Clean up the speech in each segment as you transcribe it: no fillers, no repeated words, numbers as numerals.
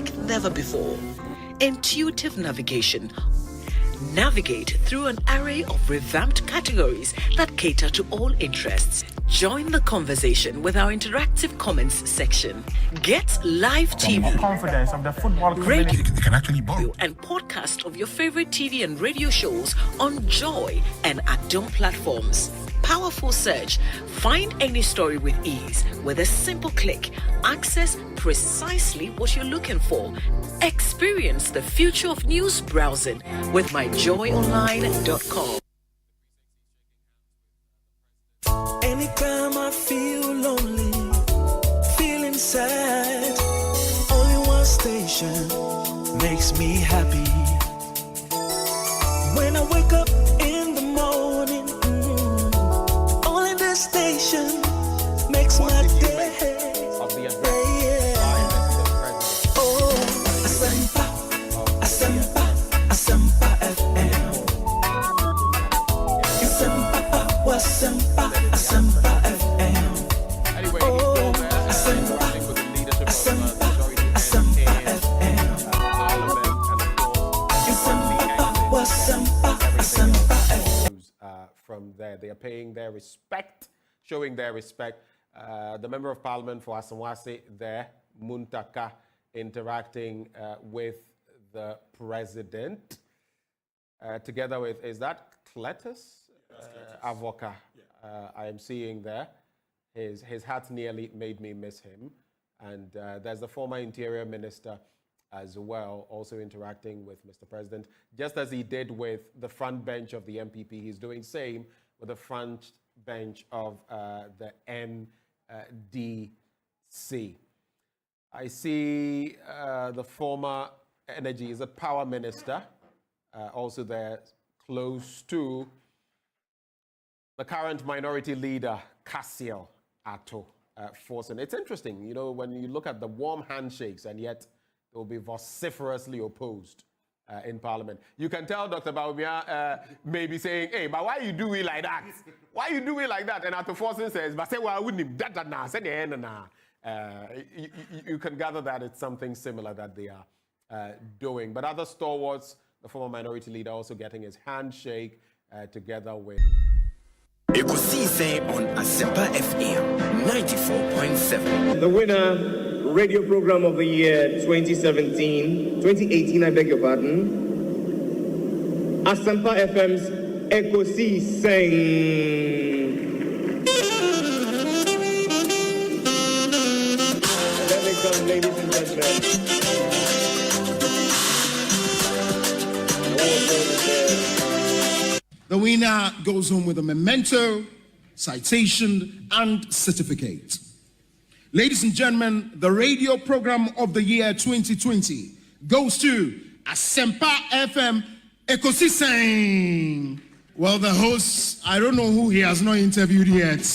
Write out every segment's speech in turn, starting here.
like never before. Intuitive navigation. Navigate through an array of revamped categories that cater to all interests. Join the conversation with our interactive comments section. Get live TV, confidence of the football community. radio, They can actually borrow. and podcast of your favorite TV and radio shows on Joy and Adom platforms. Powerful search. Find any story with ease with a simple click. Access precisely what you're looking for. Experience the future of news browsing with myjoyonline.com. Anytime I feel lonely, feeling sad, only one station makes me happy. When I wake up in the morning, only this station makes my day. Oh, Asempa, Asempa, Asempa FM. Asempa, Asempa, Asempa FM. Anyway, Oh, he's still there, Asempa, interacting with the leadership Asempa, of the majority Asempa in FM. Parliament, and of course, Asempa, Asempa, everything Asempa else FM. flows, from there. They are paying their respect, showing their respect. The Member of Parliament for Asemwase there, Muntaka, interacting with the President, together with, is that Cletus? Avoca, I am seeing there. His hat nearly made me miss him. And there's the former Interior Minister as well, also interacting with Mr. President, just as he did with the front bench of the MPP. He's doing same with the front bench of the NDC. I see the former Energy, is a Power Minister, also there, close to the current minority leader, Cassiel Ato Forsen. It's interesting, you know, when you look at the warm handshakes, and yet they will be vociferously opposed in Parliament. You can tell Dr. Baumia may be saying, hey, but why you do it like that? Why you do it like that? And Ato Forsen says, but say, well, I wouldn't that na. You can gather that it's something similar that they are doing. But other stalwarts, the former minority leader also getting his handshake together with Ekosiisen On Asempa FM 94.7. The winner, radio program of the year 2018, I beg your pardon. Asempa FM's Ekosiisen. Let me come, ladies and gentlemen. The winner goes home with a memento, citation, and certificate. Ladies and gentlemen, the radio program of the year 2020 goes to Asempa FM Ekosiisen. Well, the host, I don't know who he has not interviewed yet.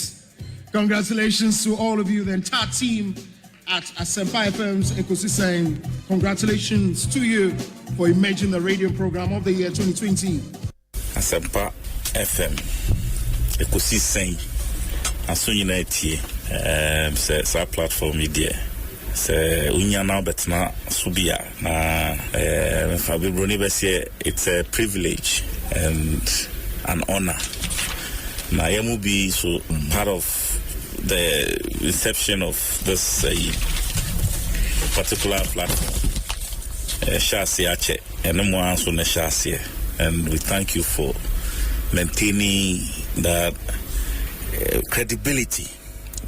Congratulations to all of you, the entire team at Asempa FM's Ekosiisen. Congratulations to you for emerging the radio program of the year 2020. Asempa FM Ekosiisen aso nyina tie sa platform media se unya na betna so bia na Fabibroni be say it's a privilege and an honor na yamu be so part of the inception of this particular platform Shasi Ache and no one so na Shasi. And we thank you for maintaining that credibility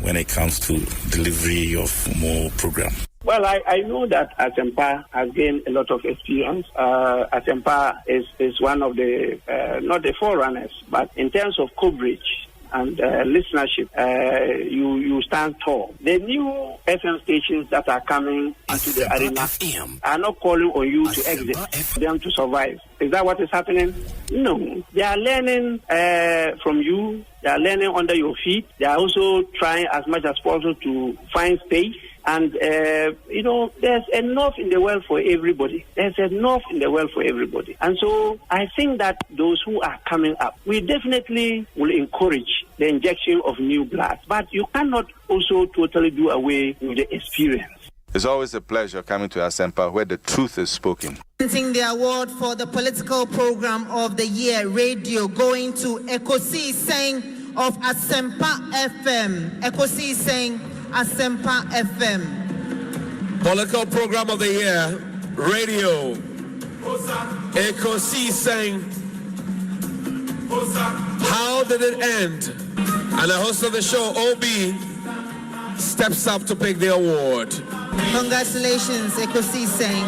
when it comes to delivery of more program. Well, I know that Asempa has gained a lot of experience. Asempa is one of the, not the forerunners, but in terms of coverage and listenership, you stand tall. The new FM stations that are coming into the arena are not calling on you to exit, them to survive. Is that what is happening? No. They are learning from you. They are learning under your feet. They are also trying as much as possible to find space. And, there's enough in the world for everybody. There's enough in the world for everybody. And so I think that those who are coming up, we definitely will encourage the injection of new blood. But you cannot also totally do away with the experience. It's always a pleasure coming to Asempa where the truth is spoken. The award for the political program of the year radio going to Ekosiisen of Asempa FM. Ekosiisen Asempa FM. Political program of the year radio. Ekosiisen. How did it end? And the host of the show, OB, steps up to pick the award. Congratulations, Ekosiisen.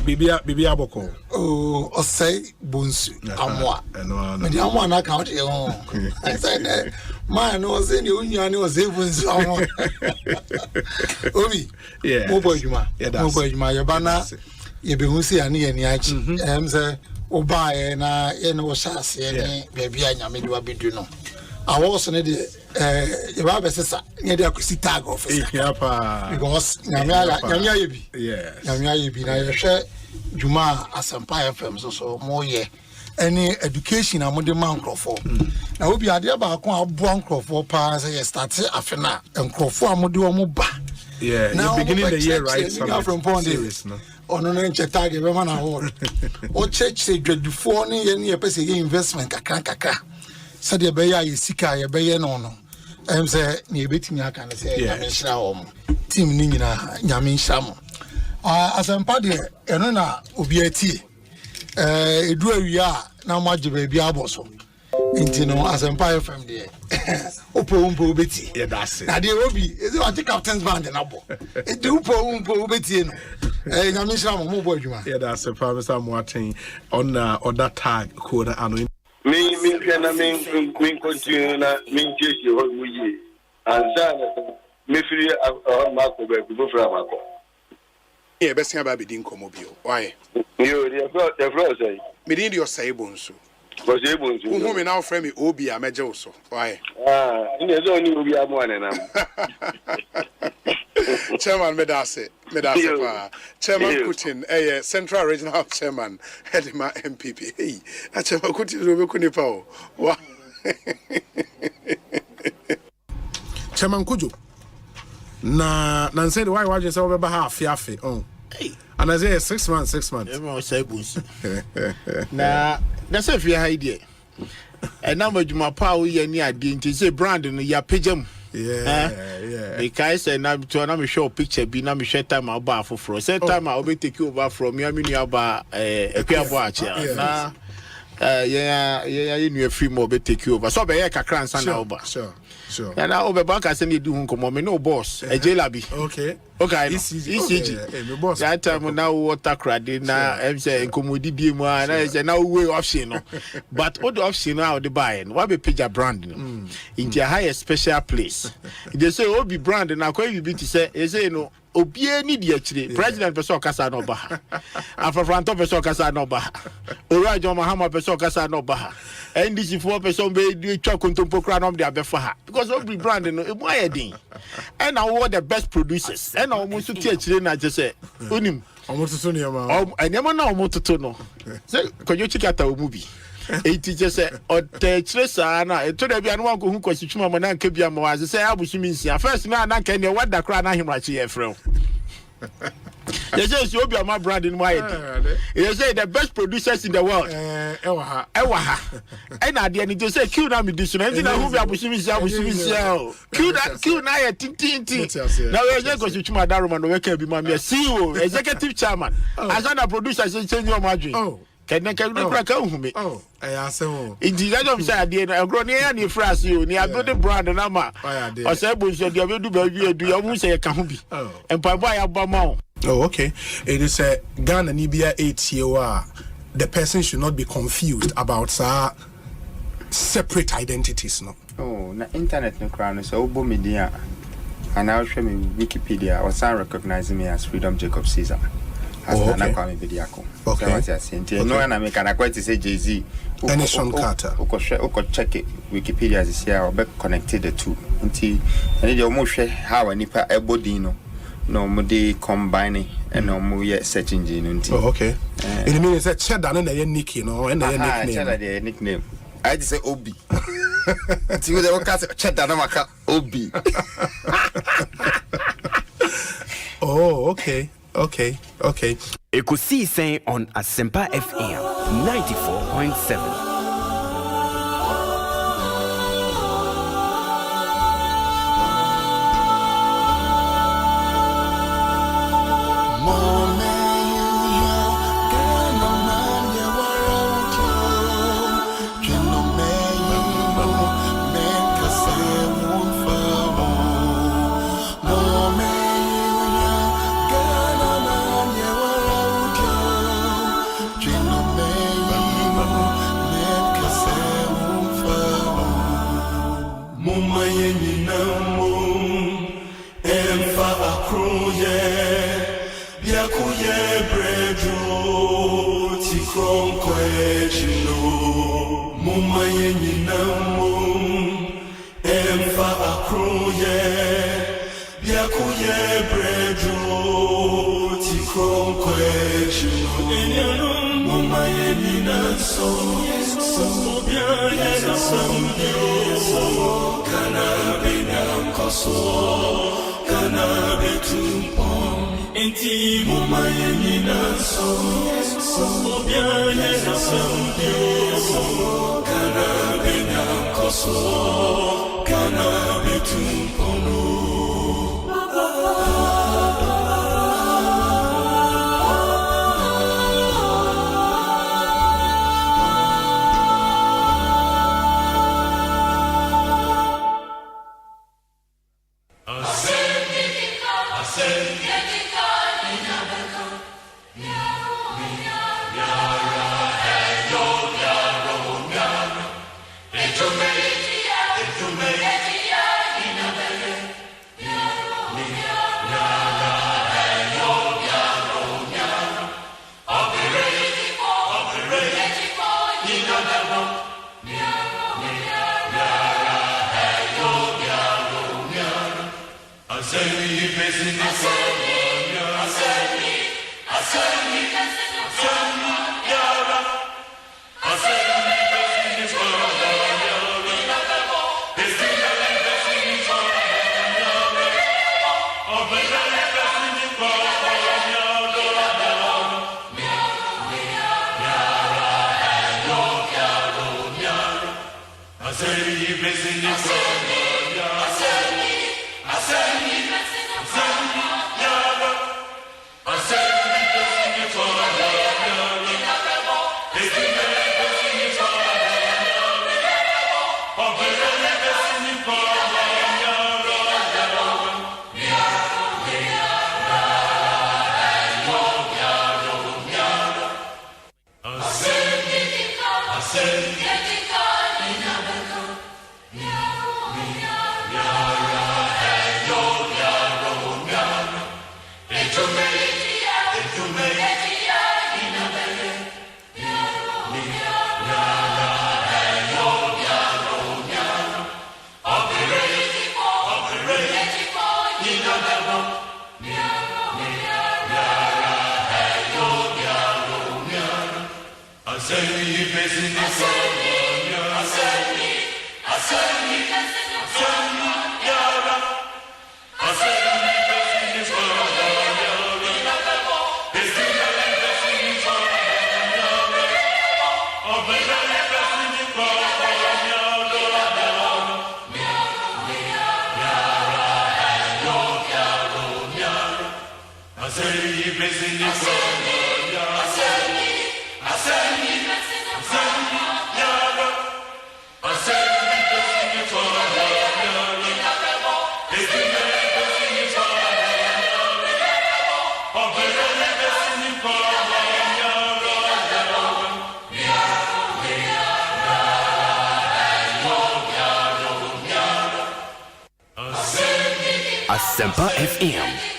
Bibi Aboko. Oh, Osei, Bonsu, Amwa. And Amwa na count your own. I said, man, was in the union, was able to. Obi, yeah, Mobojuma, Mobojuma, Yabana, Yabusi, and Yaniachi, say, Oba, and no shas, baby, and Yamidua Biduno. I was in the Yabasa, near the Akusi tag office. Because Yamia Yabi, yes, Yamia Yabi, I share Juma Asempa FM, so more ye. Any education among the man Crawford. Now, we be idea about one Crawford pass, started Afena and Crawford Amoduamuba. Yeah, now beginning the year, right? From Pondis. On an inch tag, everyone award. Or church say, dread before any investment, Kakaka. Said the Baya is Sika, a Bayan no. I'm say, near beating I can say, Yamin Team Nina, Yamin Shamo. As I'm party, and Obiati. Do we are now much baby aboso. Intino Asempa FM there. Upo Betty. Yeah, that's it. Now the Obi is what the captain's band and abo. It do Upo Betty. Yamisha Mobo Juma. Yeah, that's a promise I'm watching on that tag code and me continue na me chase your we and sana me free Marco go from Marco. Yeah, best about be din komobio. Why? You the floor say. Me din your say Bonsu. But say Bonsu. Who me now friend me Obi ameje also. Why? In the zone Obi amone na. Chairman Medase pa. Chairman Putin, Central Regional Chairman, Hedima MPP. Hey, Chairman Putin Robe Kunipa. Wow. Chairman Kujo. Na said why you say over half yafe on. And I say 6 months. Everyone say Bonsu. Na that's if you idea. And now my power we ni adi nti say brand no ya pejam. Yeah. Because na me show picture bi na me share time about for say time I will take you over from me amini aba Ekuabo ache na you new free more be take you over so be kakra nsa na over. Sure. And now over back I say me do nkomo me no boss ejelabi. Okay. ECG. Me boss. That time now water crowd na em say nkomodi bi mu na say now way option no. But all the option now the buy what be page brand no. In the highest special place. They say obi brand na kwa you be to say they say no obie ni di akire president person kasa no ba afafranto person kasa no ba orajo mahama person kasa no ba ndc for person be di twa kontompo kra no de abefa ha because obi brand no e mo ayedin and now what the best producers and now mo so ti akire na je say onim omototo ne ma enema na omototo no say kojo chikata omubi e teacher say o te chire sa na e to da bia no wan ko hu kwasitwuma mo na nka bia mo wa say abusumi nsia first na na nka ne wada kra na himrachi ye frɛ they say you be my brand in my head. They say the best producers in the world. Ewa. And at the end they say kill na me this na na who be abusumi kill na ye tin. Now we just go to Chuma Daruma no we can be my CEO, executive chairman. As an producer say change your margin. Oh. Can you crack out me? Oh, I say, indeed, I say, dear, I grow near any phrase you, near the brand and Ama. I say, Bonsu, you will do baby, do you won't say a cambi? And Papa Abamo. Oh, okay. It is a Ghana Nibia 8 the person should not be confused about separate identities, no? Oh, na internet no crown so Obo Media. And I'll show me Wikipedia or some recognizing me as Freedom Jacob Caesar. Okay. No, and I make an acquaint to say Jay-Z. Anderson Carter. Check it. Wikipedia is here or be connected the two. Until I need almost share how a nipa ebodino. No more combining and no more yet search engine. Oh, okay. It means that Cheddar and a nickname, no, and a nickname. Nickname. I just say Obi. See the cast chat that Maka Obi. Oh, okay. Ekosiisen on Asempa FM 94.7. Asempa FM.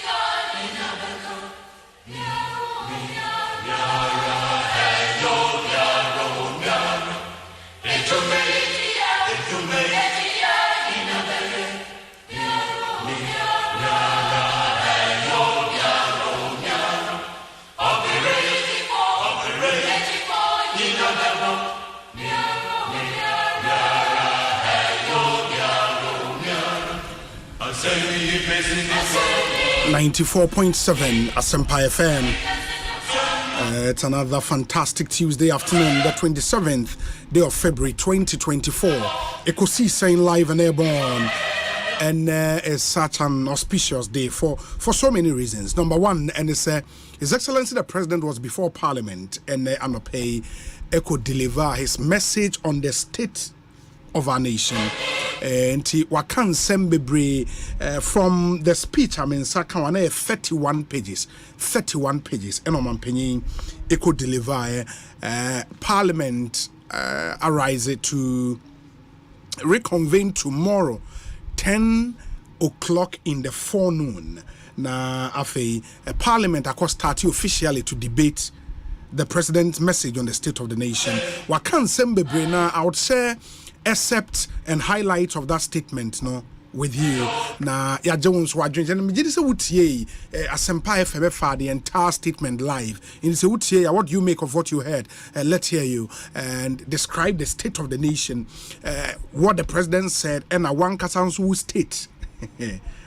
94.7 Asempa FM. It's another fantastic Tuesday afternoon, the 27th day of February 2024. Ekosiisen live and airborne. And it's such an auspicious day for so many reasons. Number one, and it's His Excellency the President was before Parliament, and Anope could deliver his message on the state of our nation. And wakan sembebre from the speech, I mean, Sakawane 31 pages. And on penny, it could deliver Parliament arise to reconvene tomorrow, 10 o'clock in the forenoon. Na afe Parliament of course started officially to debate the President's message on the state of the nation. Wakan sembebre na, I would say, except and highlights of that statement with you. Na ya Jones wa dwen me say wutie Asempa FM for the entire statement live. In say wutie what do you make of what you heard? Let's hear you and describe the state of the nation. What the President said and a one kasansu state.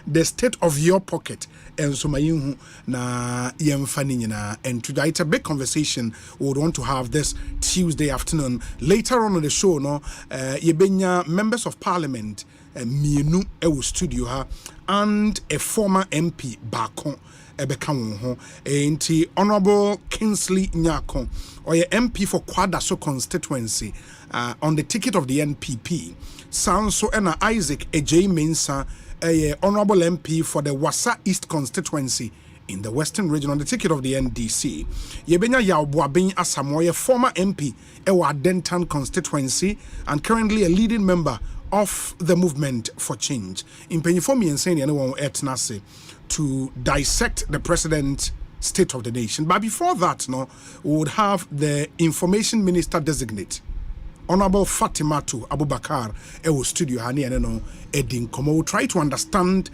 The state of your pocket and so mayuhu na yemfani nyina. And today it's a big conversation we would want to have this Tuesday afternoon. Later on in the show, yebenya members of Parliament mienu ewu studio ha and a former MP Bakon ebeka won ho. Enti Honorable Kingsley Nyako or MP for Kwadaso constituency on the ticket of the NPP. Sanso ena Isaac Ejay Mensah, a honorable MP for the Wasa East constituency in the Western region on the ticket of the NDC. Yebenya Yaobuabin Asamoah, former MP Ewa Denton constituency and currently a leading member of the Movement for Change. In Penyifomi and saying anyone etnase to dissect the President's state of the nation. But before that, we would have the Information Minister designate, Honorable Fatimatu Abubakar, Ewo Studio Hani and Edin Komo. We'll try to understand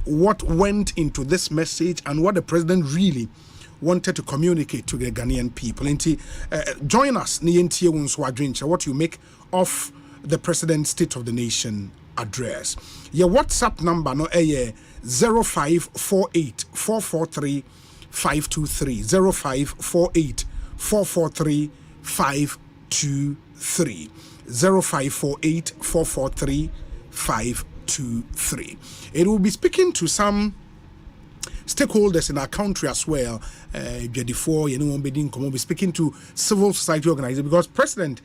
what went into this message and what the President really wanted to communicate to the Ghanaian people. Join us, what you make of the President's State of the Nation address. Your WhatsApp number 0548 443 523 0548 443 523 0548 443 523. It will be speaking to some stakeholders in our country as well. We'll be speaking to civil society organizations because President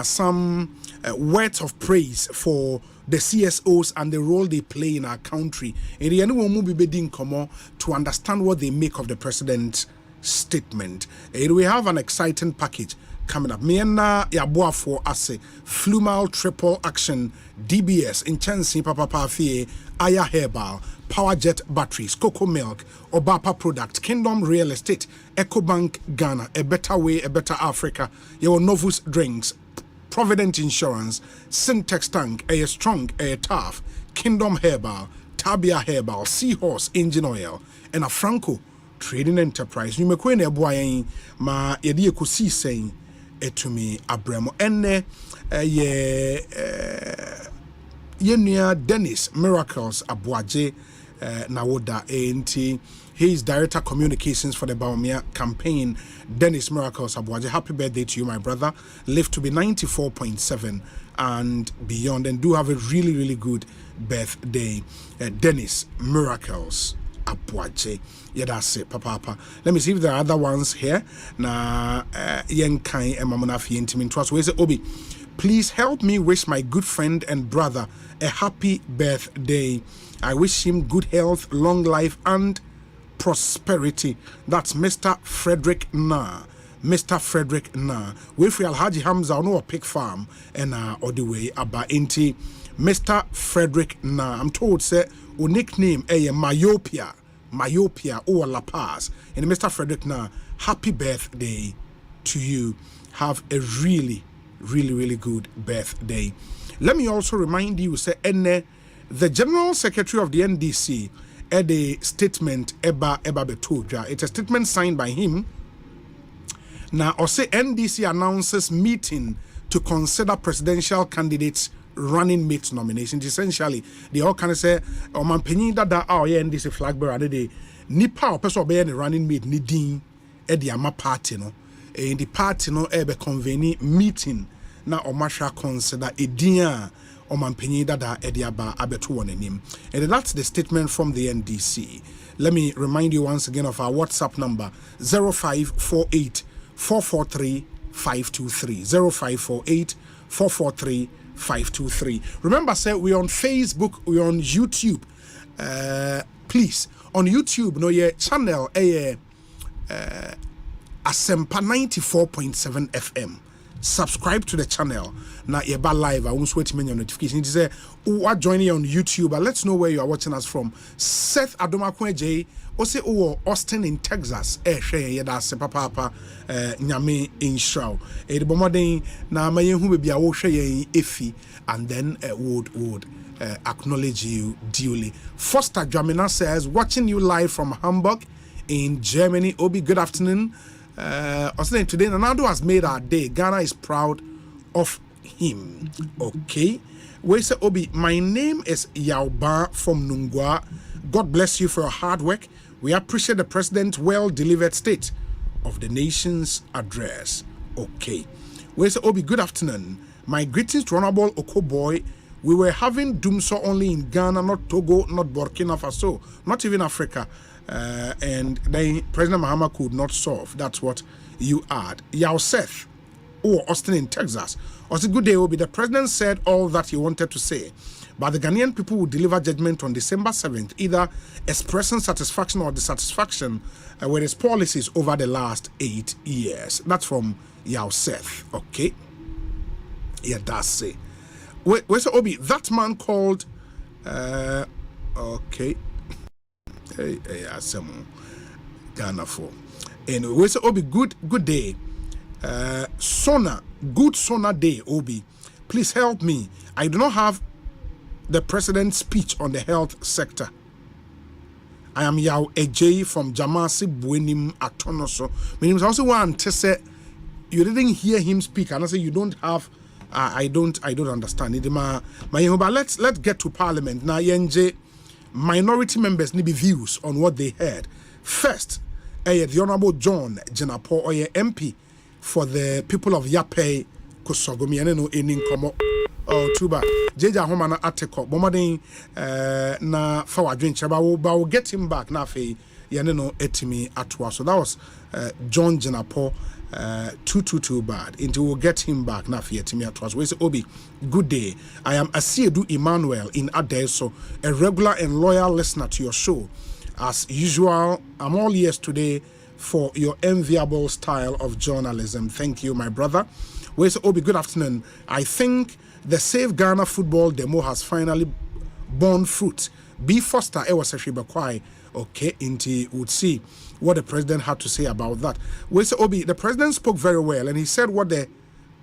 some words of praise for the CSOs and the role they play in our country. To understand what they make of the President's statement. We have an exciting package coming up. Miena Yabua for Ase, Flumal Triple Action, DBS, Inchensi Papa Pafie, Aya Herbal, Powerjet Batteries, Cocoa Milk, Obapa Product, Kingdom Real Estate, EcoBank Ghana, A Better Way, A Better Africa, your Novus Drinks, Provident Insurance, Syntex Tank, A Strong, A Tough, Kingdom Herbal, Tabia Herbal, Seahorse Engine Oil, and a Franco Trading Enterprise. You may queen a boy ma yedi Ekosiisen etumi abremo enne ye Dennis Miracles Abuaje Nawoda enti. He is Director Communications for the Baumia campaign. Dennis Miracles Abuaje, happy birthday to you, my brother. Live to be 94.7 and beyond, and do have a really, really good birthday, Dennis Miracles Abuaje. Yeah, that's it, Papa. Let me see if there are other ones here. Na yenkai emamunafi intimin trust. Where's it, Obi? Please help me wish my good friend and brother a happy birthday. I wish him good health, long life, and prosperity. That's Mr. Frederick Na. Mr. Frederick Na. We free Alhaji Hamza no a pig farm and all the way about inti Mr. Frederick Na. I'm told say o nickname myopia or La Paz. And Mr. Frederick Na, happy birthday to you. Have a really, really, really good birthday. Let me also remind you, say, the General Secretary of the NDC had a statement Eba Betoja. It's a statement signed by him. Now, Osei NDC announces meeting to consider presidential candidates running mate nomination. Essentially, they all kind of say, "Oh man, penny that oh yeah, and this is flag bearer." And they nipa or person be any running mate ni din the ama party no. In the party no ebe convene meeting na omasha consider a din or man penny that ediaba abetu one name. And that's the statement from the NDC. Let me remind you once again of our WhatsApp number 0548 443 523 0548 443 523. Remember, sir, we're on Facebook, we're on YouTube. Please, on YouTube, no, your channel, Asempa 94.7 FM. Subscribe to the channel. Now, you're live. I won't wait to your notification. It is what joining on YouTube, but let's know where you are watching us from. Seth Adomakwe Osei Austin in Texas. Share da Asempa Papa Nyame Inshraw. The bombarding na mayen be a share Efi, and then would acknowledge you duly. Foster Jamina says, watching you live from Hamburg in Germany. Obi, good afternoon. Also today, Ronaldo has made our day. Ghana is proud of him. Okay. We say, Obi, my name is Yauba from Nungwa. God bless you for your hard work. We appreciate the president's well-delivered state of the nation's address. Okay. We say, Obi, good afternoon. My greetings to Honorable Okoboy. We were having Doomso only in Ghana, not Togo, not Burkina Faso, not even Africa. And then President Mahama could not solve. That's what you add. Yaosef, Austin in Texas. Also, good day, Obi. The president said all that he wanted to say, but the Ghanaian people will deliver judgment on December 7th, either expressing satisfaction or dissatisfaction with his policies over the last 8 years. That's from Yaosef. Okay. Yeah, that's say. Where's Obi? That man called. Okay. Hey, Ghana for. Anyway, we say Obi, good day. Good Sona day, Obi. Please help me. I do not have the president's speech on the health sector. I am Yao Ej from Jamasi Buenim Atonoso. Meaning, I also want to say you didn't hear him speak, and I say you don't have. I don't understand it. But let's get to Parliament now. Yenje. Minority members need views on what they heard. First, the Honorable John Jenapo, or MP for the people of Yape, Kosogomi, and no in Komo. Oh, too bad. Jeja Homana Ateko, Bomadin, na Fawadrin Chaba, but we'll get him back now. Yaneno Etimi Atwa. So that was John Jenapo. 222 bad. Until we'll get him back now. We say, Obi, good day. I am Asiedu Emmanuel in Adeso, a regular and loyal listener to your show. As usual, I'm all ears today for your enviable style of journalism. Thank you, my brother. We say, Obi, good afternoon. I think the Save Ghana football demo has finally borne fruit. B. Foster, Ewaseshi okay, Inti would see what the president had to say about that. We say, Obi, the president spoke very well, and he said what the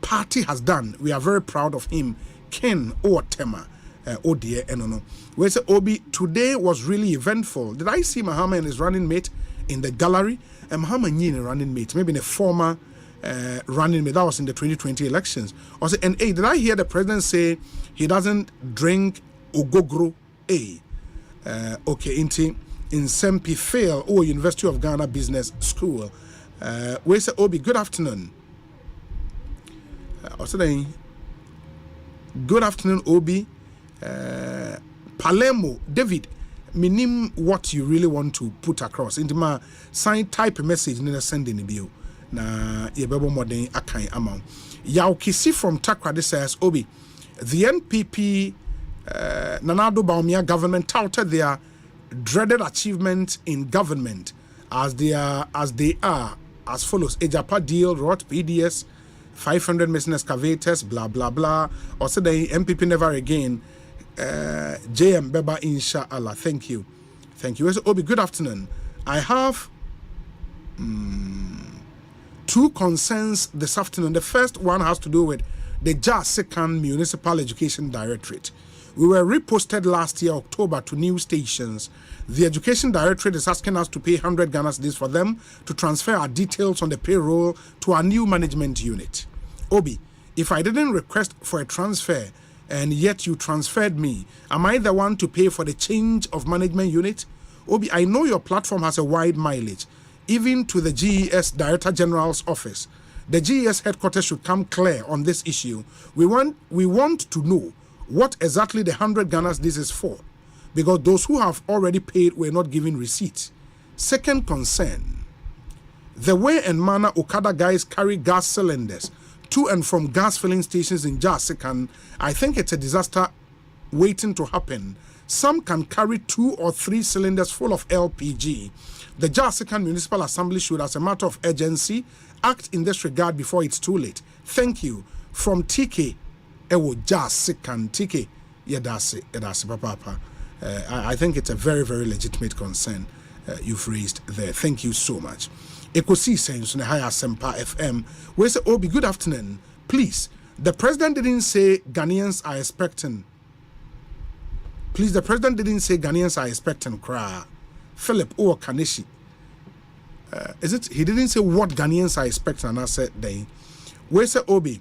party has done. We are very proud of him. Ken Otema, Odie Enono. We say, Obi, today was really eventful. Did I see Mahama and his running mate in the gallery? And Mahama Nyin, a running mate, maybe in a former running mate. That was in the 2020 elections. Also, and did I hear the president say he doesn't drink Ogogro? Okay, in Sempi Fail or University of Ghana Business School. We say, Obi, good afternoon. Good afternoon, Obi. Palermo, David, minim what you really want to put across. Into my sign type a message in the sending the bill. Na yebebo modern akai amount. Yaukisi from Takrade says, Obi, the NPP Nanado Baumia government touted their dreaded achievement in government as they are as follows: Ejapa deal, ROT, PDS, 500 machine excavators, blah blah blah. Also the MPP never again. JM Beba inshallah. Thank you. So, Obi, good afternoon. I have two concerns this afternoon. The first one has to do with the Second Municipal Education Directorate. We were reposted last year, October, to new stations. The Education Directorate is asking us to pay 100 Ghana cedis for them to transfer our details on the payroll to our new management unit. Obi, if I didn't request for a transfer, and yet you transferred me. Am I the one to pay for the change of management unit? Obi, I know your platform has a wide mileage, even to the GES Director General's office. The GES headquarters should come clear on this issue. We want to know what exactly the 100 Ghana's this is for, because those who have already paid were not given receipts. Second concern, the way and manner Okada guys carry gas cylinders to and from gas filling stations in Jasikan, I think it's a disaster waiting to happen. Some can carry 2 or 3 cylinders full of LPG. The Jasikan Municipal Assembly should, as a matter of urgency, act in this regard before it's too late. Thank you. From TK, Ewo Jasikan, TK, Yedasi, Papa. I think it's a very, very legitimate concern you've raised there. Thank you so much. Ekosiisen On Asempa FM. We say, Obi, good afternoon. Please, the president didn't say Ghanaians are expecting. Please, the president didn't say Ghanaians are expecting. Philip or Kaneshi. Is it? He didn't say what Ghanaians are expecting. And I said, they. We say, Obi,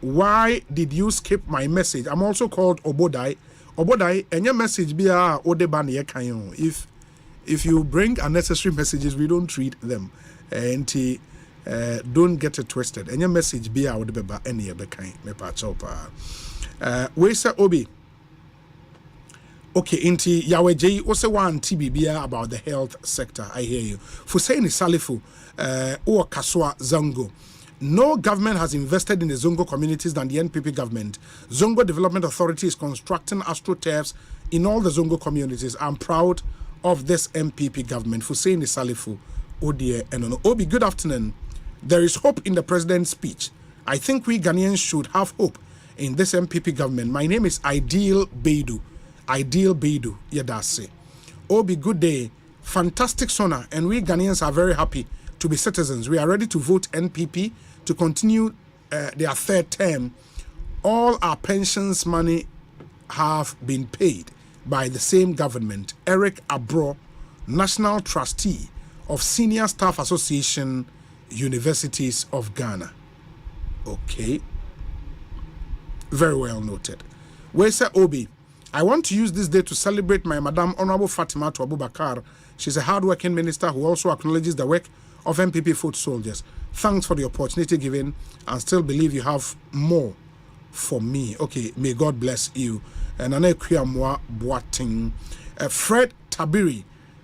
why did you skip my message? I'm also called Obodai. Obodai, and your message be Odeban Yekayon. If you bring unnecessary messages, we don't treat them. And don't get it twisted. And your message be out the any other kind. We say Obi. Okay, inti Yahweh J also one TBB about the health sector. I hear you. For saying Salifu or Kaswa Zongo. No government has invested in the Zongo communities than the NPP government. Zongo Development Authority is constructing astroturfs in all the Zongo communities. I'm proud of this MPP government. For saying Salifu, Odie and Obi, good afternoon. There is hope in the president's speech. I think we Ghanaians should have hope in this MPP government. My name is Ideal Beidu. Ideal Beidu, Yedase. Obi, good day. Fantastic sona, and we Ghanaians are very happy to be citizens. We are ready to vote NPP to continue their third term. All our pensions money have been paid by the same government. Eric Abro, National Trustee of Senior Staff Association, Universities of Ghana. Okay. Very well noted. Wesa Obi, I want to use this day to celebrate my Madam Honorable Fatima Abubakar. She's a hardworking minister who also acknowledges the work of MPP foot soldiers. Thanks for the opportunity given, and still believe you have more for me. Okay, may God bless you. And Anekuamwa Boating. Fred Tabiri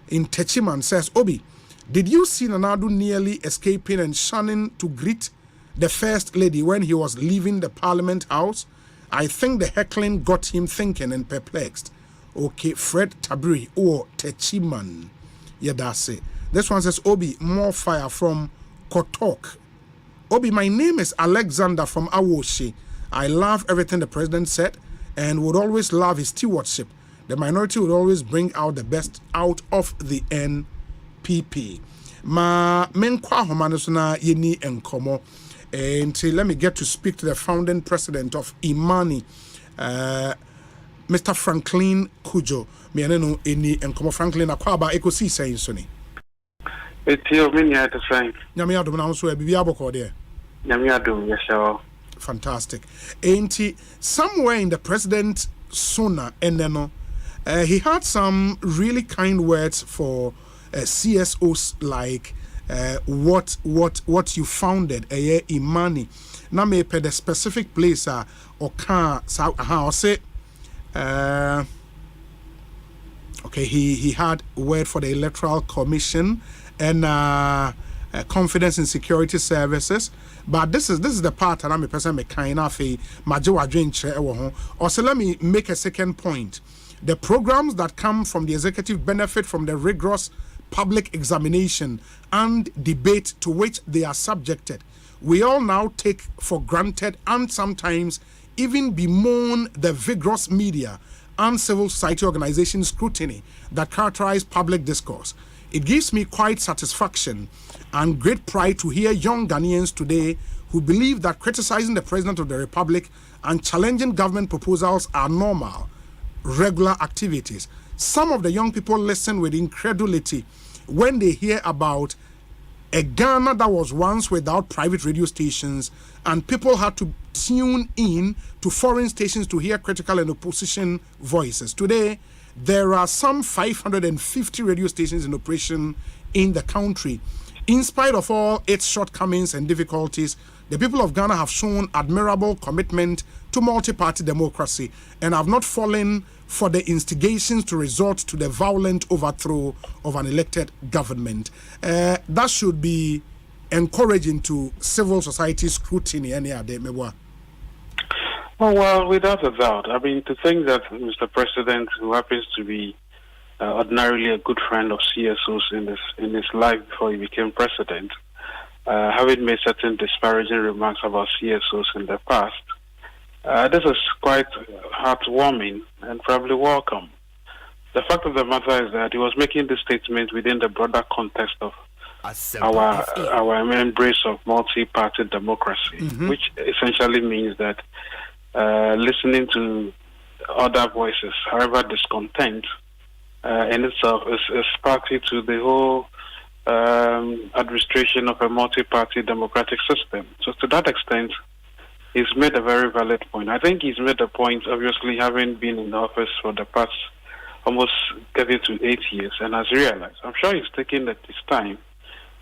in Techiman says, Obi, did you see Nanadu nearly escaping and shunning to greet the First Lady when he was leaving the Parliament House? I think the heckling got him thinking and perplexed. Okay, Fred Tabiri or Techiman. Yeah, that's it. This one says, Obi, more fire from Kotok. Obi, my name is Alexander from Awoshi. I love everything the president said and would always love his stewardship. The minority would always bring out the best out of the NPP. Ma menkwa homanusuna yeni enkomo. And let me get to speak to the founding president of Imani, Mr. Franklin Kujo. Me aneno eni enkomo Franklin akwaba Ekosiisen soni. Etio minya to Frank. Nyame adom na so e bibia boko there. Nyame adom yes sir. Fantastic. And somewhere in the president sona eneno, he had some really kind words for CSOs like what you founded Imani. Na me pe the specific place oka sa how say okay, he had word for the Electoral Commission and confidence in security services. But this is the part that I'm a person me kind of a majowa drinche also let me make a second point. The programs that come from the executive benefit from the rigorous public examination and debate to which they are subjected. We all now take for granted and sometimes even bemoan the vigorous media and civil society organization scrutiny that characterize public discourse. It gives me quite satisfaction and great pride to hear young Ghanaians today who believe that criticizing the President of the Republic and challenging government proposals are normal, regular activities. Some of the young people listen with incredulity when they hear about a Ghana that was once without private radio stations, and people had to tune in to foreign stations to hear critical and opposition voices. Today, there are some 550 radio stations in operation in the country. In spite of all its shortcomings and difficulties, the people of Ghana have shown admirable commitment to multi-party democracy and have not fallen for the instigations to resort to the violent overthrow of an elected government. That should be encouraging to civil society scrutiny. Oh, well, without a doubt. I mean, to think that Mr. President, who happens to be ordinarily a good friend of CSOs in his life before he became president, having made certain disparaging remarks about CSOs in the past, this is quite heartwarming and probably welcome. The fact of the matter is that he was making this statement within the broader context of our embrace of multi-party democracy, which essentially means that listening to other voices, however discontent, in itself is party to the whole administration of a multi-party democratic system. So to that extent, he's made a very valid point. I think he's made a point, obviously, having been in office for the past almost getting to 8 years, and has realized. I'm sure he's taken his time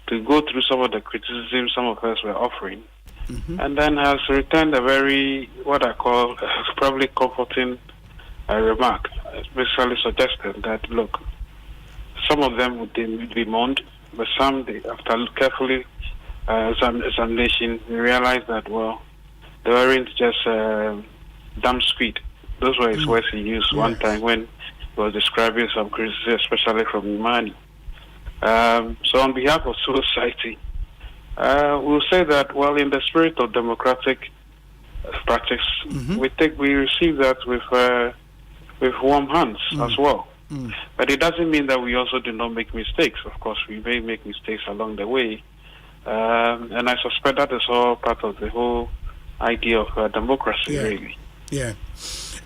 to go through some of the criticisms some of us were offering, and then has returned a very, what I call, probably comforting remark, basically suggesting that, look, some of them would be mourned, but some, after carefully examination, we realized that, well, they weren't just dumb squid. Those were his words he used one time when he was describing some criticism, especially from Imani. So on behalf of civil society, we'll say that, well, in the spirit of democratic practice, we receive that with warm hands as well. But it doesn't mean that we also do not make mistakes. Of course, we may make mistakes along the way, and I suspect that is all part of the whole idea of democracy, really. Yeah.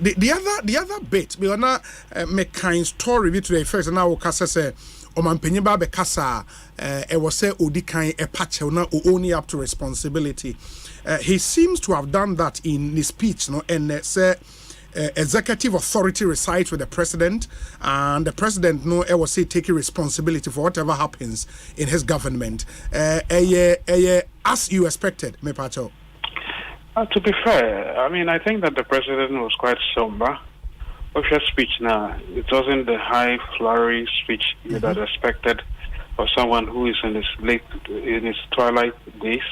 The other bit, we are not make kind story between first and now say Omanpenye ba be kasa e was say odi kan e patch na only up to responsibility. He seems to have done that in his speech, no, and say executive authority resides with the president, and the president no I was say taking responsibility for whatever happens in his government. As you expected, me pacho. To be fair, I mean, I think that the president was quite somber. Of your speech now, it wasn't the high, flowery speech you'd have expected of someone who is in his twilight days.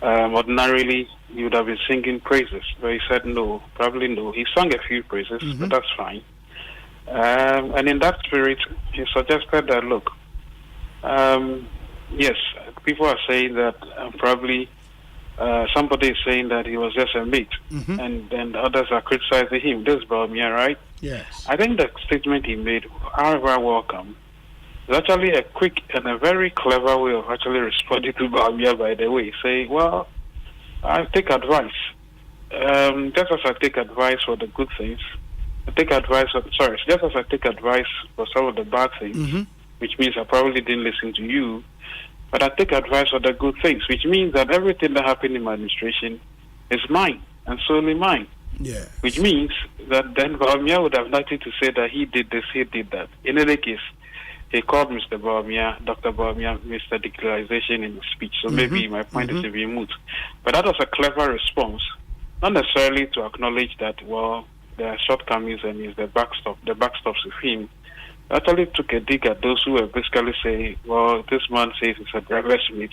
Ordinarily, you would have been singing praises, but he said no, probably no. He sung a few praises, but that's fine. And in that spirit, he suggested that, look, yes, people are saying that probably somebody is saying that he was just a mate, and then others are criticizing him. This is Baumia, right? Yes. I think the statement he made, however welcome, is actually a quick and a very clever way of actually responding to Baumia, by the way. Say, well, I take advice. Just as I take advice for the good things, just as I take advice for some of the bad things, which means I probably didn't listen to you, but I take advice for the good things, which means that everything that happened in my administration is mine and solely mine. Yeah. Which means that then Baumia would have nothing to say that he did this, he did that. In any case, he called Mr. Baumia, Dr. Baumia, Mr. Declaration in his speech. So maybe my point is to be moot. But that was a clever response, not necessarily to acknowledge that, well, there are shortcomings and is the backstops with him. Actually took a dig at those who were basically saying, well, this man says it's a driver's mate,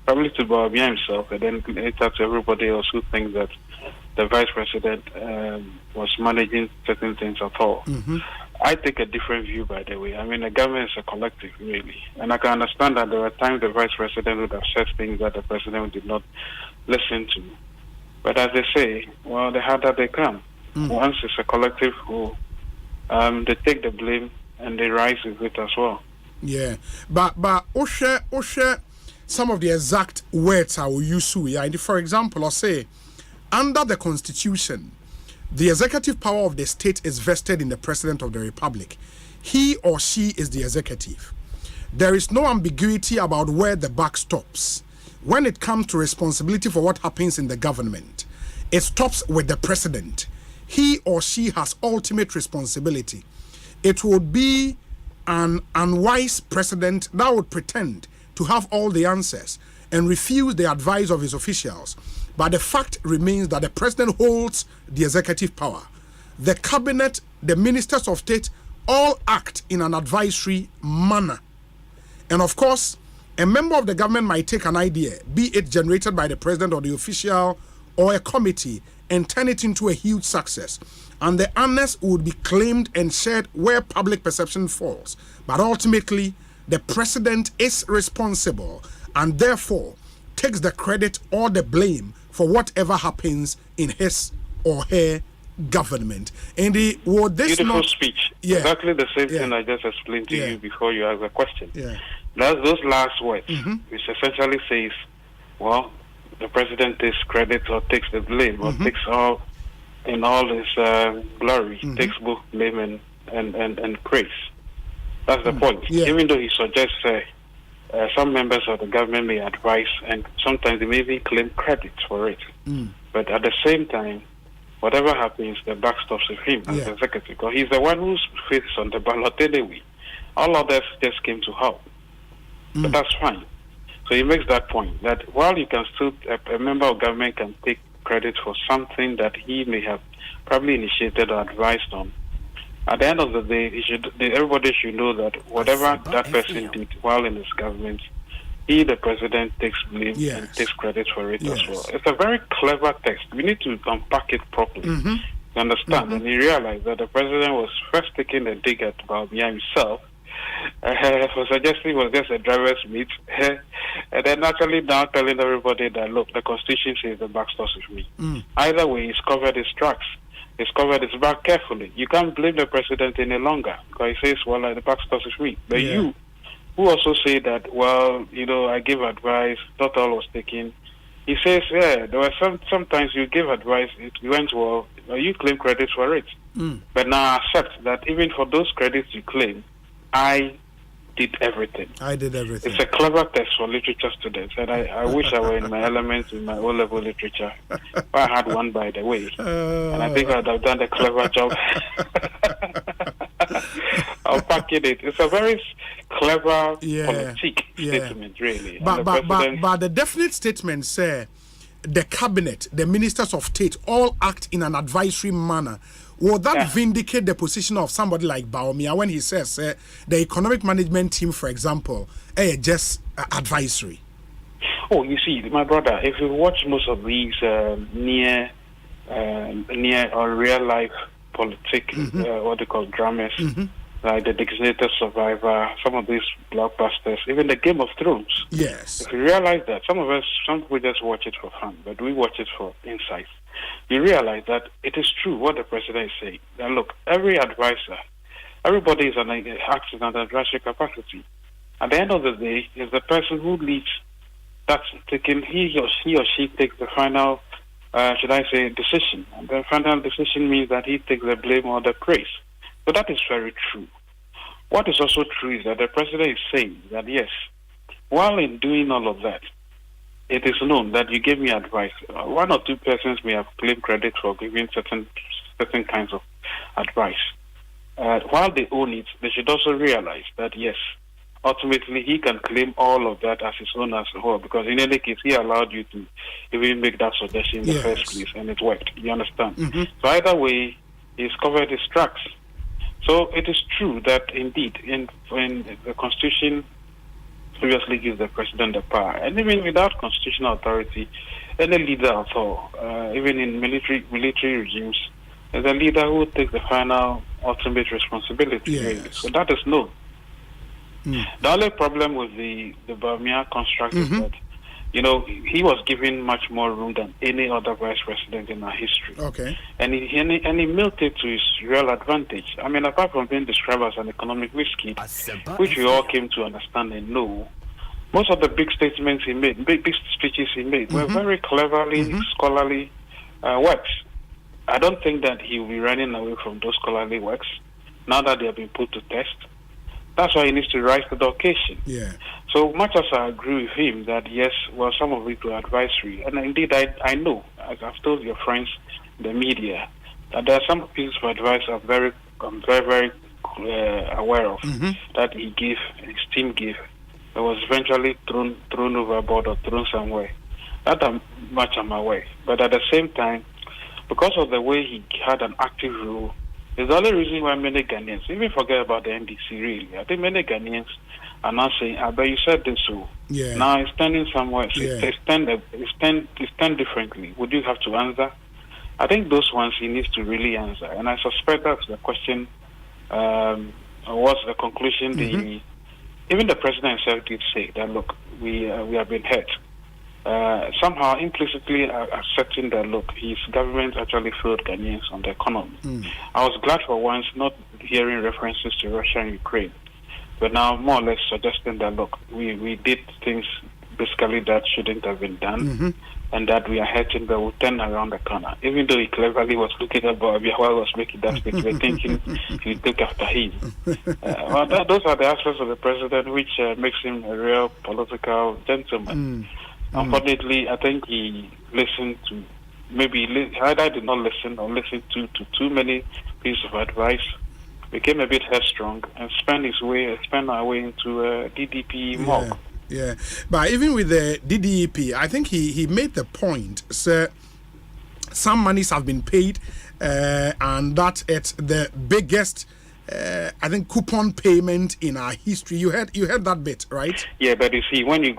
probably to Baumia himself, and then later to everybody else who thinks that the vice president was managing certain things at all. I take a different view, by the way. I mean, the government is a collective, really. And I can understand that there were times the vice president would have said things that the president did not listen to. But as they say, well, the harder they come. Once it's a collective who they take the blame and they rise with it as well. Yeah. But Oshe, some of the exact words I will use. For example, I'll say, under the Constitution, the executive power of the state is vested in the President of the Republic. He or she is the executive. there is no ambiguity about where the buck stops. When it comes to responsibility for what happens in the government, it stops with the president. He or she has ultimate responsibility. It would be an unwise president that would pretend to have all the answers and refuse the advice of his officials. But the fact remains that the president holds the executive power. The cabinet, the ministers of state, all act in an advisory manner. And of course, a member of the government might take an idea, be it generated by the president or the official or a committee, and turn it into a huge success. And the honors would be claimed and shared where public perception falls. But ultimately, the president is responsible and therefore takes the credit or the blame for whatever happens in his or her government. And beautiful speech. Yeah. Exactly the same thing I just explained to you before you asked the question. Yeah. Those last words, which essentially says, well, the president takes credit or takes the blame or takes all in all his glory, takes both blame and praise. That's the point. Yeah. Even though he suggests some members of the government may advise and sometimes they may even claim credit for it. But at the same time, whatever happens, the buck stops with him as executive. Because he's the one whose face is on the ballot anyway. All others just came to help. But that's fine. So he makes that point that while you can still, a member of government can take credit for something that he may have probably initiated or advised on, at the end of the day, everybody should know that whatever that person did while in his government, he, the president, takes blame and takes credit for it as well. It's a very clever text. We need to unpack it properly. You understand? And you realize that the president was first taking a dig at Bawumia himself for suggesting it was just a driver's meet, and then actually now telling everybody that, look, the Constitution says the buck stops with me. Either way, he's covered his tracks. He's covered his back carefully. You can't blame the president any longer because he says, well, the buck stops with me. But you, who also say that, well, I give advice, not all was taken. He says, there were sometimes you give advice, it went well, you claim credit for it. But now accept that even for those credits you claim, I did everything. It's a clever text for literature students, and I wish I were in my elements in my O-level literature. I had one, by the way, and I think I'd have done a clever job. I'll pack it. It's a very clever politique statement, really. But the definite statement say the cabinet, the ministers of state, all act in an advisory manner. Will that vindicate the position of somebody like Bawumia when he says the economic management team, for example, just advisory? Oh, you see, my brother, if you watch most of these near or real life politics, what they call dramas, like The Designated Survivor, some of these blockbusters, even the Game of Thrones. Yes. If you realize that, some people just watch it for fun, but we watch it for insights. You realize that it is true what the president is saying. That look, every advisor, everybody acts in an advisory capacity. At the end of the day, is the person who leads that's taking, he or she takes the final, decision. And the final decision means that he takes the blame or the praise. So that is very true. What is also true is that the president is saying that yes, while in doing all of that, it is known that you gave me advice. One or two persons may have claimed credit for giving certain kinds of advice. While they own it, they should also realize that yes, ultimately he can claim all of that as his own as a whole, because in any case he allowed you to even make that suggestion in the first place, and it worked. You understand? So either way, he's covered his tracks. So it is true that indeed, when the Constitution obviously gives the president the power, and even without constitutional authority, any leader at all, even in military regimes, is a leader who takes the final ultimate responsibility. Really. So that is known. The only problem with the Bawumia construct is that, he was given much more room than any other vice president in our history. Okay. And he milked it to his real advantage. I mean, apart from being described as an economic whiskey, which we all came to understand and know, most of the big statements he made, big speeches he made, were very cleverly, scholarly works. I don't think that he will be running away from those scholarly works now that they have been put to test. That's why he needs to rise to the occasion. Yeah. So much as I agree with him that yes, well, some of it were advisory, and indeed I know, as I've told your friends, the media, that there are some pieces of advice I'm very aware of that he gave, his team gave, that was eventually thrown overboard or thrown somewhere. That much I'm aware. But at the same time, because of the way he had an active role, it's the only reason why many Ghanaians, even forget about the NDC really, I think many Ghanaians are now saying, but you said this, so now it's standing somewhere, so it's stand differently. Would you have to answer? I think those ones he needs to really answer. And I suspect that's the question, what's the conclusion? Even the president himself did say that, look, we have been hurt. Somehow implicitly accepting that, look, his government actually failed Ghanaians on the economy. I was glad for once not hearing references to Russia and Ukraine, but now more or less suggesting that, look, we did things basically that shouldn't have been done, and that we are hurting, but we'll turn around the corner. Even though he cleverly was looking at Bobby while he was making that statement, thinking he'd look after him. Well, those are the aspects of the president which makes him a real political gentleman. Unfortunately, I think he listened to, either did not listen or listened to too many pieces of advice, became a bit headstrong, and spent our way into DDP mob. Yeah, but even with the DDEP, I think he made the point, sir, some monies have been paid, and that it's the biggest, I think, coupon payment in our history. You heard that bit, right? Yeah, but you see, when you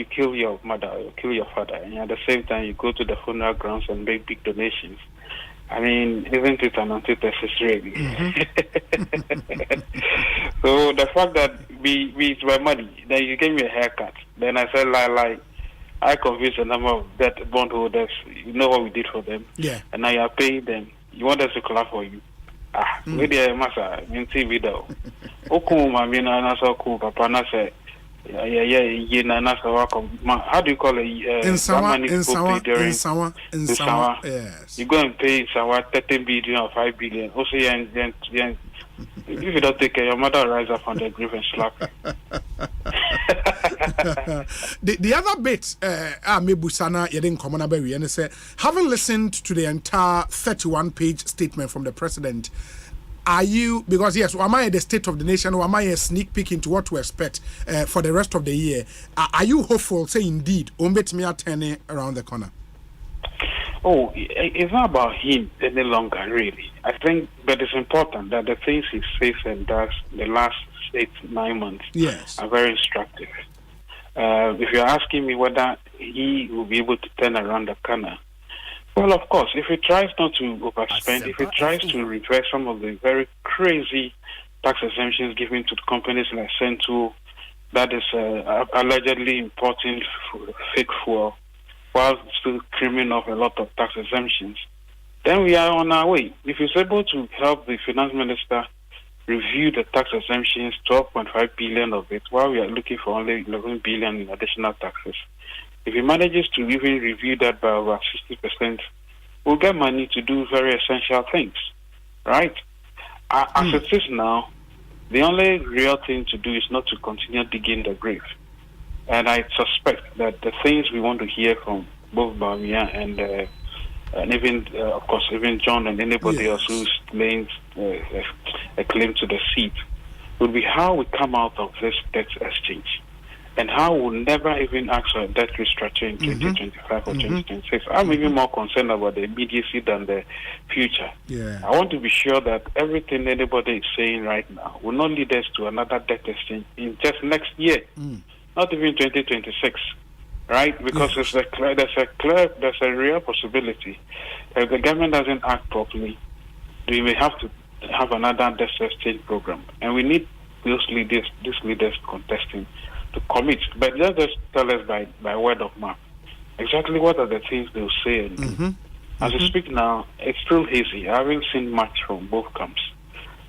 kill your mother or kill your father, and at the same time you go to the funeral grounds and make big donations, I mean, isn't it an antithesis, really? So the fact that it's my money, then you gave me a haircut, then I said, I convinced a number of debt bondholders, you know what we did for them, and now you are paying them. You want us to clap for you? Maybe I must in TV though. I mean, I saw cool, Papa, na say, how do you call it? In Sawa, yes. You go and pay Sawa 13 billion or 5 billion. Osei, and then if you don't take care, your mother will rise up on the grave and slap you. The other bit, Mebusana, you didn't come on about and say, having listened to the entire 31-page statement from the president, are you, because yes, am I the state of the nation, or am I a sneak peek into what to expect for the rest of the year? Are you hopeful, say indeed, Ombetmia turning around the corner? Oh, it's not about him any longer, really. I think, but it's important that the things he says and does the last 8-9 months are very instructive. If you're asking me whether he will be able to turn around the corner, well, of course, if he tries not to overspend, if he tries to reverse some of the very crazy tax exemptions given to companies like Central, that is allegedly importing fake fuel, while still trimming off a lot of tax exemptions, then we are on our way. If he's able to help the finance minister review the tax exemptions, 12.5 billion of it, while we are looking for only 11 billion in additional taxes, if he manages to even review that by over 60%, we'll get money to do very essential things, right? As it is now, the only real thing to do is not to continue digging the grave. And I suspect that the things we want to hear from both Bamia and even, of course, even John and anybody else who's laying a claim to the seat would be how we come out of this debt exchange, and how we'll never even ask for a debt restructure in 2025 or 2026. I'm even more concerned about the immediacy than the future. I want to be sure that everything anybody is saying right now will not lead us to another debt exchange in just next year, not even 2026, right? Because there's a real possibility that if the government doesn't act properly, we may have to have another debt exchange program, and we need these leaders contesting to commit, but just tell us by word of mouth exactly what are the things they'll say. And as we speak now, it's still hazy. I haven't seen much from both camps,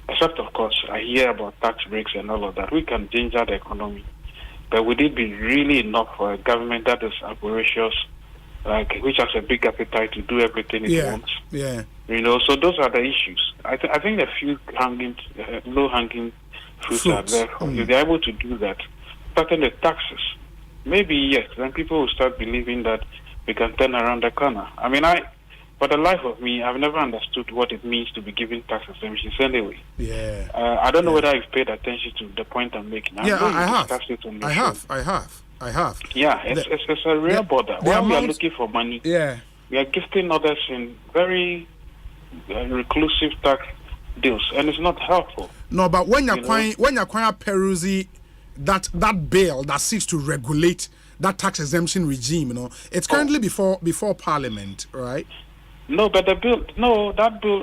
except of course I hear about tax breaks and all of that. We can ginger the economy, but would it be really enough for a government that is avaricious, which has a big appetite to do everything it wants? So those are the issues. I think a few low-hanging fruits are there. If they're able to do that, starting the taxes, maybe yes, then people will start believing that we can turn around the corner. I mean, for the life of me, I've never understood what it means to be given tax exemptions anyway. Yeah. I don't know whether you've paid attention to the point I'm making. I have. Yeah, it's a real border. While we are looking for money, we are gifting others in very reclusive tax deals, and it's not helpful. No, but when you're quite perusing that bill that seeks to regulate that tax exemption regime, it's currently before Parliament, right? No, but that bill,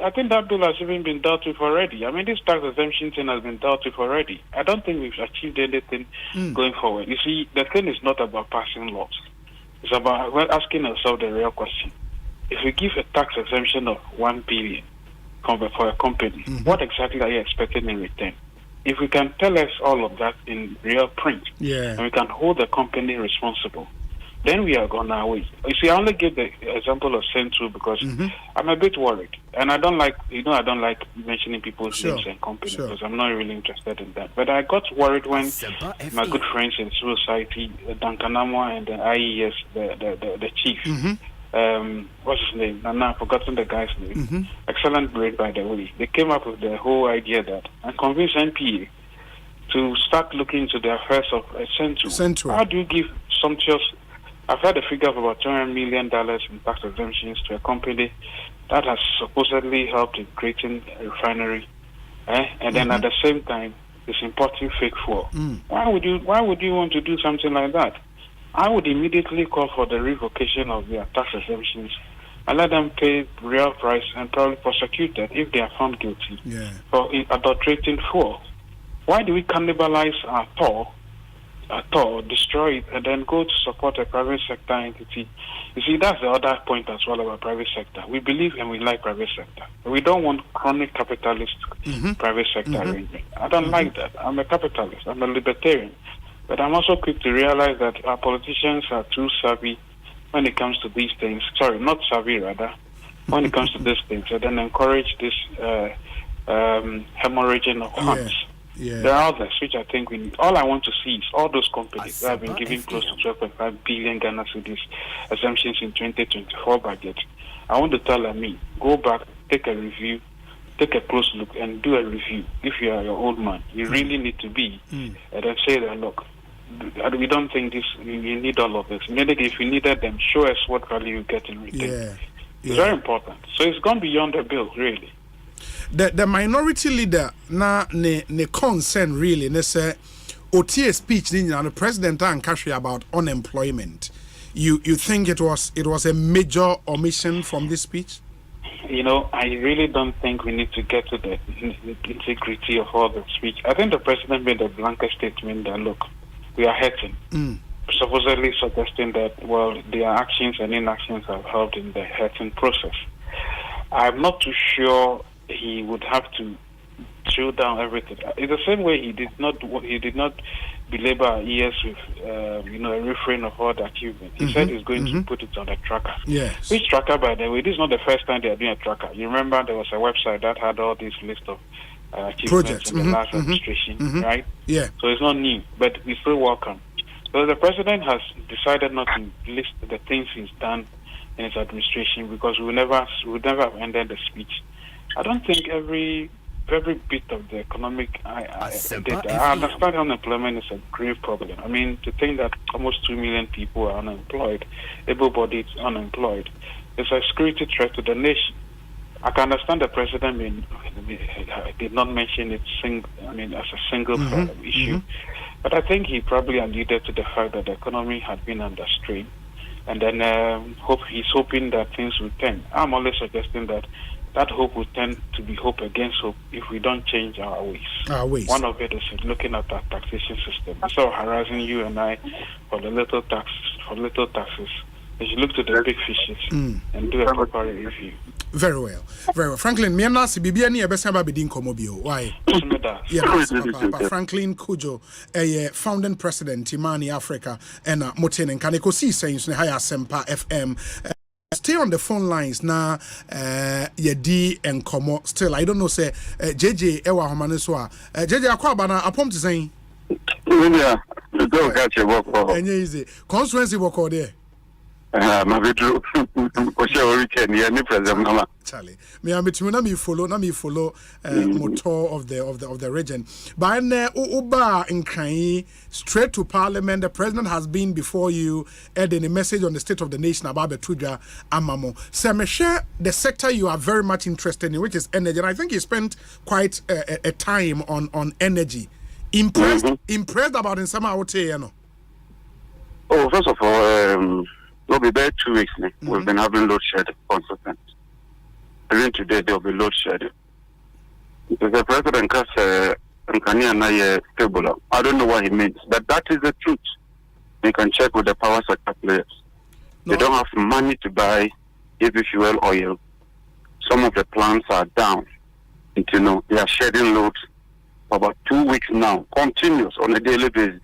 I think that bill has even been dealt with already. I mean, this tax exemption thing has been dealt with already. I don't think we've achieved anything going forward. You see, the thing is not about passing laws. It's about asking ourselves the real question. If we give a tax exemption of 1 billion for a company, what exactly are you expecting in return? If we can tell us all of that in real print, and we can hold the company responsible, then we are on our way. You see, I only give the example of Central because I'm a bit worried. And I don't like, I don't like mentioning people's names and companies because I'm not really interested in that. But I got worried when my good friends in civil society, Dankanamwa and the IES, the chief, what's his name? I've forgotten the guy's name. Excellent brain, by the way. They came up with the whole idea that and convinced NPA to start looking into the affairs of Central. How do you give sumptuous? I've heard a figure of about $200 million in tax exemptions to a company that has supposedly helped in creating a refinery, and then at the same time is importing fake fuel. Why would you want to do something like that? I would immediately call for the revocation of their tax exemptions and let them pay real price and probably prosecute them if they are found guilty for adulterating fuel. Why do we cannibalize our toll, destroy it, and then go to support a private sector entity? You see, that's the other point as well about private sector. We believe and we like private sector. We don't want chronic capitalist private sector arrangement. I don't like that. I'm a capitalist. I'm a libertarian. But I'm also quick to realize that our politicians are too savvy when it comes to these things. Sorry, not savvy, rather. When it comes to these things, and then encourage this hemorrhaging of funds. There are others which I think we need. All I want to see is all those companies that have been giving close to 12.5 billion Ghana cedis exemptions in 2024 budget. I want to tell them, go back, take a review, take a close look, and do a review. If you are your old man, you really need to be, and then say that, look, we don't think this. You need all of this. Maybe if you needed them, show us what value you get in return. It's very important. So it's gone beyond the bill, really. The minority leader na ne concern really ne say OTA speech the president and Kashi about unemployment. You think it was a major omission from this speech? I really don't think we need to get to the integrity of all the speech. I think the president made a blanket statement that, look, we are hurting. Supposedly suggesting that, well, their actions and inactions have helped in the hurting process. I'm not too sure he would have to drill down everything. In the same way, he did not belabor our ears with a refrain of all the achievements. He said he's going to put it on a tracker. Yes. Which tracker, by the way? This is not the first time they are doing a tracker. You remember there was a website that had all these list of achievements projects in the last administration, right? Yeah. So it's not new, but we still welcome. So the president has decided not to list the things he's done in his administration because we would never have ended the speech. I don't think every bit of the economic I understand unemployment is a grave problem. I mean, to think that almost 2 million people are unemployed, able-bodied unemployed, is a security threat to the nation. I can understand the president did not mention it as a single issue, but I think he probably alluded to the fact that the economy had been under strain, and then he's hoping that things will turn. I'm only suggesting that hope will tend to be hope against hope if we don't change our ways. One of it is looking at our taxation system. Instead of harassing you and I for the little taxes, they should look to the big fishes and do a proper review. Very well. Franklin, me na si bibia ni ebesa ba bidin komobio. Why? Franklin Kujo, a founding president Imani Africa and Moten and Ekosiisen On Asempa FM. Stay on the phone lines now. Yedi and Komo. Still, I don't know. Say JJ Ewa Homaneswa. JJ Akwabana. Apom to saying. Yeah, don't catch your work. And easy. Constituency work out there. My video. Weekend. Yeah, President Charlie, me follow motor of the region. But Uba in Krai, straight to Parliament. The president has been before you, adding a message on the state of the nation about Betuja Amamo. So me share the sector you are very much interested in, which is energy. And I think you spent quite a time on energy. Impressed about in some out here, you know. Oh, first of all, we'll be there 2 weeks now. We've been having load shedding consistent. Even today, there will be load shedding. Because the president has stable. I don't know what he means, but that is the truth. You can check with the power sector players. No. They don't have money to buy heavy fuel oil. Some of the plants are down. They are shedding loads for about 2 weeks now, continuous on a daily basis.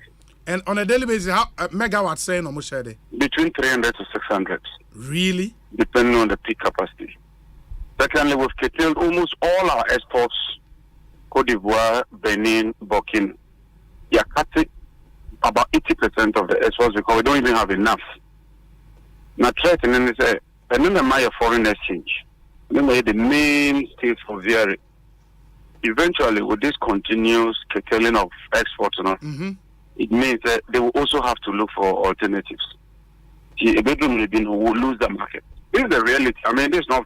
And on a daily basis, how megawatts saying almost shedding? Between 300 to 600. Really? Depending on the peak capacity. Secondly, we've curtailed almost all our exports, Cote d'Ivoire, Benin, Burkina. We are cutting about 80% of the exports because we don't even have enough. Now, threatening is a foreign exchange. The main state for VRA. Eventually, with this continuous curtailing of exports, it means that they will also have to look for alternatives. A bedroom will lose the market. This is the reality. I mean, this is not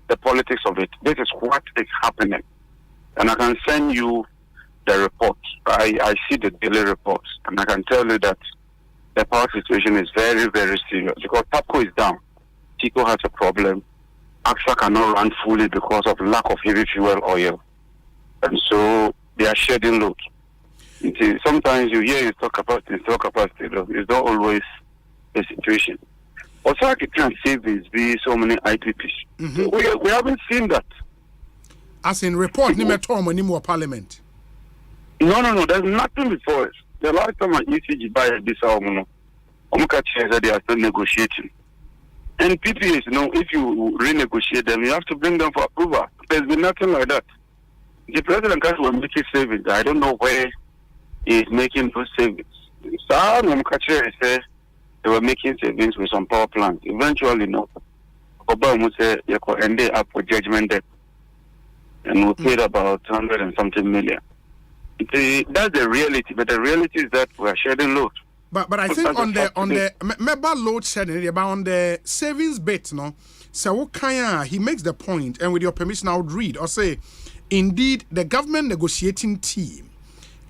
the politics of it. This is what is happening. And I can send you the reports. I see the daily reports. And I can tell you that the power situation is very, very serious. Because TAPCO is down. TICO has a problem. AXA cannot run fully because of lack of heavy fuel oil. And so they are shedding loads. Sometimes you hear install capacity. It's not always the situation. Also, I can savings be so many IPPs. We haven't seen that. As in report, ni more parliament. No. There's nothing before it. The last time I ECG buy this album, they are still negotiating. And PPAs, if you renegotiate them, you have to bring them for approval. There's been nothing like that. The president will make savings. I don't know where he is making those savings. They were making savings with some power plants. Eventually, Obama said you could end up for judgment debt, and we paid about 100 and something million. That's the reality, but the reality is that we are shedding load. But I think on the member load shedding, about on the savings bit, so he makes the point, and with your permission, I would read or say, indeed, the government negotiating team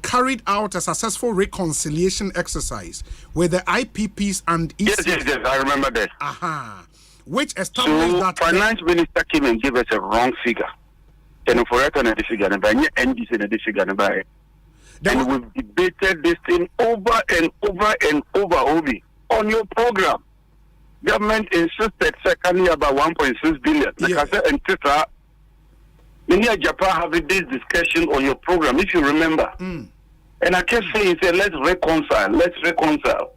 carried out a successful reconciliation exercise with the IPPs and EC. Yes, I remember that. Which established that finance minister came and gave us a wrong figure. And we've debated this thing over and over and over, Obi, on your program. Government insisted secondly about 1.6 billion. Like I said, and Tita, Japan having this discussion on your program, if you remember. And I kept saying, let's reconcile.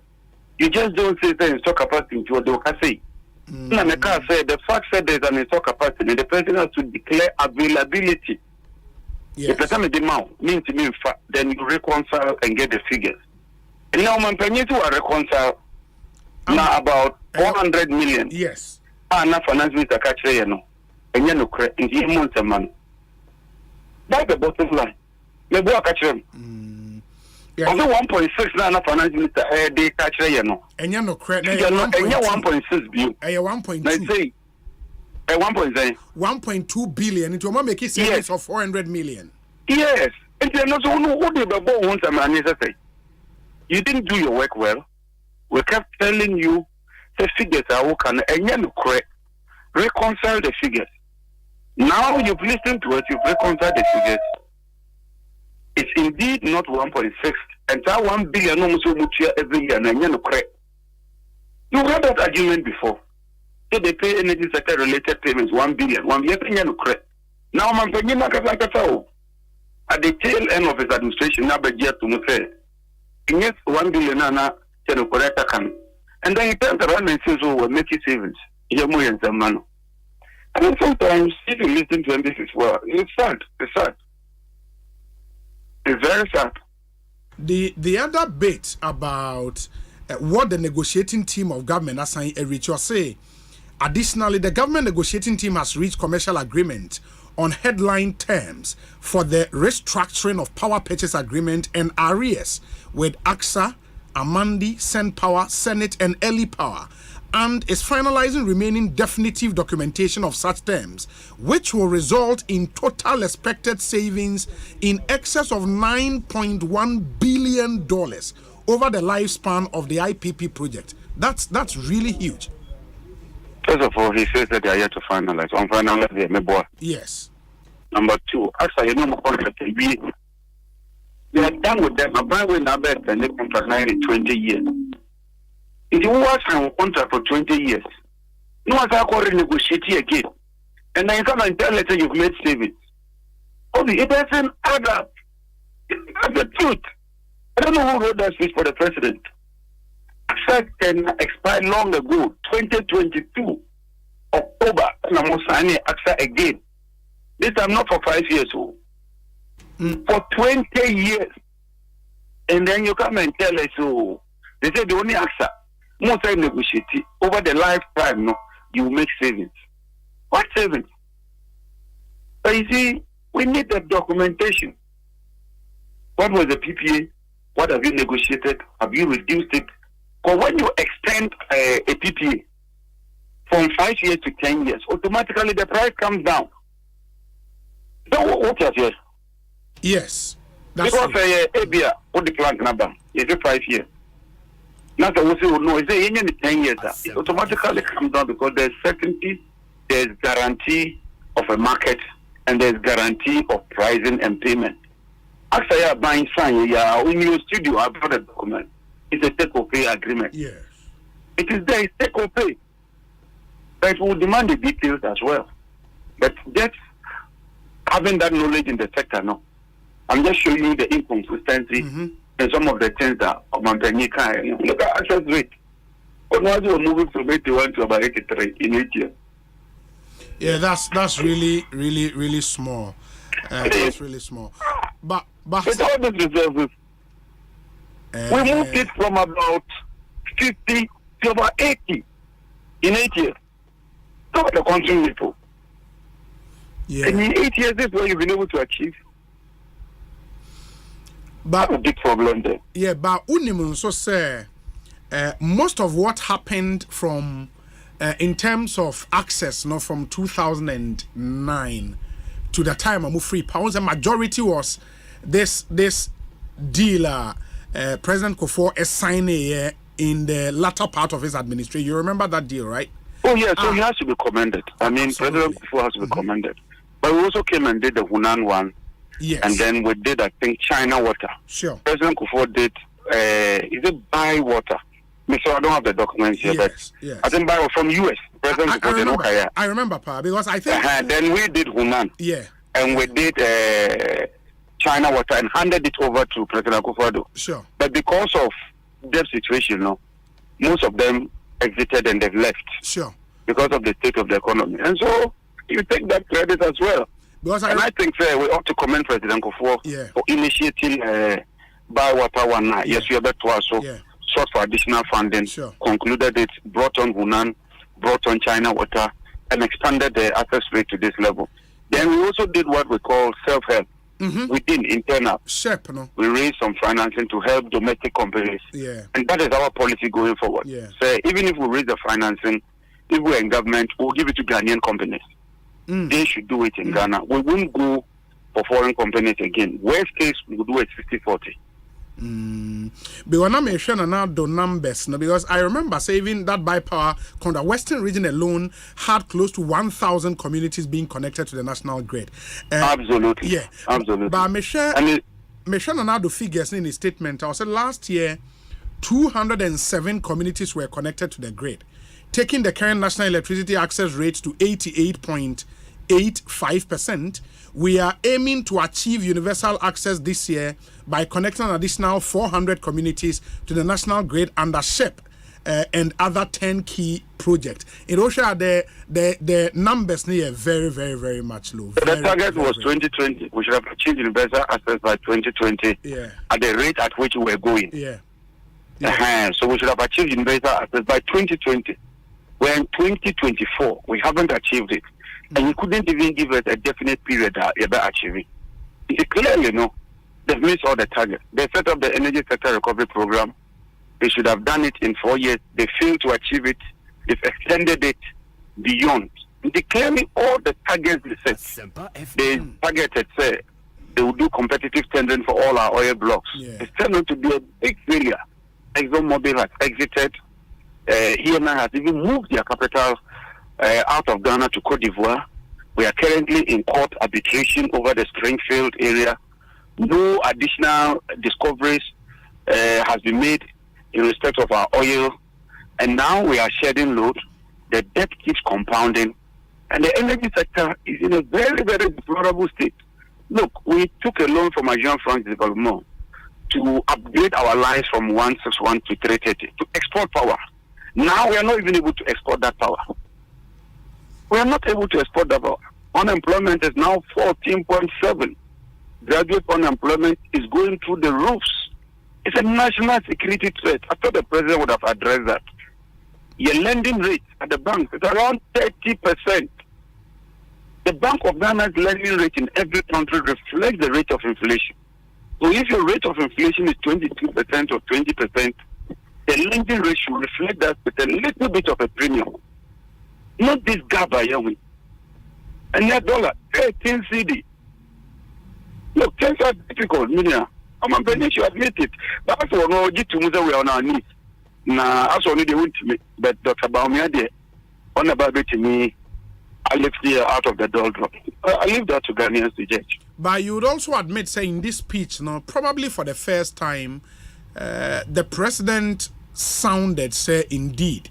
You just don't say that install capacity to what they can say. The fact that there's an install capacity, the president has to declare availability. If the time is demand, means then you reconcile and get the figures. And now, man, to reconcile now about 400 million. Yes. Now, finance minister catch and you know, in the months a month. That's the bottom line. Maybe I catch them. Also 1.6 now finance minister they catch and you know credit 1.6 billion. 1.2. Let's say 1.2 billion. It will make it savings of 400 million. Yes. And you know what they want a man say. You didn't do your work well. We kept telling you the figures are working and you know reconcile the figures. Now you've listened to us, you've reconciled the figures. It's indeed not 1.6. And that 1 billion almost every year. And you heard that argument before. So they pay energy sector related payments 1 billion. 1 billion. Now, at the tail end of his administration, now budget to say, yes, 1 billion. And then he turns around and says, oh, we'll make it savings. And then sometimes, if you listen to him, this is well, it's sad. It's sad. It's very sad. The other bit about what the negotiating team of government assigned Ericho say, additionally, the government negotiating team has reached commercial agreement on headline terms for the restructuring of power purchase agreement and arrears with AXA, Amandi, Sen Power, Senate, and Early Power, and is finalizing remaining definitive documentation of such terms, which will result in total expected savings in excess of $9.1 billion over the lifespan of the IPP project. That's really huge. First of all, he says that they are yet to finalize. On finalize, they may. Yes. Number two, actually, you know, my contract, they are done with them. I'm buying with Nabet and they contract 20 years. If you work on a contract for 20 years, no one's going to negotiate again. And then you come and tell later you've made savings. Oh, it doesn't add up. That's the truth. I don't know who wrote that speech for the president. AXA can expire long ago, 2022, October, and I'm signing AXA again. This time not for 5 years old. For 20 years. And then you come and tell us, oh, they say the only AXA, most time negotiate over the lifetime, no, you make savings. What savings? But you see, we need the documentation. What was the PPA? What have you negotiated? Have you reduced it? Because when you extend a PPA from 5 years to 10 years, automatically the price comes down. So what is it? Yes. Because ABIA, what the plant number? Is it 5 years? Not that we say, no, is it 10 years? It automatically comes down because there's certainty, there's guarantee of a market, and there's guarantee of pricing and payment. Actually, you're buying sign, in your studio, I've got a document. It's a take-or-pay agreement. Yes. It is there, it's take-or-pay. But we will demand the details as well. But just having that knowledge in the sector, no. I'm just showing you the inconsistency and some of the things that look at access rate. Once we're moving from 81 to about 83 in 8 years. Yeah, that's really, really, really small. That's really small. But with all these reserves, we moved it from about 50 to about 80 in 8 years. Look at the country people. Yeah. And in 8 years, this is what you've been able to achieve. But a big problem there. Yeah, but Unimun so say most of what happened from in terms of access, from 2009 to the time I'm free pounds, the majority was this deal President Kufuor is signing in the latter part of his administration. You remember that deal, right? Oh yeah, so he has to be commended. I mean, absolutely. President Kufuor has to be commended. But we also came and did the Hunan one. Yes. And then we did, I think, China water. Sure. President Kufuor did, is it buy water? So I don't have the documents here, but I think buy from US. President Kufuor I remember, Pa, because I think... then we did Hunan. Yeah. And we did China water and handed it over to President Kufuor. Sure. But because of their situation, most of them exited and they've left. Sure. Because of the state of the economy. And so you take that credit as well. I think we ought to commend President Kufuor for initiating buy water one night. Yes, we are better to also sought for additional funding, concluded it, brought on Hunan, brought on China water, and expanded the access rate to this level. Then we also did what we call self-help within internal. We raised some financing to help domestic companies. And that is our policy going forward. So even if we raise the financing, if we're in government, we'll give it to Ghanaian companies. They should do it in Ghana. We won't go for foreign companies again. Worst case, we'll do it 60-40. Because I'm sure now the numbers, because I remember saving that by power, the Western region alone had close to 1,000 communities being connected to the national grid. Absolutely. Yeah. Absolutely. But I'm sure now the figures in the statement, I said last year, 207 communities were connected to the grid, taking the current national electricity access rate to 88.85%. We are aiming to achieve universal access this year by connecting an additional 400 communities to the national grid under SHIP and other 10 key projects. In Russia, the numbers near very, very, very much low. The target was 2020. We should have achieved universal access by 2020 at the rate at which we were going. So we should have achieved universal access by 2020. We're in 2024. We haven't achieved it. And you couldn't even give us a definite period that you're achieving. It's clear, they've missed all the targets. They set up the energy sector recovery program. They should have done it in 4 years. They failed to achieve it. They've extended it beyond. Declaring all the targets they set. They targeted, say, they will do competitive tendering for all our oil blocks. It's turned out to be a big failure. ExxonMobil has exited. ENI has even moved their capital out of Ghana to Cote d'Ivoire. We are currently in court arbitration over the Springfield area. No additional discoveries has been made in respect of our oil. And now we are shedding load. The debt keeps compounding. And the energy sector is in a very, very deplorable state. Look, we took a loan from Agent France Development to upgrade our lines from 161 to 330 to export power. Now we are not even able to export that power. We are not able to export that power. Unemployment is now 14.7. Graduate unemployment is going through the roofs. It's a national security threat. I thought the president would have addressed that. Your lending rate at the bank is around 30%. The Bank of Ghana's lending rate in every country reflects the rate of inflation. So if your rate of inflation is 22% or 20%, the lending rate should reflect that with a little bit of a premium. Not this gaba, Yahweh. And that dollar, 13 CD. Look, things are difficult, Minia. I'm a penny, you admit it. But that's what we get to move away on our knees. Now, that's what they want to me. But Dr. Baumia, there, on about it to me, I left here out of the doldrum. I leave that to Ghanaians to judge. But you would also admit, say, in this speech, probably for the first time, the president sounded, say, indeed,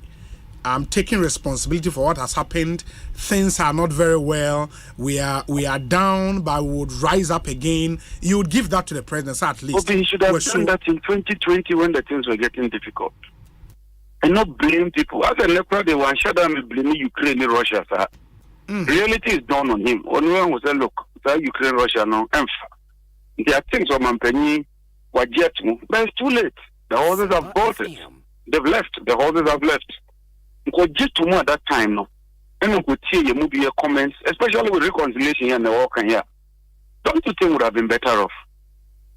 I'm taking responsibility for what has happened. Things are not very well. We are down, but we would rise up again. You would give that to the president, so at least. Okay, he should have done that in 2020 when the things were getting difficult. And not blame people. As a leper, they want shut down and blame Ukraine and Russia, sir. Reality is done on him. One will say, look, Ukraine, Russia, no, there are things on Mampeni, but it's too late. The horses have bolted. They've left. The horses have left. Because just to more at that time, no. And we could see your movie comments, especially with reconciliation here and the walk here. Don't you think would have been better off?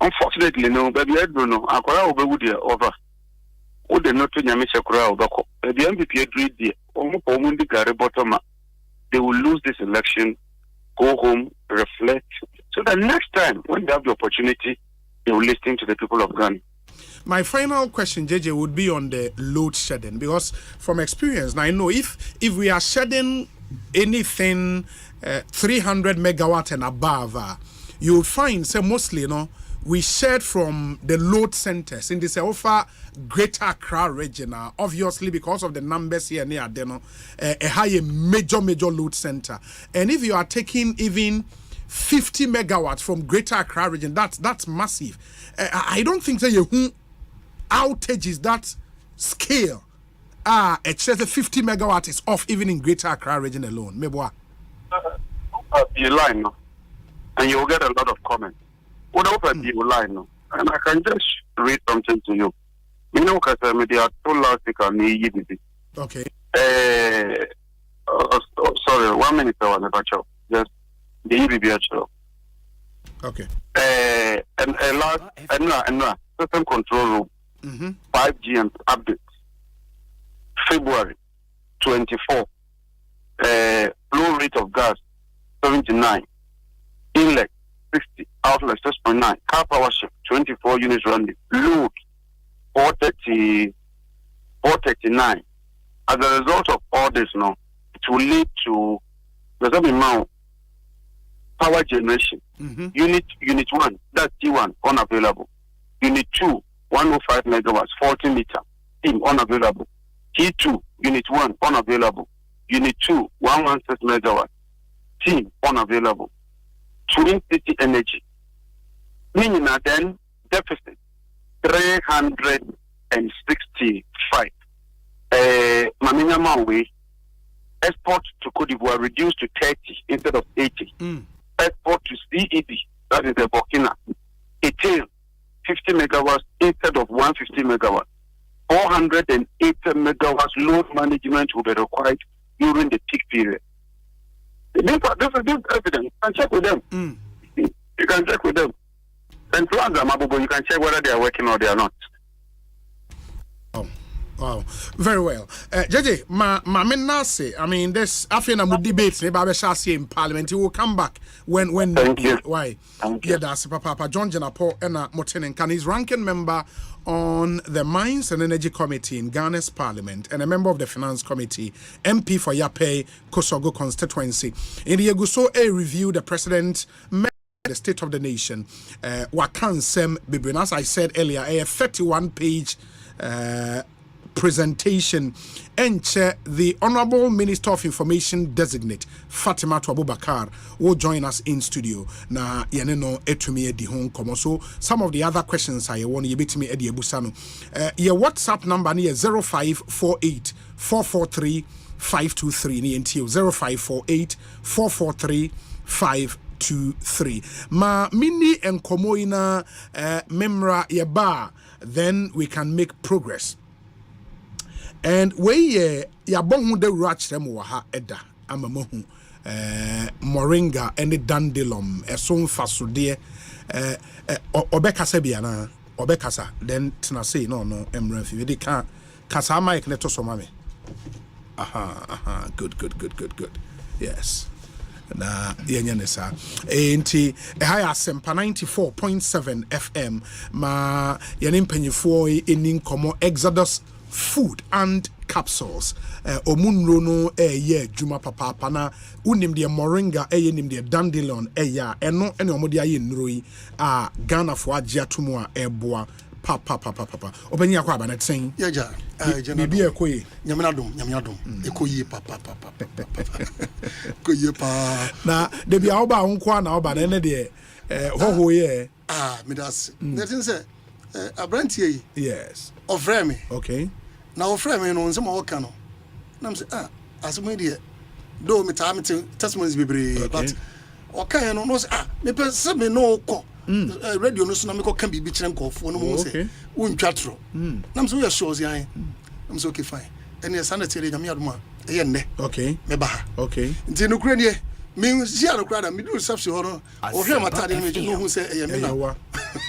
Unfortunately, no, but we don't know. Akora Obewood over. Would they not to Yamisha Kura Obako? The MPP agreed the they will lose this election, go home, reflect. So the next time, when they have the opportunity, they will listen to the people of Ghana. My final question, JJ, would be on the load shedding, because from experience, now I know if we are shedding anything 300 megawatt and above, you will find, say, mostly, we shed from the load centers in this offer Greater Accra region, obviously because of the numbers here near there, a high major load center. And if you are taking even 50 megawatts from Greater Accra region, that's massive. I don't think that you outage is that scale. It says the 50 megawatt is off even in Greater Accra region alone. Meboa. You lie, no, and you'll get a lot of comments. What open you lie, no, and I can just read something to you. You know, because they are too loud. Okay. Sorry, 1 minute. I want to just the EBB show. Okay. And system control room, 5G and updates, February 24, low rate of gas 79, inlet 60, outlet 6.9, car power shift 24 units running, load 439. As a result of all this, it will lead to the same amount power generation. Unit 1, that's T1, unavailable. Unit 2, 105 megawatts, 40 meter, team unavailable. T2, Unit 1, unavailable. Unit 2, 116 megawatts, team unavailable. Twin City Energy, meaning that then deficit 365. Maminya Maui, export to Cote d'Ivoire reduced to 30 instead of 80. Export to CED, that is the Burkina, 18, 50 megawatts instead of 150 megawatts. 480 megawatts load management will be required during the peak period. This is evidence. You can check with them. You can check with them. And plans are mobile, you can check whether they are working or they are not. Wow, very well. JJ, my men say, I mean, this after we debates in Parliament, he will come back when. Thank you. Why? Yeah, that's Papa John Jenapo and Motenen Can he's ranking member on the Mines and Energy Committee in Ghana's Parliament and a member of the Finance Committee, MP for Yape Kosogo constituency. In the Eguso A review, the President the State of the Nation. Wakansem Bibrin, as I said earlier, a 31-page presentation and the Honorable Minister of Information Designate Fatima Abubakar will join us in studio. Na yeneno etumi edi hon komo. So some of the other questions I want you bit me edi ebusano. Your WhatsApp number ni 0548 443 523 ni NTO 0548 443 523. Ma mini and komoina memra yaba, then we can make progress. And we yabon de rachrem waha eda amamohu moringa and dandelion eson fasode obekasa biana obekasa then tina say no emranfi we dey kan kasa mic neto so mame good yes na yenya nesa enti ehaya Asempa 94.7 FM ma yene mpanyifo eni nkomo Exodus food and capsules omunro no ye juma papa na unim de moringa nim de dandelion ya eno ene omode aye nnuro yi Ghana fo agya tomu a eboa papa obenya kwa ba na ten yaja bibi ekoyi nyamenadom ekoyi papa koyi pa na de bia oba nko na oba na ene de hoho ye medas netin say abrantie yes ofre me okay na ofre me no nsema woka no na me say asemo de do me ta me testimonies bebre but okay no no say me pese me no ko radio no so na me ko kan bibi kire nkofo no mo say wontwatro na me say we sure yan na me say okay fine ene sanity le nyame adoma e nne okay me ba okay nti no kure ne me si aro kura da me do reception ho no o hwe mata de me no hu say e me na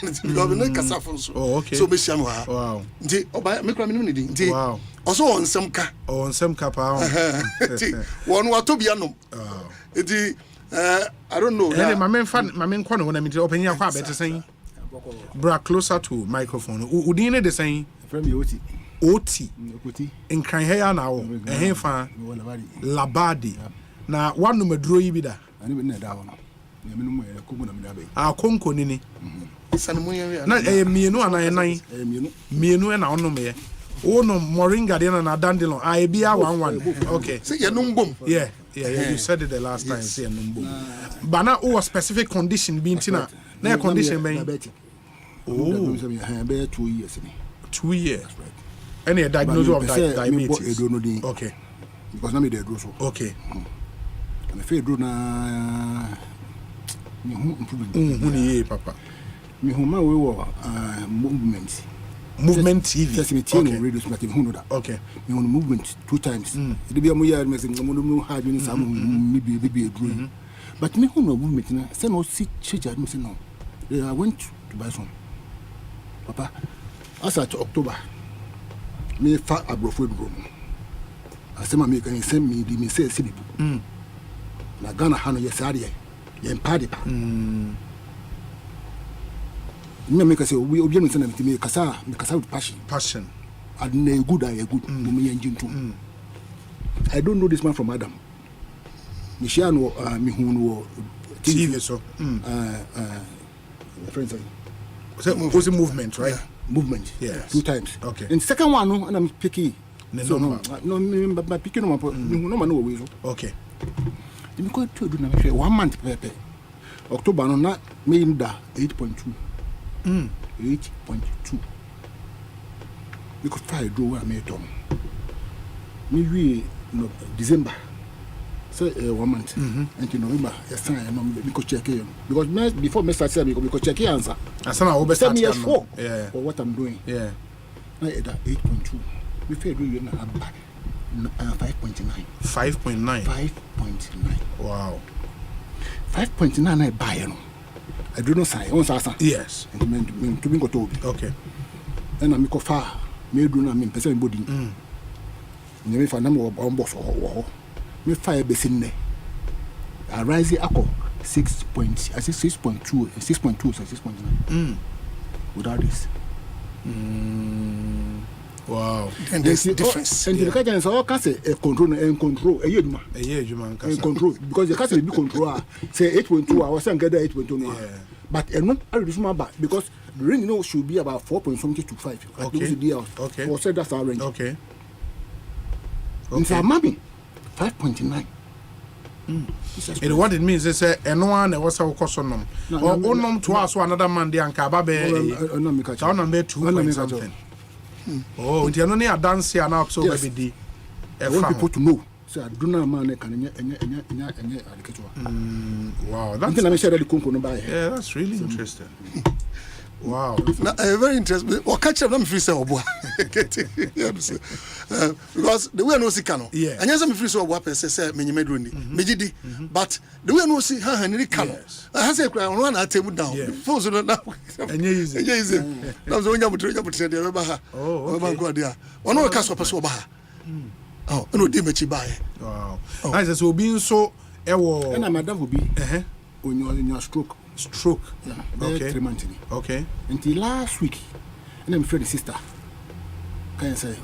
nti do me kasa fo so so be sia no ha wow nti oba me kura me ni din nti oso onsem ka pa nti won wato bia no nti I don't know na my men kwa no na me openya kwa bete sen bra closer to microphone udin de sen from oti in kan heya na wo fa labadi na wanu maduro yi bida ani be na da wo no me no mo ko na me da be konko nini isane mo yen na mienu anan mienu na ono me no moringa de na dandelion bia 11 okay say ye no mbom yeah you said it the last time say no mbom bana o specific condition bi ntina na condition ben be 2 years ni 2 years any diagnosis of diabetes okay because na me dey do so okay me fe do na me hu improvement papa me hu ma we wo movement TV yes me TV radio so that me hu no da okay me hu movement 2 times e be am ya me say no ha ju ni sam me be edru but me hu no movement na say no see church me say no I went to buy some papa as at October me fa abrofo drum asema me kan send me di me say sibi na Ghana hano yesari ye mpade pa me make say obi no say na me kasa with passion and na good me engine too I don't know this man from Adam me share no me hu no TV so friends say was movement right movement yes 2 times okay and second one no and I'm picking no me picking no man no way so okay me go to do na me 1 month pepe October no na me da 8.2 8.2 because try do what I made on me no December. So 1 month. And in November, yes, I know because check it because before me start saying because check the answer. As I will start me for what I'm doing. Yeah. I had 8.2. We fair do you know 5.9. 5.9. 5.9. Wow. 5.9 I buy no. I do not say once answer. Yes. And to be got to be. Okay. And I'm go far. Me do na me person body. Me fa na me on boss wo. Me fire basin ne. I rise ako 6.2, 6.9. Without this. Wow. And there's a difference. And the can say can say control and control. And control because the can be control. Say 8.2 hours and get 8.2. But not I reduce my back because the range should be about 4.something to 5. Okay. Or say that's our range. Okay. And so mommy 5.9. And what it means is and one was our cosonum. Or onum to us another man the ankababe. No, number 2 something. Oh, you're not a dance here now, so baby. I want people to know. So I do not man can wow, that's really interesting. Wow. Very interesting. What catch up them free say obo. Because the way no see cano. Yeah. And yes me free say obo person say me nyemedro ni. Mejidi. But the way no see ha ni cano. I say cry on one table down. Phone so now. And easy. Now so nya mutire dey ba ha. Oh, okay. God there. One no cast person oba ha. Oh, no dey mechi ba e. Wow. I say so being so ewo. And madam will be on your stroke. Yeah. Okay. 3 months. Okay. Until last week, and I'm friend sister. Can you say?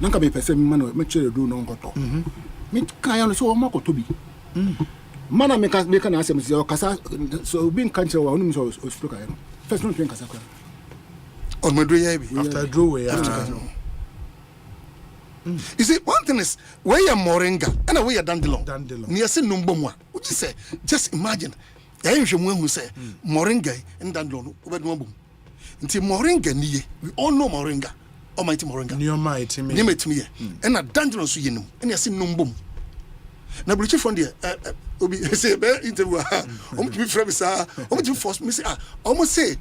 Nanka be person man make sure do no go to. Me can you so ma ko to be. Man make an answer me kasa so being country wa only so stroke ayo. First no kasa kwa. On my do be after draw we You see, one thing is where you're moringa and where you're dandelion. Near sin numbomwa. Would you say? Just imagine. I usually who say moringa and dandelion over no boom. Until moringa niye, we all know moringa. Almighty moringa. Near mighty me. Me. And a dandelion so you know. And you're sin numbom. Now, British from there, Obi say, interview. Almost be friends, sir. Almost force me say, almost say.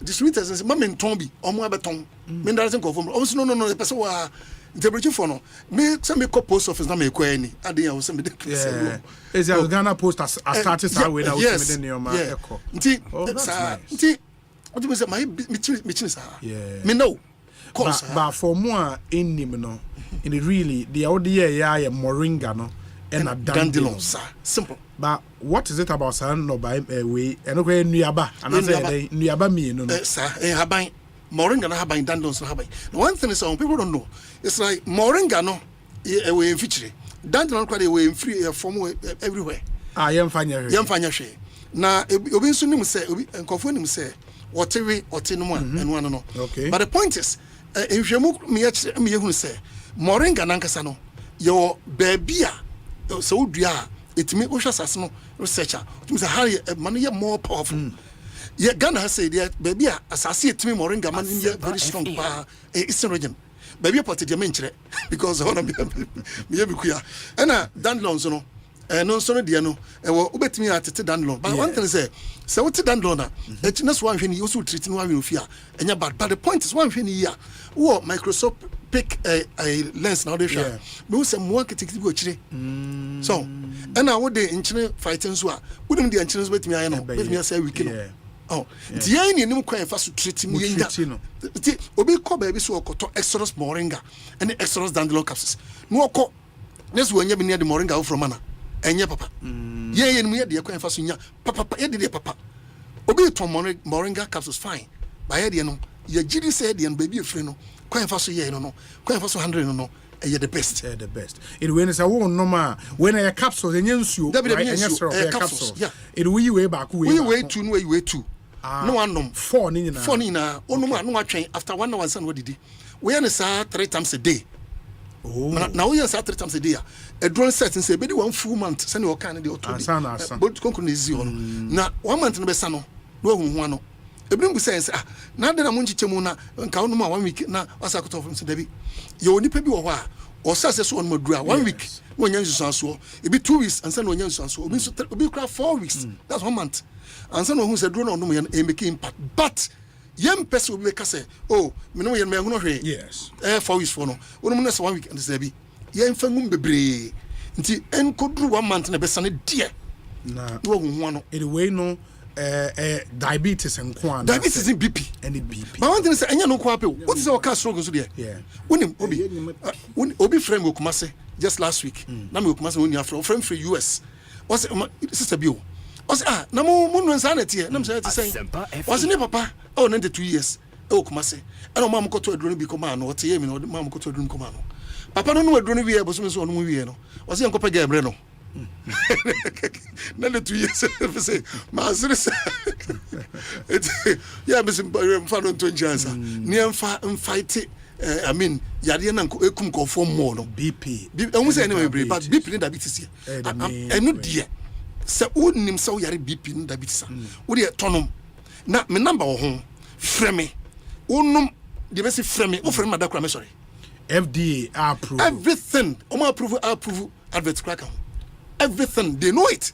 Distributors and Mamma Tombi, Omo Beton, men doesn't confirm. Also, no, the person was interpreting for no. Me, some make post office, not make any. I didn't send me the is the Ghana post as started our way now within your man. Echo. That's nice. What do you say? My mitchins are. Yeah. Me know. But for more in him, no, in the really, the idea, yeah, moringa, no, and a dandelion, sir. Simple. But what is it about San no by way and okay Nuyaba and I say Nuyaba me no sir habai moringa na habai dandelions na habai. One thing is some people don't know. It's like moringa no we feature dandelion kwade we free from everywhere. Yam fanya hwe. Na obi nso nim say obi nkofo nim say otewe no and one no. Okay. But the point is ehwemu me ehunu say moringa nankasa no your baby a so dua it me osha sasno researcher it means how man you more powerful yeah Ghana has said yeah baby asase it me moringa man very strong pa eastern region baby part the menchre because one me be kuya and dandelions no no so no dia no obetimi atete dandelion but one thing say what dandelion na etinas one hwe ni you so treat no one ofia enya bad but the point is one hwe ni ya wo Microsoft pick a lens now they share me say mo ketekiti go chire so and I would dey inchine fighting so a wouldn't the inchine betimi aye no betimi say week no oh the any nim kwan fa so treat me yenya ti obi ko ba bi so okoto exodus moringa and exodus dandelion capsules no okọ nesu wanya bi near the moringa from mana enye papa ye nim ye de kwan fa so nya papa ye de papa obi to moringa capsules fine ba ye de no ye gidi say de baby free no kwan fa so ye no kwan fa so 100 no the best. The best. It when it's a one normal when a capsule and you capsules. Yeah. It we way back way two no way two. No one no 4 nina. 4 nina. Oh no man no train after 1 hour and what did he? We are 3 times a day. Oh. Now we are 3 times a day. A drone set and say be 1 full month send your kind of the but conclude is on. Now 1 month no be sano. No one no. Ebrim bu say na de na mo nchichemu na nka onu ma 1 week na asakoto from Debbie. You nipa bi wo ho a or says so on Madura 1 week. When you so it be 2 weeks and send on so be 4 weeks. That's 1 month. And someone who said drone on no and make impact. But young person will make us say, oh, me know you may not hear. Yes. 4 weeks for no. 1 week and say be young family be until and could do 1 month and a best dear. Nah, one anyway, no. Diabetes and kwan. Diabetes and BP. Any BP. But one thing is, I know what is our car struggles there? Yeah. When Obi friend will come say just last week. Now we come say when you have friend for US. What's sister Bill? What's na mo insanity? Na say what's ne papa? Oh, 92 years. Oh, come say. And mama go to a drone be come on. What ye me no mama go to a drone come on. Papa no know a drone we e boso so no we no. What's ye nkopa gabre no. None 2 years say Mazris. Yeah, Mr. Fadon to chance. Near fight I mean, Yadian and Ekum go for more BP. I won't say anyway, but BP in diabetes here. I know dear. So wouldn't him so Yari BP in diabetes. Would you turn him? Not my number home. Frame. Unum, the best frame. Offer my doctor, sorry. FDA approve. Everything. Approve. Advert cracker. Everything they know it.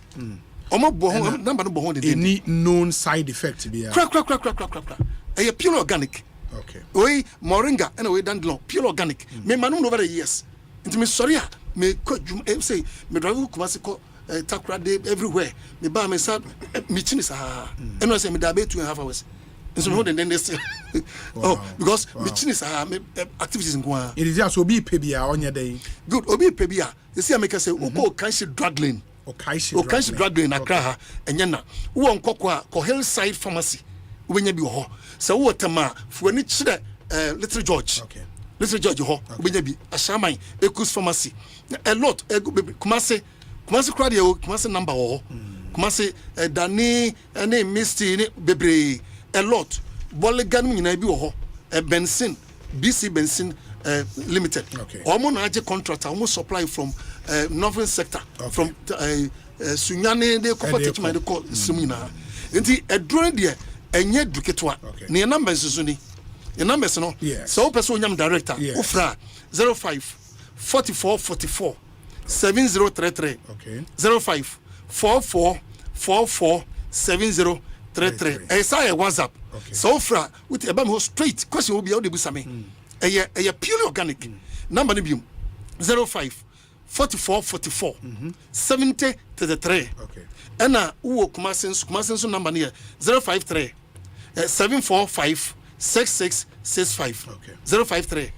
Any known side effect be crack. A pure organic. Okay. We moringa and we dandelion pure organic. Me manu over the years. Into me sorry me say me drive Kumasi takra day everywhere. Me ba me sa me chini sa. And I say me dabe 2.5 hours. And so no then they say oh because me chini sa me activities in Kwa. It is just obi pebia on your day. Good obi pebia. You see I make say go kanshi drug lane. Kanshi drug lane akra enya na. Wo nkokwa ko hillside pharmacy. When you be ho so what ma for ni chire little George little George ho when you be ashaman Ekos pharmacy a lot Kumasi crowd here Kumasi number ho Kumasi Dani any misty ni bebre a lot Bolligan nyina bi ho Benson BC Benson limited almost na contractor almost supply from northern sector from Sunyane de ko teachment de ko simina enti e drone there enye duketwa ne numbers so ni the numbers no so person nyam director ofra 05 44 44 7033 05 44 44 7033 say WhatsApp so ofra with about ho straight question will be how dey busame e purely organic number ni bium 05 44 44 7033 and uwo Kumasi number near 053 745 6665 053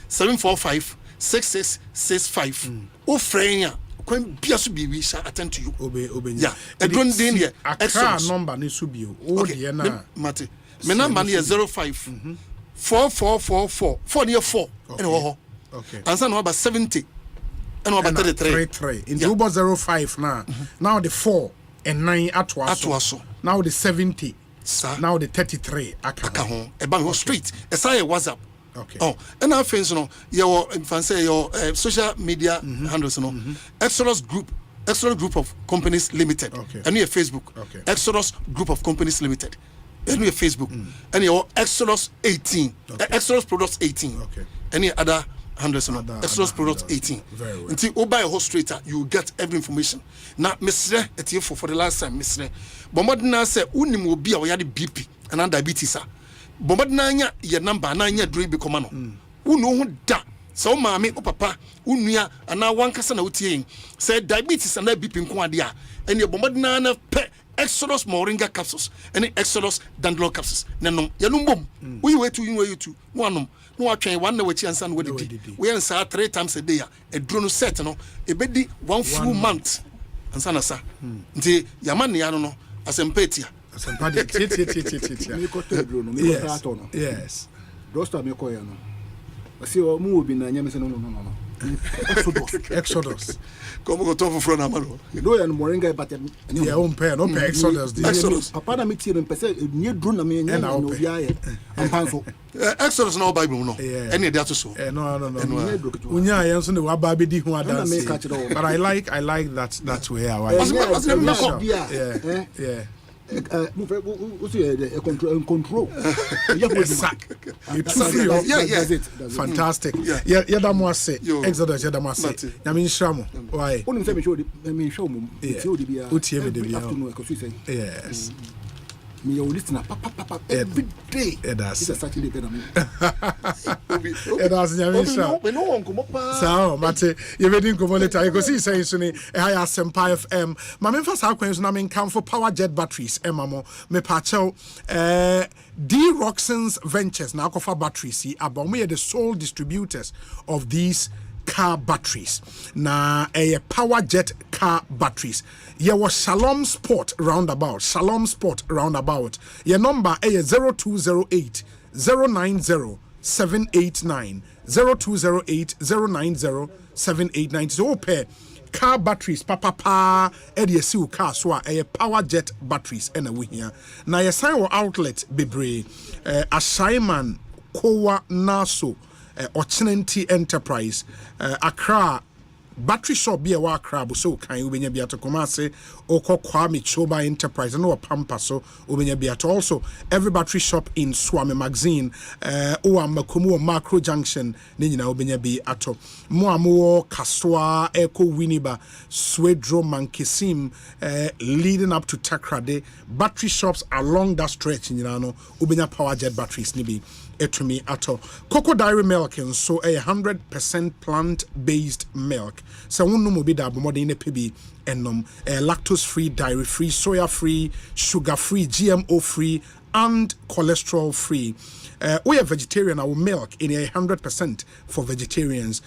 745 6665 o frenya kwen bia so bibi sha attend to you yeah e don dey here extra number ni so bio o dey na mate me number near 05 4444 4 near 4 and ho answer number 70 and about 33 in the 05 now the 4 and 9 atwaso now the 70 now the 33 aka ho e ban ho street e say WhatsApp oh and our friends no your say your social media handles no Exodus group of companies limited and your Facebook Exodus group of companies limited and your Facebook and your Exodus 18 Exodus products 18 any other handles no Exodus products 18 until you buy a whole straighter you get every information now Mr. Etienne for the last time Mr. Bombadina say unim obi a oyade BP and diabetes Bombadina nya your number na nya drink be command unu ho da so maame o papa unua ana wankasa na utie say diabetes and BP nko ade a ene Bombadina na pe Exodus moringa capsules and Exodus dandelion capsules nanom yanum bom we wait you no anom no atwen one na wachi ansa no wadi we ansa 3 times a day a drone set no e be di 1 full month ansa na sa nti yamane ya no Asempa de me ko to drone me ko ato no yes dosta me ko ya no asi o mu obi na nyame se no Exodus como go to for na maro do ya no moringa but ya on pay Exodus papa na me tie no pese nie drone na me nya no bia ye ampanso Exodus no Bible no any dey to so no unya yen so ne wa ba be di hu adanse but I like that way how I control. Fantastic. Yadamwase. Exodus Yadamwase. Yaminshamo. Why? Yes. Me listen every day. It does. It's Saturday. It does. So, Mate, you ready to go later? Ekosiisen saying suni. Asempa FM. Mame first how kwensu na me come for power jet batteries. Mamo me pacho. D Roxon's Ventures na akofa batteries. About me the sole distributors of these car batteries. Na a power jet car batteries. Ye was Shalom Sport roundabout. Your number is 0208 090 789 0208 090 789. So pair car batteries papa edi esi car so a power jet batteries ena we here. Na ye sign our outlet bebre Ashaiman Kowa Naso Ochinenti Enterprise Accra battery shop be a wa crab so kan ubenya bia to Kumase oko Kwame Choba Enterprise no pampa so ubenya bia to also every battery shop in Swami Magazine o Makumu Macro Junction ni nyina ubenya bi ato mo amu Kaswa Eko Winiba Swedro Mankisim leading up to Takrade battery shops along that stretch nyina no ubenya power jet batteries ni bi etumi ato Cocoa Dairy Milk and so 100% plant-based milk. So wonu mo bi da bomode ne pebi enom lactose free, dairy free, soya free, sugar free, GMO free and cholesterol free. We are vegetarian, our milk in 100% for vegetarians.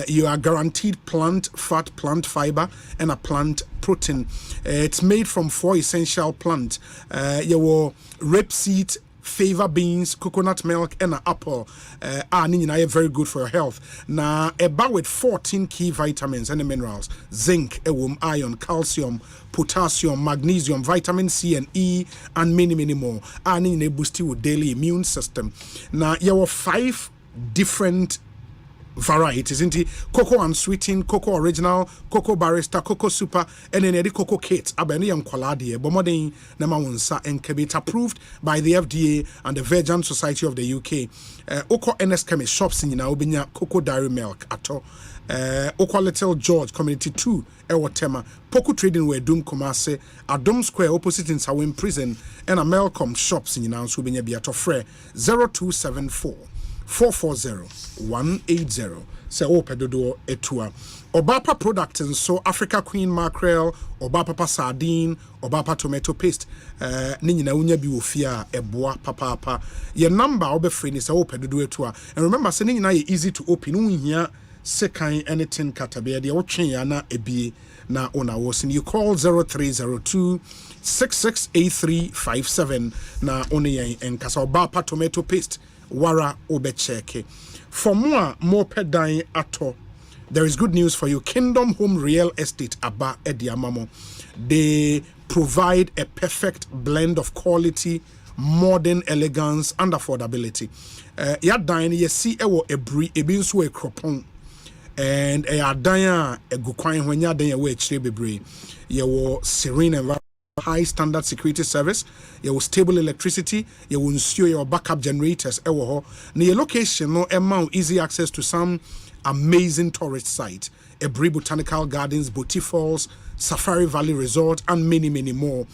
You are guaranteed plant fat, plant fiber and a plant protein. It's made from 4 essential plants. Your rapeseed, fava beans, coconut milk, and an apple are very good for your health. Now, about with 14 key vitamins and minerals: zinc, iron, calcium, potassium, magnesium, vitamin C and E, and many more. And in a boost your daily immune system. Now, there were 5 different varieties, isn't it? Cocoa unsweetened, cocoa original, cocoa barista, cocoa super, and then the cocoa kits. Abeni and quality, bomodin namawunsa and kebit approved by the FDA and the Vegan Society of the UK. Oko NS Chemist shops in Obinya cocoa dairy milk ato. Oko Little George Community 2 Ewatema Poku Trading where Doom Komase Adom Square opposite in Sawin Prison and a Melcom shops in Subinya Biato Fre 0274 440-180. Se opedodo etua. Obapa products and so Africa Queen mackerel, Obapa sardine, Obapa tomato paste. Nina unya bi ofia eboa papa. Your number obe free is opedodo etua. And remember, sending na easy to open. Here second anything katabia de ochen ya na ebi na ona wosin. You call 0302 668357 na one and kasa Obapa tomato paste. Wara obecheke. For more pedan ato, there is good news for you. Kingdom Home Real Estate Aba Ediamamo. They provide a perfect blend of quality, modern elegance, and affordability. Yadan ye see ewo ebri ebinso e kropon. And yadan e gukwan when yadan ye we chire bebre. Ye wo serene environment. High standard security service, your stable electricity, you will ensure your backup generators. Near location, no amount easy access to some amazing tourist sites, Ebri Botanical Gardens, Boti Falls, Safari Valley Resort, and many more.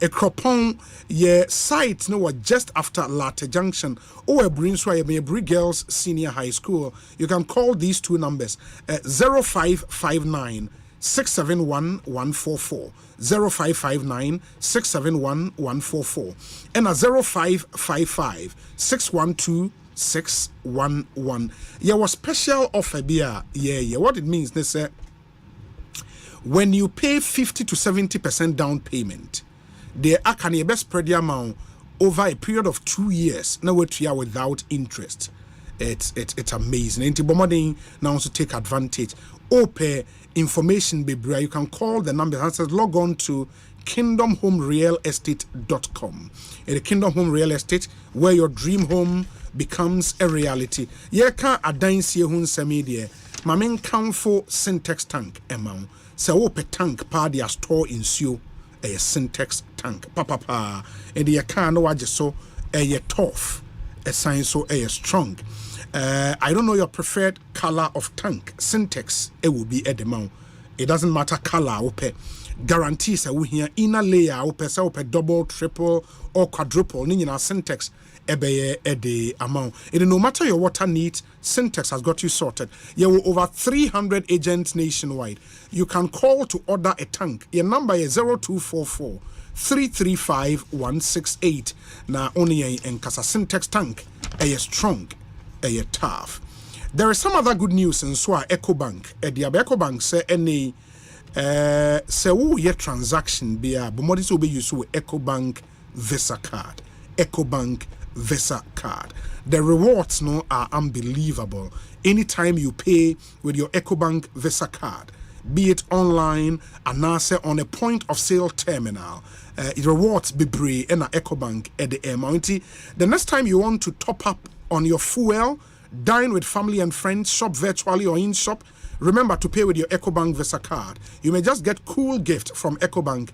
A Kropon, ye site no just after Latte Junction, or a Ebri Girls Senior High School. You can call these two numbers 0559 671 144 0559 671 144 and a 0555 612 611. Yeah, was special offer beer. Yeah. What it means, they say when you pay 50 to 70% down payment, they can best spread the amount over a period of 2 years. Now without interest. It's amazing. Ain't it? Now also take advantage. Open information, baby. You can call the number and says log on to kingdomhomerealestate.com. The Kingdom Home Real Estate, where your dream home becomes a reality. Yeka adansi hun samedie. Mamen kamfo syntax tank amount. Se open tank pa dia store in sio. a Syntex tank papa and the car no waje so a tough a sign so a strong. I don't know your preferred color of tank. Syntex it will be at the mount. It doesn't matter color ope. Guarantees that we hear inner layer ope double, triple or quadruple. Nina Syntex ebeye the amount. It no matter your water needs, Syntex has got you sorted. You have over 300 agents nationwide. You can call to order a tank. Your number is 0244 335 168. Now only a Nkasa Syntex tank a strong, a tough. There is some other good news in Swa EcoBank. EcoBank say any say who ye transaction be a but this will be used with EcoBank Visa card. EcoBank Visa card. The rewards no are unbelievable. Anytime you pay with your EcoBank Visa card, be it online and also on a point of sale terminal, it rewards be brave and EcoBank at the amount. The next time you want to top up on your fuel, dine with family and friends, shop virtually or in shop, remember to pay with your EcoBank Visa card. You may just get cool gift from EcoBank,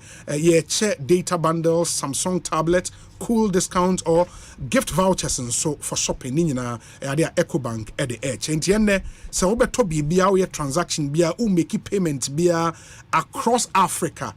data bundles, Samsung tablet, cool discounts or gift vouchers and so for shopping in their EcoBank at the edge. And tiende so obeto bia we transaction bia u make payment bia across Africa.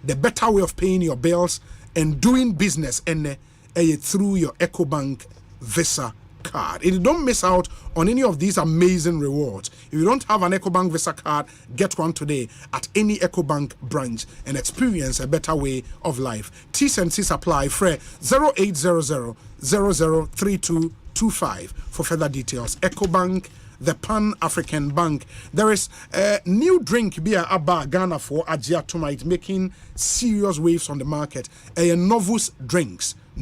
The better way of paying your bills and doing business and through your EcoBank Visa card. If you don't miss out on any of these amazing rewards, if you don't have an EcoBank Visa card, get one today at any EcoBank branch and experience a better way of life. T's and C's apply. Free 0800 003225 for further details. EcoBank, the Pan-African Bank. There is a new drink beer Abba Ghana for Ajia tonight, making serious waves on the market. Novus drinks. A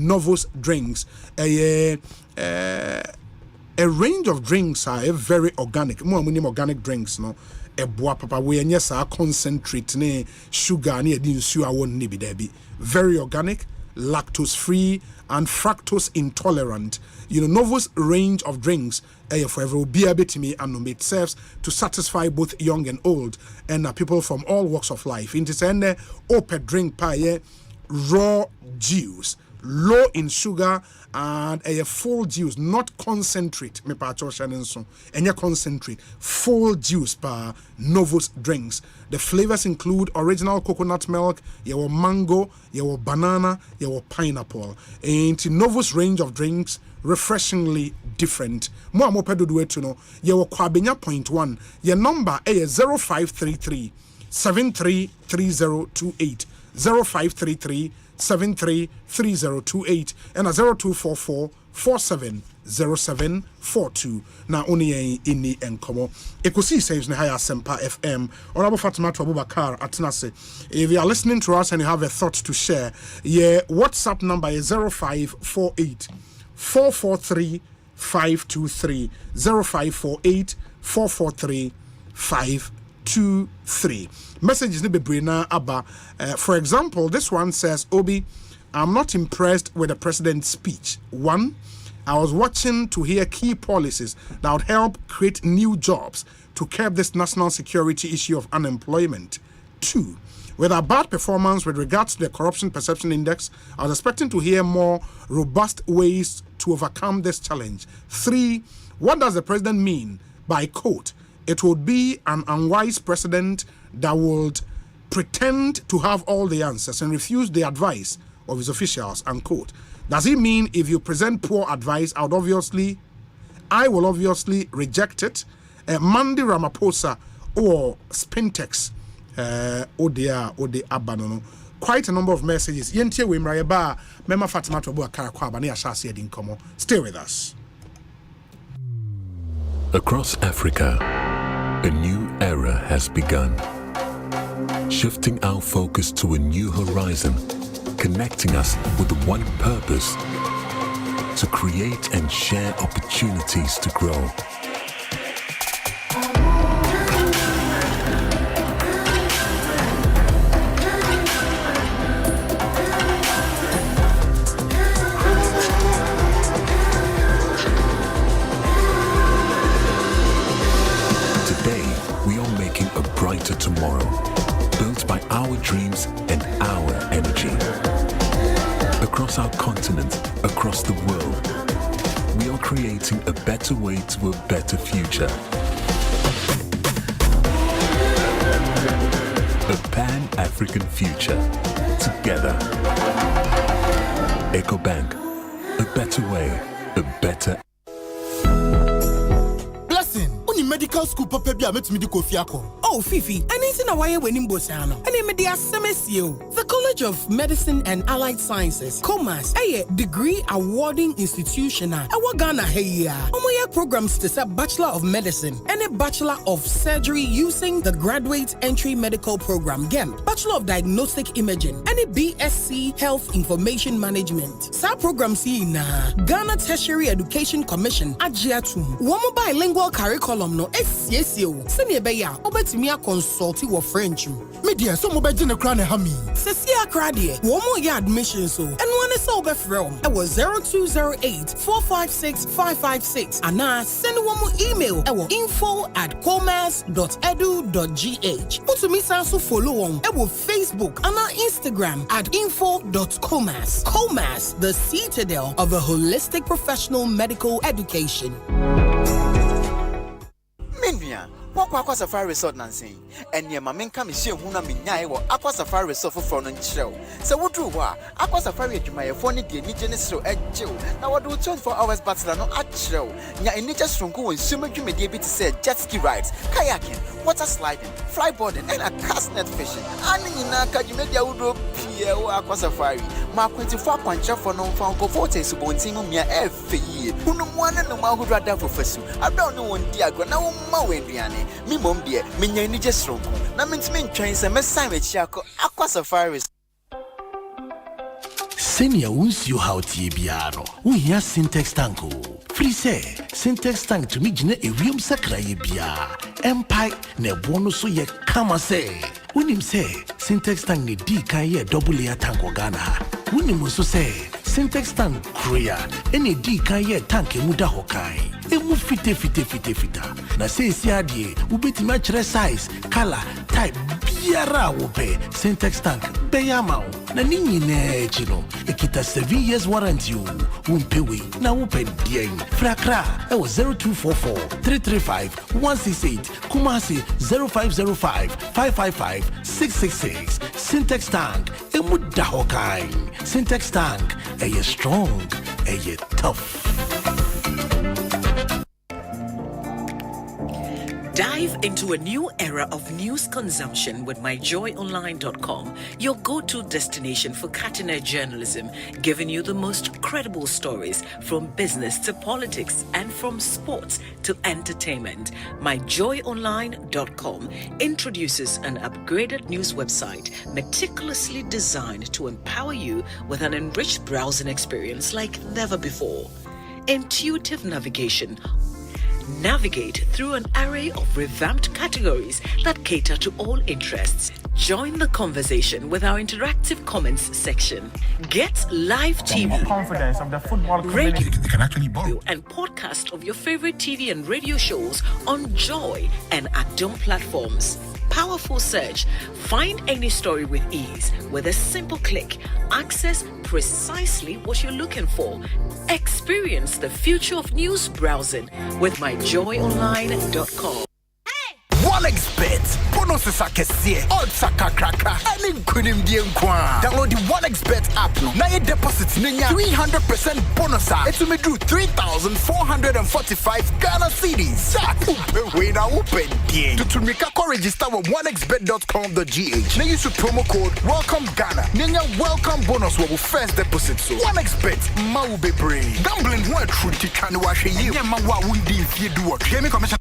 range of drinks are very organic. More organic drinks, no. A boa papa we and yes, concentrate ne sugar ne edin su awon ni bi debi. Very organic, lactose free and fructose intolerant. You know, Novus range of drinks for every beer betimi and it serves to satisfy both young and old and people from all walks of life. It is an open drink pie raw juice, low in sugar and a full juice, not concentrate. Me pa and so and your concentrate, full juice pa Novus drinks. The flavors include original coconut milk, your mango, your banana, your pineapple. And Novus range of drinks, refreshingly different. More pedo do it to know. Your Kwabenya 0.1. Your number is 0533 733028 0533 733028 and a 0244 470742. Now only in the encomo. Ekosiisen On Asempa FM. Honorable Fatima Abubakar Atenase. If you are listening to us and you have a thought to share, WhatsApp number is 0548 443 523 0548 443 523. Messages need to be brina abba. For example, this one says, Obi, I'm not impressed with the president's speech. 1, I was watching to hear key policies that would help create new jobs to curb this national security issue of unemployment. 2, with a bad performance with regards to the corruption perception index, I was expecting to hear more robust ways to overcome this challenge. 3, what does the president mean by, quote, it would be an unwise president that would pretend to have all the answers and refuse the advice of his officials, unquote. Does he mean if you present poor advice, I will obviously reject it? Mandy Ramaphosa or Spintex, Ode Abanono. Quite a number of messages. Yentie we mrayeba Mema Fatima Tobu Akarakwa ne ashase edin komo. Stay with us. Across Africa, a new era has begun, shifting our focus to a new horizon, connecting us with one purpose: to create and share opportunities to grow. Tomorrow, built by our dreams and our across our continent, across the world. We are creating a better way to a better future. A Pan-African future. Together. EcoBank. A better way. A better. Blessing. Uni medical school papa bi a metumi di kofiako. Oh, Fifi. Anything na waye wenim bosano. Ene me di asemesio. The College of Medicine and Allied Sciences, COMAS, a degree awarding institution. Our Ghana here. Omoya programs to say Bachelor of Medicine and a Bachelor of Surgery using the Graduate Entry Medical Program, GEM, Bachelor of Diagnostic Imaging, and a BSc Health Information Management. Sa programs here na Ghana Tertiary Education Commission, Ajiatum. One bilingual curriculum no SCSO. Senior Beya, Obetimia consulti wo French. Media, so mobile crown hami. Sesia Cradie, one more year admission so, and one is over from. It was 0208-456-556. And now send one more email. It was info@commerce.edu.gh. Put to me also follow on. It was Facebook and our Instagram at info.commerce. Commerce, the citadel of a holistic professional medical education. Minya. Aqua Safari Resort Nancy, and your Mamenka Monsieur Huna Minya or Aqua Safari Resort for Front and Show. So, what do Aqua Safari to my phone, the indigenous show at Joe. Now, what do 24 hours bachelor no at show? Ya in nature from go and swim you may be to say jet ski rides, kayaking, water sliding, flyboarding, and a cast net fishing. And in Naka, you made your Udo P.O. Aqua Safari. Mark 24 puncher for non found go 40 subonting me every year. Who no one and no man who rather for Fessu. I don't know one diagram now, Mawendiani. Me mom dear, Minya ni just wrong. Na mentime trains and mess with Chako Aqua Safari. Senior won't you how Tibiano. We hear Syntax Tanko. Free say, Syntax Tank to me Jine a real sacra bia. Empire ne bonus so ye kama say. When him say, Syntax Tank ni D can ye double layer tank Ghana. When him also say, Syntax Tank Korea, any D can ye tank muda hokai. Emu fite. Na say siadie, ubeti match size, color, type, biara wope. Syntax Tank, beyamau. Na nini ne chino. Ekita 7 years warranty you. Wumpewe, na wope dieng. Frakra, it was 0244-335-168. Kumasi 0505-555-666. Syntax Tank, emu dahokai. Syntax Tank, a strong, a tough. Dive into a new era of news consumption with myjoyonline.com, your go-to destination for cutting-edge journalism, giving you the most credible stories from business to politics and from sports to entertainment. myjoyonline.com introduces an upgraded news website meticulously designed to empower you with an enriched browsing experience like never before. Intuitive navigation. Navigate through an array of revamped categories that cater to all interests. Join the conversation with our interactive comments section. Get live TV, confidence of the football community. radio, can actually borrow, and podcast of your favorite TV and radio shows on Joy and Adom platforms. Powerful search. Find any story with ease. With a simple click, access precisely what you're looking for. Experience the future of news browsing with myjoyonline.com. OneXBet. Bonuses are kesiye. Odds are kakraka. Any kunim dienkwa. Download the OneXBet app no. Na ye deposit ninya 300% bonus. It will do 3,445 Ghana cedis. Upe wena upe dien. To tumika ko register with onexbet.com.gh. Na use promo code Welcome Ghana. Ninya welcome bonus wo first deposit so. OneXBet ma ube brave. Gambling ho true tikane wa hwe yi. Nya ma wa wundi fie do what. Hear me commission.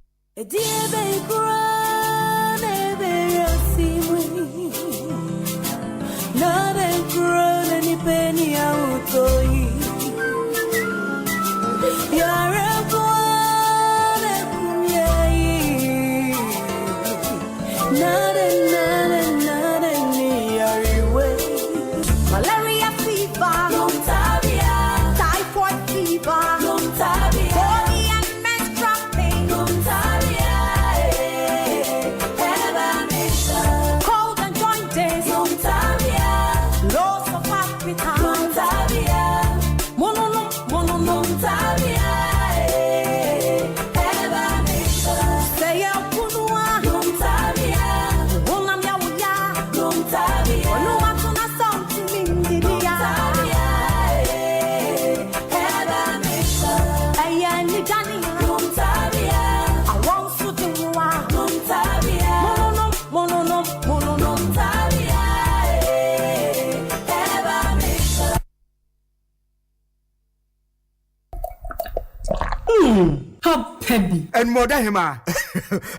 Malaria fever, typhoid fever, body and menstrual pain, Peppy. And more than him,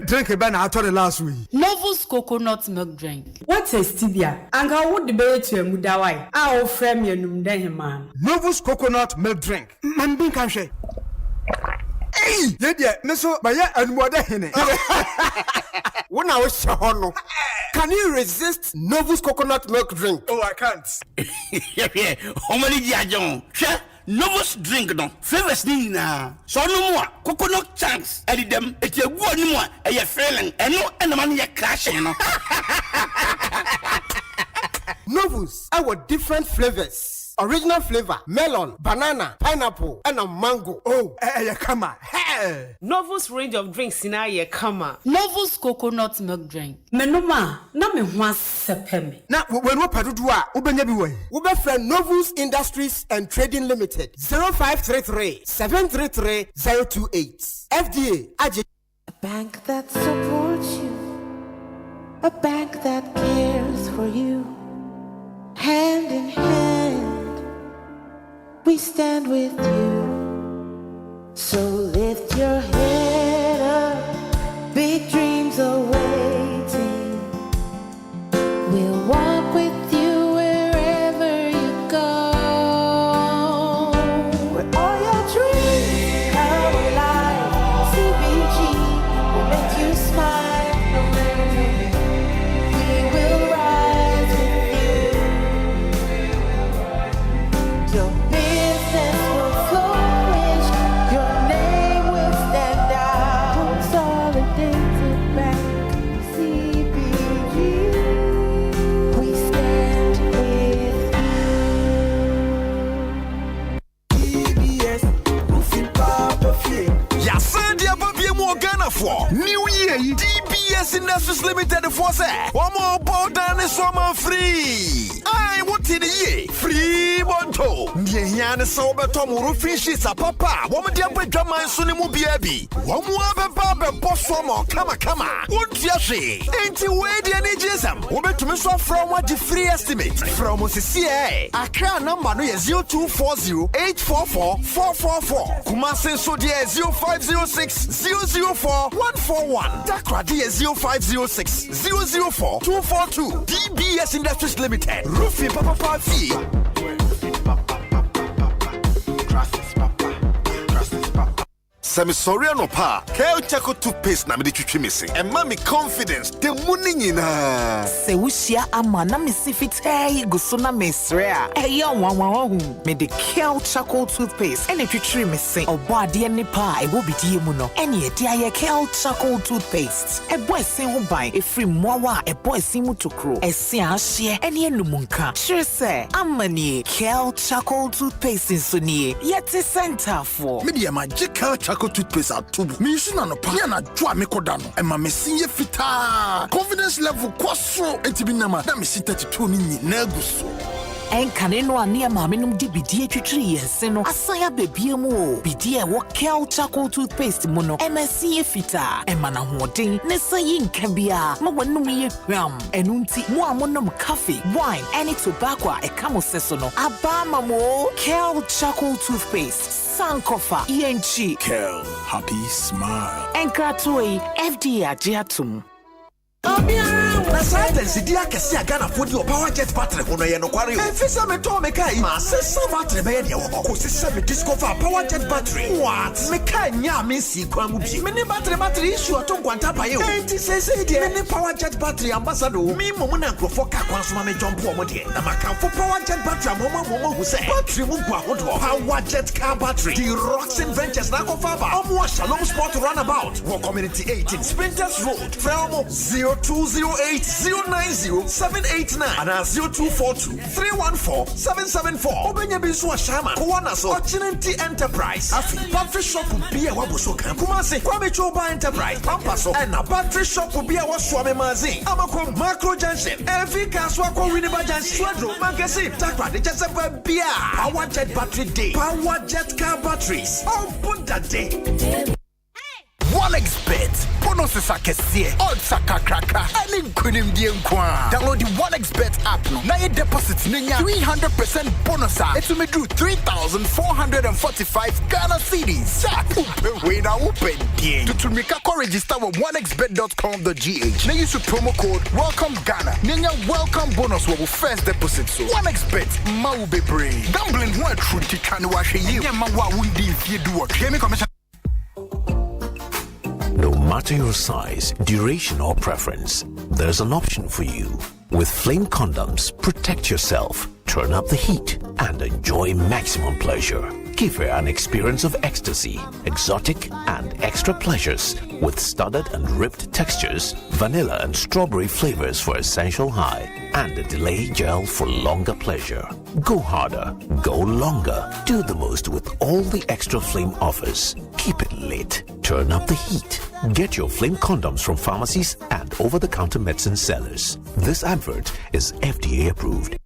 drink a banana out of the last week. Novus coconut milk drink. What is stevia? And how would the bear to a mudawai? I'll frame your num then, man. Novus coconut milk drink. Man, be can't. Hey, yeah, Misso, by and more than him. When I was Shahono, can you resist Novus coconut milk drink? Oh, I can't. Yeah, how many John? Novus drink no favors na so no more coconut chunks and them it you go no more e feeling and no and man you crashing no Novus our different flavors. Original flavor, melon, banana, pineapple, and a mango. Oh, come on. Novus range of drinks in a kama. Novus coconut milk drink. Menoma, na me want sepemi. Na when we padudua, ubenyabiwe. Ube friend Novus Industries and Trading Limited. 0533-733-028. FDA. A bank that supports you. A bank that cares for you. Hand in hand. We stand with you, so lift your head up, big dreams are waiting, we'll walk with you wherever you go, where all your dreams come alive, CBG will make you smile, we will rise with you, your New Year, DBS Industries Limited for say, one more board than a summer free. I want in the year free Bonto. Diana Sober Tom Rufishes a papa, woman dear drama and Sunimu Biabi. One more Baba Boss Woman, come. What you say? Ain't you waiting any jism? Woman to miss from what the free estimate from OCCA. Accra number 0240-844-444. Kumasi so dear 0506-004-141. Dakra dear 0506-004-242. DBS Industries Limited. Roofing Papa Fee. Semisoriano pa, Kel Chaco toothpaste na me de missing. And mommy confidence, the morning in Se wushia ama na misi fitay gusuna mesrea. Eya wawahu. Me de Kel Chaco toothpaste. Ene twitwi missing. Obo ade ni pa e wo bidie mu no. Ene ede aye Kel Chaco toothpaste. E boy sin ho ban e free mowa e boy sin mu tokro. E si ahye ene enumunka. Sure say amani Kel Chaco toothpaste so nie. Yet center for. Me de magical Chaco toothpaste atubu. Me use na no pa na dwa me koda no. E ma me sinye fita. Confidence level kwaso entibi na ma. Na me si 32 ni na guso. Enkane no ane maame nom di bidie twitwiri yense no asaya bebie mu o bidie wo Kel Chaco toothpaste mu no MSC efita emana hoden ne sayi nka bia ma wonum ye hwam enunti mu amonom coffee wine any tobacco e kamo seso no aba mamo Kel Chaco toothpaste sankofa yenchi Kel happy smile enkratoi FDA agiatum. Na silence dia kesi agana fodi o power jet battery hono ye no kware o efisa me to me kai ma se battery be ye de wo ko se me discover power jet battery what me kai nya me si kwa mu bi me ni battery issue to kwanta pa ye o enti se de me ni power jet battery ambassador me momu na nkrofo ka kwa so ma me jump o mo de na maka fo power jet battery momo hu se battery mu gwa hodo power jet car battery the rocks ventures na ko fa ba omo Shalom Sport runabout wo community 18 Sprinters Road Frelmo 0208-090-789 and 0242-314-774. Obenya Binsua Shama, Kuwana so, Ochinanti Enterprise. Afi, battery shop will be a wabusoka. Kumasi, Kwame Choba Enterprise, Pampaso, and a battery shop will be a waswame mazin. Amako, Macro Junction, Every Caswako Winneba Junction, Swadro, Magazine, Takra, the Jasepa Bia, Power Jet Battery Day, Power Jet Car Batteries. Oh, Bunda Day. One expert. bonuses akɛseɛ, odds akakraka, ɛne nkonimdie nko a. Download the 1xBet app no. Na yɛ deposit no nya 300% bonus a. Ɛtumi duru 3,445 Ghana cedis. Jack, upe wei na upe die. Tutumika ko register with 1xbet.com.gh. Na use promo code Welcome Ghana. Nenya welcome bonus wo first deposit so. 1xBet ma wo bebre. Gambling ho atru titwa ne wahwe yi. Nyama wa wundi mfie duo. Gaming Commission. No matter your size, duration, or preference, there's an option for you. With Flame Condoms, protect yourself, turn up the heat, and enjoy maximum pleasure. Give her an experience of ecstasy, exotic and extra pleasures with studded and ripped textures, vanilla and strawberry flavors for essential high, and a delay gel for longer pleasure. Go harder, go longer. Do the most with all the extra Flame offers. Keep it lit. Turn up the heat. Get your Flame condoms from pharmacies and over-the-counter medicine sellers. This advert is FDA approved.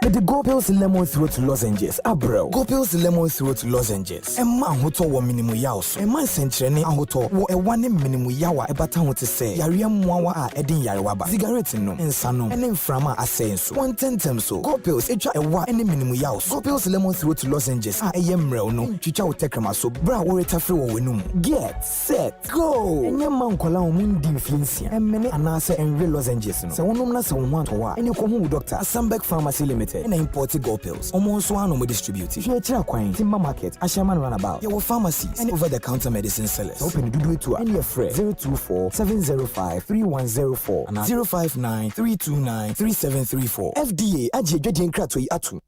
The Gopil's lemon throat lozenges, bro. Gopil's lemon throat lozenges. Emma hoto wo minimum yaws. Emma sentrene ahoto wo ewane minimum yawa ebata ho te se. Yare mmoawa a edin yarewaba. Cigarette no, nsano, ene mframa asenso. One tentem so. Gopil's etwa ewa ene minimum yaws. Gopil's lemon throat lozenges a eyemrel no. Twitwa wo tekrama so. Bra wo retafre wo wenum. Get set go. Enye man kola wo mundi influencia. Emene anase enre lozenges no. Se wonum na se won to wa. Ene ko hu Dr. Asempa Pharmacy Limited. And imported gold pills. Almost one no distributed. Here Timber Market, Ashaman Runabout. Your pharmacies and over-the-counter medicine sellers. Open to do it to any friend 024-705-3104 and 059-329-3734. FDA Ajay Kratoi Atu.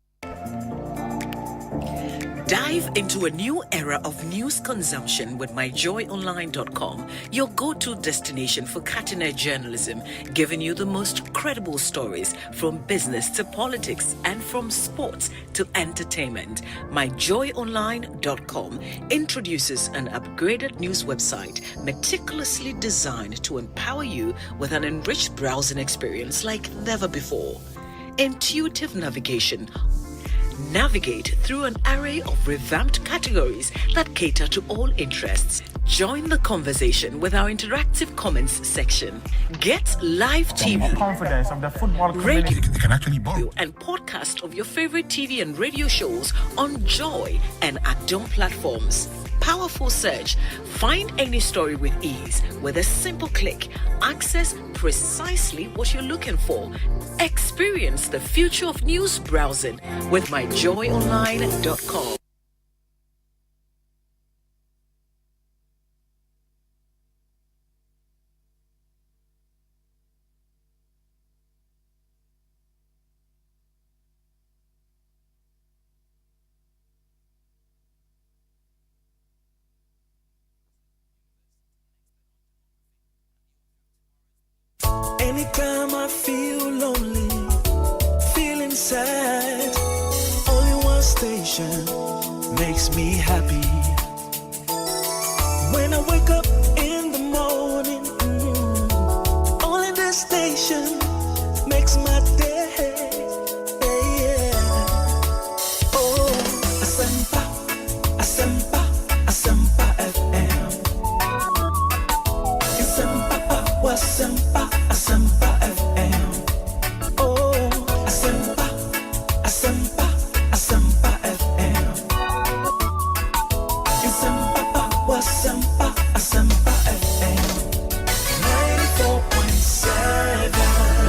Dive into a new era of news consumption with myjoyonline.com, your go-to destination for cutting-edge journalism, giving you the most credible stories from business to politics and from sports to entertainment. Myjoyonline.com introduces an upgraded news website meticulously designed to empower you with an enriched browsing experience like never before. Intuitive navigation. Navigate through an array of revamped categories that cater to all interests. Join the conversation with our interactive comments section. Get live TV, confidence of the football community. radio, and podcast of your favorite TV and radio shows on Joy and Adom platforms. Powerful search. Find any story with ease with a simple click. Access precisely what you're looking for. Experience the future of news browsing with myjoyonline.com. Anytime I feel lonely, feeling sad, only one station makes me happy. When I wake up in the morning, only this station makes my day. Oh, Asempa, Asempa, Asempa FM. Asempa, Asempa. Asempa FM. Oh, Asempa, Asempa, Asempa FM. Asempa, Asempa, Asempa FM.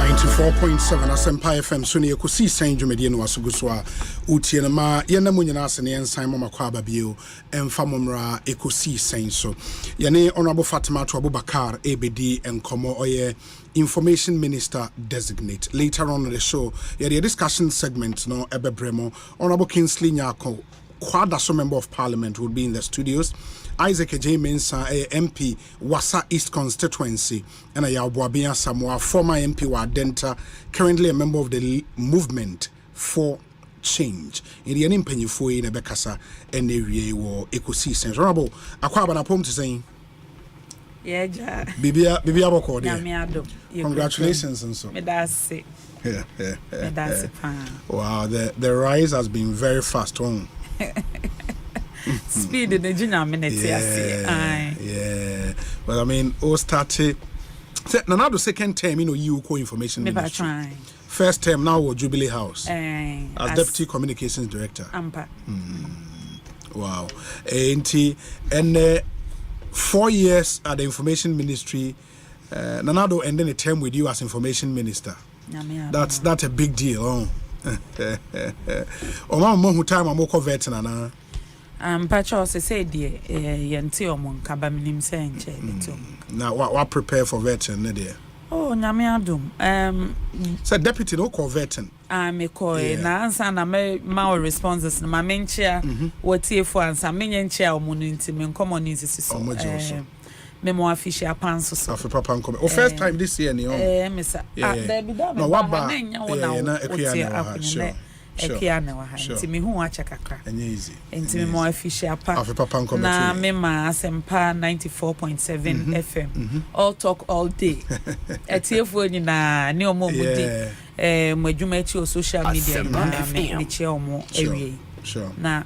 94.7 Asempa FM so ne Ekosiisen dwumedie no asoguso a utie no ma yena mu nyina ase ne ensan mama kwa ababio emfa momra Ekosiisen so yene honorable Fatima to Abubakar ebedi enkomo oye information minister designate. Later on in the show the discussion segment no ebebremo honorable Kingsley Nyako Kwadaso member of parliament will be in the studios. Isaac J. Mensa, MP, Wasa East constituency, and a Yabuabia Samoa, former MP Wadenta, currently a member of the movement for change. In the end, penny for in a Becassa and the Ekosiisen. Honorable, Aquabana Pom to saying, yeah, Bibia Boko, congratulations and so. That's it. Wow, the rise has been very fast on. Speed in the junior minute, yeah. Well, I mean, all started. Now the second term, you co-information ministry. First term now with Jubilee House as Deputy Communications Director. Wow. And 4 years at the Information Ministry. Nanado ending a term with you as Information Minister. That's a big deal. Oh. Who time I'm more veteran na. Pacho say dear yenti omon kaba minim se enche. Now what prepare for veteran there? Oh, nyame adum. So deputy no call veteran. Me call na answer na my responses na ma menchia wotie for answer me nyenchia omunu nti me nkomo ni nsisi so. Me mo official panso so. Afi papa nkomo. O first time this year ni on. Mesa. There be da. No waba. Na Sure. Ekia na wa ha nti me hu acha kakra enye easy nti me mo official pa na me ma Asempa 94.7 FM all talk all day etiefo nyina ne omo mudi mo adwuma echi o social media na me che omo ewie na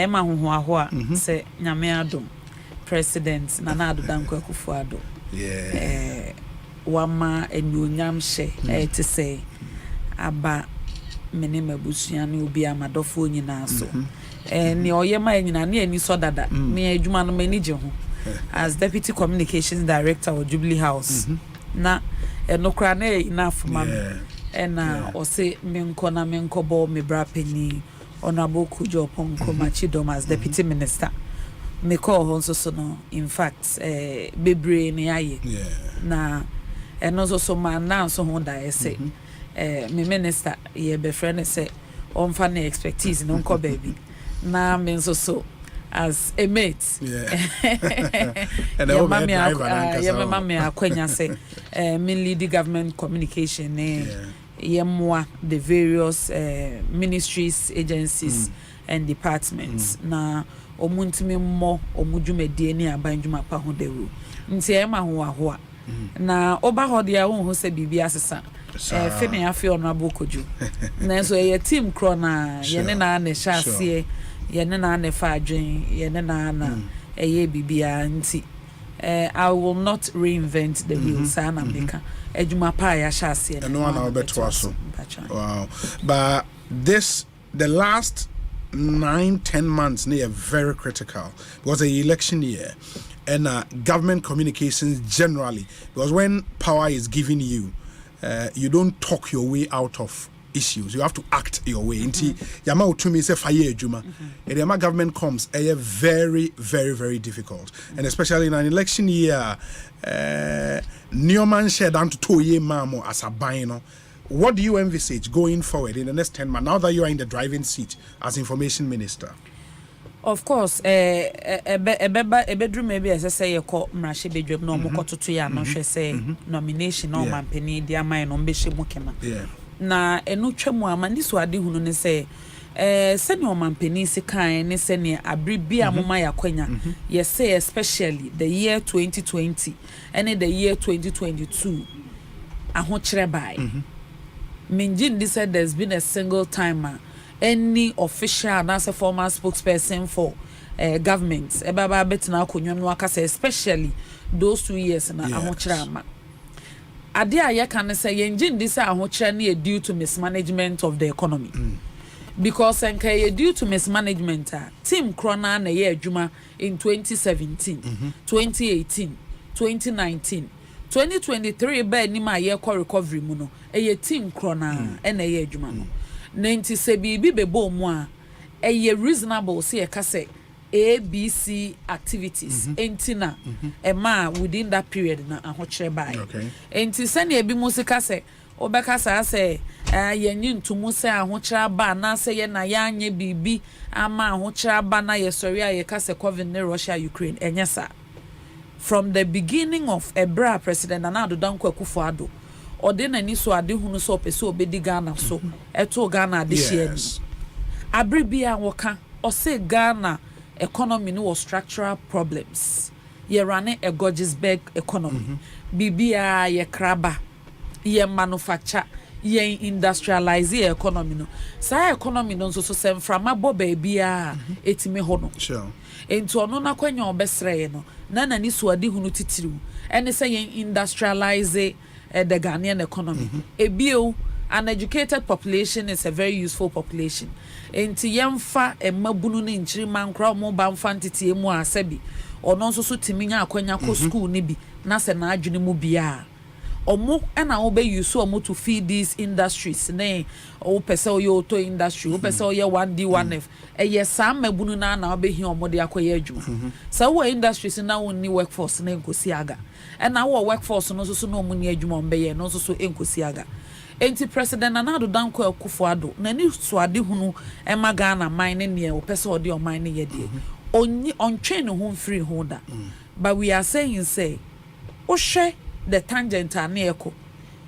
ma hoho aho a se nyame adom president na ado danko akufo ado wama enyonyam hye te say aba mene mabusuya ne obi amadofo nyina so ne oyema nyina ne ani so dada me adwuma no mani je ho as Deputy Communications Director of Jubilee House na enokra na enough mam na ose menko bo me bra pani Honorable Kujo Ponko Machidom as Deputy Minister me call ho so no in fact bebre ne aye na eno so man na so ho da ese me minister ye be friend say on fan expertise no ko baby na me so as a mate and ya mama akwanya say me lead government communication yemwa the various ministries, agencies and departments na omuntimi mo omudwumedie ni abanjuma pa ho deru nti e ma ho ahoa na oba ho de a ho se bibia asesa femi afi Honorable Koju na so ye team kro na ye ne na ne hyase ye ne na ne fa adwen ye ne na eye bibia nti I will not reinvent the wheel sana meka adwuma pa ya hyase no one obeto aso. Wow. But the last 9-10 months they are very critical because the election year and government communications generally, because when power is given you don't talk your way out of issues, you have to act your way into yama utumi say fire juma and the government comes very very very difficult, and especially in an election year new man share down to 2 year mamo as a bino. What do you envisage going forward in the next 10 months now that you are in the driving seat as information minister? Of course, a bedroom maybe as I say, a call Mrashi bedroom no more to ya no say nomination no man penny, dear mine on Bishop Mukema. Na a no tremor man, this wadi who no say, send your man penny se kind, send ye a bribia mumaya quenya. Yes, say especially the year 2020 and the year 2022. I want to buy. Minjin said there's been a single timer. Any official and as a former spokesperson for government, especially those 2 years na ahochirama. Ade aye can say engine this ahochira due to mismanagement of the economy. Because enka due to mismanagement team krona na ye adwuma in 2017, 2018, 2019, 2023 ba ni ma ye recovery mu no team krona na ye adwuma no. Nenti se bibi bebo mu a reasonable say ka say ABC activities entina ema within that period na ahochire bai enti se na ebi mu se ka say obeka sa say yenyi ntumu se ahochire ba na say ye na yanye bibi ama ahochire ba na ye sori a ye ka say COVID ne Russia Ukraine enyesa from the beginning of Ebra President Nana Danko Akufo-Addo ode na ni so ade hunu so pese obedi Ghana so eto Ghana de hia ni abribia woka o say Ghana economy no was structural problems ye running a gorgeous big economy bibia ye kraba ye manufacture yen industrialize economy no sa economy no so sem frama bo baby a etime ho no sure enti ono na kwanya obesre no na nani suade hunu titiriu ene say yen industrialize the Ghanaian economy ebio an educated population is a very useful population enti yemfa emabunu ne nchiri mankra mo ba mfa ntete mu asabi ono nso so timinya akwanya ko school ne bi na se na adwene mu bia omo na wo be use omo to feed these industries ne o pese o yo auto industry o pese o ye 1D 1F eye sam mabunu na wo be hi omo de akoye adwuma so wo industries na wo ni workforce na enkosi aga na wo workforce no so no omo ni adwuma mbe ye no so enkosi aga enti president Nana Danko Akufo-Addo na ni suade hunu ema Ghana mine ne o pese o de o mine ye de on train ho free holder but we are saying say o hwe the tangent aneko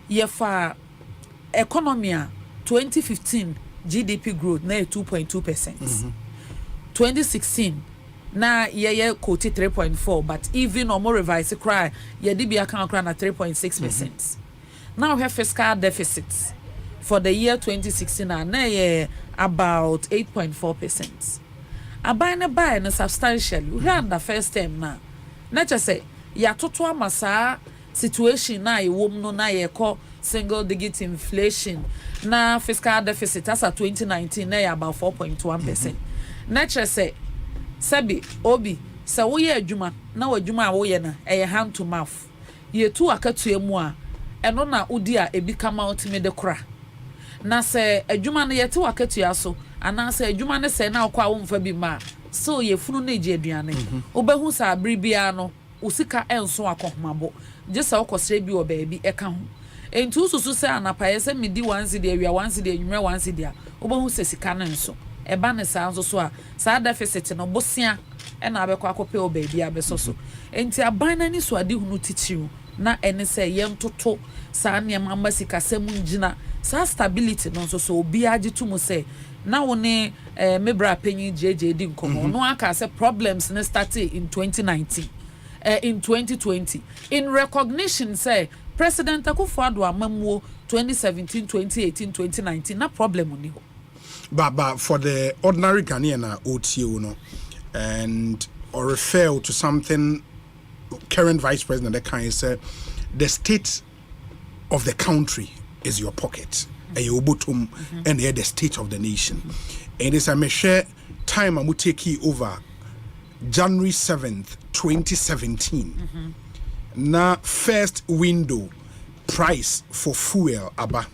yefa economy 2015 GDP growth na 2.2%. 2016 na ye quote 3.4 but even or more revise cry ye di bia kan na 3.6%. Now we have fiscal deficits for the year 2016 na ye about 8.4%. Abane buy na substantially we under first term na just say ya toto amasa situation na iwom no na ye ko single digit inflation na fiscal deficit as at 2019 na about 4.1%. Nature say sabi obi sa wo ye adwuma na wadwuma a wo ye na hand to mouth ye tu akatu emu a eno na udi a ebi kama otime de kora na se adwuma na ye tu akatu ya so ana se adwuma ne se na akwa wo mfa bi ma so ye funu na eje aduane obehu sa abribia no usika enso akohmabo jesa okosre bi o baabi eka ho entu susu se anapaye se midi wansi de awia wansi de nwure wansi de a obehu se sika ne nso eba ne sa nso so a sa deficit no bosia na abekọ akope o baabi abeso so enti aban na ni so ade hunu titiru na ene se ye ntoto sa ne mama sika sem ngina sa stability no nso so obi agitu mu se na woni mebra panyi jeje di nkomo no aka se problems ne started in 2019 in 2020 in recognition say President Akufo-Addo amamuo 2017 2018 2019 na problem oni ho but for the ordinary Ghanaian OTO no and or refer to something current vice president that can say the state of the country is your pocket and the state of the nation and it's a share time I'm take over January 7th 2017 na first window price for fuel aba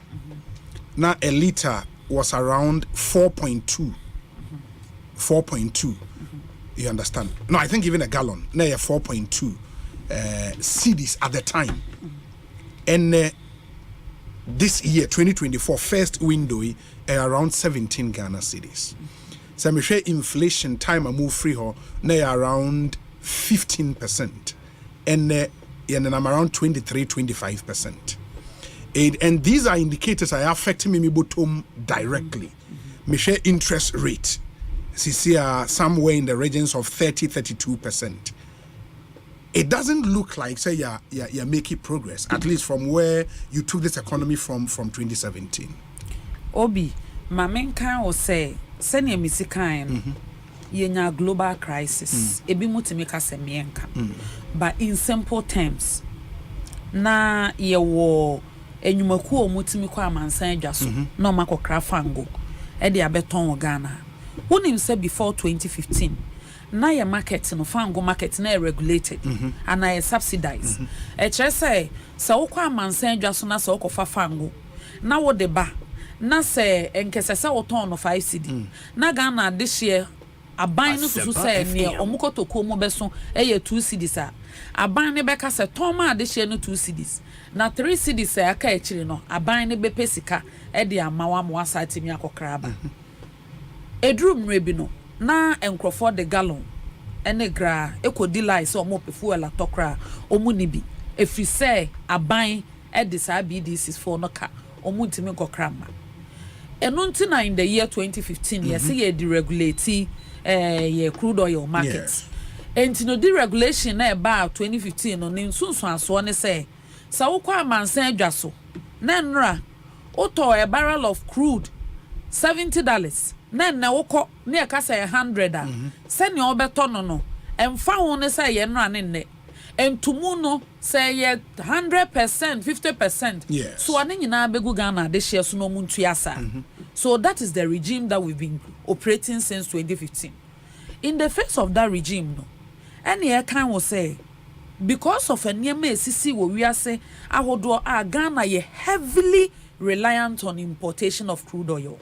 na a liter was around 4.2 4.2 you understand no I think even a gallon na 4.2 cedis at the time and this year 2024 first window around 17 Ghana cedis so me share inflation time I move free ho na around 15% and I'm around 23-25%. And these are indicators are affecting me bottom directly. Me share interest rate. See somewhere in the regions of 30-32%. It doesn't look like say you're making progress, at least from where you took this economy from 2017. Obi, my main can will say, send me kind. Yenya global crisis ebi mutimeka semienka but in simple terms na yewo enyumaku omutimi kwa amansan adwaso na makokra fango e de abeton Ghana wonim say before 2015 na ye market no fango market na regulated and na subsidized e chere say wo kwa amansan adwaso na se wo kofa fango na wo de ba na se enkese se wo ton no 5 cedi na Ghana this year aban no susu say ne omukotoko mu beso eye 2 cedis a aban ne beka se toma ade hye no 2 cedis na 3 cedis aka ekire no aban ne bepe sika e de amawa mo asatimi akokra ba edru mre bi no na enkrofo de gallon ene gra ekodi lai so mo pe fuel atokra omu ni bi efri say aban e de sa BDCs for no ka omu ntimi kokra ma eno ntina in the year 2015 yes ye deregulate yeah, crude oil markets. And no deregulation na about 2015 no nsunsu aso ne say sa wo kwa mansan adwaso na nra Oto a barrel of crude $70. Na woko ne ka say $100. Send your beto no. Emfa ho ne say ye no ane ne. Entumu no say ye 100%, 50%. Yes. So ane nyina begu Ghana de share so no muntu yasa. So that is the regime that we've been operating since 2015. In the face of that regime no, any can will say because of a near esisi we are say ahodo Ghana ye heavily reliant on importation of crude oil.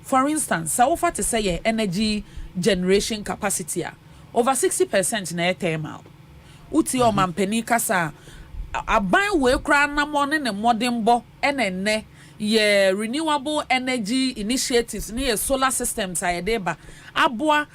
For instance, so offer to say energy generation capacity over 60% na thermal. Uti o mampeni kasa aban we kra na mo ne modern bo ene ye renewable energy initiatives ne solar systems ayedeba aboa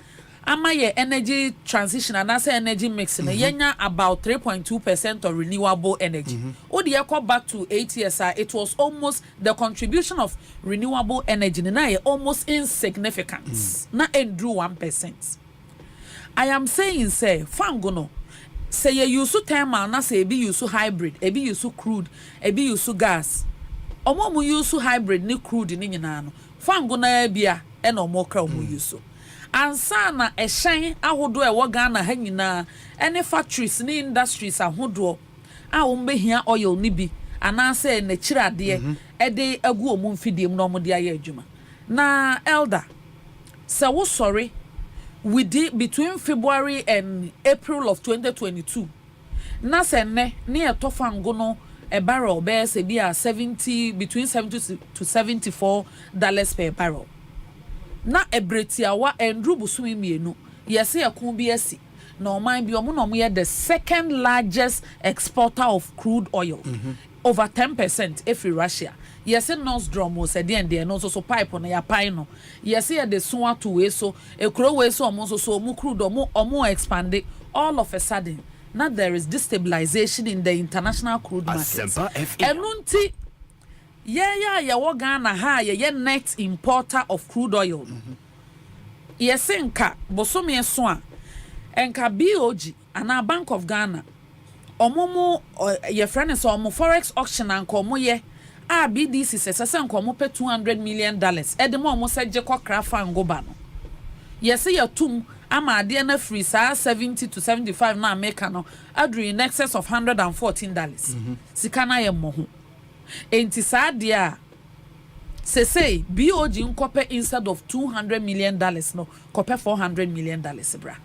ama ye energy transition and as energy mix na yenya about 3.2% of renewable energy. Odi ekọ back to 8 years it was almost the contribution of renewable energy na almost insignificant. Na endru 1%. I am saying say fangono say you use thermal na say be use hybrid, e be use crude, e be use gas. Omo mu use hybrid ni crude ni nyina no. Fangona bia e no mo kra omo use. Ansa na ehyen ahodo e wo Ghana ha nyina any factories ni industries ahodo a ombehia oil ni bi anase na chirade e de agu omo mfidiem no omo de aye adwuma. Na elder say wo sorry we did between February and April of 2022. Na se ne etofango no a barrel bear se be a 70 between 70 to $74 per barrel. Na ebretiawa endru busumi mienu. Yesi yakun bi esi. No mind bi omo no mo the second largest exporter of crude oil. Over 10% every Russia. Yes, nose drum was at the end there, no so pipe on a pino. Yes, here the swan to way so a crow way so almost so more crude or more expanded all of a sudden. Now there is destabilization in the international crude market. And nunti ya Ghana ha ye net importer of crude oil. Yes, enka bosomi swan enka BOG and our Bank of Ghana. Omomo your friend is omo forex auction and komo ye BDC says komo pay $200 million. Edemo omo se je kwa krafa ngoba no. Yes ya tum ama ade na free sa 70 to 75 na America no adru in excess of $114. Sikana ye mo ho. Enti sa de a say BOG nkope instead of $200 million no kope $400 million bra.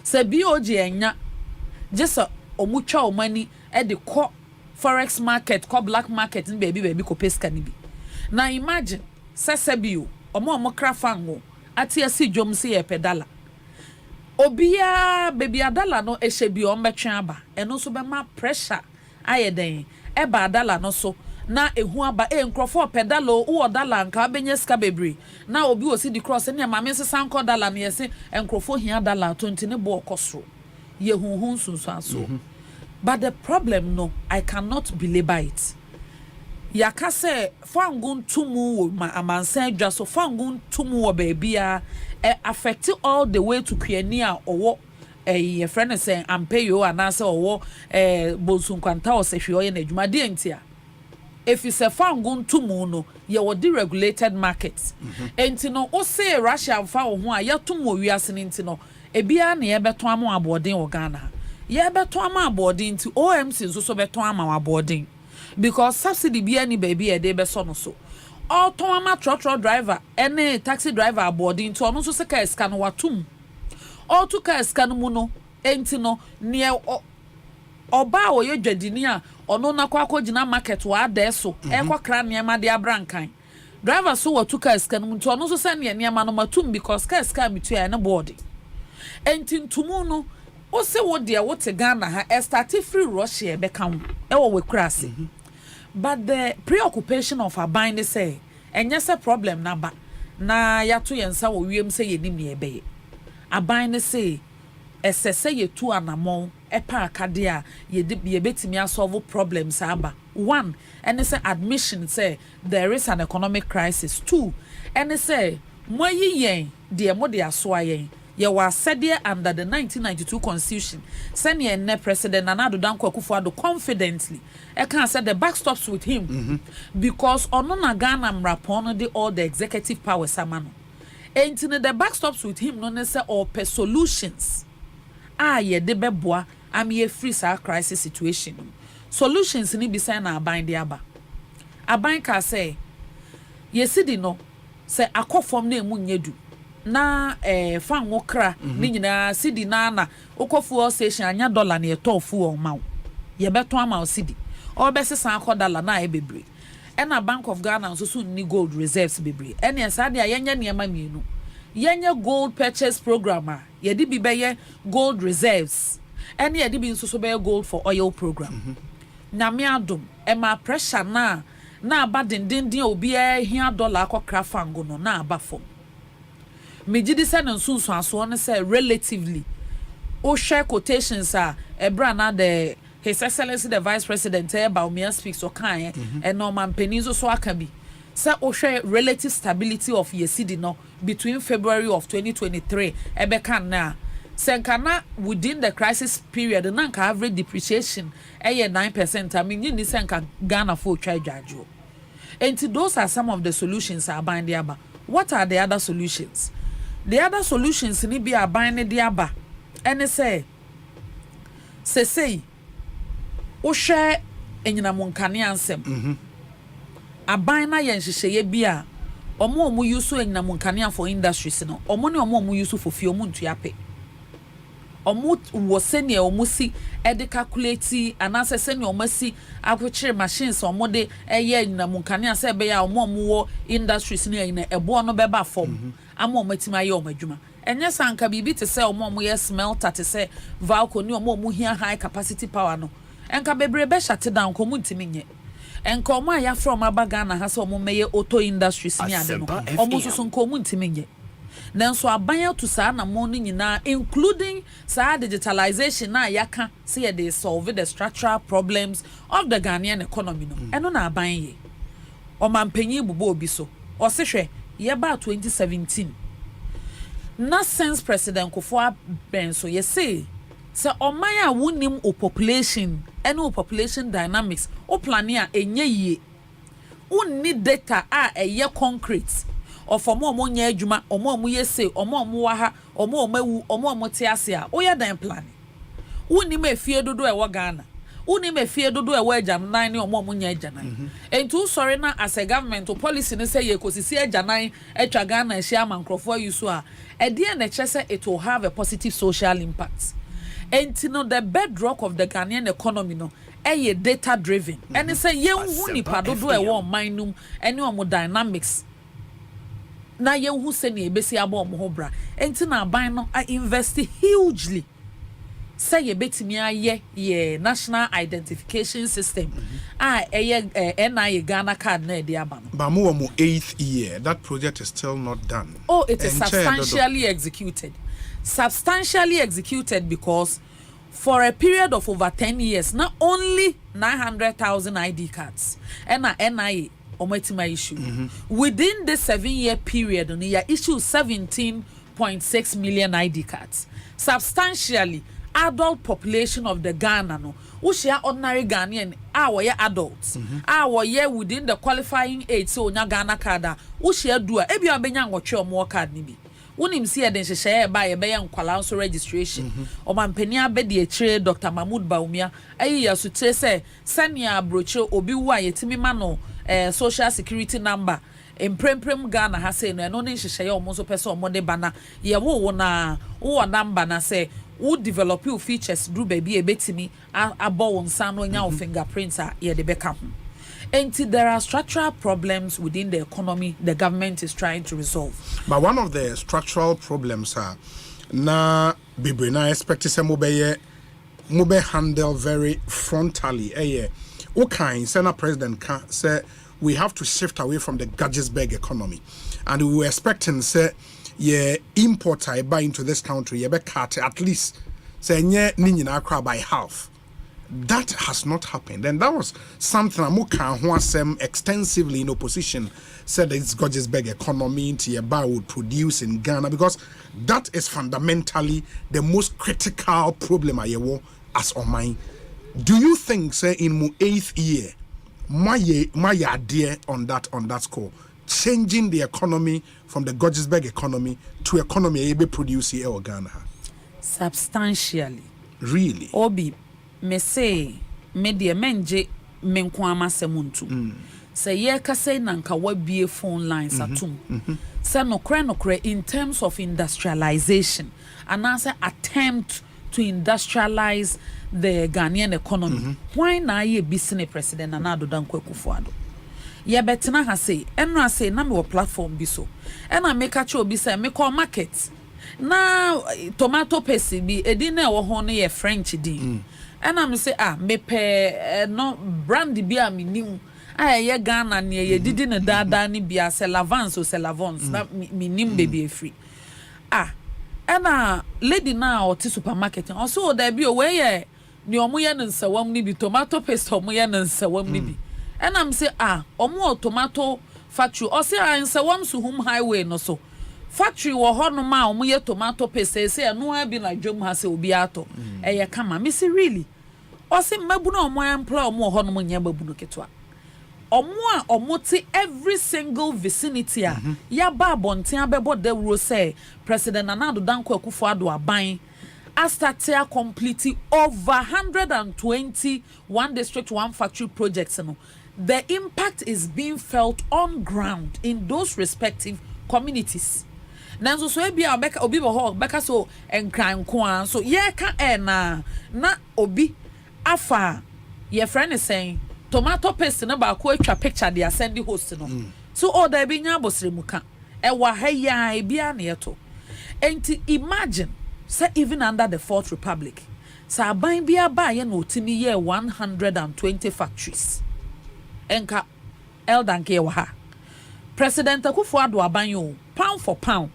Se BOG enya just omutwa omani e de ko forex market ko black market ni baby ko peska ni bi na imagine sesebio omo krafango ati asi dwom se ye pedala obia baby adala no ehyebi o mbetwe aba eno so be ma pressure ayeden e ba adala no so na ehu aba nkrofo pedalo wo dala nka benye ska bebre na obi osi di cross ne ma me sesa nko dala ne yese nkrofo hia dala 20 ne bo okosro ye hunhun sunso. But the problem no, I cannot belabor it. Yakase fangun tumu ma amansen dwa so fangun tumu wo baby affect all the way to Kenya or a friend saying ampeyo anase or Bonsu kwanta o se hwe na adwuma de ntia. If you say fangun tumu no, ye wo deregulated markets. Enti no o say Russia fa wo ho a ya tumu wiase nti no ebia na ye beto amo abodin wo Ghana. Ye beto ama abodin nti OMC so beto ama abodin because subsidy bi any baby e dey be so no so all ton ama trotro driver any taxi driver abodin nti ono so se ka scan watum all to ka scan mu no enti no ne oba wo ye dwadini a ono na kwa akogina market wa ada so e kwakra ne ma de abrankan driver so wa to ka scan mu nti ono so se ne ma no matum because ka scan mitu ya na board enti ntumu no o se wo de wo te Ghana ha start free Russia be kan e wo we krase but the preoccupation of aban they say enye se problem na ba na ya to yensa wo wiem se yenim ne ebe aban say esese ye tu anamon e pa akade a ye betimi solve problems aba one and say admission say there is an economic crisis two and say moyi yen de mo de aso ayen ye was said there under the 1992 constitution send ye ne president Nana Addo Dankwa Akufo-Addo confidently I can say the back stops with him because ono na Ghana mrapon de all the executive powers amano enti the back stops with him no ne say all per solutions ye de beboa am ye free sa crisis situation solutions ni bi say na aban de aba aban ka say ye sidi no say akofom na emu nyedu na fan wo kra ni nyina sidi na okofu station anya dollar na etofu o ma ye beto ama o sidi o be sesan akọ dollar na e bebre e na Bank of Ghana nso so ni gold reserves bebre e na sa de yenya niema mienu yenya gold purchase program ye di bi beye gold reserves e na ye di bi nso so beye gold for oil program na me adom e ma pressure na aba dindindin obi e hia dollar akọ fango no na aba fom me gidi say no sunsun aso no say relatively o share quotations ebra na the His Excellency the Vice President Baumia speaks so kan and Norman Penizo so aka bi say o share relative stability of yesidi no between February of 2023 ebe kan na senkana within the crisis period na nka average depreciation 9%. I mean ni senka Ghana for try judge. And those are some of the solutions aban de aba. What are the other solutions? The other solutions ni bi aban de aba. Ene say o share enyina monkane ansem. Aban na yen hyehyeye bi a omo use enyina monkane for industries no. Omo ne omo use for fie omo ntua pe. Omo wo sene omo si e de calculate anase sene omo si akwokyere machines omo de eye enyina monkane ase be ya omo wo industries ne yin ebo no beba form ama omo tima ye omo adwuma enye sanka bibi te se omo ye smelter te se Valco ne omo hia high capacity power no enka bebre be shut down ko muntimi nye enka omo aya from abaga na ha se omo meye auto industries ne ade no omo susun ko muntimi nye nanso abanya to saa na mo nyina including saa digitalization na yaka say they solve the structural problems of the Ghanaian economy no eno na abanye o mampanyi bubo obi so o se hwe ye ba 2017 na sense president Akufo ben so ye say oman a wonim o population eno population dynamics o plan a enye yie unni data a eye concrete of omo nya adwuma omo yese omo wa ha omo mawu omo te ase a oya dan plan woni ma fie dodo e wo Ghana woni ma fie dodo e wo agyanan ne omo nya agyanan entu sorry na as a government policy ne say Ekosisi agyanan atwa Ghana hia mankrofo yusu a e de na chese it will have a positive social impact enti no the bedrock of the Ghanaian economy no e data driven and say ye hu nipa dodo e wo manum ene omo dynamics na ye hu se ne ebesi aba omo ho bra enti na ban no I invest hugely say ye betimi aye ye national identification system NIA Ghana card na de aba no ba mo 8th year that project is still not done. Oh, it is substantially executed because for a period of over 10 years not only 900,000 ID cards and NIA issue. Within the 7-year period, you issue 17.6 million ID cards. Substantially, adult population of the Ghana no, which are ordinary Ghanaian, our adults, our year within the qualifying age, so na Ghana card, which are do ebi abenya ngoche more card nibi. Unim see den share by a bayan kwalanso registration. O mampenia be de echire Dr. Mahmoud Baumia, ayi ya sutre se sanya broche obi wa yetimi mano social security number empremprem Ghana ha say no ne hyehyeye omo so pese omo de bana ye wo na wo number na say wo develop your features do baby e betimi abo won san no nya fingerprints a ye de beka ho. And there are structural problems within the economy the government is trying to resolve. But one of the structural problems are na bibre na expect say mo be handle very frontally okay Senate President can say we have to shift away from the Gadgetsburg economy and we were expecting say importer buy into this country be cut at least say nye ni nyina akra by half. that has not happened. And that was something Amuka Huasem extensively in opposition said that it's Goggisburg economy Tiaba would produce in Ghana, because that is fundamentally the most critical problem I have as on mine. Do you think, say, in my 8th year, my idea on that score, changing the economy from the Goggisburg economy to economy able produce here or Ghana? Substantially. Really? Obi, me say, media menje menkwama semuntu. Say ye ka say nanka wabie phone lines atum. Say no kre in terms of industrialization, and answer attempt to industrialize the Ghanaian economy. Why na ye business president and Ado Dankwa Kufuado? Ye betena ha say, enra say na me wo platform bi so. Ena make a cho bi say me call market. Na tomato paste bi edina wo ho no ye French din. Ena me say me pe no brand bi a me nim. Ye Ghana ne ye didi ne dada ni bia se lavance o se lavance na me nim baby free. Ena lady na o ti supermarket also there be we ye ni omo ye nsawam ni bi tomato paste omo ye nsawam ni bi. Ena me say omo tomato factory o say nsawam Suhum highway no so factory wo ho no ma omo ye tomato paste say no ha bi na dwom ha say obi ato ye kama me say really o say mabu na omo employ omo ho no nya babu no ketwa omo every single vicinity ya ba bonten abebo de wuro say President Nana Addo Dankwa Akufo-Addo aban started completely over 120 one district one factory projects. The impact is being felt on ground in those respective communities. Nanzo so ebi abeka obi bo ho beka so enkran ko so ye ka na obi afa ye friend is saying tomato paste na ba ko atwa picture dey send the host no. So all there be nya bosre mu ka e wa ha ya e bia na yeto. Enti imagine say even under the Fourth Republic sa ban bia ba ye no timi ye 120 factories. Enka eldanke wa ha. President Akufo-Addo aban yo pound for pound.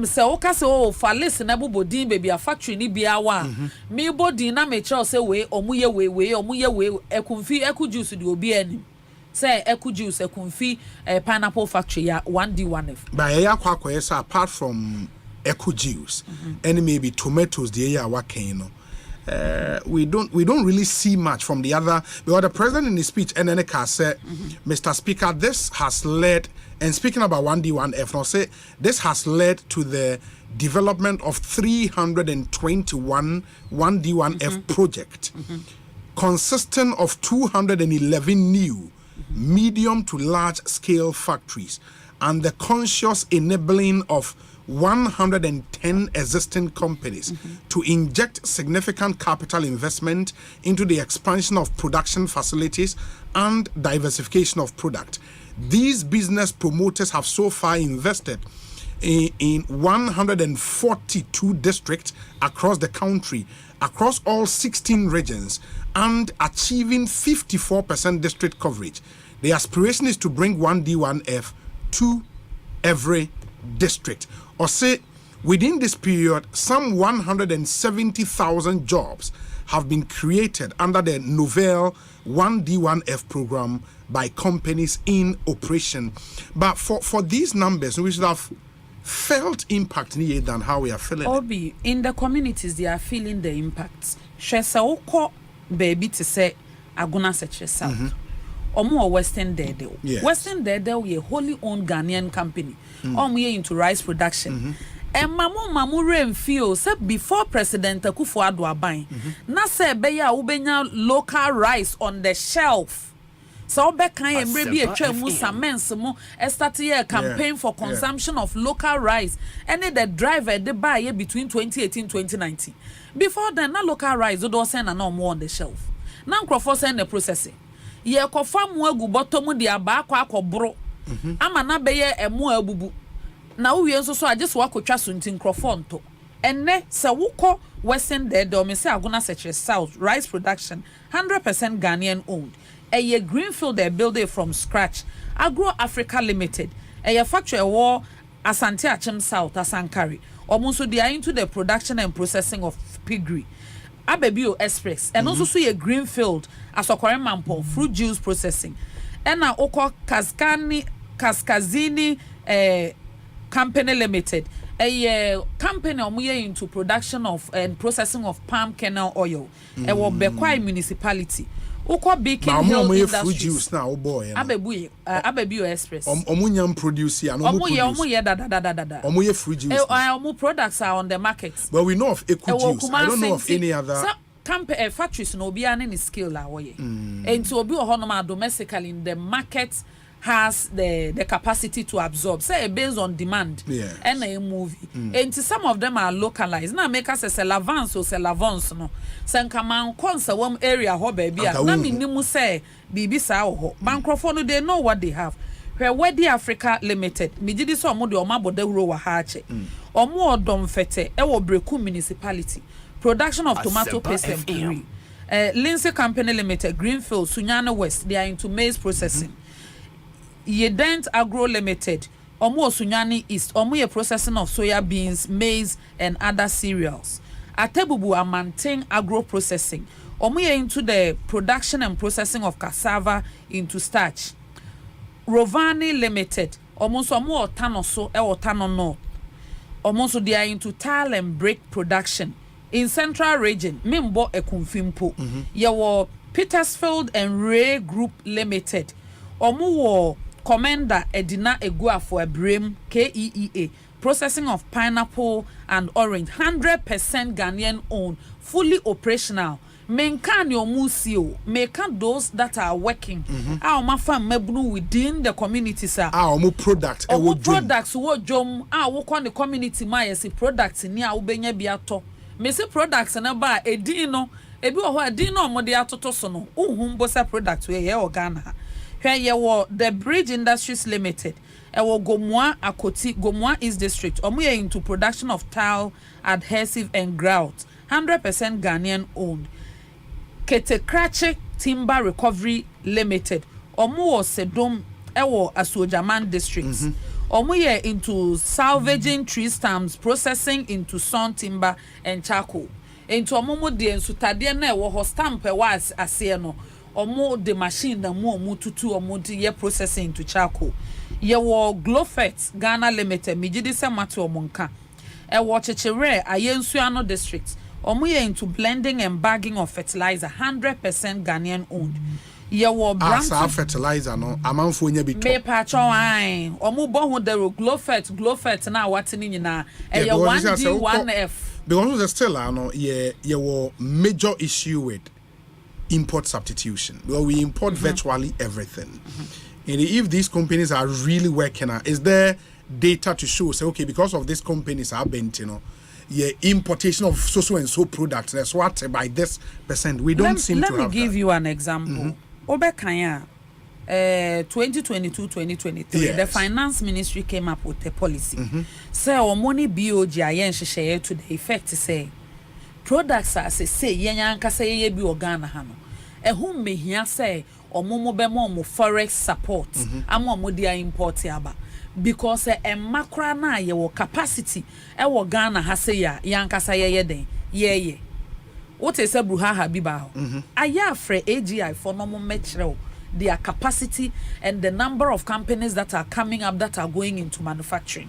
Say oka say for listen na bobodin baby a factory ni bia wa me body na me tell say we omuye ekunfi eku juice di obi anim say eku juice ekunfi pineapple factory ya 1D1F but ya kwakwa say apart from eku juice and maybe tomatoes the ya wa kan no we don't really see much from the other, because the president in his speech and then said, Mr. Speaker, this has led, and speaking about 1D1F, now say this has led to the development of 321 1D1F project, consisting of 211 new medium to large scale factories and the conscious enabling of 110 existing companies to inject significant capital investment into the expansion of production facilities and diversification of product. These business promoters have so far invested in 142 districts across the country, across all 16 regions, and achieving 54% district coverage. The aspiration is to bring 1D1F to every district. Or say, within this period, some 170,000 jobs have been created under the novel 1D1F program by companies in operation. But for these numbers, we should have felt impact near than how we are feeling. Obi, in the communities, they are feeling the impacts. Shesa oko baby to say Aguna Seche South. Omo Western Dedel. Yes. Western Dedel is a wholly owned Ghanaian company. Omo into rice production. And mamu rain feel say before President Akufo-Addo aban na say beya ubenya local rice on the shelf. So be kan emre bi etwa mu samens mu start a campaign for consumption of local rice. And the driver they buy between 2018-2019. Before then na local rice do send na no more on the shelf. Now Crawford send the processing. Ye ko fam agu bottom di aba akobro. Ama na beye emu abubu. Na wo yen so agye so akotwa so ntin Crawford. Enne se wukọ Western Dedel me say Aguna Seche South rice production 100% Ghanaian owned. A greenfield they build it from scratch. Agro Africa Limited. A factory war Asante Achem South Asankari. Almost they are into the production and processing of piggery. Abebio Express and also see a greenfield Asokware Mampo fruit juice processing and na oko Kaskazini Company Limited, a company omuye into production of and processing of palm kernel oil. E wo Bekwai municipality. Oko Beacon Hill Industries. Now, boy. Abebio Express. Omunyam produce ya. Omuye da. Omuye fruit juice. Omu products are on the market. But we know of Eco juice. I don't know of any other. Factories no be any skill la way. And to be a domestically in the market has the capacity to absorb, say based on demand and a movie. And some of them are localized. Now make us a lavance or lavance no. Sen kaman konsa one area ho baby. Na minimu say bibi sa ho. Bankrofono they know what they have. Where the Africa Limited, mijidi so omo de omabo de ro wa ha che. Omo odom fete e wo Breku municipality. Production of tomato paste and puree. Lindsay Company Limited, Greenfield, Sunyana West, they are into maize processing. Yedent Agro Limited, Omo Sunyani East, Omo processing of soya beans, maize, and other cereals. Atebubu Amanting Agro Processing, Omo into the production and processing of cassava into starch. Rovani Limited, Omo so Omo Otanoso, Otano North. Omo so they are into tile and brick production. In Central Region, Mimbo Ekumfimpo, Yawo Petersfield and Ray Group Limited, Omuwo Commander Edina Egua for a Brim KEEA, processing of pineapple and orange, 100% Ghanaian owned, fully operational. Menkan your museo, menkan those that are working. Our mafam mebunu within the community, sir. Our products, our products, what jom, our work on the community, my see products in ya ubenya biato. Me say products na ba edino ebi wo ho edino mo de atoto so no uhum bosa product we ye Ghana hwe ye wo the Bridge Industries Limited e wo Gomua Akoti Gomua East District omo ye into production of tile adhesive and grout 100% Ghanaian owned. Ketekrache Timber Recovery Limited omo wo Sedom e wo Asuojaman districts. Omuye into salvaging tree stumps, processing into sawn timber and charcoal. Into omo de ensutade na wo ho stamp e was ase no. Omo de machine na mu omo tutu omo de ye processing into charcoal. Ye wo Glofet Ghana Limited mijidi se mate omo nka. E wo Chechire Ayensuano district. Omuye into blending and bagging of fertilizer 100% Ghanaian owned. Yawo Brampton fertilizer no amanfo nya bito me pa chon omo bo ho the Glofet na watini nyina e ye 1D 1F because the still no ye wo major issue with import substitution. Well, we import virtually everything. And if these companies are really working, is there data to show say okay, because of these companies are bent, importation of so and so products that's what by this percent we don't seem to have. Let me give you an example. Obekanya 2022-2023 the finance ministry came up with a policy say our money BOG ayen hwehwe to the effect say products as say yenyanka say ye bi Ghana ha no ehun mehia say omomo be mo forex support ama omo dia import aba because makra na ye wo capacity e wo Ghana ha say ya yanka say ye den ye what is a bruha habiba aya afre AGI for no mo their capacity and the number of companies that are coming up that are going into manufacturing.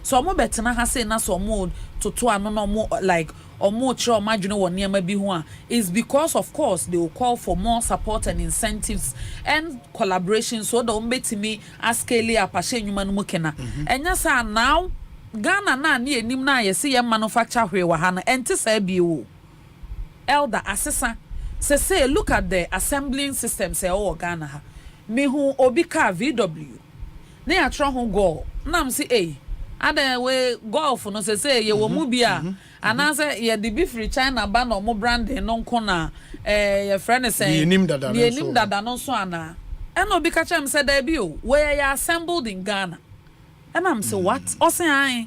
So omo betena ha say na so omo toto ano no mo like omo chiro imagine won niam bi ho is because of course they will call for more support and incentives and collaboration so that ombetimi scale up ahye nwuma no mukena enya sa now Ghana na ne enim na ye say manufacture hwe wa ha no ente sa bi wo elder assessor say look at the assembling system say Ghana ha me hu obi ka VW na ya tro ho go na am say ada we golf no say ye wo mu bia anase ye de be free China ba no mo branding no nko na ye friend say nim dada no so ana and obi ka chem say da bi o we ya assembled in Ghana and am say what o say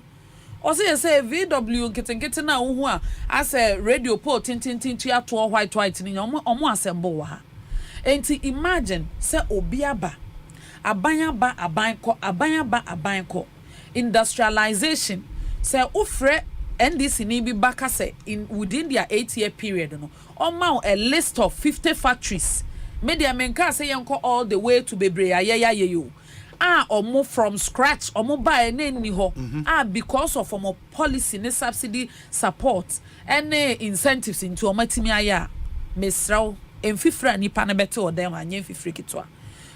say VW nkete na wo hu a as a radio pole tintin tu ato white ni omo assemble wa ha enti imagine say obi aba abanko industrialization say ofre NDC ni bi back say in within their 8-year period no on a list of 50 factories media menka say yanko all the way to bebre ayaya omo from scratch omo buy na ni ho because of omo policy ne subsidy support and incentives into omo timi aya mesraw emfifra nipa na bete odem anye fifri kitwa.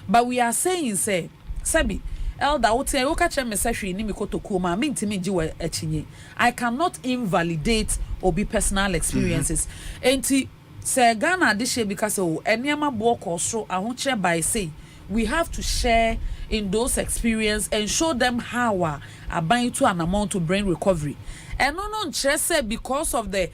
But we are saying say sabi elder wote wo ka che me sahwe ni mikotoku ma me ntimi gi wa achinye. I cannot invalidate obi personal experiences enti say Ghana this year because eniema bo koso ahoche by say we have to share in those experience and show them how aban to an amount to brain recovery. And no say because of the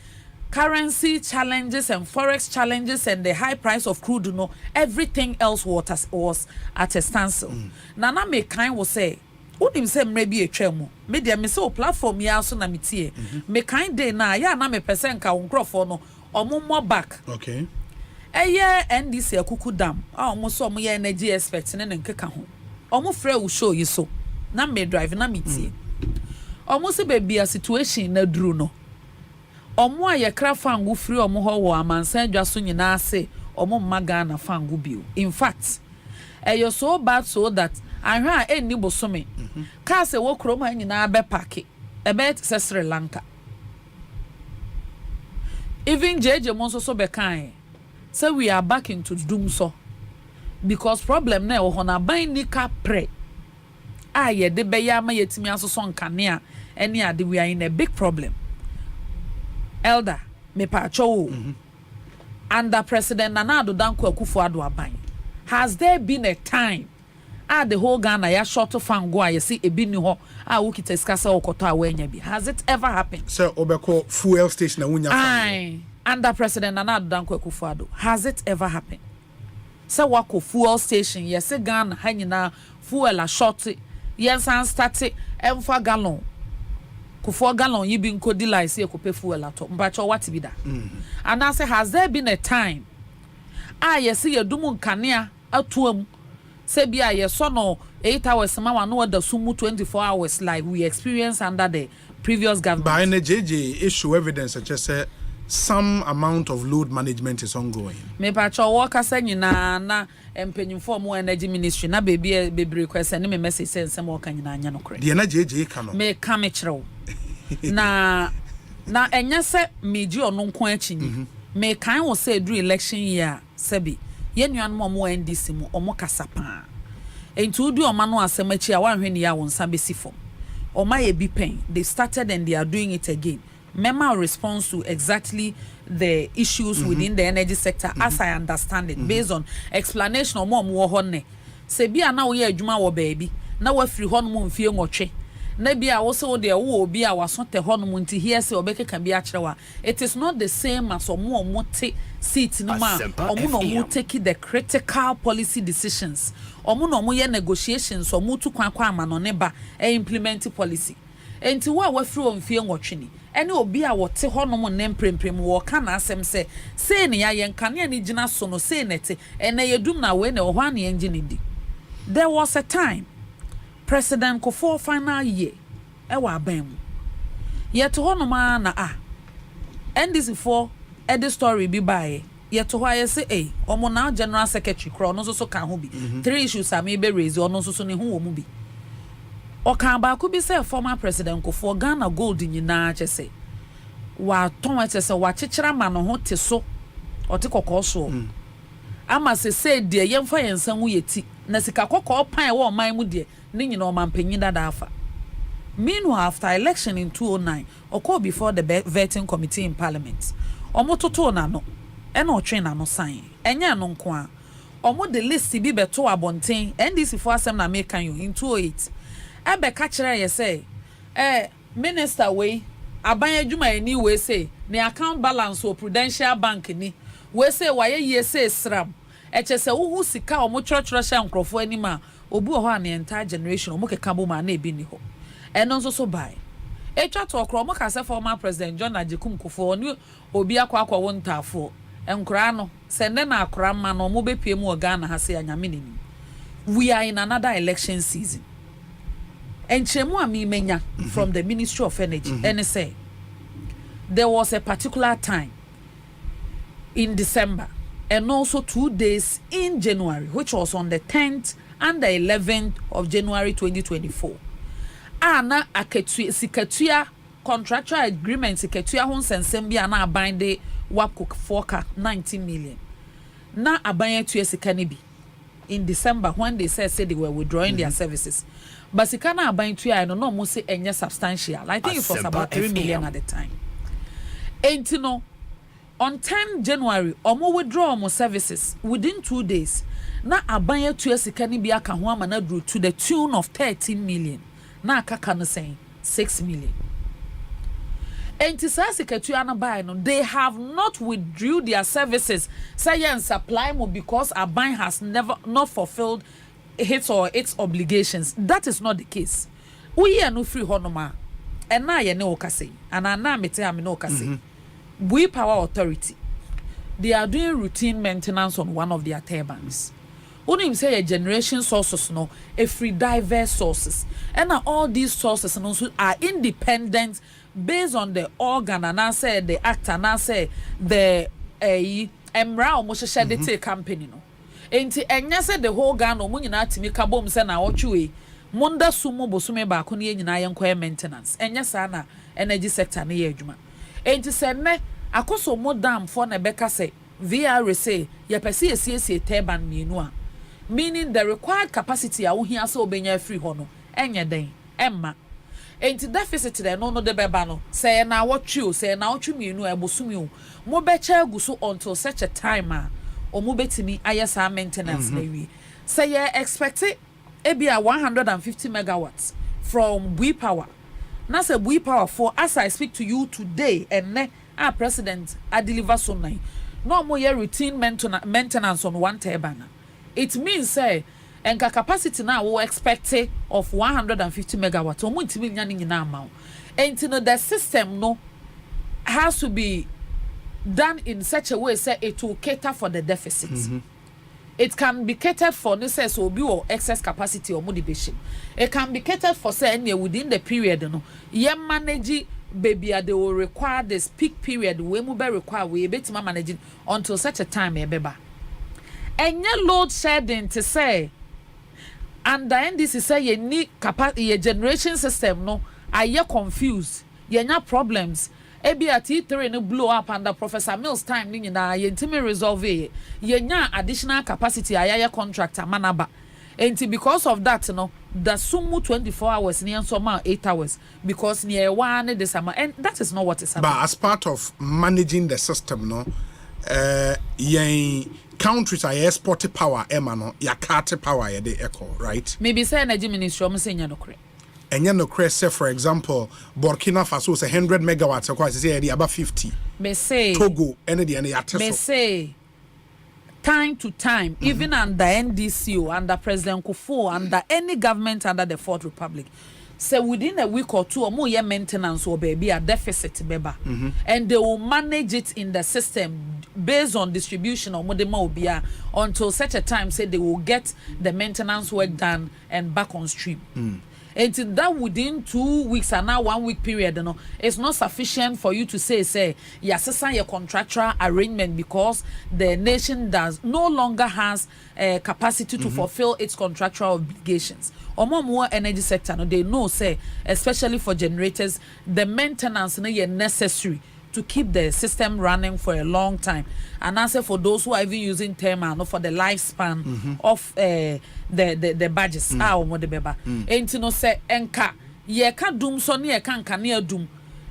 currency challenges and forex challenges and the high price of crude, everything else was at a standstill. Nana me kind will say, who him say maybe a tremo. Media me so platform ya so na mitie. Me kind day na ya na me person ka uncrofo no more back. Okay. Eye NDC akuku dam. Almost so mo energy expert ne nkeka ho. Omo frɛ wo show yi so na me drive na metie omo se baby a situation na duru no omo a yekra fangu free omo ho wo amansan dwa so nyina ase omo maga na fangu bio. In fact you're so bad so that ahwa enni bosome ka se wo kroma nyina be pake ebe se Sri Lanka. Even JJ Monso so be kan say we are back into doom so because problem na ho na ban ni ka pre ye de be ya ma yetimi asoso nkane a ene ade we are in a big problem. Elder me pa cho under President Nana Addo Dankwa Akufo-Addo aban has there been a time the whole Ghana ya short of fan go see ebi ni ho wukita skasa okoto awenya bi? Has it ever happened? Sir obeko fuel station na wunya under President Nana Addo Dankwa Akufo-Addo, has it ever happened? Se wako fuel station yes Ghana hanyina fuel a short yes and start emfa gallon Kufo gallon yi bi nko delay se ekope fuel ato mbacho what be that and I say has there been a time yes yedumu nkanea atuam se bia yes no 8 hours ma no da sumu 24 hours like we experienced under the previous government. By NJJ issue evidence such as some amount of load management is ongoing. Me pacho worker say nyina na empenyimfo mo energy ministry na baby request and me message say nsem worker nyina anya no kre. The NJJ kano. Me ka me kire na enya se meji ono nko achi ni. Me kan wo say do election year sebi. Ye nuan mo NDC mu omo kasapa. Enti do oma no asem achi a wanhwe ni ya won sa besi fom. Oma ye bi pen. They started and they are doing it again. Mema response to exactly the issues within the energy sector as I understand it based on explanation of mom wo honne se bia na wo ye adwuma wo baby na wa firi hon mo mfie nwotwe na bia wo se wo de wo obi a waso te hon mo nti here se obekeka bia akyerewa. It is not the same as omo te seat no ma omo no take the critical policy decisions omo no ye negotiations omo tu kwan ama no ne ba implement policy enti wa firi wo mfie nwotwe ni ene obi a wote honom ne mpremprem wo ka na asem se ne ya yenkane ani gina so no se nete ene yedum na we ne ho ane engine di. There was a time President Kofo final year wa abam yet honom na NDC for the story bi bae yet ho aye se omo na general secretary kro no so ka ho bi 3 issues am be raise ono so ne ho wo mu bi Okamba could be say former President Kofo Ghana gold nyina chese wa ton chese wa chichira ma no ho te so o te kokoso ama se de yemfa yensan wu yeti na sika kokko pan wo man mu de ni nyina o mampanyin dada afa. Meanwhile after election in 2009 occur before the vetting committee in Parliament omo toto na no e na otwe na no sign enya no nko a omo the list bi beto abonten NDC for asem na make kan you in 2008 ebe ka kire ye say minister we aban adwuma ani we say ne account balance o Prudential Bank ni we say waye ye say sram eche se wo sika o mo church sha nkrofo anima obu ho an entire generation o mo keka bo ma na ebi ni ho eno nso so bai etwa to okro mo ka se former president John Ajekum Kufuor ni obi akwa wo ntafo enkura no se nde na akura ma no mo bepie mu Ghana ha se anyame ni. We are in another election season. And chemu ami menya from the Ministry of Energy and say there was a particular time in December and also 2 days in January, which was on the 10th and the 11th of January 2024. Ana Sikatua contractual agreement Sikatua Hon Sensembi ana abande wapko foka 19 million. Na abanye tuye sikanibi in December when they said they were withdrawing their services. But sikana abanye tuye no mo say enye substantial. I think it was about 3 million at the time. And no, on 10 January, omo withdraw omo services within 2 days. Na abanye tuye sikanibi aka ho amana drew to the tune of 13 million. Na akaka no saying 6 million. And they have not withdrew their services. Say and supply more because Aban has never not fulfilled his or its obligations. That is not the case. We are no free honoma. And now you know okase. And I now mete am no okase. We Power Authority. They are doing routine maintenance on one of their turbines. Only say a generation sources no, a free diverse sources. And all these sources are independent based on the organ and I say the act and I say the emra almost share the company no. Enti enya say the whole Ghana omo nyina timi ka bom say na wotwe monda sumo bosume ba ko ne nyina yenkoye maintenance. Enya sa na energy sector ne ye adwuma. Enti se ne akoso mo dam for na beka say VR say ye pese ye turban mienu a meaning the required capacity a wo hia say obenya free ho no enye den emma. Enti deficit there no de beba no say na wotwe say na wotwe mienu e bosumi o mo becha guso until such a time a omo betimi ayesa maintenance na wi say you expect it be a 150 megawatts from We Power. Na say We Power for as I speak to you today and ne our president I deliver so nine no more routine maintenance on one turbine. It means say enka capacity now we expect of 150 megawatts omo ntimi nya ni nyina amount. Enti no the system no has to be done in such a way say it will cater for the deficit. It can be catered for necessary obi or excess capacity or motivation. It can be catered for say any within the period no ye manage baby they will require this peak period we mu be require we betima managing until such a time e beba. Enye load shedding to say and then this is say ye need capacity ye generation system no are ye confused ye nya problems ebi at T3 no blow up under Professor Mills time ni na ye ntimi resolve ye nya additional capacity ayaya contractor manaba enti because of that no the sumu 24 hours ni ensoma 8 hours because near one this summer and that is not what is happening. But as part of managing the system no countries are exporting power emano ya carte power ya de echo right maybe say energy ministry am say nya no kre enya no kre say for example Burkina Faso say 100 megawatts so quite say about 50 me say Togo ene de ya teso me say time to time even under NDCO under President Kufuor under any government under the Fourth Republic say within a week or two or more year maintenance or baby a deficit beba and they will manage it in the system based on distribution or modema obia until such a time say they will get the maintenance work done and back on stream. Until that within 2 weeks and now 1 week period, you know, it's not sufficient for you to say, yes, your contractual arrangement because the nation no longer has capacity to fulfill its contractual obligations. Or more energy sector, no, they know, say, especially for generators, the maintenance no, necessary to keep the system running for a long time. And also for those who are even using thermal no, for the lifespan of the badges. And you know say enka ye ka doom so ne ye kan ka doom.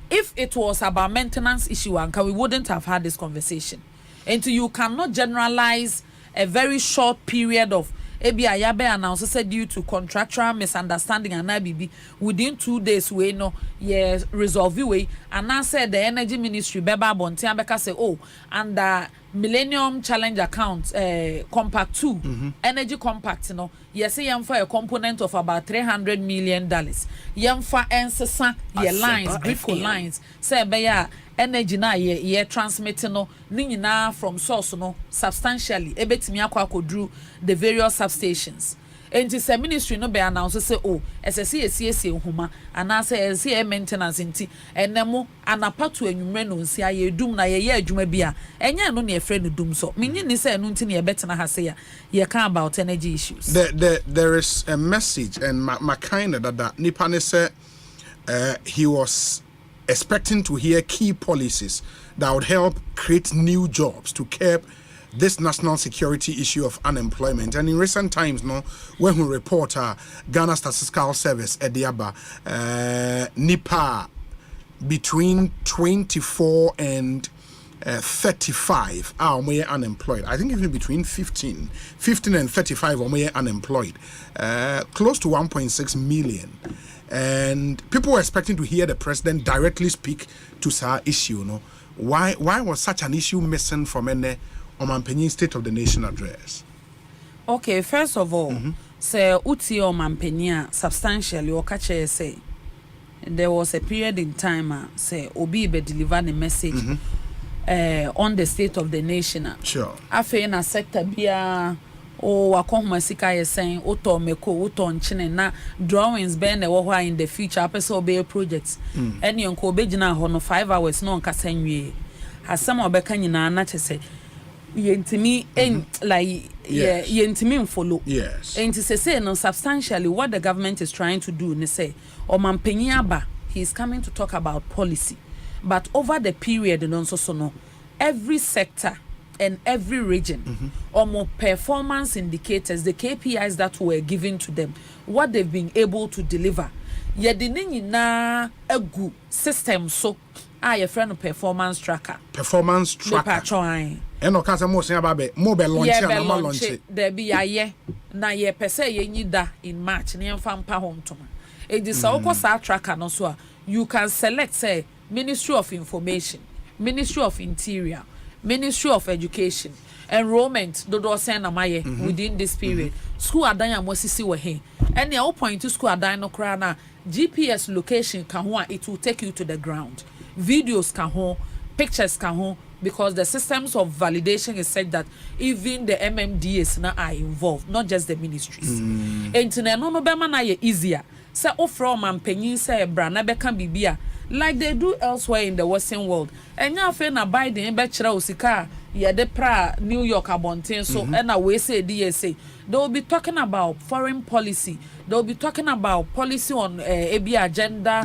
If it was about maintenance issue anka we wouldn't have had this conversation. And you cannot generalize a very short period of ebi ayabe announce said due to contractual misunderstanding and IBB within 2 days we no ye resolve we and now said the energy ministry beba bonti abeka say oh and Millennium Challenge account compact 2 energy compact you know yes yam for a component of about $300 million yam for ensesa ye lines gridco lines say beya energy na ye transmitting no ni from source no substantially ebetimi akwa kodru the various substations enti se ministry no be announce say oh SSC nhoma ana say SSC maintenance nti enemo anapatu enwumre no nsi aye dum na ye adwuma bia enye no na efre no dum so menyi ni say no nti na ye betena ha say ye can about energy issues. There is a message and my kind of that nipa ne say he was expecting to hear key policies that would help create new jobs to curb this national security issue of unemployment. And in recent times, when we report Ghana Statistical Service at Diaba, NIPA between 24 and 35 are more unemployed. I think even between 15 and 35 are more unemployed. Close to 1.6 million. And people were expecting to hear the president directly speak to our issue. Why was such an issue missing from any Omanpenyin State of the Nation address? Okay, first of all, say uti Omanpenyin substantially or catch say there was a period in time say Obi be deliver the message on the State of the Nation. Sure. Afe na sector bia o wakohuma sika ye saying oto meko oto nchine na drawings be na wo in the future apese obey projects any onko obegina ho no 5 hours no nka sanwie hasam obeka nyina na chese yentimi like yentimi follow. Yes. And to say no substantially what the government is trying to do ne say Omanpenyin aba he is coming to talk about policy, but over the period and also so no every sector and every region or more performance indicators, the KPIs that were given to them, what they've been able to deliver. Yedini na a good system so your friend performance tracker. Performance tracker. And no case mo say about mobile launch and normal launch. There be a ye na ye pese ye nyida in March ni mfa mpa hontoma. E di sa okwa tracker no so you can select say Ministry of Information, Ministry of Interior, Ministry of Education, enrollment dodo send amaye within this period. School adan ya mosisi we he. And your point to school adan no kra na GPS location can ho it will take you to the ground. Videos can ho, pictures can ho, because the systems of validation is said that even the MMDAs now are involved, not just the ministries. Internet no be man na easier. Say ofro Omanpenyin say bra na be kan bibia like they do elsewhere in the Western world. And now fe na Biden be kira osika ye de pra New York abonten so and na we say DSA. They will be talking about foreign policy. They will be talking about policy on ABI agenda,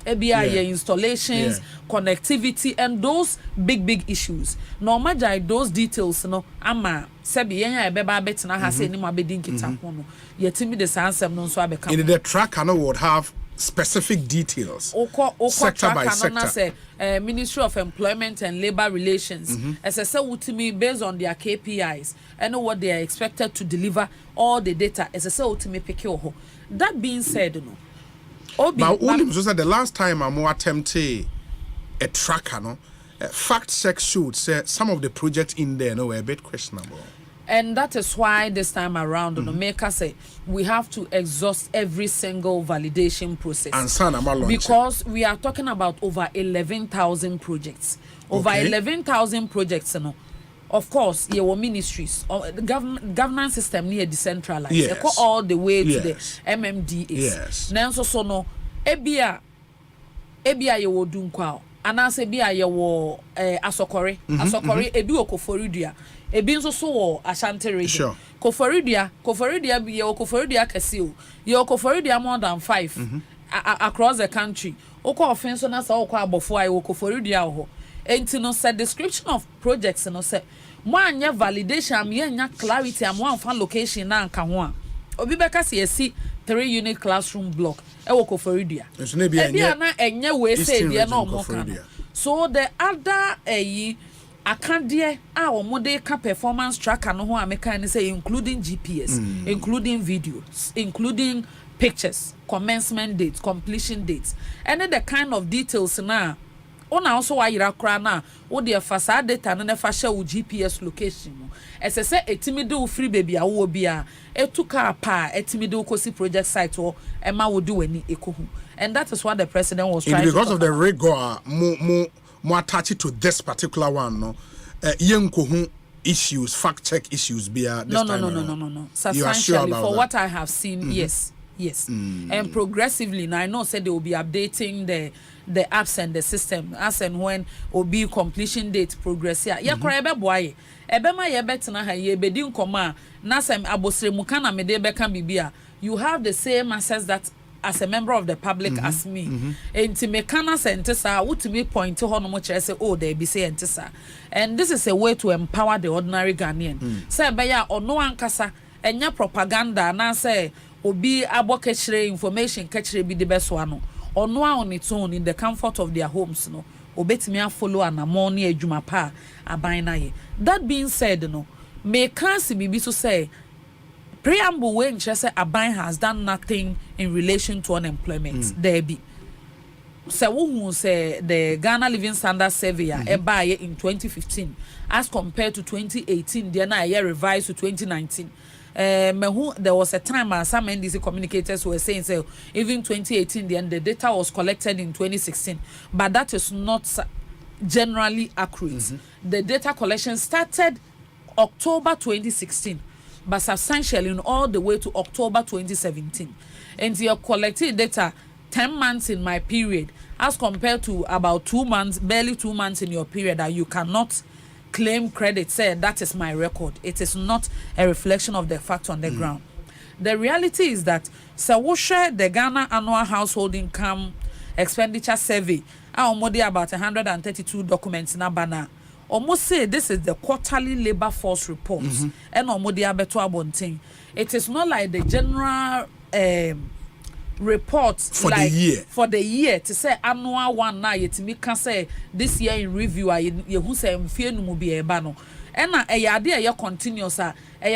ABI installations, connectivity, and those big issues. No matter those details, no, ama sebi yenya ebeba betina ha say ni mo abedin kita ho no. Yetimi the answer no so abeka. In the tracker no would have specific details. Sector by sector. Say, Ministry of Employment and Labor Relations. As I said, ultimately based on their KPIs and what they are expected to deliver, all the data. As I said, ultimately pick your ho. That being said, but the last time I'm attempting a tracker, fact check showed say some of the projects in there were a bit questionable. And that is why this time around, Maker say we have to exhaust every single validation process. Because we are talking about over 11,000 projects. Over 11,000 projects, of course, your ministries, the governance system near decentralized. They go all the way to the MMDAs. Yes. Nanso so no, ebia ye wo dunkwa. Anase bia ye wo asokore. Asokore ebi wo koforidua. Ebi nso so wo Ashanti region. Sure. Koforidua bi ye wo koforidua kese o. Ye wo koforidua more than 5 across the country. Oko offense na sa oko abofo ayi wo koforidua ho. Enti no say description of projects no say mo anya validation am ye nya clarity am wan fan location na nka ho a. Obi beka se yesi 3-unit classroom block e wo koforidua. Ebia na enye we say dia na omo kan. So the other akandie a omode ka performance tracker no ho ameka ni say including GPS, including videos, including pictures, commencement dates, completion dates, and the kind of details na ona also wa yira kra na wo de facade data na fa hye wo GPS location ese se etimi de wo free baby a wo bia etuka pa etimi de wo kosi project site wo e ma wo do wani ekohu. And that is what the president was trying because to of the rigor more attached to this particular one, no yenkohu issues, fact check issues be this no. You are sure Substantially, about for that? what I have seen, yes. And progressively, now I know said they will be updating the apps and the system as and when obi completion date progress ya kora ebe boaye ebe ma ye betena ha ye bedi nkoma na sem abosre mu kana me de beka bibia you have the same access that as a member of the public as me enti me kana sentesa wutumi point ho no mo kire say oh there be say entesa, and this is a way to empower the ordinary Ghanaian say ebe ya ono ankasa enya propaganda na say obi abokechire information kechire bi de beso ano ono on its own in the comfort of their homes no obetimi follow anamon ne adwuma pa aban na ye. That being said no me can see bibi so say preamble when say aban has done nothing in relation to unemployment there be say who say the Ghana Living Standard Survey in 2015 as compared to 2018 they na revised to 2019. There was a time some NDC communicators were saying so even 2018 the data was collected in 2016, but that is not generally accurate. The data collection started October 2016 but substantially in all the way to October 2017, and you collected data 10 months in my period as compared to about 2 months, barely 2 months in your period that you cannot claim credit, say that is my record. It is not a reflection of the fact on the ground. The reality is that the Ghana annual household income expenditure survey almost about 132 documents na bana almost say this is the quarterly labor force report and almost it is not like the general report for like the year to say annual one na yetimi can say this year in review you who say mfie no mu bi eba no and na ade e continuous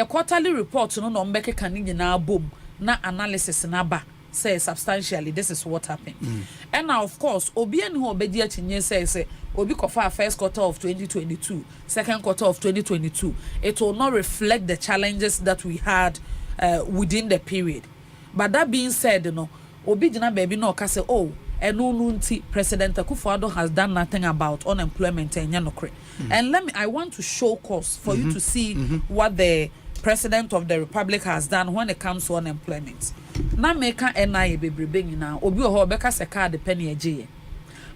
quarterly report no no mbeke kan nyina bom na analysis na ba say substantially this is what happened. And now of course obi en ho obedi atinye say obi kofa first quarter of 2022, second quarter of 2022, it will not reflect the challenges that we had within the period. But that being said, you know, obi jina baby no ka say oh enununti President Akufo-Addo has done nothing about unemployment and yanokre. And I want to show cause for you to see what the President of the Republic has done when it comes to unemployment. Na meka NIA bebrebe nyina obi ho beka se card penny eje.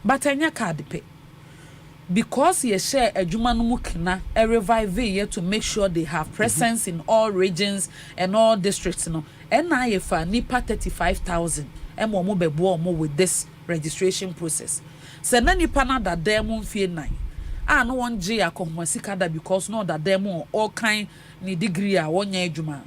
But anya card pay. Because ye share adwuma no mu kina e revive ye to make sure they have presence in all regions and all districts no. NIA fa nipa 35,000 emo mo bebo mo with this registration process. Se na nipa na da dem mfie 9. Ah no one J akohwasika da because no da dem all kind ni degree a wonya adwuma.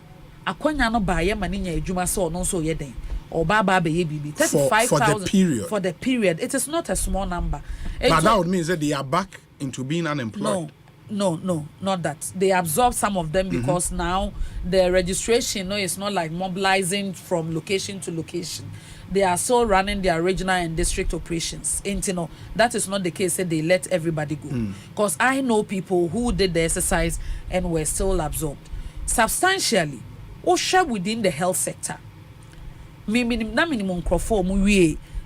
Akwanya no ba ye mani nya adwuma so no so ye den. Oba ba be ye bibi 35,000 for the period. It is not a small number. But that would mean that they are back into being unemployed. No, not that. They absorb some of them because now the registration is not like mobilizing from location to location. They are still running their regional and district operations. And that is not the case that they let everybody go. Because I know people who did the exercise and were still absorbed. Substantially, OSHA within the health sector. Minimum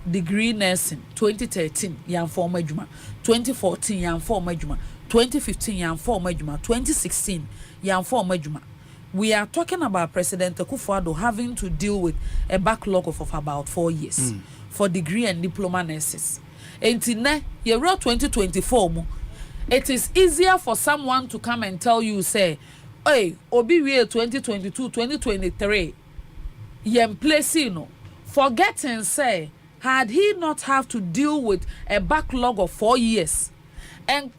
degree nursing 2013 yan form adwuma, 2014 yan form adwuma, 2015 yan form adwuma, 2016 yan form adwuma. We are talking about President Akufo-Addo having to deal with a backlog of about 4 years for degree and diploma nurses. Until now, year 2024, it is easier for someone to come and tell you, say, hey, Obi 2022, 2023, yem placino, forgetting, say, had he not have to deal with a backlog of 4 years and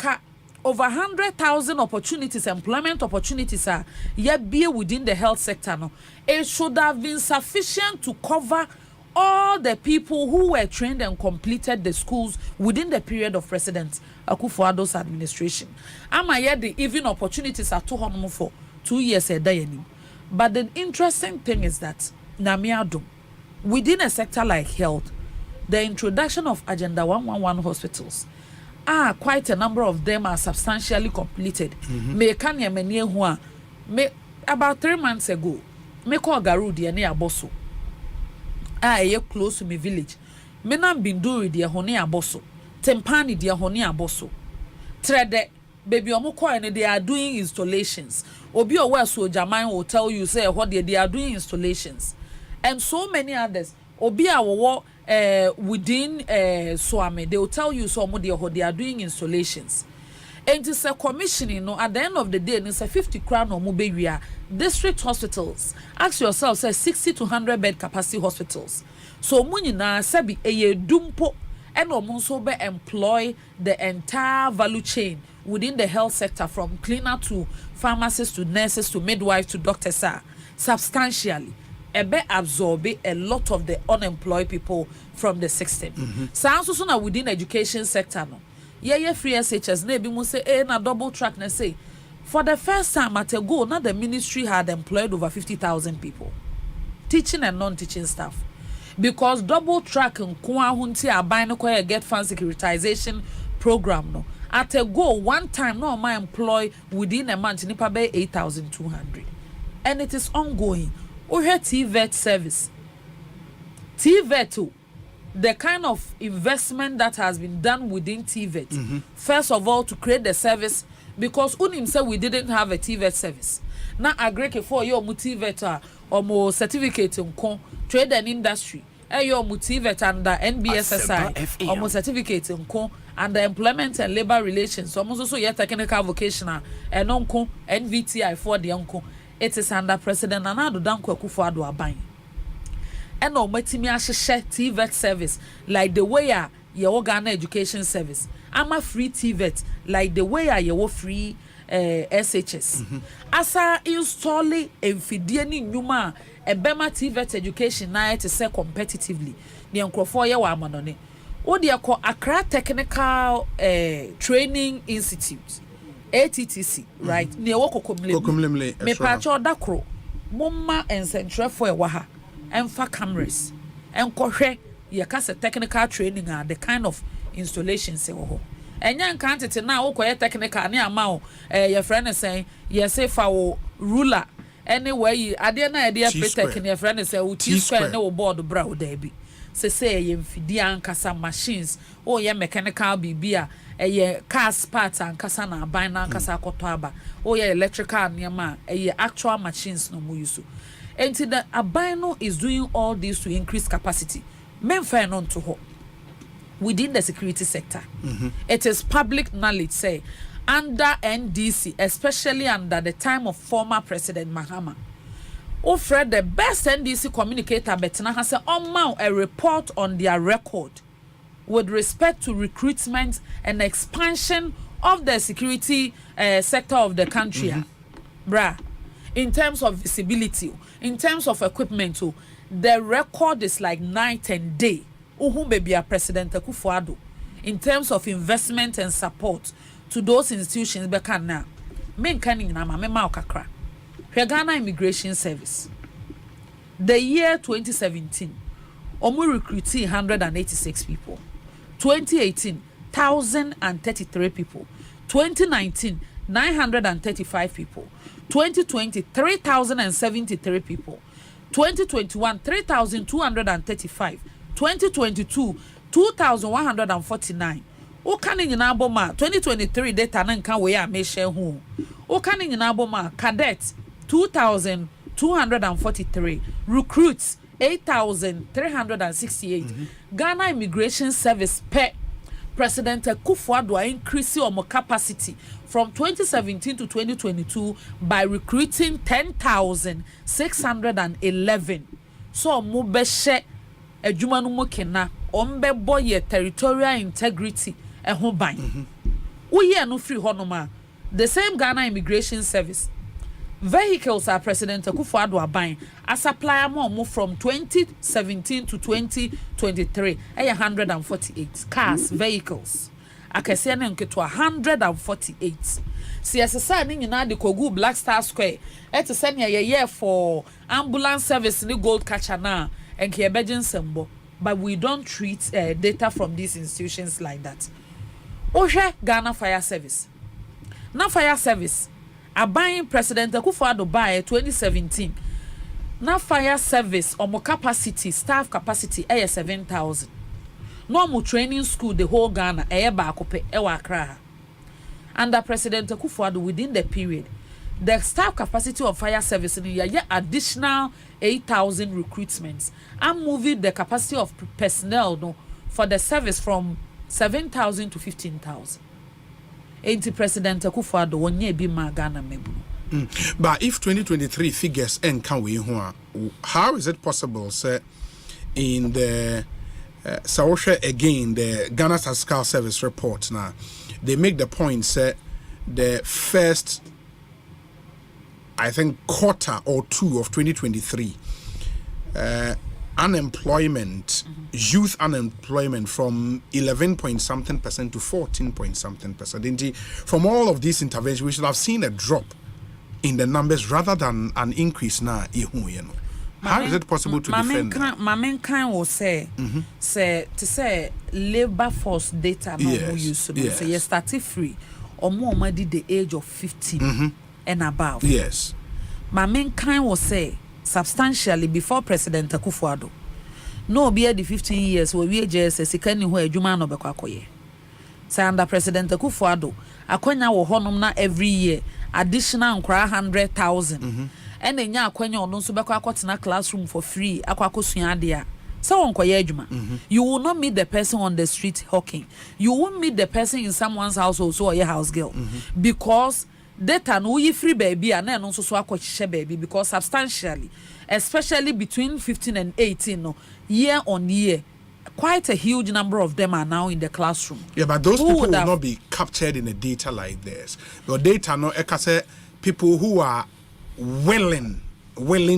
over 100,000 opportunities, employment opportunities are yet be within the health sector, no, it should have been sufficient to cover all the people who were trained and completed the schools within the period of President Akufo-Addo's administration. Ama yet the even opportunities are 200 for 2 years a day. But the interesting thing is that Namiado, within a sector like health, the introduction of Agenda 111 hospitals, quite a number of them are substantially completed. About 3 months ago, me call Garudi near Bonsu. Close to my village. Me nam Binduri dia hone aboso. Tempani dia hone aboso. Trede baby omo coin they are doing installations. Obi owa so Jaman will tell you say what they are doing installations. And so many others. Obi awo within Swami, they will tell you so they are doing installations. And it's a commissioning, no, at the end of the day, it's a 50 crown or more district hospitals. Ask yourself, say 60 to 100 bed capacity hospitals. So munina sabi eye dumpo and omonso be employ the entire value chain within the health sector, from cleaner to pharmacists to nurses to midwives to doctors substantially. Ebe absorb a lot of the unemployed people from the system. Sounds also within education sector no. Yeah, free SHS na ebi mu say na double track na say for the first time at a go, now the ministry had employed over 50,000 people, teaching and non-teaching staff, because double track nko ahunti aban no koye get fan securitization program no at a go one time no my employ within a month nipa be 8,200, and it is ongoing. We had TVET service, TVET. The kind of investment that has been done within TVET, first of all, to create the service, because unim said we didn't have a TVET service. Now, agree for your TVET or more certificate in trade and industry, your TVET under NBSSI or more certificate in under employment and labor relations, almost also your technical vocational and unco NVTI for the uncle. It is under President Nana Danko Akufo-Addo Aban. And no matimi ahyehyɛ TVET service like the way your Ghana education service. I'm a free TVET like the way your free SHS. Asa installing mfidie ni nyuma ebema TVET education na to say competitively. Ni nkrofo ye wa amanone. O de akọ Accra Technical Training Institute ATTC, right? Ni wo kokomlemle. Me pa cho dakro. Momma ensentrefo e wa ha. And for cameras and kohwe ye kase technical training the kind of installations e ho enya nkantete na wo koye technical ne ama your friend is saying yes say for ruler anyway ade na ade protect your friend say wo T-square na wo board bra wo da bi say ye mfidi ankasa machines ye mechanical bibia ye car parts ankasa na aban na ankasa akoto aba ye electrical niam ye actual machines no mu use. And the Abino is doing all this to increase capacity. Men find on to her within the security sector. It is public knowledge, say, under NDC, especially under the time of former President Mahama. Fred, the best NDC communicator, Bettina, has a report on their record with respect to recruitment and expansion of the security sector of the country. Bruh. In terms of visibility, in terms of equipment, the record is like night and day. Baby, President Akufo-Addo, in terms of investment and support to those institutions, beka na men kaning na mama okakra. Ghana Immigration Service. The year 2017, omu recruiting 186 people. 2018, 1,033 people. 2019, 935 people. 2020, 3,073 people. 2021, 3,235. 2022, 2,149. O kani nyina aboma 2023 data na nka we a me share hu. O kani nyina aboma cadet 2,243, recruits 8,368. Ghana Immigration Service per President Akufo-Addo increase our capacity from 2017 to 2022 by recruiting 10,611. So mo be she adwuma no mo kena ombe boye territorial integrity ho ban. Uye no free honoma. The same Ghana Immigration Service vehicles are President Akufo-Addo aban a supplier more from 2017 to 2023 148 cars vehicles akese na nketo 148 CSSR ni nyina de kogu Black Star Square et send ye for ambulance service ni gold catcher na enke ebejen sembo, but we don't treat data from these institutions like that. Ohwe Ghana Fire Service na fire service aban President Akufo-Addo by 2017 na fire service omo capacity staff capacity 7,000. No mo training school the whole Ghana ba akope wa Accra. under President Akufo-Addo within the period, the staff capacity of fire service in the year additional 8,000 recruitments and moving the capacity of personnel for the service from 7,000 to 15,000. Ain't President Akufo-Addo wonye bi magana mebu. But if 2023 figures can we how is it possible, sir, in the again the Ghana Statistical Service report now they make the point, sir, the first I think quarter or two of 2023 unemployment, youth unemployment from 11 point something percent to 14 point something percent. Indeed, from all of these interventions, we should have seen a drop in the numbers rather than an increase now. How is it possible to defend that? Mamen can will say, to say labor force data no more useful. So you started free or more money the age of 50 and above. Yes. Mamen can will say substantially before President Akufo-Addo. No be the 15 years where we just sikani ho adwuma no bekwa koye. Say under President Akufo-Addo, akwanya wo honum na every year additional 100,000. And then ya akwanya ono so bekwa akotena classroom for free akwakosua ade a. So onkoye adwuma. You will not meet the person on the street hawking. You won't meet the person in someone's house also or your house girl. Because data no you free baby and then also so akwachiche baby because substantially, especially between 15 and 18 no, year on year, quite a huge number of them are now in the classroom. Yeah, but those people will not be captured in a data like this. Your data no ekase people who are willing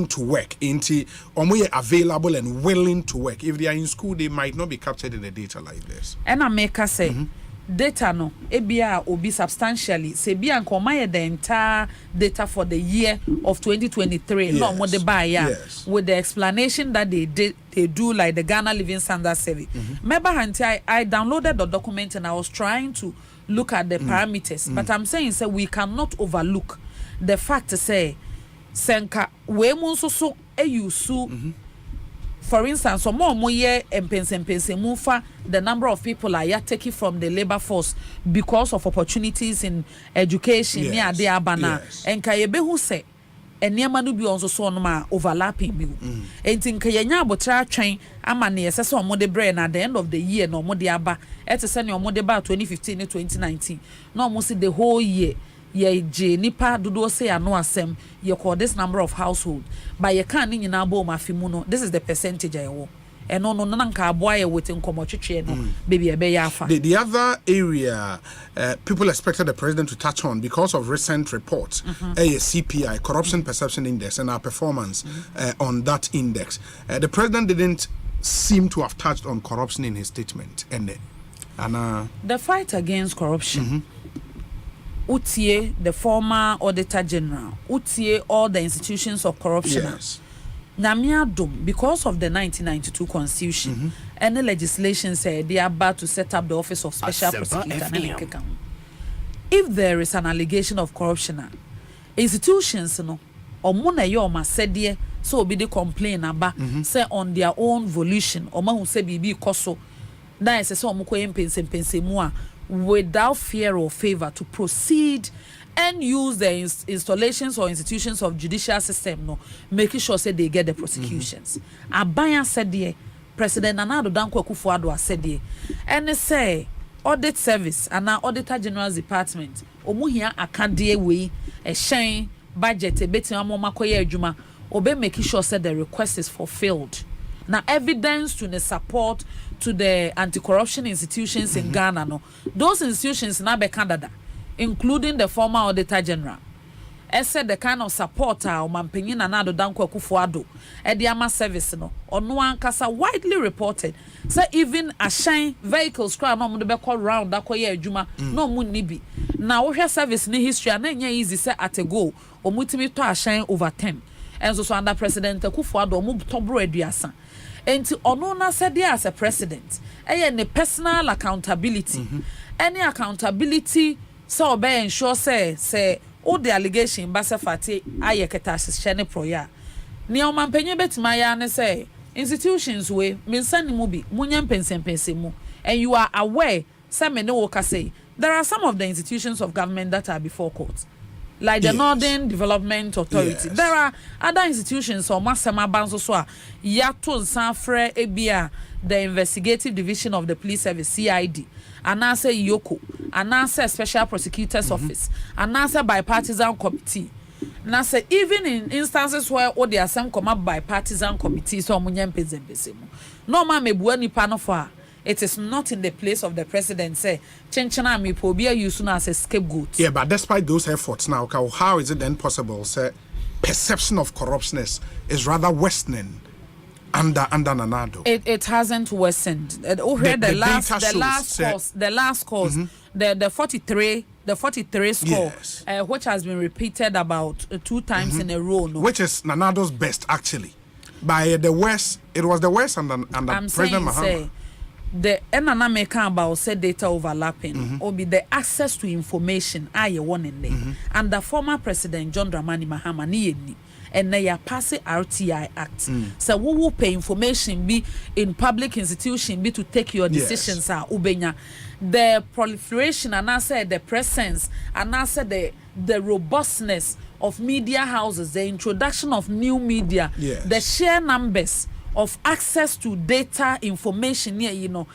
to work into or available and willing to work. If they are in school, they might not be captured in a data like this. And I make us say data no ebia will be substantially say be and come the entire data for the year of 2023 no more the buyer with the explanation that they do like the Ghana Living Standard Survey. Remember I downloaded the document and I was trying to look at the parameters, but I'm saying say we cannot overlook the fact to say senka we mun so use for instance, some more year and mufa the number of people are taking from the labor force because of opportunities in education near the abana and kayebe who say and near manu be also so no overlapping me. And think kayanya botra train amani assess on mode brain at the end of the year no more the aba at a senior mode about 2015 and 2019. No almost the whole year. Ye nipa dodo say ano asem ye call this number of household but ye can ni na bo mafimuno. This is the percentage I wo eno no nanka aboa ye wetin komotwetwe no baby e be yafa. The other area people expected the president to touch on because of recent reports CPI corruption perception index and our performance on that index. The president didn't seem to have touched on corruption in his statement and the fight against corruption Utie, the former Auditor General, Utie, all the institutions of corruption. Namiadum, because of the 1992 Constitution, any legislation said they are about to set up the Office of Special Prosecutor. If there is an allegation of corruption, institutions, no, or mona yoma said ye, so be the complain about, say on their own volition, or man who say be koso, that is a so muko without fear or favor to proceed and use the installations or institutions of judicial system no making sure say they get the prosecutions. Abaya said there President Nana Danko Akufo-Addo said there and say audit service and our Auditor General's Department omuhia akadie we a shine budget a beti amoma koye adwuma obe making sure say the request is fulfilled. Now evidence to the support to the anti-corruption institutions in Ghana no those institutions now be Canada including the former Auditor General said the kind of support Omampenyin Nana Danko Akufo-Addo Ediama service no ono ankasa widely reported say even a shine vehicles crowd no mo be call round akoye adwuma no mu nibi na wo hwe service ni history na nya easy say at a go omutimi to a shine over 10 and so under President Akufo-Addo omu tobro aduasa enti ono na said there as a president ne personal accountability any accountability so be ensure say all the allegation ba se fati ayeketa hye proya ni o mampenye betima ya ne say institutions we mensani mu bi munya mpensempense mu and you are aware say me ne wo ka say there are some of the institutions of government that are before court, like the Northern Development Authority. There are other institutions or Masema Banso Swa, Yato Sanfre Ebia, the Investigative Division of the Police Service, CID, Anasa Yoko, Anasa Special Prosecutor's Office, Anasa Bipartisan Committee. Now say even in instances where all there are some come up bipartisan committees or munyempezembesemu. No ma mebuani pano for. It is not in the place of the president. Say, chenchana mi pobia used as a scapegoat. Yeah, but despite those efforts now, how is it then possible? Say, perception of corruption is rather worsening under Nanado. It hasn't worsened. The last course, the 43 score, which has been repeated about 2 times in a row. No? Which is Nanado's best actually. By the worst, it was the worst under President Mahama. The enana make about said data overlapping or be the access to information one in there. And the former President John Dramani Mahama ni and they are passing RTI Act. So we will pay information be in public institution be to take your decisions ubenya. The proliferation and I said the presence and I said the robustness of media houses, the introduction of new media, the sheer numbers of access to data information here,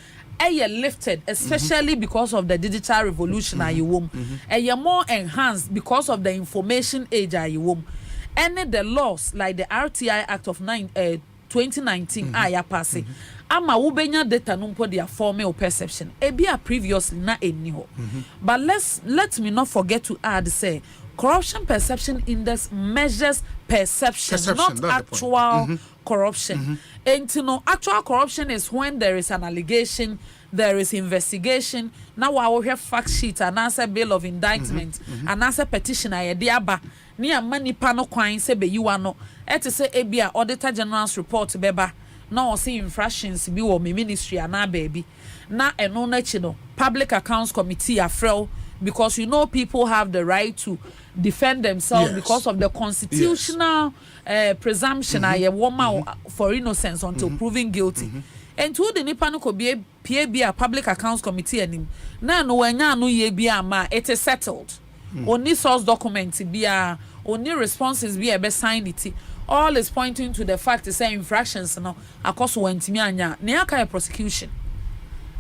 lifted, especially because of the digital revolution more enhanced because of the information age any the laws like the RTI Act of 2019 passing ama ubenya data numpo their formal perception ebia previously na eniho but let me not forget to add say corruption perception index measures perception not actual corruption. And actual corruption is when there is an allegation, there is investigation. Now I will have fact sheet and answer bill of indictment and answer petition I diaba near money pano coin say be you are no say ebia auditor general's report beba now see infractions be or me ministry and baby na eno public accounts committee afrel because people have the right to defend themselves because of the constitutional presumption for innocence until proven guilty. And to the Nipano could be a PAB public accounts committee and no it is settled. Only source documents be only responses be a best signed it. All is pointing to the fact is infractions now across went to me near prosecution.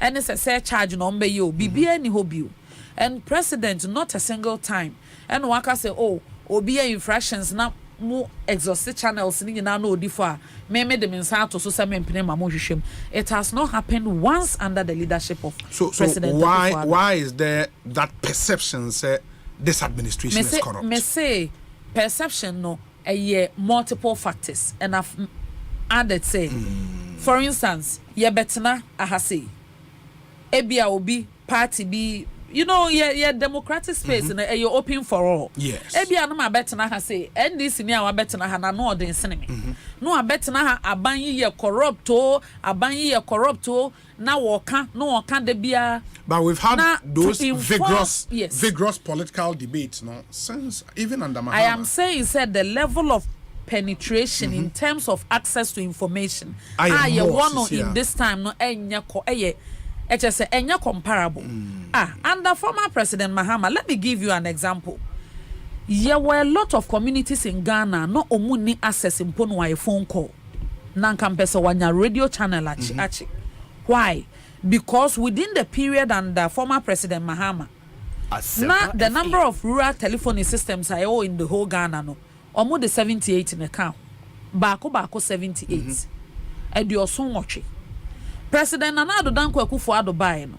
And it's a say charge number you be any hobby. And president not a single time and waka say obi infractions na mo exhausted channels ni na no differ me dem insa to so say me mpene ma mo hwehwem. It has not happened once under the leadership of President. So why is there that perception say this administration is corrupt? Me say perception no multiple factors and I've added say for instance ye betena ahase ebia obi party be democratic space and you're open for all. Yes. Ebia no ma betena ha say NDC ni awa betena ha na no odin sinimi. No abetena ha abanyi ye corrupt na woka de bia. But we've had those vigorous political debates since even under Mahama. I am saying said the level of penetration in terms of access to information in this time no it's just comparable. Under former President Mahama, let me give you an example. There were a lot of communities in Ghana no omuni access in a phone call. Nankampesa wanya radio channel achi. Why? Because within the period under former President Mahama, the number of rural telephony systems in the whole Ghana no almost the 78 in account. Bako 78. Ediosun wachi. President Nana Danko Akufo-Addo bae no.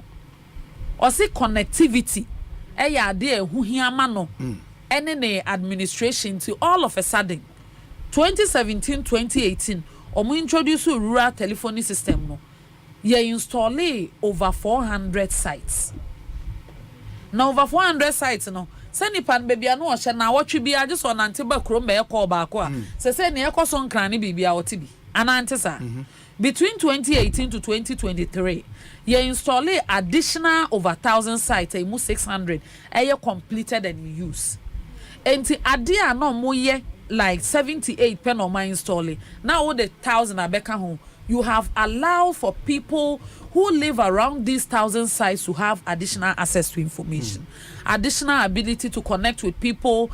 Osi connectivity ade hu hiama no. Ne administration to all of a sudden 2017-2018 omo introduce rural telephony system no. Ye install over 400 sites. Now over 400 sites no. Sani pan baby no ohye na wotwe bia just on anteba krom be call baako a. Se ne ekoso nkran ne bibia wotibi. Anantesa. Between 2018 to 2023, you install additional over 1,000 sites, 600, completed and in use. And the idea no more like 78 pen on my installing. Now all the 1,000 are back home you have allowed for people who live around these 1,000 sites to have additional access to information, additional ability to connect with people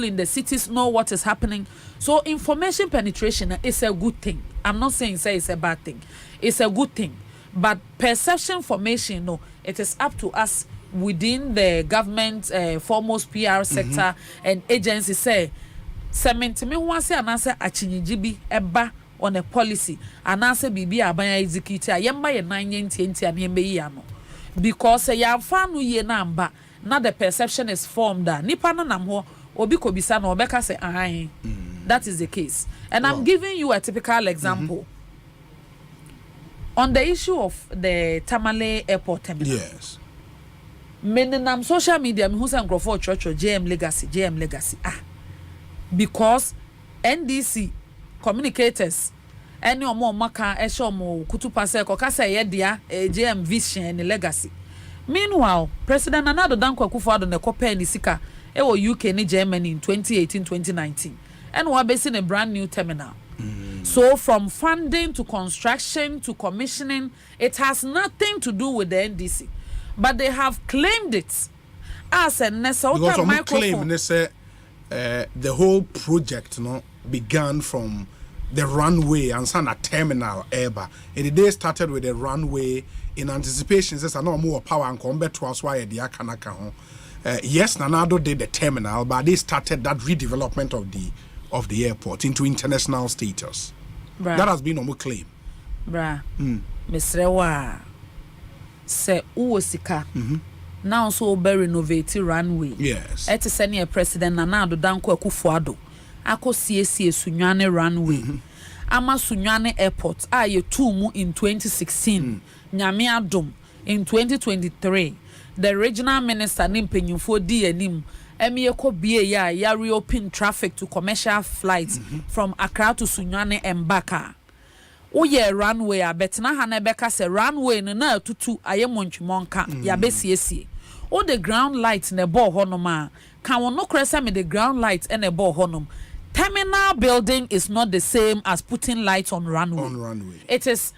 in the cities, know what is happening. So information penetration is a good thing. I'm not saying it's a bad thing. It's a good thing. But perception formation, no, it is up to us within the government, foremost PR sector and agencies say, cement me want say anase achinyijibi eba on a policy anase bibi abanya execute ayemba ye 9 and yembe yi ano because ya fa no ye na mba na the perception is formed that nipa no nam ho obi ko bisa na obeka say ahan. That is the case. And I'm giving you a typical example. On the issue of the Tamale Airport terminal. Yes. Menenam social media me who say nkrofo church JM legacy. Because NDC communicators any omo maka e show mo kutu pase ko kasa ye dia JM vision and legacy. Meanwhile, President Nana Addo Dankwa Akufo-Addo ne kopa ni sika e wo UK ni Germany in 2018-2019 and we are basing a brand new terminal. So from funding to construction to commissioning, it has nothing to do with the NDC. But they have claimed it as a necessary microphone. Because the whole project began from the runway and some terminal eba. And they started with the runway in anticipation. Says no more power and combat to us why the akanaka. Yes, Nana Addo did the terminal, but they started that redevelopment of the airport into international status. Bruh. That has been a claim. Bruh. Misrewa se uosika. Now so be renovate runway. Yes. Eti senior President Nana Addo Dankwa Akufo-Addo ako CSC Sunyane runway. Ama Sunyane airport aye tumu in 2016. Nyame adom in 2023. The regional minister nimpenyufo di enim Emieko BA ya reopen traffic to commercial flights from Accra to Sunyane and Baka. Oye runway a betna hanebeka se runway na tutu ayemonchimonka ya besiesi. O the ground light ne bo honoma. Kan wono kresa me the ground light and a bo honom. Terminal building is not the same as putting lights on runway. It is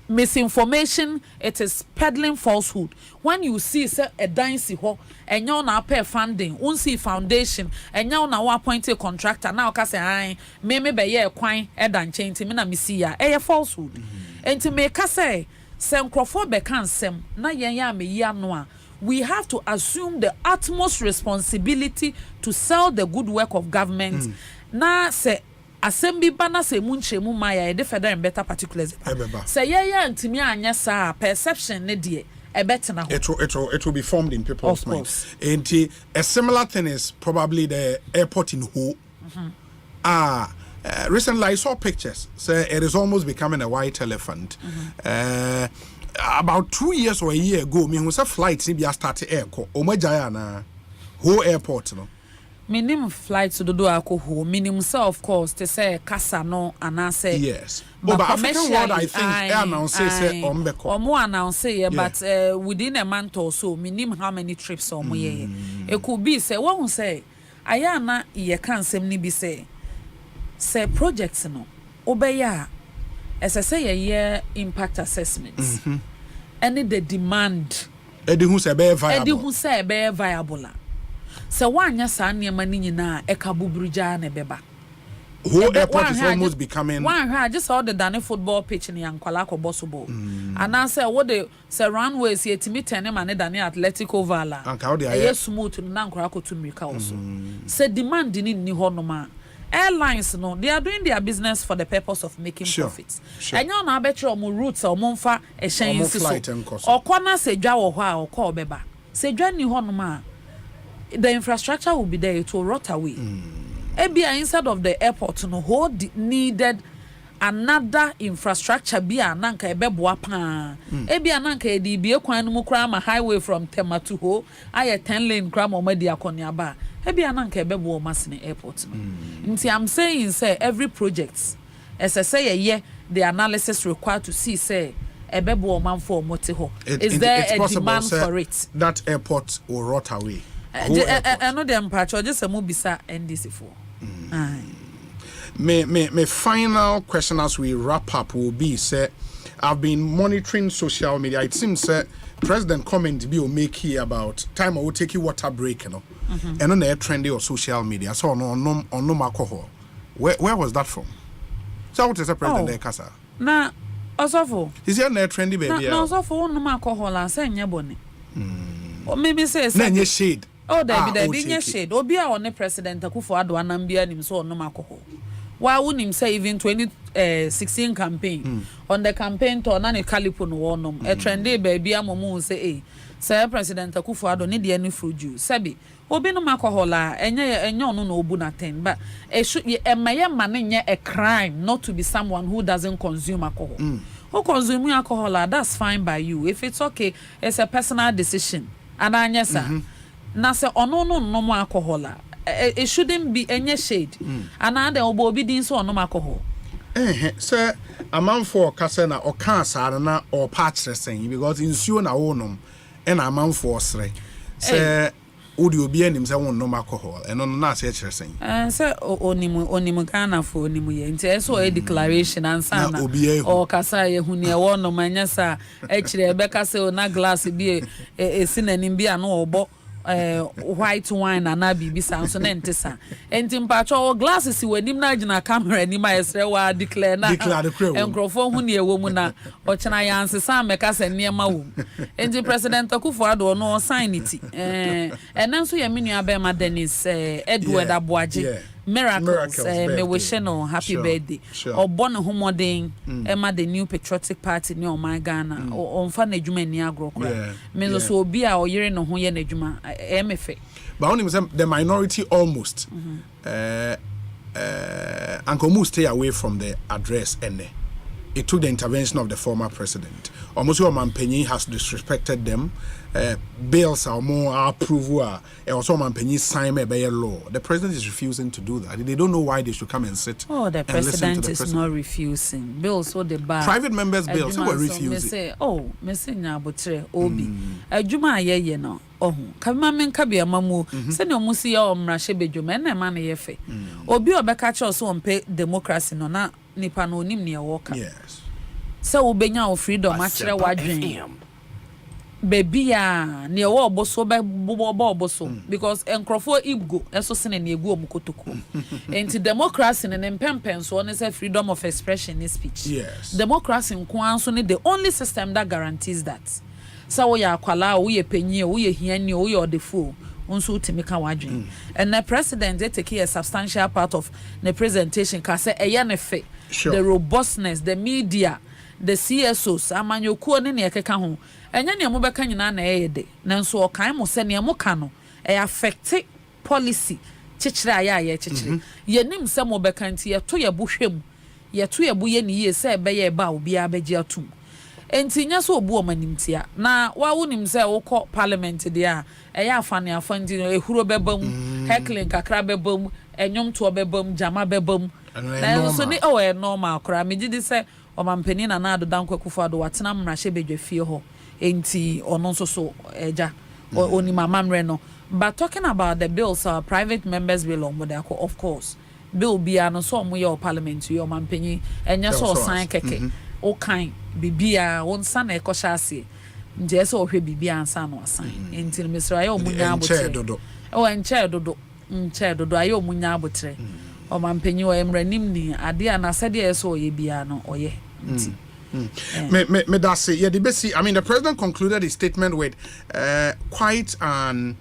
misinformation, it is peddling falsehood. When you see say a dynasty ho and you na pay funding, unsi foundation and you na appoint a contractor now ka say ai me be ye kwan e dan change me na me see ya e falsehood. And to make us say nkrofo be kan sem na yen ya me yi ano a we have to assume the utmost responsibility to sell the good work of government. Na say Asembi bana se munchemu maya e de federal and better particulars. Say yeah ntimi anya sa perception ne de e better na ho. It will be formed in people's minds. And a similar thing is probably the airport in Ho. Recently I saw pictures. Say it is almost becoming a white elephant. About 2 years or a year ago, me was a flight be started airco. Omajaya na Ho airport no. Minimum flights to do alcohol, minimum so of course to say casa no and I say yes. But African world I think announce say ombeko. Or more announce but within a month or so, minimum how many trips or more it could be say one say ayana ye can semni be say projects no obeya as I say a year impact assessments and the demand Eddie who say be viable. So wanya sa nneema ni nyina eka buburija na beba. Whole airport is almost becoming one just all the Dane football pitch in Yankwala ko Bosubo. And I say what the runways here to meet them and Dane athletic oval. Yes smooth to Nankwala to Mika also. Say demand in ni honoma. Airlines no they are doing their business for the purpose of making profits. And you na bet your routes or monfa e shen so. Or corner say dwa wo ho a o call beba. Say dwa ni honoma. The infrastructure will be there, it will rot away. Ebia inside of the airport no hold needed another infrastructure bia nanka ebeboa pa. Ebia nanka edi bie kwan no mu kra ma highway from Tema to Ho, aye 10 lane kra ma madi akonia ba. Ebia nanka ebeboa masine airport no. Nti I'm saying say every project as I say ye the analysis required to see say ebeboa man for mote ho. Is there a demand for it? That airport will rot away. I know the empathy just a mobisa NDC for. My final question as we wrap up will be, say, I've been monitoring social media. It seems President comment be make here about time I will take you water break, you know. And on the trendy or social media. So no alcohol. Where was that from? So what is the president there, Kasa? Na osofo. Is there no trendy baby? Na osofo no alcohol and say nya bone. Or maybe say na shade. Oh, there be nya shade. Obi a on the president Akufo-Addo anam bia nim so no alcohol. Why wouldn't him say even 2016 campaign on the campaign to na ne calipo no wonom a trendy baby amomu say president Akufo-Addo need the any fruit juice sabi obi no alcohol a enye ono no obu na 10 but it should man a crime not to be someone who doesn't consume alcohol. Who consume alcohol that's fine by you. If it's okay, it's a personal decision. And anyesa na say ono no alcohol it shouldn't be any shade. And now the obi din so no alcohol. Sir, a man for Kasena or cancer na or patch saying because in sure na onom and a man for sre. Sir, would you be any say no alcohol and on na say saying. Sir, onimu Ghana for onimu ye. So a declaration and sana or kasa ye hunia one no manyasa actually Rebecca say na glass be a sin and be an obo. White wine and Nabi sounds an entesa. And in patro glasses when him na camera ni my esrewa declare the crew and crofo who near woman or chana answer some mekas and near my womb. And the president Akufo-Addo no sign it. And then so ya mini abema Dennis Edward Abuaji. Miracles, me wish no happy birthday. Or born a homoding, Emma the new patriotic party near my Ghana or on fan ejuma ni agro. Me so be our year no ho ye na ejuma MFA. But only the minority almost Uncle Mu stay away from the address and it took the intervention of the former president. Almost your Mampenyi has disrespected them. Bills are more approval. Also, Mampenyi sign a law. The president is refusing to do that. They don't know why they should come and sit. Oh, the president is not refusing. Bills so the bar. Private members' bills who were refusing. Me say, oh, me say nyabotre obi. Ejuma ye no. Oh, kama men kabia mamu. Se ne omusi ya omrahye bedwuma na ma na ye fe. Obi obeka che so ompe democracy no na nipa no onim ne woka. Yes. So obenya o freedom akere wadwen. Bebia ne wo oboso be oboso because enkrofo igbo eso sene ne egu omukotoko. Enti democracy ne mpempen so ne say freedom of expression is speech. Yes. Democracy nkwan so ne the only system that guarantees that. So we are kwala, we are penny, we are hiani, we are the fool. Unso timika wadwen. And the president they take a substantial part of the presentation ka say eyenefe. The robustness, the media, the CSOs, amanyokuo ne ekeka ho. Enya ne mo beka nyina na eyede. Nanso okan mo se ne mo ka no e affect policy chichira ya chichire. Yenim se mo beka nti ye to ye bohwem. Ye to ye boye ne ye se be ye ba obi abegye atum. Enti nya so obu omanimtia na wa wonim se wokọ parliament dia eya afane afandi ehuro bebam heckling kakra bebam enyom to bebam jama bebam na so ni normal kra megidi se omampani na na adodan Akufo-Addo watena mrahye bedwafie ho enti ono so eja oni mamamre no. But talking about the bills private members belong with of course bill bia no so mo ye parliament yo omampani enya so sign keke o kind bibia won san e ko shase nje so hwe bibia ansa no asan enti Mr. ayo munya abotre o enche dodo ayo munya abotre o mampanyi o emranim ni ade anasade e so ye bia no oye nti me that say yeah the best. I mean the president concluded his statement with quite an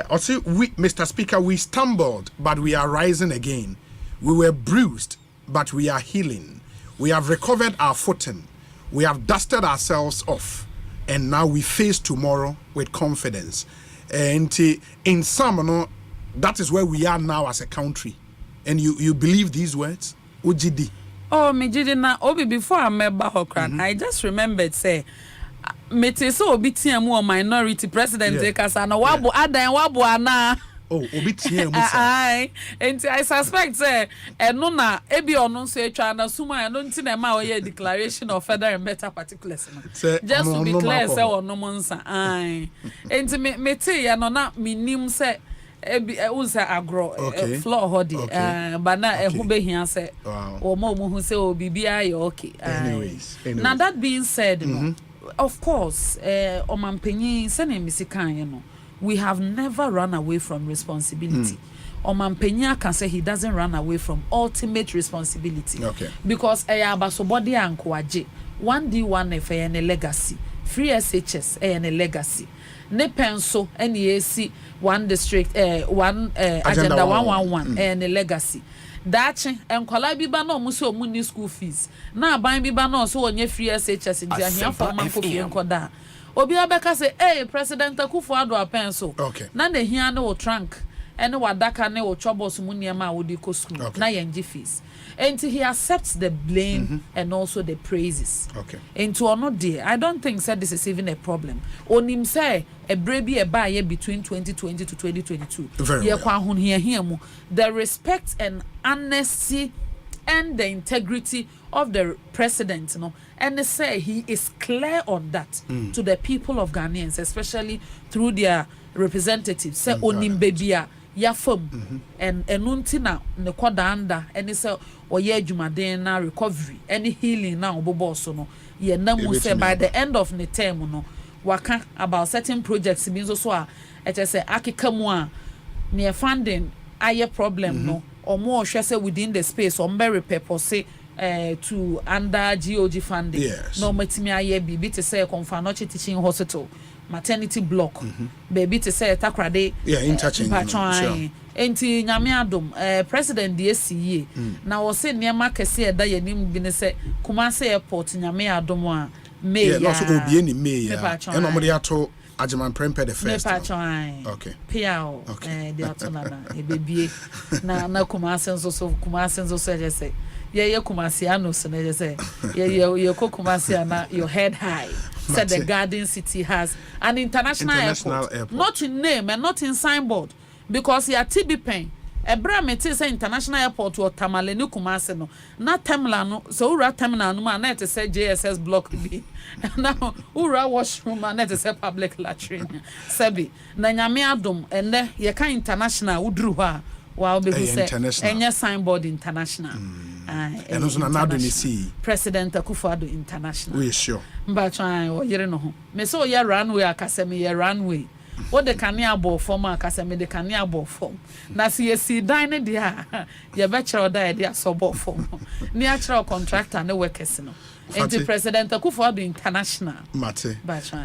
also we Mr. Speaker, we stumbled but we are rising again, we were bruised but we are healing, we have recovered our footing, we have dusted ourselves off, and now we face tomorrow with confidence. And in some, that is where we are now as a country. And you believe these words? Ujidi. Oh, me jidi na obi before I met Bahokran, I just remembered say mete so obi tia mu minority president kasana wabo adan wabo ana. Oh, obi tia mu say. Ai, and I suspect say eno na ebi ono so etwa na suma eno nti na ma oye declaration of federal and better particulars no. Just to be clear say ono monsa. Ai. And mete ya no na minim say unsa agro floor hodi but na ehu be hia say o mo hu say o bibia ye okay. Anyways. Now that being said, of course, Omampenyi sene misikan you know, we have never run away from responsibility. Omampenyi can say he doesn't run away from ultimate responsibility. Okay. Because abasobody ankwaje 1D1 F a legacy, free SHS a legacy. Ne penso NEAC one district one agenda 111 and a legacy. Dachi enkwala bi ba na omuso omuni school fees na aban bi ba na so onye free SHS nti ahia for man ko fie nkoda obi abeka say president Akufo-Addo apenso na ne hia na o trunk ene wadaka ne o chobos mu niema wodi ko school na yenji fees and he accepts the blame and also the praises. And to honor there, I don't think that this is even a problem. On him say a brebi a buyer between 2020 to 2022. The respect and honesty and the integrity of the president, and they say he is clear on that to the people of Ghanaians, especially through their representatives. Say onim bebia yafom and enuntina ne kwadanda and say oye adwumaden na recovery any healing na obobo so no ye namu say by the end of the term no waka about certain projects means so a it say akeka mu a near funding aye problem no or more say within the space or very purpose to under GOG funding no matimi aye bibi to say Confanoche teaching hospital maternity block baby to say takrade interchange sure. Enti nyame adom president the SCA na wo se niam akese eda yanim bi ne se Kumasi airport nyame adom a may no so obi eni may ya eno mo de ato Ajeman Prempeh the first okay piao de ato na ebebie na Kumasi nso so je say ye Kumasi anos na je say ye Kumasi na your head high said the Garden City has an international airport not in name and not in signboard because ya TB pen ebra meti say international airport or Tamale ni Kumasi no na terminal no so ura terminal no ma na it say JSS block B now ura washroom ma na it say public latrine sabi na nyame adom ene ye kan international udru ha wa obehu say enye signboard international and also na do ni see President Akufo-Addo international we sure mba twan o yire no ho me so ye runway akasemi ye runway what the kania bo form akasemi the kania bo form na see si dan ne dia ye be kire oda ye dia so bo form ni a kire contractor ne workers no enti President Akufo-Addo international mate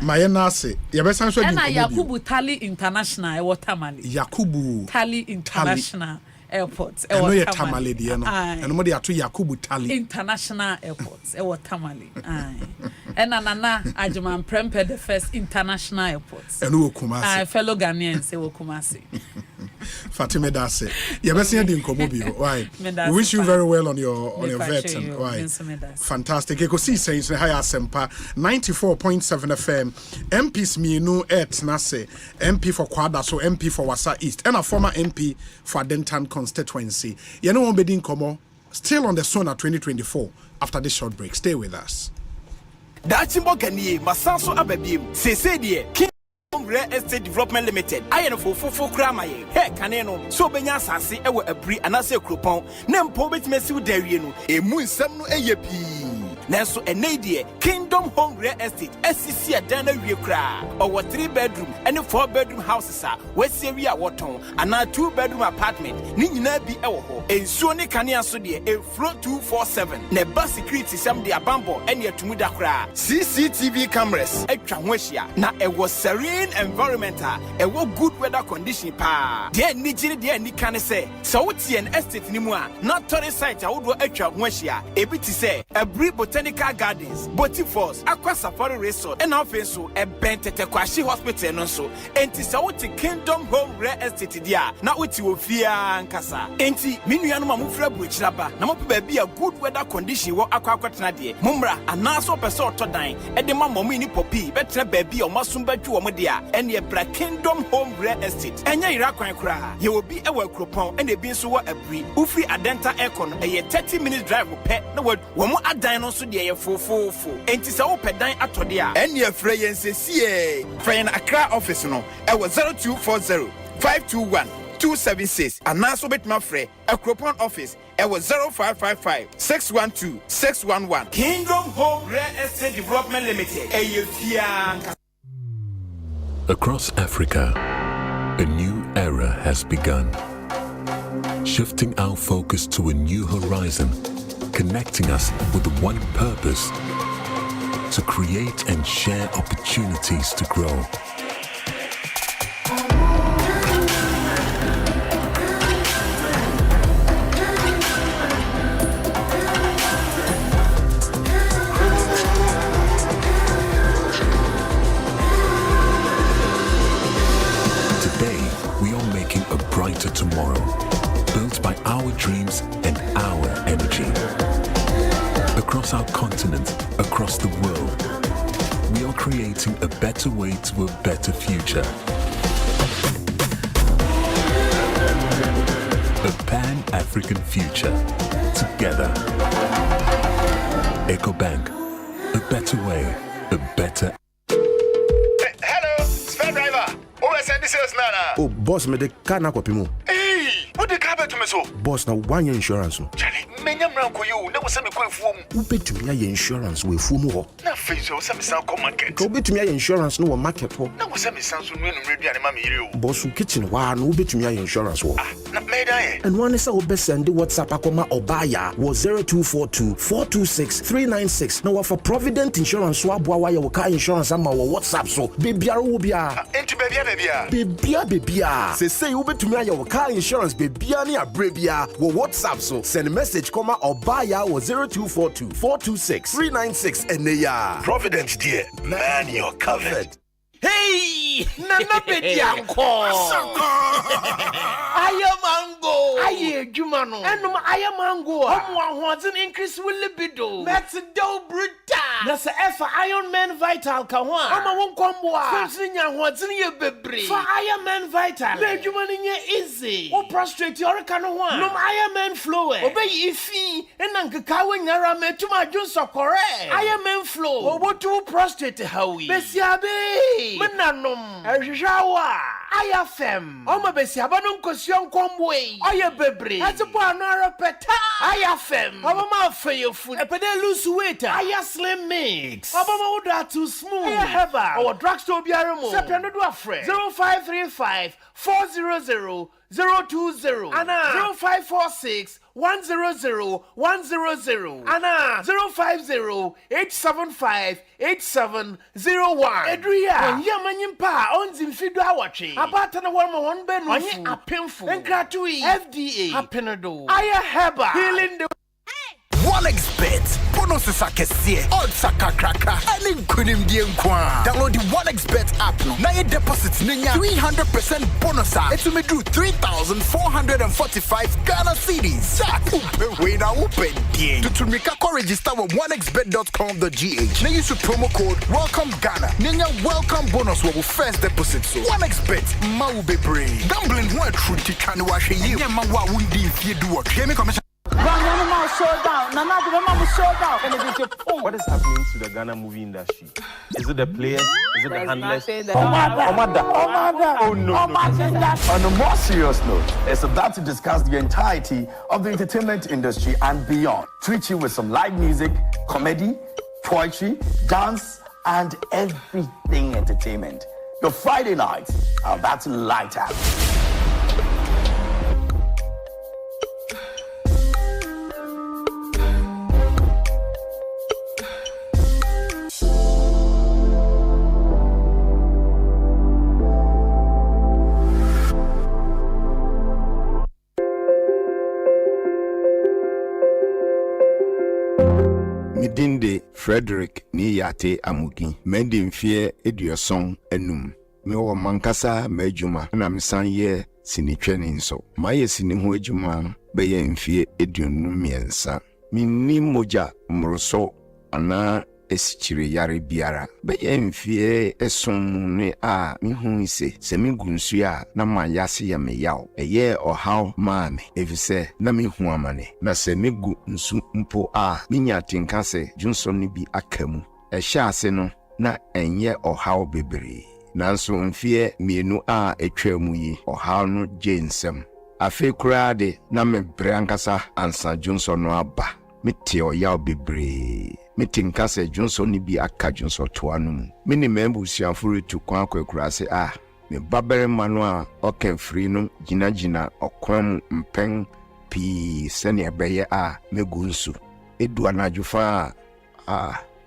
maye na ase ye be san so di na Yakubu Tali international e watermali Yakubu Tali international airports e no ye tamale de no eno mo de ato Yakubu Tali international airports e watermali and nana Ajeman Prempeh the first international airports eno wo Kumasi fellow Ghanaians e wo Kumasi Fatima Dase ye be sen di nkomo bi why we wish you very well on your vetting why fantastic Ekosiisen high Asempa 94.7 FM MPs mienu etnase MP for Kwada so MP for Wasa East and a former MP for Denton constituency you know one be din komo still on the Sona 2024 after this short break stay with us Dachimbo Ganie Masanso Ababim Sese die Real Estate Development Limited. I am for Kramaye. Hey, Caneno, so Benya Sassi, ever a pre and I say Crupon, Nem Pobit Messu Deriano, a moon Samu AYP. Nanso Enadia, Kingdom Home Real Estate, SCC at Dana Riokra, or 3-bedroom and 4-bedroom houses are West Syria Waton, and now 2-bedroom apartment, Nina be Ewo, and Sony Kania Sodia, a float 247, Neba security some de Abambo, and yet Mudakra, CCTV cameras, a Tramwesia, now it was serene environmental, a good weather condition pa. Dear Nijini, dear Nikane say, so what's an estate anymore, not tourist site, I would go a Tramwesia, a bit to say, a brief Botanical Gardens, Boating Falls, Aqua Safari Resort, and also a Bentete Kwashi Hospital and also. And it's out to Kingdom Home Real Estate dia. Now with you fear and Casa. Enti Minuanuma Mufra Bridge Laba. Namope be a good weather condition what Aqua Quatnadi. Mumbra and Naso Pesor to dine. And the mamma mini poppy, better baby or Masumba to Omodia. And ye bra Kingdom Home Real Estate. And ye Irakwan cry. You will be a work coupon and a bean so a breed. Ufi Adenta Econ, a 30-minute drive with pet. No word, one more at dine also dear 444. And tis a open dine at Todia. And your Freyan CA. Freyan Accra office no. I was 0240 521 276 and now so bet my friend Akropon office it was 0555 612 611. Kingdom Home Real Estate Development Limited. Across Africa, a new era has begun, shifting our focus to a new horizon, connecting us with one purpose: to create and share opportunities to grow. Brighter tomorrow, built by our dreams and our energy. Across our continent, across the world, we are creating a better way to a better future. A Pan-African future. Together. EcoBank. A better way, a better. Hello, spare driver. Send this is Nana. Oh, boss, me the car na kopi mu. Hey, what the car to me so? Boss, na one year insurance. Charlie, me nyam ko you. Na wose me ko efuom. Who betumi ya insurance we efuom ho? Na face o se me san ko market. Ko betumi ya insurance no wo market ho. Na wose me san so no enu aduane ma me yire o. Boss, kitchen wa no betumi ya insurance ho. Ah, na me da ye. And one is a be send WhatsApp akoma obaya was 0242 426 396. Now for Provident Insurance so aboa wa your car insurance ama wo WhatsApp so. Bebiara wo bia. Enti bebia. Bebia. Say you betumi ya your car insurance bebia ni abrebia wo WhatsApp so. Send a message koma obaya was 0242 426 396 and ya. Providence dear, man you're covered. Hey, Nana Bedianko. I am mango. I Jumano. And I am mango. One wants an increase with libido. That's a dough bruta. That's a F Iron Man Vital Kawan. I'm a one combo. Something young what's in your baby. For Iron Man Vital. Let you money easy. Or prostrate your canoe. No Iron Man flow. Obey ifi. And Uncle Kawan Yarame to my juice or correct. Iron Man flow. Or what to prostrate Howie. Bessiabe. Mananum, Jawa, IFM, Oma Bessiabanum Cossion Comway, Oya Bebri, as a Panara Peta, IFM, Obama for your food, a pedelus waiter, Aya Slim Mix, Obama Uda too smooth, Heba, or Drugstore Biaramo, September to a friend, 0535 400 020, Anna 0546 100 100, Anna 050 875 8701. Edria, Yamanyimpa owns in Fidua watching. Abatana one ben, a painful, and Gratui, FDA, Apenado, Aya Heba, healing the. OneXBet. Bonuses are kesiye. Odds are kakraka. Ani kunim die nkwa. Download the OneXBet app no. Na ye deposit ninya 300% bonus. Etu me drew 3,445 Ghana cedis. Jack. Upe we na upe die. Tutumika ko register with onexbet.com.gh. Na use promo code Welcome Ghana. Ninya welcome bonus wo first deposit so. OneXBet ma ube brave. Gambling ho true tikani wa hwe yi. Nya ma wa wundi fie do what. Game commission. What is happening to the Ghana movie industry? Is it the players? Is it the handlers? Oh no. On a more serious note, it's about to discuss the entirety of the entertainment industry and beyond. Treat you with some live music, comedy, poetry, dance, and everything entertainment. Your Friday nights are about to light up. Midinde Frederick Niyate Amugi Medim Fie Edioson Enum Me wo mankasa majuma na msan ye sinitwene nso maye sinihu ejuma be ye mfie edionum miensa minni moja mroso ana esichire yare biara be ye mfie eson ne a mihu ise se migunsu a na mayase ya meyaw eye ohaw maame efise na mihu amane na se megu nsu mpo a minya tinka se junso ne bi akamu ehya ase no na enye ohaw bebre nanso mfie mienu a etwa mu yi ɔhaw no gye nsɛm afe koraa de na me brankasa ansa Johnson no aba mete ɔyaw bebree mete nkasa Johnson ni bi aka Johnson toa no mu mini membu siamfuru tu kwan kwakura se me babere manu a oken free no gina okwan mpeng pi sene ebeye megu nsu edu anajufa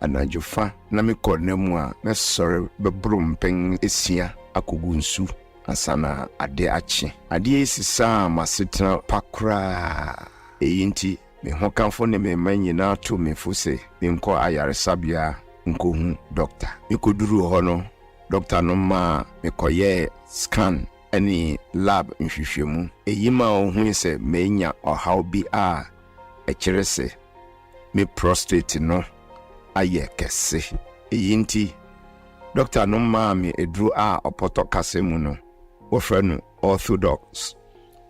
anajufa na me konemu a me sore bebru mpeng esia akogu nsu asana ade achi ade esisa masetna pakra eyinti me hokanfo ne me manyina to me fose me nko ayaresabia nko hu doctor me koduru ho no doctor no ma me koye scan any lab nhwehwemu eyima ohun se menya ohaw bi a ekirese me prostate no aye kese eyinti doctor no ma me edru a opoto kasemu no wofre no orthodox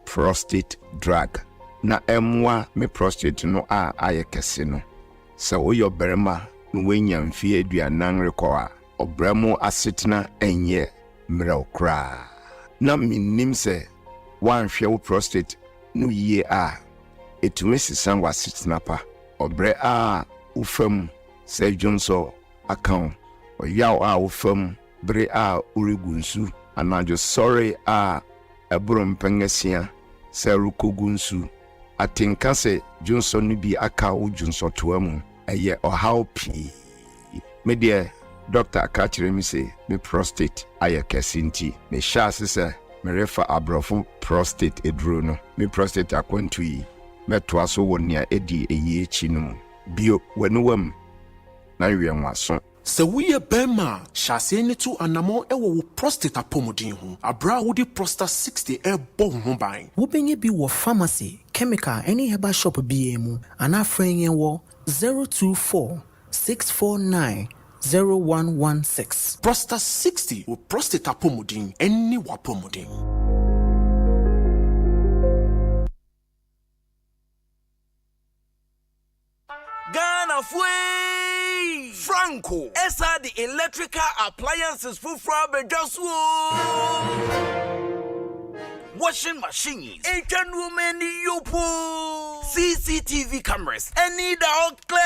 prostate drug na emwa me prostate no a aye kese no se woyo berema no wenya mfie aduanan rekwa obramo asetna enye mrokra na minim se wanhwe wo prostate no yie a etumesi sangwa asetna pa obre a ufam se Johnson account oyaw a ufam bre a urigunsu anajo sorry a ebrum pengesia se rukogunsu atinka se Johnson ni bi aka wo Johnson toamu eye ohaw pi me de doctor akachire mi say me prostate aye kesinti me shase se me refa abrofo prostate edro no me prostate akwantu yi meto aso wonia edi eyi echi no bio wenuwam na wienwaso Se wuye bema shase ni tu anamo ewo wo prostate apomodin ho abra wo di prostate 60 ebo ho ban wo benye bi wo pharmacy chemical any herbal shop bi emu ana frenye wo 024 649 0116 prostate 60 wo prostate apomodin any wapomodin. Ghana Fui Franco Esa the electrical appliances for Frabedaswo washing machines, Asian women yopo CCTV cameras, any dog clear.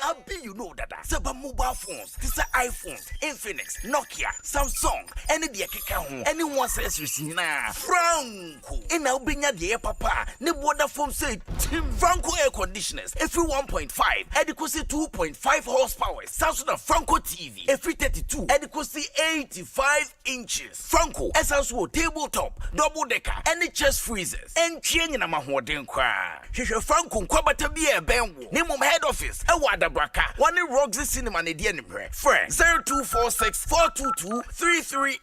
I be you know that Saba mobile phones, this are iPhones, Infinix, Nokia, Samsung, any the Kika, anyone says you na Franco. In Albinia the papa, ne water foam say Franco air conditioners, every 1.5, adequacy 2.5 horsepower, Samsung Franco TV, every 32, adequacy 85 inches. Franco, SSO tabletop, double decker, any chest freezers, and chain in a mahoden cry. Franco, Kwabata be a benwo, name of head office, a wada braka, one in Roxy Cinema, and the enemy. Friend 0246 422 338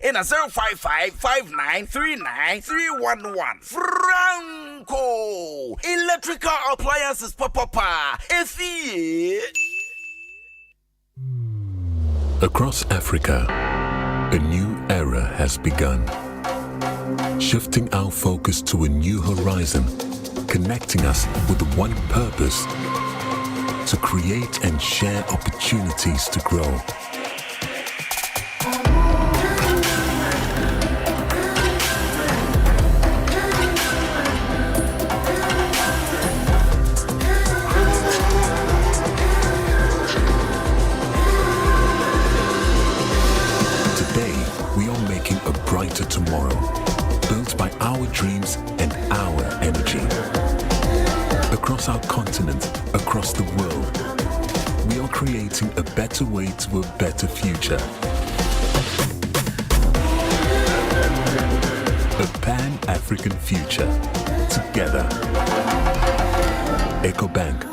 in a 055 5939 311. Franco electrical appliances, papa. Across Africa, a new era has begun. Shifting our focus to a new horizon, connecting us with one purpose: to create and share opportunities to grow. Brighter tomorrow, built by our dreams and our energy. Across our continent, across the world, we are creating a better way to a better future. A Pan-African future. Together. EcoBank.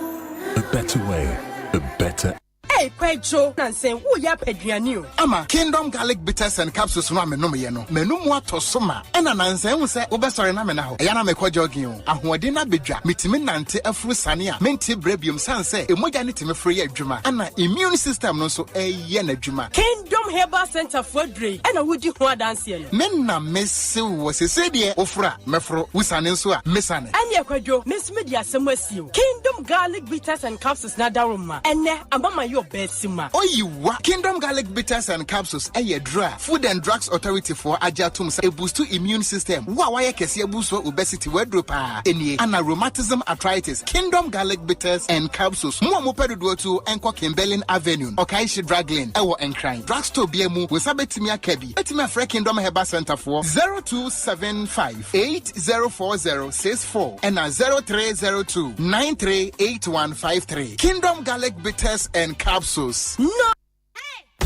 A better way, a better. Hey, Pedro, Nansen, who ya Pedrianu? Ama, Kingdom Garlic Bitters and Capsules, Mamma, Menumwa Tosoma, and an Nansen will say, Obesor and Amena, Yana Meko Jogging, and Wadina Bidra, Mitimin Nante, a Frusania, Menti Brebium Sanse, a Mojanity free a Juma, and an immune system no so a Yena Juma. Kingdom Herbal Center for Dre, and a woody hoa dancing. Menna Miss was a sadia, Ofra, Mefro, Wisanesua, Missane, and Yakwajo, Miss Media, some Kingdom Garlic Bitters and Capsules Nadaruma, and Amama, your Besima. Oyiwa Kingdom Garlic Bitters and Capsules dra Food and Drugs Authority for Ajatum a boost to immune system. Why kesi boost for obesity wordropa any ana rheumatism arthritis. Kingdom Garlic Bitters and Capsules. Mo pedu to Enko Kimberlin Avenue. Okaishi Draglin. Ewo Encrying. Drugstore BMU with Sabetimia Kebi. Etimia Free Kingdom Heba Center for 0275 804064 and 0302 938153. Kingdom Garlic Bitters and Capsules. No.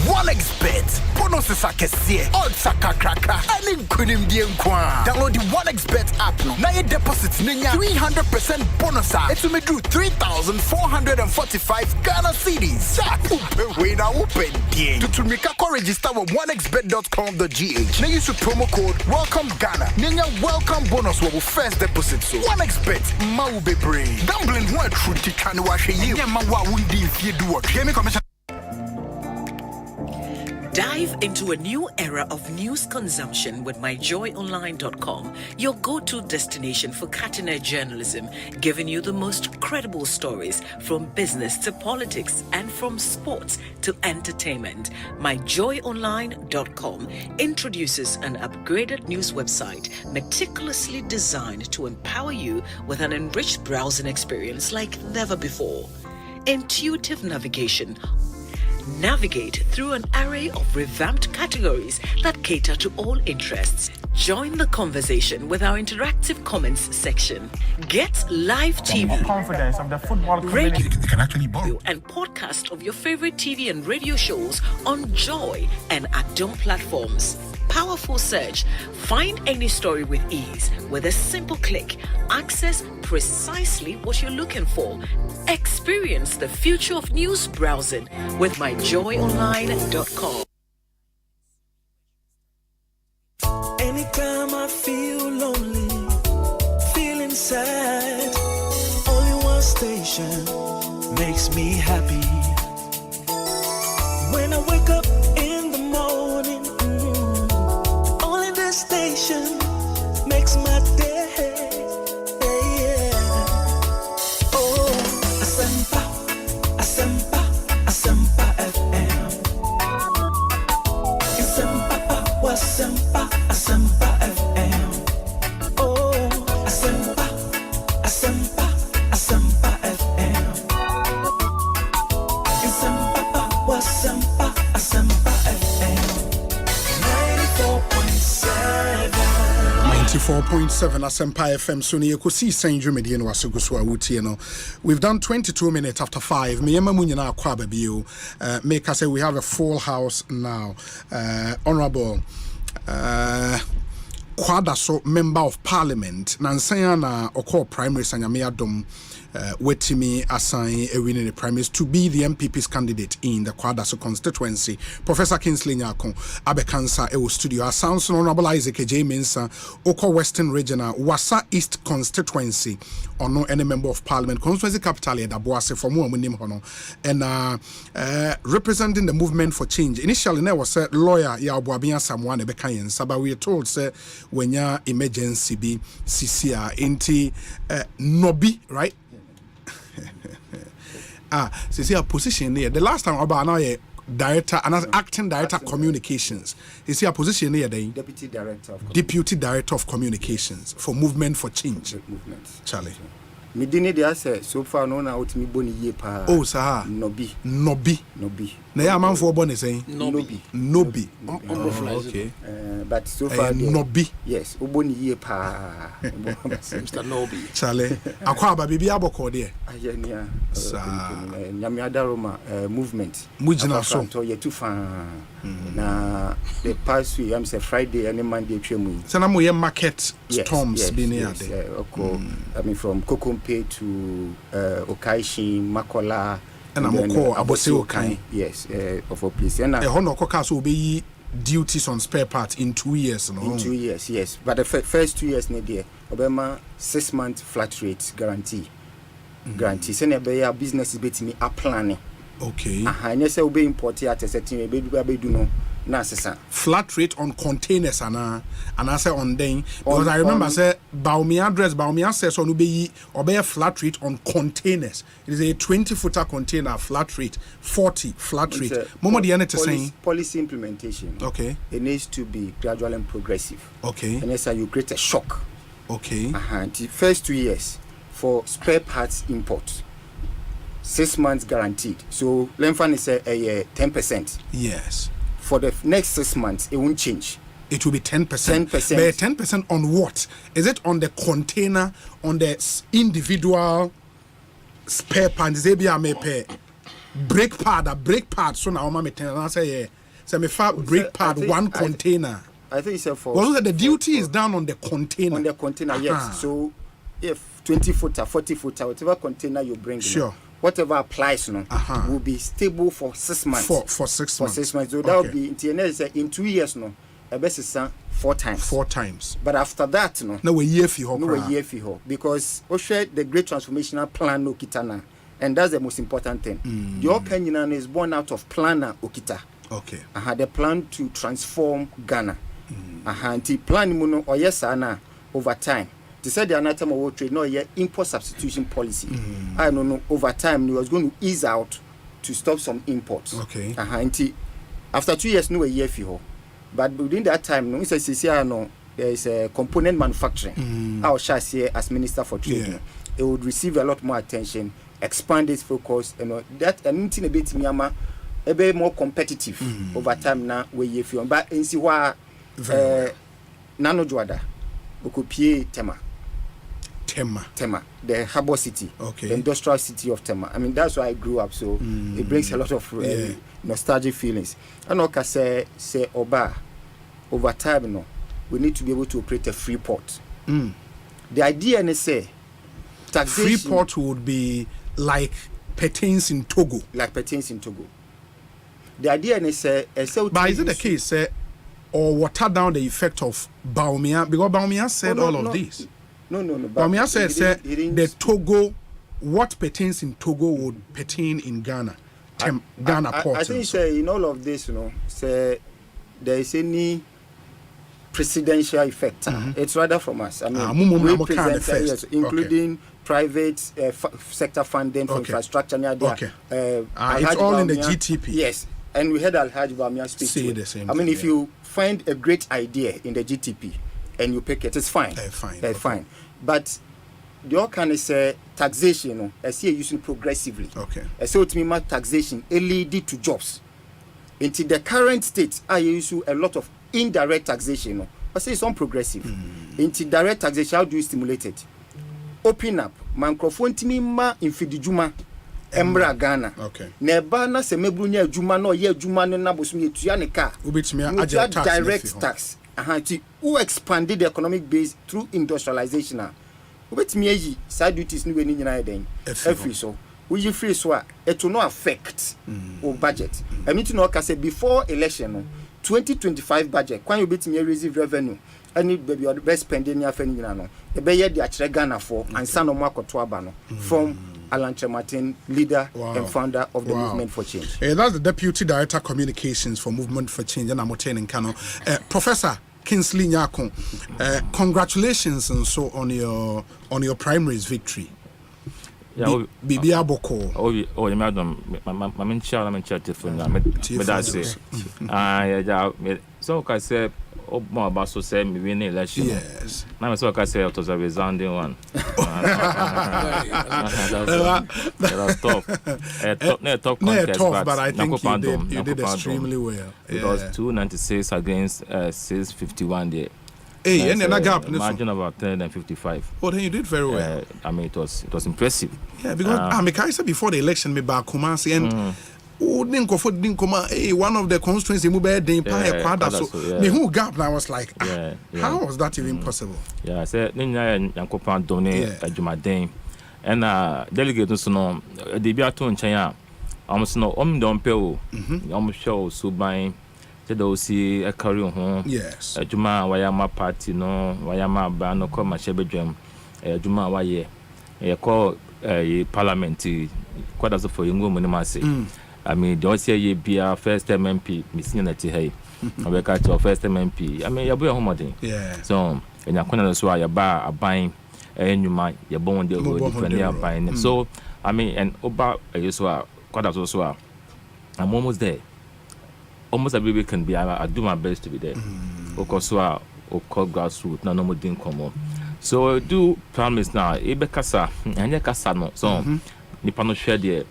OneXBet. Bonuses are kesie. Odds are kakraka. Any kunim dienkwa. Download the OneXBet app no. Now your deposits ninya 300% bonus. It will do 3,445 Ghana cedis. Jack, we now open day. To make a register with onexbet.com.gh. Now use the promo code Welcome Ghana. Ninya welcome bonus will first deposit. So OneXBet mau be brave. Gambling one truth can wash a year. Ninya mawa wundi if you do what. Gaming commission. Dive into a new era of news consumption with myjoyonline.com, your go-to destination for cutting-edge journalism, giving you the most credible stories from business to politics and from sports to entertainment. Myjoyonline.com introduces an upgraded news website meticulously designed to empower you with an enriched browsing experience like never before. Intuitive navigation. Navigate through an array of revamped categories that cater to all interests. Join the conversation with our interactive comments section. Get live TV, confidence of the football community. radio, and podcast of your favorite TV and radio shows on Joy and Adom platforms. Powerful search. Find any story with ease. With a simple click, access precisely what you're looking for. Experience the future of news browsing with myjoyonline.com. Anytime I feel lonely, feeling sad, only one station makes me happy. When I wake up in the morning, only this station makes my day. Oh, Asempa, Asempa, Asempa FM. Asempa, Asempa, Asempa FM. Oh, Asempa, Asempa, Asempa FM. Asempa, Asempa, Asempa FM. 94.7 Asempa FM. So ni Ekosiisen On Asempa no waseguso awutie no. We've done 22 minutes after 5. Me yema munyina akwa babio. Make us say we have a full house now. Honorable Kwadaso Member of Parliament Nansanya na oko primary sanyame adom wetimi assign a winning the primaries to be the MPP's candidate in the Kwadaso constituency. Professor Kingsley Nyako Abekansa Ewo Studio. Sounds Honorable Isaac J. Mensa Oko Western Regional Wasa East constituency or no any member of Parliament constituency capital Daboase for more nim hono and representing the movement for change. Initially there was a lawyer ya Boabia Samuane Bekayen Saba we are told say when ya emergency be CCR inti Nobi, right? See a position there. The last time about now director and as acting director communications. You see a position there, deputy director of communications for movement for change. Charlie. Midini de ase so far no na otimi boni ye pa. Oh sir. Nobi. Na ya man for boni say Nobi. Okay. But so far Nobi. Yes, oboni ye pa. Mr. Nobi. Charlie. Akwa ba bibi aboko there. Ayenia. Nyame adaroma movement. Mujina so. To ye too far. Na the past week am say Friday and Monday twemu. Sana mo ye market storms be near there. I mean from Kokompe to Okaishi, Makola, and Amoko Abose Okai. Yes, of a place. And Hono Kokas will be duties on spare parts in 2 years. No? In 2 years, yes. But the first 2 years, Nadia, Obama 6 month flat rate guarantee. Guarantee. Send a business is betting me a planning. Okay. And yes, I will be imported at a certain baby do no. na sesa. Flat rate on containers and I say on then because I remember say Baumia says on be a flat rate on containers. It is a 20-footer container flat rate, 40 flat rate. Momo the to saying policy implementation. Okay. It needs to be gradual and progressive. Okay. And that's how you create a shock. Okay. The first 2 years for spare parts import. 6 months guaranteed. So Lemfan is a 10%. Yes. For the next 6 months, it won't change. It will be 10%. 10%. But 10% on what? Is it on the container, on the individual spare parts? Brake pad. So now I'm say, so me brake pad one container. I think it's for. Well, the duty is down on the container. On the container, yes. So if 20-footer, 40-footer, whatever container you bring, sure. Whatever applies, will be stable for 6 months. For 6 months. 6 months. So that will be in 2 years, a best is 4 times. 4 times. But after that, no a year for because we share the great transformational plan Okitana, and that's the most important thing. The Kenyan is born out of Planner Okita. Okay. I had a plan to transform Ghana. The plan muno or yes over time. They said the another time of trade no import substitution policy. I don't know over time we was going to ease out to stop some imports. Okay. After 2 years no a year for, but within that time no there is a component manufacturing. I shall say as Minister for Trade, it would receive a lot more attention, expand its focus, that and anything a bit miyama a bit more competitive over time now we year for. But in Siwa Nano Joada, Okupie Tema, the harbor city, the industrial city of Tema. I mean, that's where I grew up, so it brings a lot of nostalgic feelings. And like I say Oba, over time, we need to be able to operate a free port. The idea is say taxation. Free port would be like pertains in Togo. The idea is say, but is it the case, or water down the effect of Baumia? Because Baumia said all of this. No. Baumia said the Togo, what pertains in Togo would pertain in Ghana. Ghana port. I think in all of this, say there is any presidential effect. It's rather from us. I mean, we present including private sector funding for infrastructure. It's all in the GTP. Yes. And we had Al-Hajj Bamia speak to the same I mean, if you find a great idea in the GTP and you pick it, it's fine. Fine. But the other kind is taxation, I see using progressively. I say to me, taxation, it lead to jobs. Into the current state, I use a lot of indirect taxation. I say it's unprogressive. Into direct taxation, how do you stimulate it? Open up. Microphone to me, infidijuma. Embra Ghana. Neba na se mebrunya adwuma na oye adwuma no na bosom yetua ne ka. Direct tax. Who expanded the economic base through industrialization. Ubetimi eyi side duties ni we ni nyina eden. Every so. We free so it will not affect our budget. I mean to know say before election 2025 budget when you betimi receive revenue any baby or the best spending ya fani nyina no. E be ye de akire Ghana for ansa no makoto aba no from Alan Martin, leader and founder of the Movement for Change. That's the Deputy Director Communications for Movement for Change, and I'm in Kano. Professor Kingsley Nyako, congratulations and so on your primaries victory. Bibi Aboko. Oh, madam, I'm in charge so I said, more about so say me win election. Yes. Now so I say it was a resounding one. Tough contest, but I think you did extremely well. It was 296 against 651 there. Hey, and then I gap margin about 1055. Oh, then you did very well. I mean, it was impressive. Yeah, because I said before the election, me back Kumasi and. One of the constituencies moved so me who gap now was like how was that even possible? Yeah, I said Ninya Yankopan Doni Jumaden and delegates no the Biaton Chaya almost no don't pay almost show so buying the see a career home. Yes, a Juma Wayama party no Wayama Bano call my Shebedrum Juma Waye a call a parliamentary quite as for young woman. I mean, don't say you be our first MP, Miss Unity. Hey, we catch your first MP. I mean, you're boy homoding. Yeah. So, and you're going to so you're buying and you might you're born the different buying. So, I mean, and Oba, you saw quite as also. I'm almost there. Almost every week can be. I do my best to be there. Because so I call grassroots. No more didn't come on. So do promise now. Ebe kasa, anya kasa no. So nipa no share there.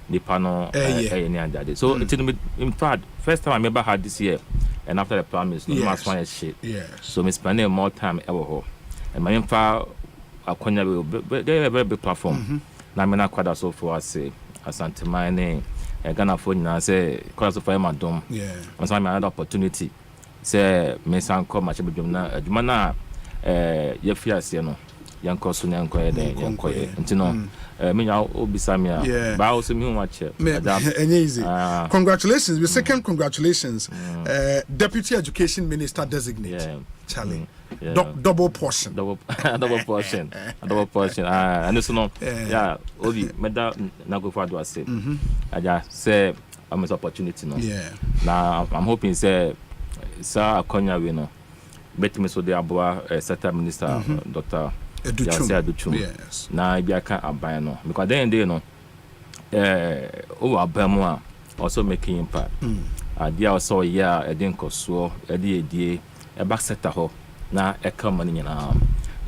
Nipa no any other. So in fact, first time I ever had this year, and after the promise, no matter what shit. So me spending more time ever. And my info, akonya very big platform. Na me na kwada so for say Asante Mine. Ghana phone now say cause of my dom. And so I had opportunity. Say me san come match na adwuma na ye fiase no yanko so na yanko eden yanko ye ntino me nya obisa me a ba also me watch easy. Congratulations, your second congratulations. Deputy Education Minister designate. Charlie. Double portion. Double portion. And so no Obi meda na go for do say. I just say I'm an opportunity no. Now I'm hoping say Sir Akonya we no bet me so the aboa sector minister Dr. Educhum. Yes. Na bia kan aban no because then dey no abamu also making impact. Dia also edin koso edie back sector ho na money nyina.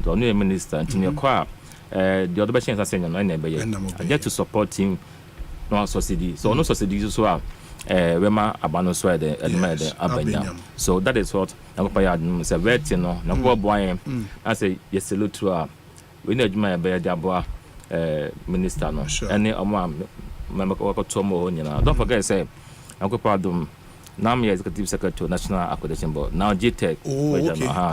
The new minister ntini kwa the other chance asenya no na be ye. I get to support him no subsidy. So no subsidy so Wema abano so the element abanya. So that is what Nakopa say vet no na go boy I say yes salute to we need my be the aboa minister no any omo memako tomo nyina. Don't forget say Nakopa dum now I'm executive secretary National Accreditation Board. Now GTech.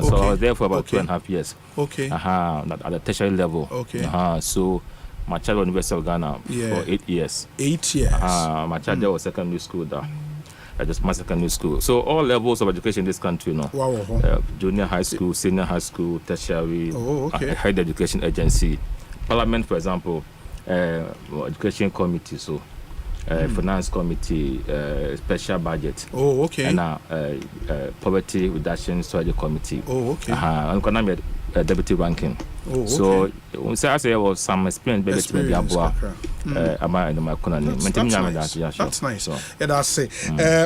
So I was there for about 2.5 years. At the tertiary level. So my child was University of Ghana for 8 years. 8 years. My child there was secondary school there. Just my secondary school. So all levels of education in this country, junior high school, senior high school, tertiary, higher education agency, Parliament, for example, education committee, so finance committee, special budget. And poverty reduction strategy committee. I'm deputy ranking. So I say was some experience maybe about my economy. That's nice. That's say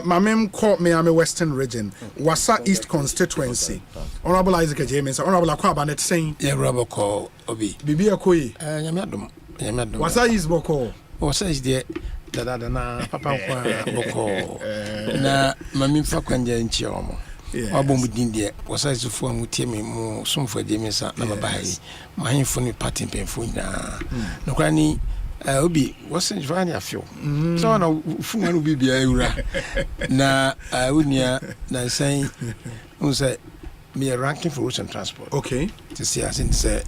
my mem called me I'm a Western region. Wasa East constituency. Honorable Isaac James, Honorable Akwaba net saying Roboko Obi. Bibi Akoyi. Yamadum. Wasa East Boko. Wasa is there. Dada na papa kwa boko. Na mami mfa kwanja nchi omo. Wabom din de wasa isufo amutie me mu somfo de me sa na baba yi mahimfo ni party penfo na no kwa ni obi wasa jvani afio so na funga no bibia ewura na unia na san unsa me ranking for roads and transport to see as in say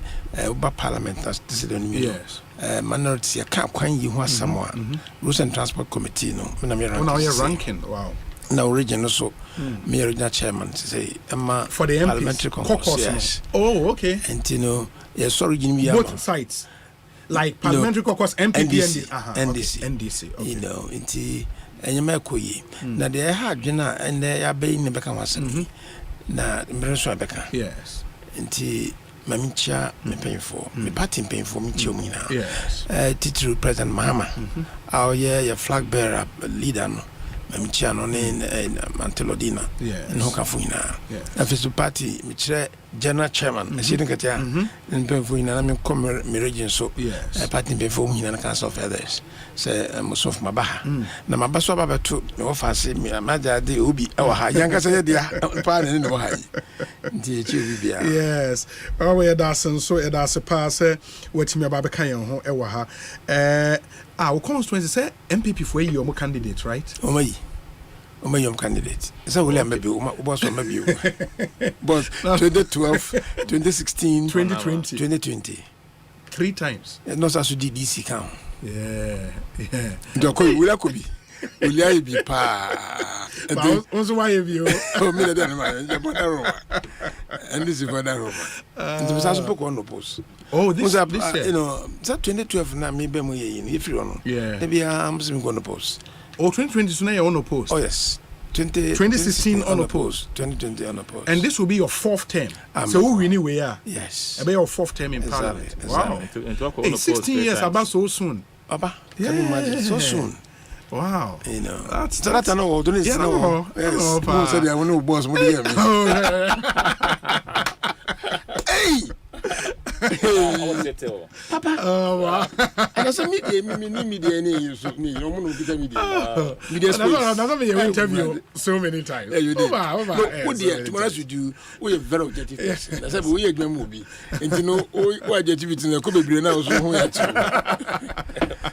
oba parliament as this is the new minority ka kwan yi ho asamo roads and transport committee no na me ranking wow now region also me original chairman say for the Parliamentary caucus. And you know yes origin we both sides like Parliamentary caucus MPP and NDC you know inti enyema koyi na dey had dwena and ya be ne beka wasem na mreso abeka inti mamicha me painful me party painful me chiomina titru president Mahama our your flag bearer leader no Mamichiano ne Mantelodina and Hokafuina. After party, Mitre General Chairman, sitting at and Penfuina, I mean, come region so party before me and a council of others. Say, Musof Mabaha. Namabaso Baba to no fancy me, a Maja de Ubi, our younger said, pardon in the Wahai. Yes, oh, Edason, so Edas pass, what me about Kayan, Ewaha. Our constituency say MPP for your candidate, right? Your candidate. So William maybe was maybe but 2012, 2016, 2020. 3 times. Not as DC count. Yeah. Will be. Will I be pa? Also, why have you? Oh, me, and this is for that room. And there was also book on the post. Oh, this year. You know, that 2012 now, maybe if you don't know. Yeah. Maybe I'm going to post. Oh, 2020 is now on the post. Oh, yes. 2016 unopposed. 2020 unopposed. And this will be your 4th term. So who really we are? Yes. About your 4th term in Parliament. Wow. Hey, 16 years about so soon. Can you imagine? So soon. Wow. You know. That's I know. Don't you know? Yes. No, said I want to boss. What do you mean? Hey. Papa. Oh wow. And I said media any use me. No one will be media. Media space. That's what you interview so many times. Yeah, you did. What dear, tomorrow you do, we are very objective person. I said we are going movie. And you know, what objectivity in the Kobe Brain now so who are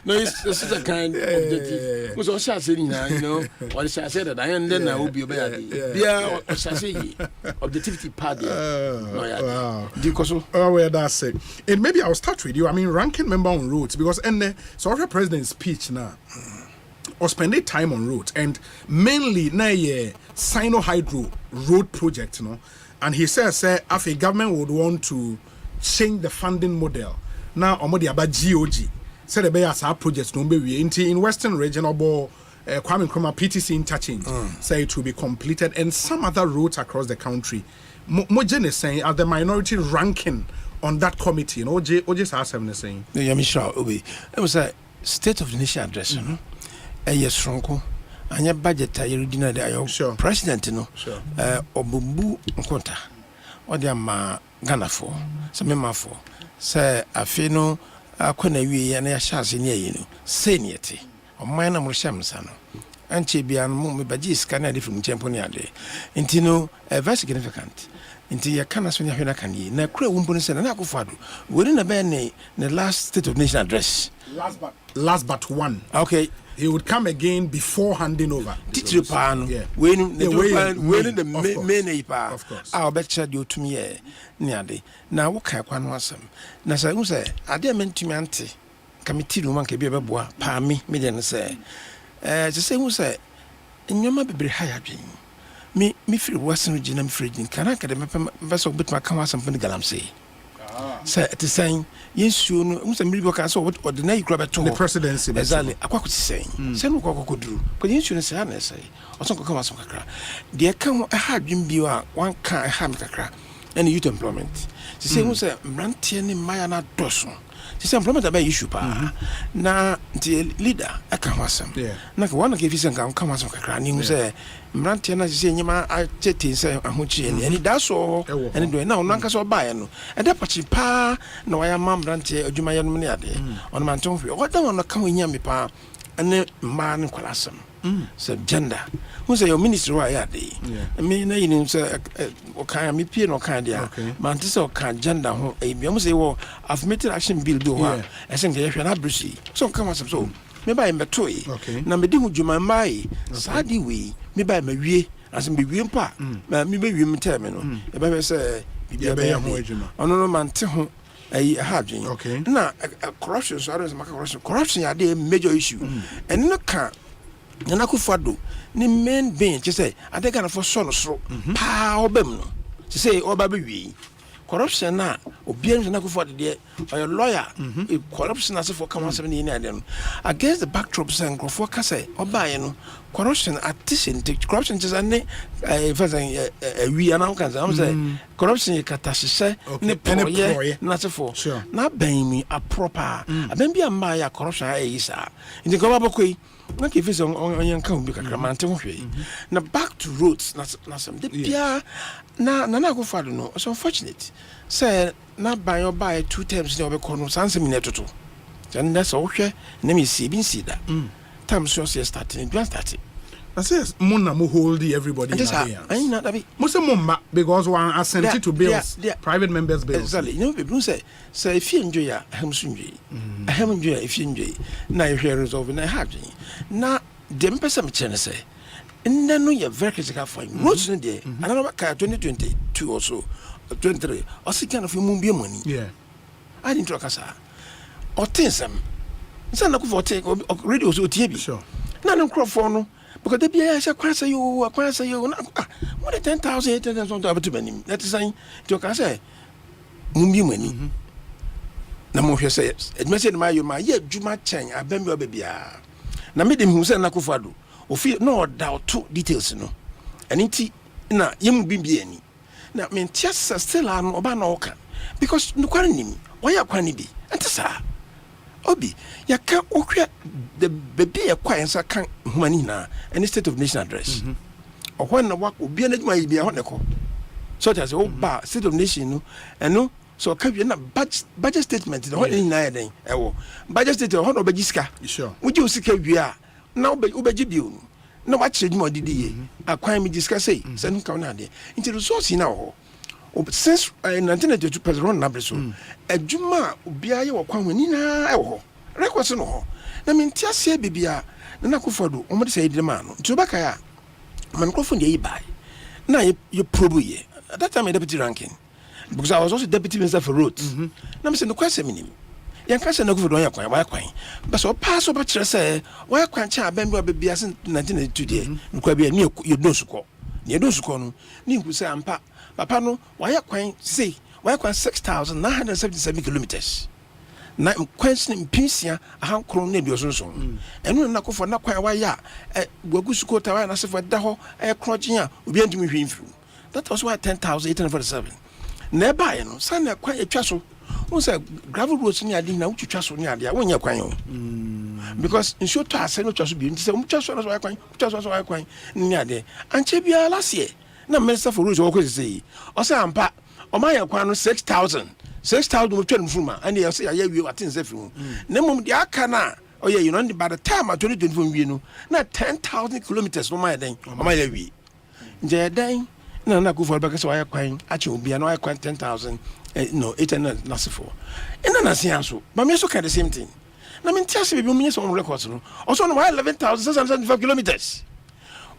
no, it's such a kind objective. Was also saying, you know, what I said that I and then I will be obeyed. Yeah, what I say, objectivity part there. Wow. Oh, well, that's it. And maybe I'll start with you. I mean, ranking member on roads, because so our president's speech now, or spending time on roads, and mainly na Sino Hydro road project, you know. And he says, if a government would want to change the funding model, now omodi about GOG, said the Bay projects no be in Western region or Kwame Nkrumah PTC interchange, say it will be completed, and some other roads across the country. Mojen is saying at the minority ranking on that committee, you know, OJ Asem is saying. Yeah, Michelle, it was a State of the Nation address, a yes, Franco, and your budget, I read the president, you know, Obumbu Nkonta, or the Ghana for, some member for, say, Afino, Konawi, and a Shaz in you know, seniority, or minor Moshamsano. And Chibian Mummy Bajis can different Champoniade. Intino, very significant. Into your canas when you're can ye. Now, Crow Wumpus and Akufadu. Wouldn't a ban the last State of Nation address? Last but one. Okay. He would come again before handing over. Teacher Pan, when the main pa. Of course. I'll bet you to me near day. Now, what can one was some? Now, I say, I dare meant to me auntie. Committee woman can be a boy, pa me, million say. The same was say, and you might be higher dream. Me free Western region and free in Kanaka, the vessel bit my come out something galam say. Say, at the same, yes, you know, Mr. Milwaukee, so what ordinary grab at the presidency, exactly. I could say, send what could do, but the insurance say, or some come out some crack. The account I had been be one car, hammer crack, and youth employment. The same was a Brantian in Mayana Dawson. She said, "Employment about issue pa." Na the leader, I can't was some. Na one of his and come was some cranny who say, "Mrantiana say, Yama, I jetting say, I'm Huchi, and it does so, and do now, Nankas or Bayano, and that patchy pa, no, I am Mam Brantia or Jumayan Muniade on Manton. What don't want to come in Yami pa, and then man Qualassam." Said gender. Who say your minister right? I mean, you say, okay, I'm a or kind of Mantis or kind gender. I say, well, affirmative action bill do. I think if you're not Brucey, so come on, so maybe I'm a toy. Okay, now me do you my mai, Sadi we, maybe I'm a way, as in be wimpa, maybe you terminal. If I say, I don't man to a harding. Okay, now corruption, so I don't make corruption, are the major issue, and no can. Nakufado, ni main being, just say, I think I for son so power bem. To say, oh, baby, corruption now, obedience Nakufado, dear, or a lawyer, corruption as for come 70 in Adam. Against the backdrop, and go for Casse, or buy, corruption at this corruption is a we are now can say, corruption, Catastrophe, not for sure, not buying me a proper, I then be a Maya corruption is in the Gobabokwe. Like if it's on young come because now back to roads, not some na go for no. It's unfortunate. Say not buy or buy 2 times in the corner, sans minute. Then that's okay. Let me see that. Time so starting, just starting. I says Mona mo hold everybody in there. I not that most mumma because one assent to bills, private members' bills. Exactly. You know, people say if you enjoy a hamsunji, a hamsunji if you enjoy. Now you hear resolve in a hard. Now the person say, and then you're very critical for him. What's in there? Another car 2022 or so, 23. Or some kind of money. Yeah. I didn't talk as or tinsome. It's not for take or radio so TV. Sure. None of crop for no. Because the BIA acquires you, more than 10,000, 8,000 to many. That is saying, to say, Mumbi money. Namu says, it message my yet Juma Chang, I bend your baby. Now, made him who said Nakufadu, ofi no doubt to details no aniti na yemu bibie ni na me ntia still an oba na oka because no kwani nim oya kwani bi entisa obi yaka okwa the baby yakwa ensa kan humani na any state of nation address ohon na wako obi na dwuma yi bia ho ne ko so that say oba state of nation no eno so ka bi na budget statement the whole thing na yeden ewo budget statement ho no bagiska sure uji usika wi na obaji bio na wa kire dwuma didi ye akwan mi discuss say say nka na de into resource na ho since 1992 president na breso adwuma obia ye wakwan wani na ewo records no ho na me ntiase bibia na Akufo-Addo o mo de say de ma no nti obaka ya man Akufo-Addo ye bai na you probe ye at that time deputy ranking because I was also deputy minister for roads na me say no question minim yan ka say na Akufo-Addo ya kwan but so pass over kire say wa kwan cha abem bi bibia sin 1992 de nkwa bia ni you don suko no ni nku say ampa papa no why kwan say why kwan 6,977 kilometers na kwansin mpinsia ahan kron na dio sonson enu na Akufo na kwan waya gwagusuko ta waya na sefo da ho krogin a obi antumi hwimfiru that was why 10,847 na ba no san kwan etwa so won say gravel roads ni ade na utwa so ni ade a wonya kwan yo because in short to ase no twa so bi nti say umtwa so na so kwan utwa so kwan ni ade anche bia last year na minister for roads wako say o say ampa o ma ya kwan no 6,000 mo twem fuma and you say ya wi watin say fimu na mum dia aka na o ye you know by the time 2024 wi no na 10,000 kilometers no ma den o ma ya wi nje den na Akufo-Addo baka say wa kwan ache obi na wa kwan 10,000 no 800 na sefo ina na sia so ma me so ka the same thing na me ntia se bi mu some records no also no 11,675 kilometers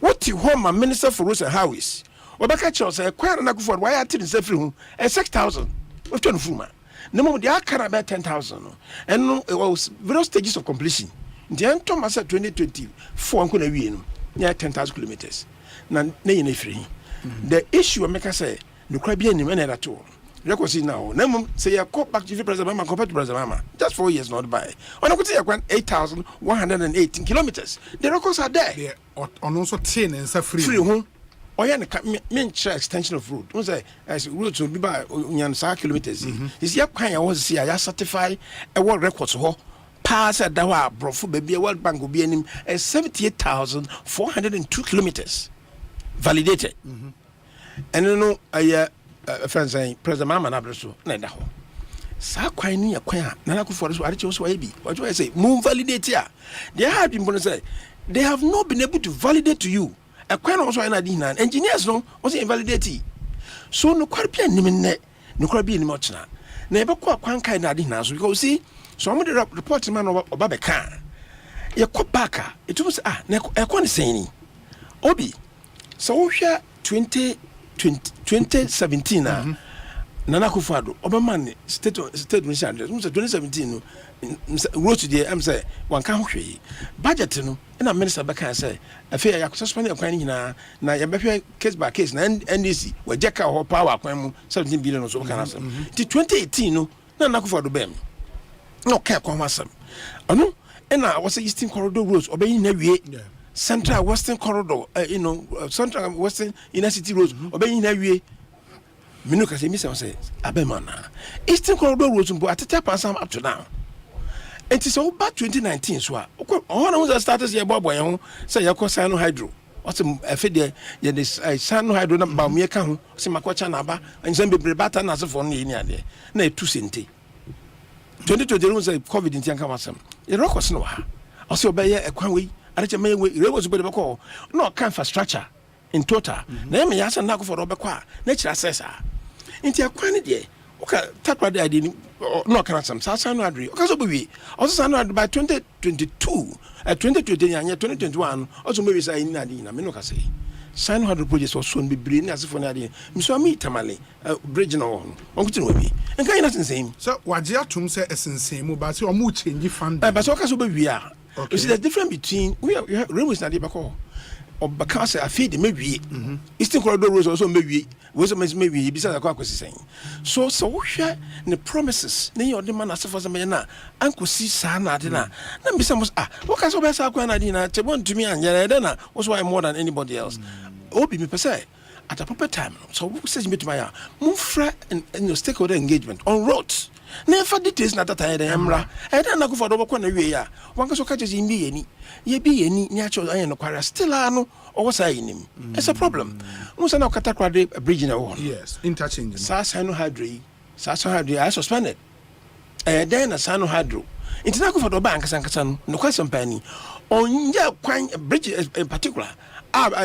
what you home my minister for roads and highways obaka che say kwan na Akufo-Addo wa ya tin say free hu 6,000 of 20 fuma na mum dia aka na 10,000 no and no it was various stages of completion the ento masa 2024 nko na wie no ya 10,000 kilometers na yin free the issue I make say no kwa bia nim na that to record see now na mum say ya go back to president mama compared to president mama just 4 years not by on go say 8,118 kilometers the records are there on also 10 and free hu oya me extension of road won say as road to be by nyan sa kilometers is ya kwan ya was see ya certify e world records ho pass that wa brofo ba bia World Bank obi anim 78,402 kilometers validated and no aya friends say president mama na breso na da ho sa kwan ni ya kwan na Akufo-Addo so areche so bi what I say move validate ya they have been say they have not been able to validate to you a kwan also na di na engineers no also invalidate so no kwarbia nim ne no kwarbia nim ochina na ebe kwa kwan kai na di na so because see so am the report man oba be kan ye ko baka it was na e ko ne seni obi so wo hwa 2017 na Akufo-Addo oba man state mission address 2017 no road to the am say one kan hwe budget no na minister baka say afia ya suspend akwan nyina na ya behwe case by case na NDC we jeka ho power akwan mu 17 billion so kan asem ti 2018 no na Akufo-Addo bem no ka akwan asem ono na was eastern corridor roads obeyi na wie central western corridor central western inner city roads obeyi na wie minuka say me say abemana eastern corridor roads mbo atete pansam up to now. And it's all about 2019 so on was started here boy ho say yakọ sano hydro what's a fede ye this sano hydro na ba me ka ho say makwacha na ba ansem bebre bata na se for no ni ade na etu sente 2020 say covid in tian kamasem e records no ha o say obeye ekwan we areche me we records be beko no kan infrastructure in total na me ya say na Akufo-Addo beko a na kira sesa inti ekwan ne de okay takwa de ade no can some sano adri okay so be also sano by 2022 2020 anya 2021 also maybe say in ade na me no ka say sano adri project was so be brain asifo na ade me so me tamale bridge no on kuti no bi enka ina sensem so waje atum say esensem mu ba say o mu change fund but so ka so be wi a you see the difference between we railways na dey back ɔbɛka sɛ afei de mɛwie eastern corridor roads also mɛwie wɔsɛ mɛwie bisa akɔ akɔsi sɛn so wohwɛ ne promises ne yɛ ɔde ma n'asefo sɛ mɛyɛ na ankɔsi saa na ade na bisa mo wɔka sɛ ɔbɛsa akɔ na ade na kyɛ wɔntumi anyɛ ɛdɛ na wɔso wayɛ more than anybody else obi mepɛ sɛ at a proper time so who says me to my move and stakeholder engagement on roads never details na that I emra I don't know for double corner way ya one so catches in be any ye be any natural I no still ano or was I in him it's a problem musa na katakra bridge na one yes interchange sasano hydro I suspended then a sano hydro it's not for the bank sankasan no question penny on ya kwan bridge in particular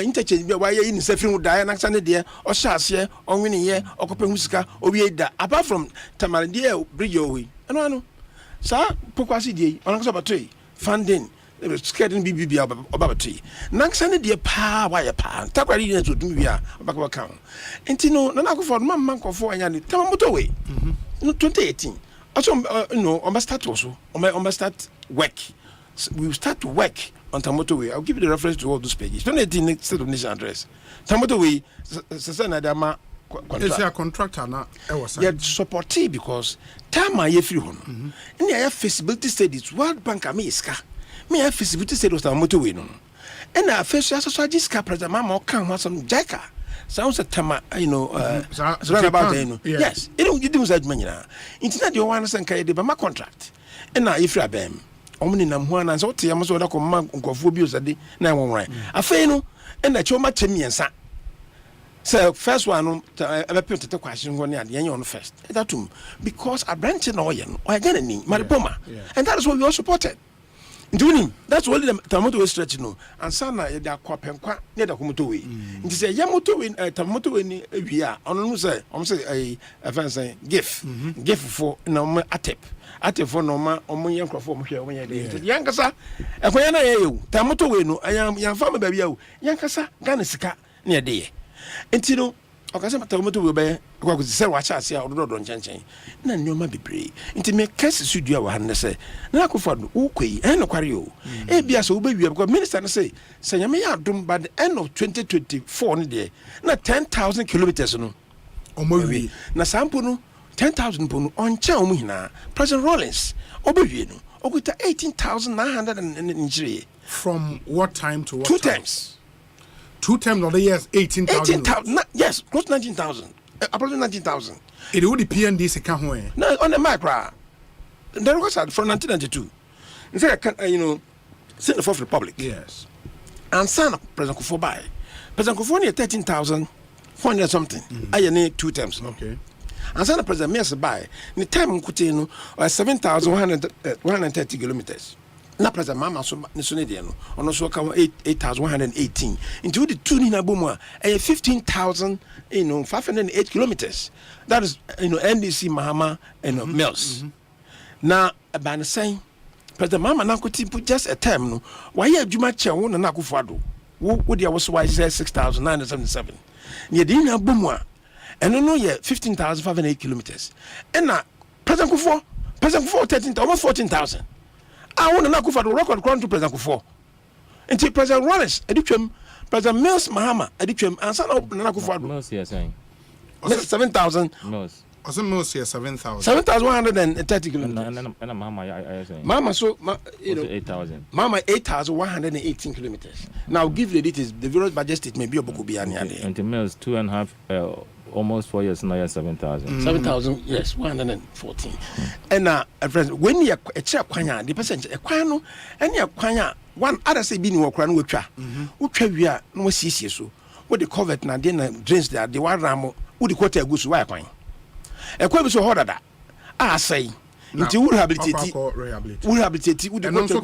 interchange be why in sefin would die na sane de o hyase o nwene ye okope husika o wie da apart from tamardia bridge owi no sa pokwasi die on so batoi funding scaring BBB obabatoi na sane de pa why pa takwari ne to dum wi a obaka kan entino na akofo no man kofo anya ni tamamoto we no 2018 also no on start also on start work we will start to work on Tamoto. I'll give you the reference to all those pages. 2018 State of Nation address. Tamoto Way, it's a contractor now. Yeah, supportee because time I free one. And I have feasibility studies. World Bank America. Me have feasibility studies Tamoto Way no. And I first also just president Mama can some Jacka. Sounds a tama, you know, about yes. You do that money now. It's not your one and carry the Bama contract. And now if you are them. Omni na mwana so te am so da ko ma nkofo bi osade na wonwan afei no na choma chemiensa so first one no ebe put te kwashin ho ne ade yen on first datum because a branch na oye no oye ni maripoma and that is what we all supported doing that's only the tamoto stretch no and sana ye da kwapenkwa ne da komoto we nti say ye moto we tamoto we ni awia ono no say say fancy gift for na atep for no ma omonye nkrofo mo hwe omonye de yankasa ekonya na ye yu tamoto we no yamfa ma bia wu yankasa Ghana sika ne de ye enti no okase tamoto we be kwa kuzise wa cha ase a ododo nchenchen na nyoma bebre enti me kase studio wa han se na akofo do ukoi no kware o e bia so obewie because minister no say nyame ya adom by the end of 2024 ne de na 10,000 kilometers no omowie na sample no 10,000 pono on cha omu hina President Rollins obewie no okuta 18,903 from what time to what two times 2 times of the years 18,000 yes close to 19,000 approximately 19,000 it would the PND se ka ho no on the micro the records are from 1992 instead you know since the Fourth Republic yes and son President Kufuor by President Kufuor near 13,400 something I need 2 times okay and son President Mears by the time Kutino 7,130 kilometers. Na President Mama so ne de no ono so ka 8,118 into the two in Abumwa 15,000 508 kilometers. That is NDC Mahama Mills. Now about saying President Mama na kuti put just a term no why adwuma che wo na akufado wo dia was why 6,977 ne de na Abumwa and no 15,508 kilometers and na President Kufuor 13,000 almost 14,000. I want to knock off the record to President Kufuor. Until President Rollins, Edicum, President Mills Mahama, Edicum, and son of Nakufuor. Mills here saying 7,000. Mills. Also, Mills here 7,000. 7,130 kilometers. And Mama, I say. Mama, so 8,000. Mama, 8,118 kilometers. Now, give the details. The various budget state may be a Bokubiani. And the Mills 2.5. Almost 4 years now, 7,000. 7,000, yes, 114. And when you a chair quanya, the percentage a quano, and you quanya one other say being walk around with cha. We are no CC so. What the covet now, then drains there, the one ramo, would the quarter goose wire coin. A quibble so harder that I say. Into rehabilitate, would the monster.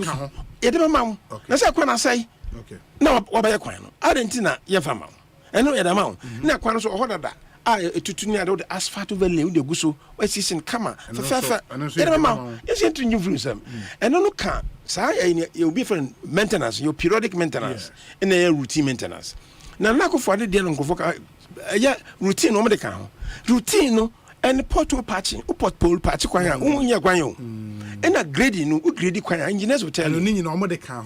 It never mount. That's a quan I say. Okay. No, what by a quino. Argentina, Yafama. And no other amount. Now, quano so harder that. Tutunia do the asphalt valley with the guso where season kama fafa yes into new views and no can say you'll be for maintenance your periodic maintenance in a routine maintenance now lack of what the routine no medical routine no and portal patching port pole patch kwanya unya kwanyo and a grading no grade kwanya engineers will tell you no medical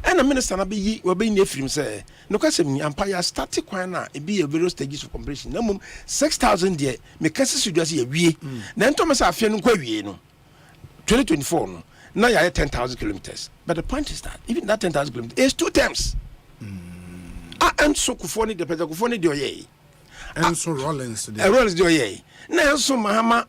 And a minister na be we be near film say no kwasem ni empire static kwan na e be a various stages of completion. Na mum 6,000 there me kase suduase ye wie. Na ntoma sa afia no kwa wie no. 2024 no. Now you have 10,000 kilometers. But the point is that even that 10,000 kilometers is 2 terms. And so Kufoni the President Kufoni Dioye. And so Rollins Dioye. Now so Mahama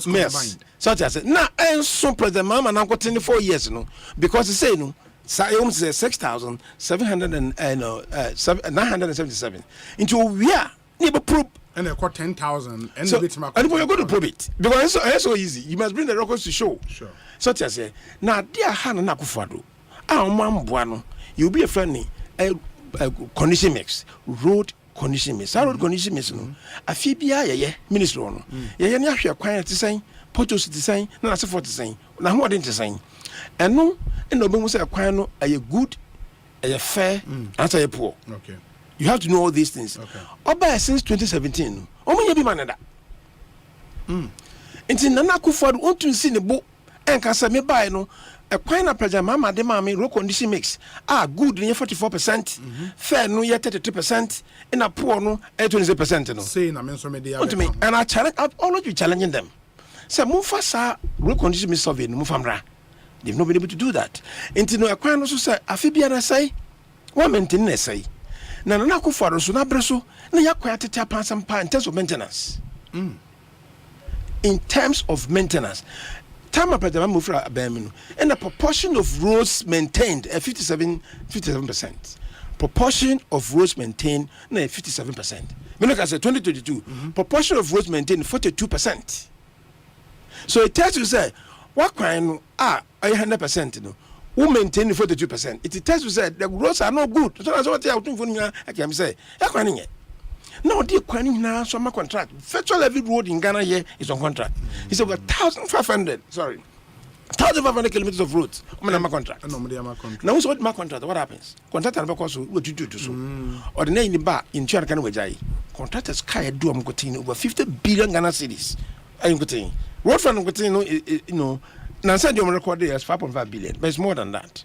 Males. Such as now and so President Mahama now got 24 years no because he say no. Sayom says 6,977. Into we are never prove. And they got 10,000. And so, and we're going to prove it because it's so easy. You must bring the records to show. Sure. Such as say, now dear Hannah Nakufado, our mom buano, you'll be a friendly condition mix, road condition mix. Road condition mix, no. A Fibia, minister, no. Yanya, quiet to say, Potos to say, not as for to say, now what didn't say. And no, and no one was a quiet, a good, a fair, answer a poor. Okay. You have to know all these things. Okay. Since 2017, you be manada. Until Nana Kufad want to see the book and can say me buy no a quine of Mama de Mammy road condition mix. Good near 44%, fair no yet 33%, and a poor no 28%. No. Saying I mention media. And I challenge I've already challenging them. Say Mufasa road condition mix survey no Mufamra. They've not been able to do that. Until no a quine also say Afibiana say one maintain say. Na Akufo-Addo so na breso na yakwa tete apansam pa in terms of maintenance. In terms of maintenance, time President Mufra Abemino and the proportion of roads maintained at 57%. Proportion of roads maintained na 57%. Me look at 2022, proportion of roads maintained 42%. So it tells you say what kind 100% no. Who maintain 42%? It tells you that the roads are not good. So that's what I can say. Now, dear Quani now, so my contract. Virtual every road in Ghana here is on contract. It's over 1,500 kilometers of roads. I'm on my contract. Now, what's my contract? What happens? Contract and because what you do to so. Or the name in the bar in Charakan, contractors carry do over 50 billion Ghana cedis. I'm getting road fund, you know. Now, said you record there as 5.5 billion, but it's more than that.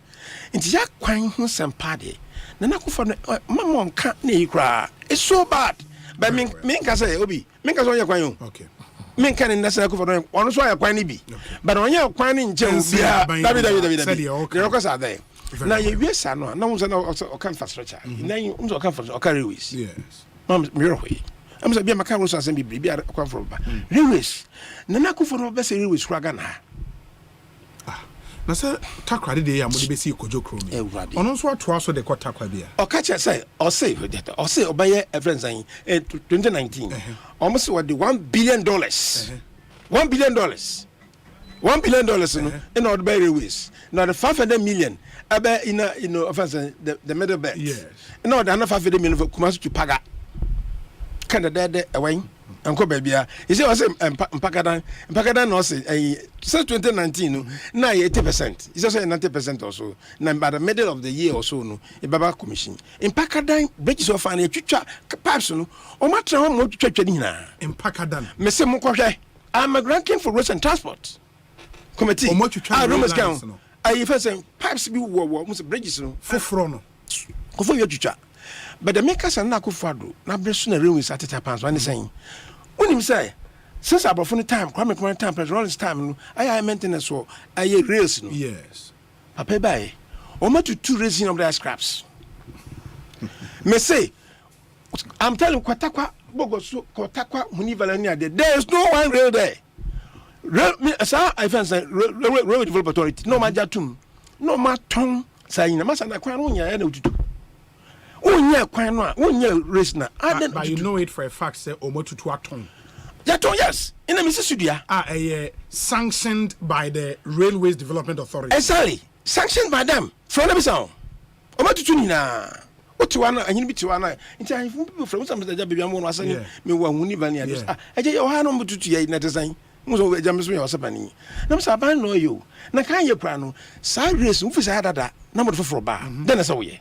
It's Jack Quine who's some party. Nana Akufo-Addo, my mom can't need cry. It's so bad. But me can say, Obi, me can say, okay. Me can in Nasa Akufo-Addo, one is why I quine be. But when you're quining Chelsea, the records are there. Now, yes, I know. No one's also infrastructure. Now, you also come from railways. Yes. Mam's Mirrorway. I'm saying, my car was and be a come from railways. Nana Akufo-Addo best railways, Kragana. Na say takwa de dey amode be si kojo kromi ono nso atoa so de kwa takwa bia o ka che say Osei obaye friends in 2019 almost what the $1 billion $1 billion no in order by railways now the 500 million about in the middle belt yes no the 500 million for Kumasi to Paga Canada there away Uncle baby, you see, I say, Mpakadan no say, since 2019, now 80%. It's also 90% or so. Now, by the middle of the year or so, no, a Baba Commission. In Mpakadan, bridges of an pipes, no, or much more to church in Mpakadan. Mr. Mukwashi, I'm a ranking for roads and transport committee. I don't count. I first say, pipes be bridges, no, for Frono. For your future. But the makers are not Akufo-Addo. Now, Bresson ruins at the pants. One is saying, when him say, since I brought from the time, Kwame time, President's time, I am maintenance or I rails. Yes. I pay by. Or much to 2 raising of their scraps. Me say, I'm telling Kwatakwa, Bogosu, Kotakwa, Munivalania, there is no one rail there. Sir, I fancy railway development authority, no majatum, no maton, saying, Masana Kwanunya, and to do. But you know it for a fact, say Omotu to a ton. Yes, in a Mississippi. Sanctioned by the Railways Development Authority. Exactly. Sanctioned by them. From the sound. Omotu Tunina. What to one and you be to one. In time, people from some of the baby was saying, me one Munivania. I tell you, how number 2 to 8 netazine. Most of the James was happening. No, sir, I know you. Nakaya Prano, side race, who is had that number for bar. Then I saw ye.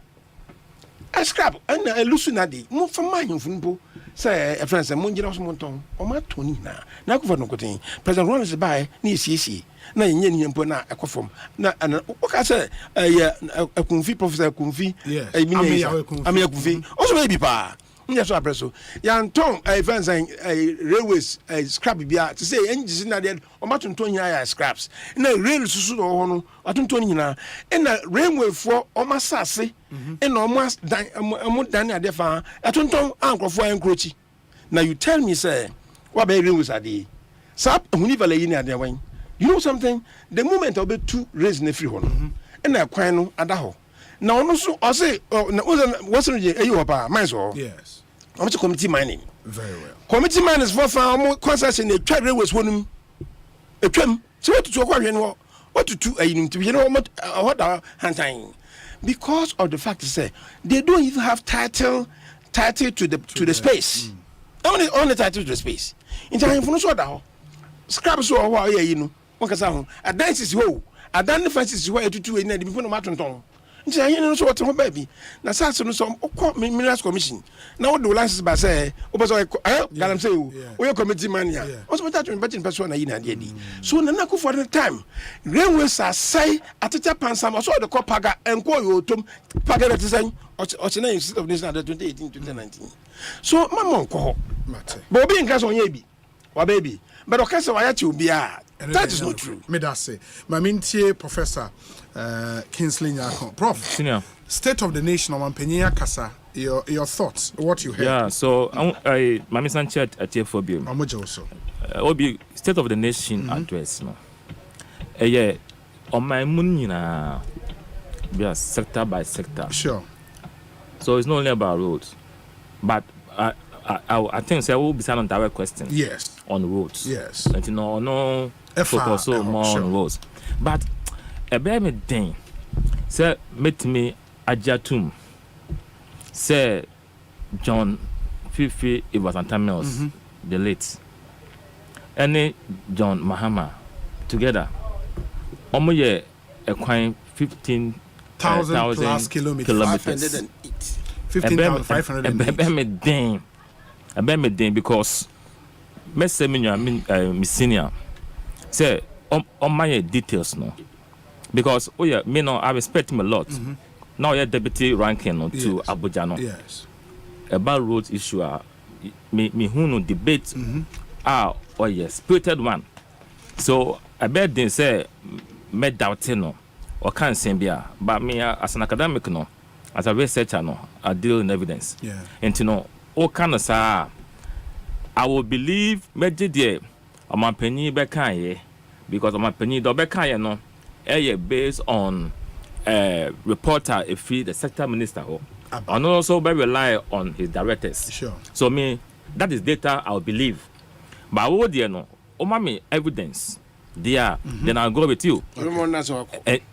I scrap and I lose nadi. Move from my funbo. Say a friend, say Munjin of Monton, or my Tony now. Now for no cutting. President Ron is by near CC. Na yen pona akofom na what I say a kunfi professor kunfi I mean kunfi also maybe pa yes so apreso yan ton events and railways scrap bia to say engines na there o matonton ya scraps na rail susu no no atonton nyina na railway for o masase na o mas dan ade fa atonton ankrofo ankrochi na you tell me say what be railways ade sap hunivale yi ni ade wan. You know something? The moment I'll be two raising a free one, and I quite know at the hole. Now, also, I say, what's the mines or yes, I'm to committee mining. Very well. Committee miners for far more concession in a trade railways one. A trim, so what to do? What to do? You know what hand time? Because of the fact to say they don't even have title to the space. Only title to the space. In time for no sort of scraps or why you know. A dance is ho. A dance is where to do in the people of Matonton. You know what to baby. Now, Sasson, some Minas Commission. Now, the license by say, Galam say, we are committee mania. Also, that in betting persona in a day. So, Nanaku for the time. Railways are say at a Japan, some also the Copaga and Koyo to Paga design or the instead of this under 2018 to 2019. So, Mamma, Bobby and Casson Yabi, or baby. But okay, so I had to be that is not true. Me that say. My mintie Professor Kingsley Nyako. Prof. Senior. State of the nation on Penya Kasa. Your thoughts, what you heard. Yeah, so I Mami Sanchez at TFOB. Amoja also. Obi State of the Nation address no. Yeah, on my money na be sector by sector. Sure. So it's not only about roads, but I think say will be sound on direct question. Yes. On roads. Yes. And no focus so more on roads. But a baby thing say met me ajatum say John Fifi it was Antamels the late and John Mahama together almost a quite 15,000 plus kilometers. 15,500 I bet because me say me senior say on my details no because me no I respect him a lot. Now you're deputy ranking no, to Abuja no. Yes. About road issue me who no debate spirited one. So I bet they say me doubt no or can't say but me as an academic no as a researcher no I deal in evidence. Yeah. And you know all kind of I will believe meje there on my penny bekaye because on my penny do bekaye no based on reporter if the sector minister and also by rely on his directors. Sure. So me that is data I will believe. But what there no me evidence there then I'll go with you.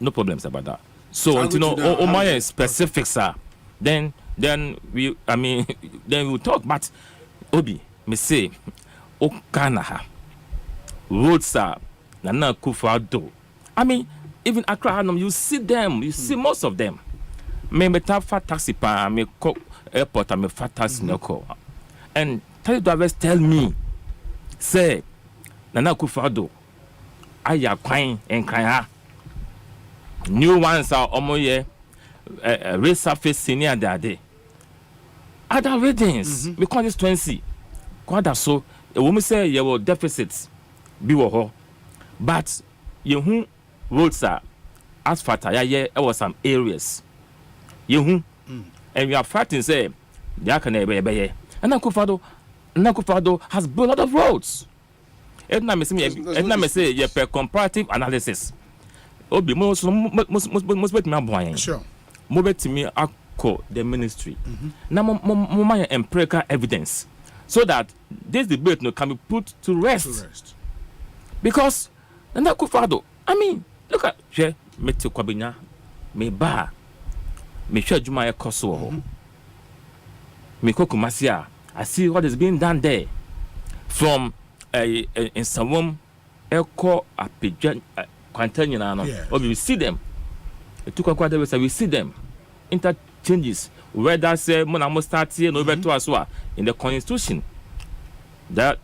No problems about that. So you know my specifics are then we then we'll talk but Obi me say Okanaha roads are Nana Kufado. Even Accra you see them, you see most of them. Me fat taxi pa me airport me fat taxi no call. And taxi drivers tell me say Nana Kufado aya kwine and kaya new ones are omoye resurface senior day. Other readings because it's 20. Quite so a woman say you will deficits be but you roads are asphalt there was some areas. And we are fighting say there can be and Nakufado has built a lot of roads. And now me say you per comparative analysis. Obi most bet me boy. Sure. Mo bet me akọ the ministry. Now mo empirical evidence so that this debate can be put to rest. Because Nakufado, look at me to Kwabena, me ba, me share Juma Ekoso, me Kokumasia. I see what is being done there from in some Eko Apijan Quantanino. Or we see them. It took a quarter we see them. Interchanges whether say mo na mo start here no better as well in the constitution. That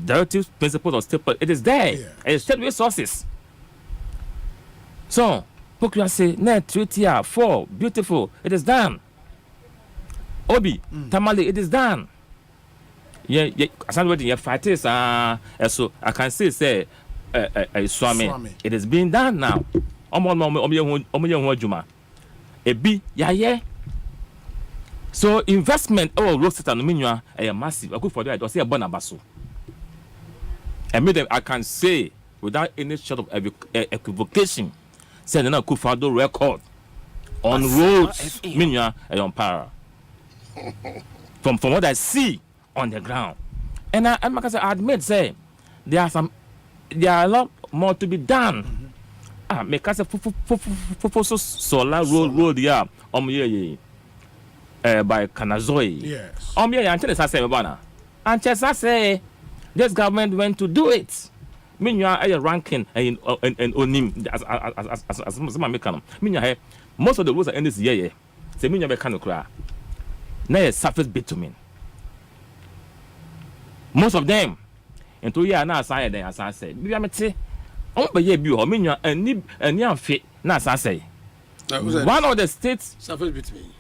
directive principles of state, it is there. It's state resources. So, Pokua say, net treaty 4, beautiful, it is done. Obi, Tamale, it is done. Yeah, as I'm waiting, fight is so I can say, Swami, it is being done now. Juma. Ebi, yeah. So investment road set and minua massive. I go for that. I say a bonabaso. I can say without any sort of equivocation, say na Kufado record on roads minua on para. From what I see on the ground, and I admit say there are a lot more to be done. Make us a solar road yeah by Kanazoi. Yes. And say this government went to do it. Meanwhile, a ranking and onim as American. Meanwhile, most of the roads are in this year. Say meanwhile, mechanical cry. Now surface bitumen. Most of them. And 2 years now, as I said, we are say, on by ye bu, meanwhile, and young fit, now as I say. One of the states surface bitumen.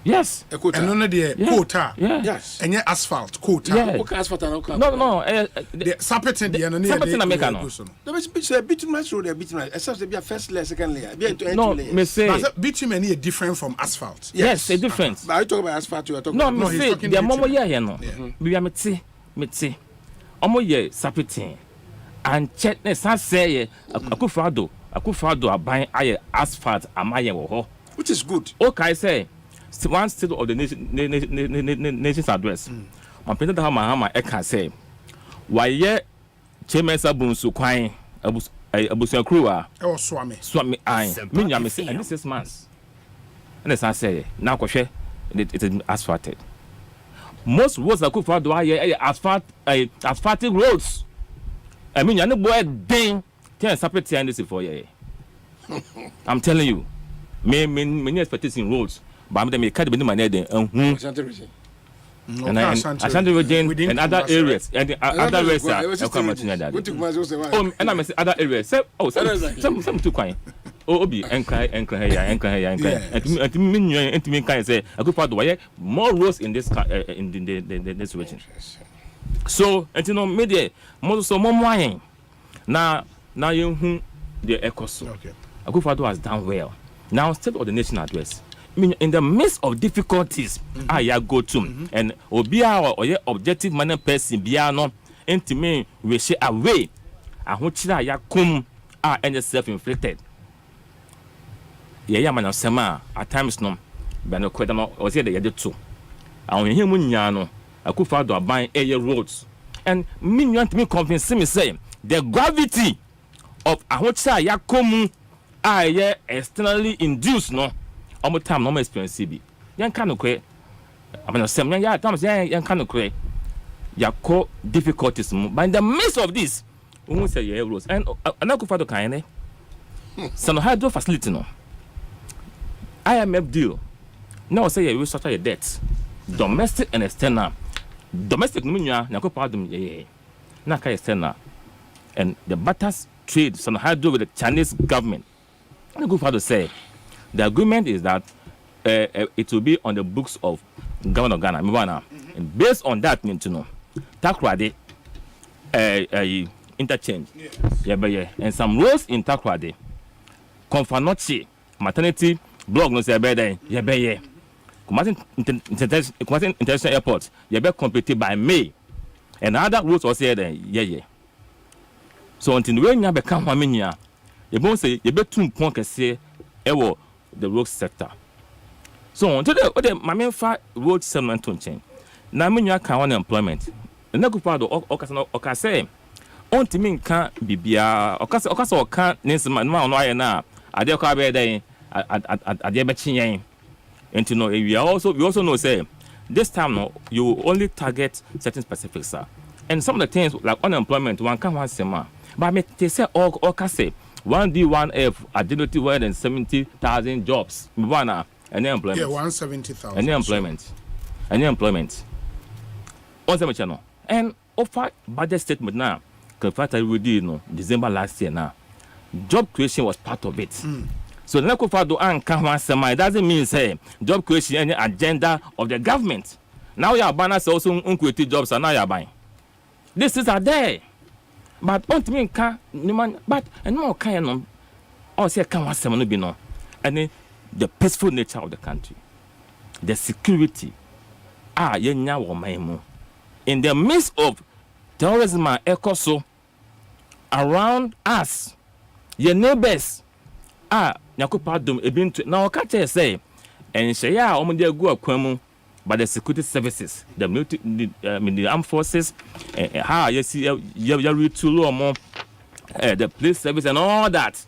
Yes. And only the quota. Yes. And asphalt quota. Yeah. Asphalt no. The sapperton the sapperton Americano. The bitumen road, the bitumen. Except to be a first layer, second layer. No, me say bitumen is different from asphalt. Yes, it's different. But I talk about asphalt. You are talking. No, me say the momo here no. We are me say. Omo ye sapperton. And check ne say akufado aban aye asphalt amaye wo ho. Which is good. Okay, I say one state of the nation's address. My president Hama Eka say, why ye Chairman Bonsu Quine Abusian Crewa Swami I mean I say and 6 months. And as I say, now it is asphalted. Most roads are good for asphalted roads. I mean, you know, boy, ding, tell separate and this for ye. I'm telling you. Many expectations roads, but I'm the can't be my name and Ashanti region and other areas and other areas are coming to that. And I'm other areas. Some too quiet. Obi and cry and me can say a good part of why more roads in this in this region. So and you know media most so more wine now you the Ekosiisen. Okay. A good part has done well. Now, state of the nation address. I mean, in the midst of difficulties, I go to and obia or your objective manner person biano into me we share away. I want ya come and self-inflicted. Yeah, man, sema at times no, but no quite no or say the other two. I want him munyano. I could find a buying air roads and me want me convince me say the gravity of I want ya come. I externally induced no almost time no experience be yan kan kwe abana sem yan times yan kan kwe ya ko difficulties but in the midst of this we say yeah rules and anako fado kan ne some hydro facility no IMF deal now say we structure your debt domestic and external domestic no nwa nako padum yeah na ka external and the batters trade some hydro with the Chinese government. The good father say the agreement is that it will be on the books of Governor of Ghana. And based on that, to know Takrade interchange. Yes. And some roads in Takrade, Confanochi, maternity blog no say better. Kumasi International Airport, completed by May. And other roads also say So until when you become familiar. You won't say you bet 2 points say the road sector. So until the my main road settlement to change. Now when you can unemployment. The next part of okay say on to me can be bia okay can name man no na ade kwa be den ade be chinyen. And you know we also know say this time no you only target certain specifics sir. And some of the things like unemployment one can one sema. But me say all say 1D1F agility 170,000 jobs. Mbana Any employment. Yeah, 170,000. Any employment. Any employment. What's the channel? And offer budget statement now. Confirmed we did December last year now. Job creation was part of it. So the Nekofado and Kahwa doesn't mean say job creation any agenda of the government. Now your banners also uncreated jobs are now you're buying. This is a day. But don't mean but and more kind or say Kahwa Semano and the peaceful nature of the country. The security. Yenya wo maimu. In the midst of terrorism and ecoso around us, your neighbors nyakopadum ebintu na okache say enhye omde agu akwamu by the security services, the armed forces, how you see the police service and all that.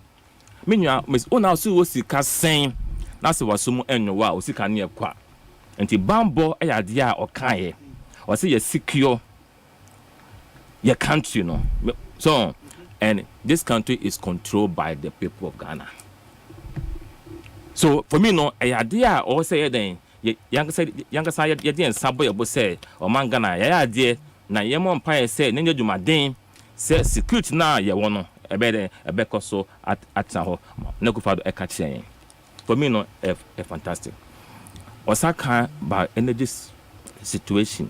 Meanwhile, Miss Ona so was saying that's what some enwa o sika ne kwa. Enti bambo dia okaye. O say you secure your country no. So and this country is controlled by the people of Ghana. So for me no idea or say then younger side you didn't sabo your boss say or man Ghana idea na yemo empire say nenye dwumaden say security na ye wono ebe so at ho na go fado eka. For me no a fantastic. Osaka by energy situation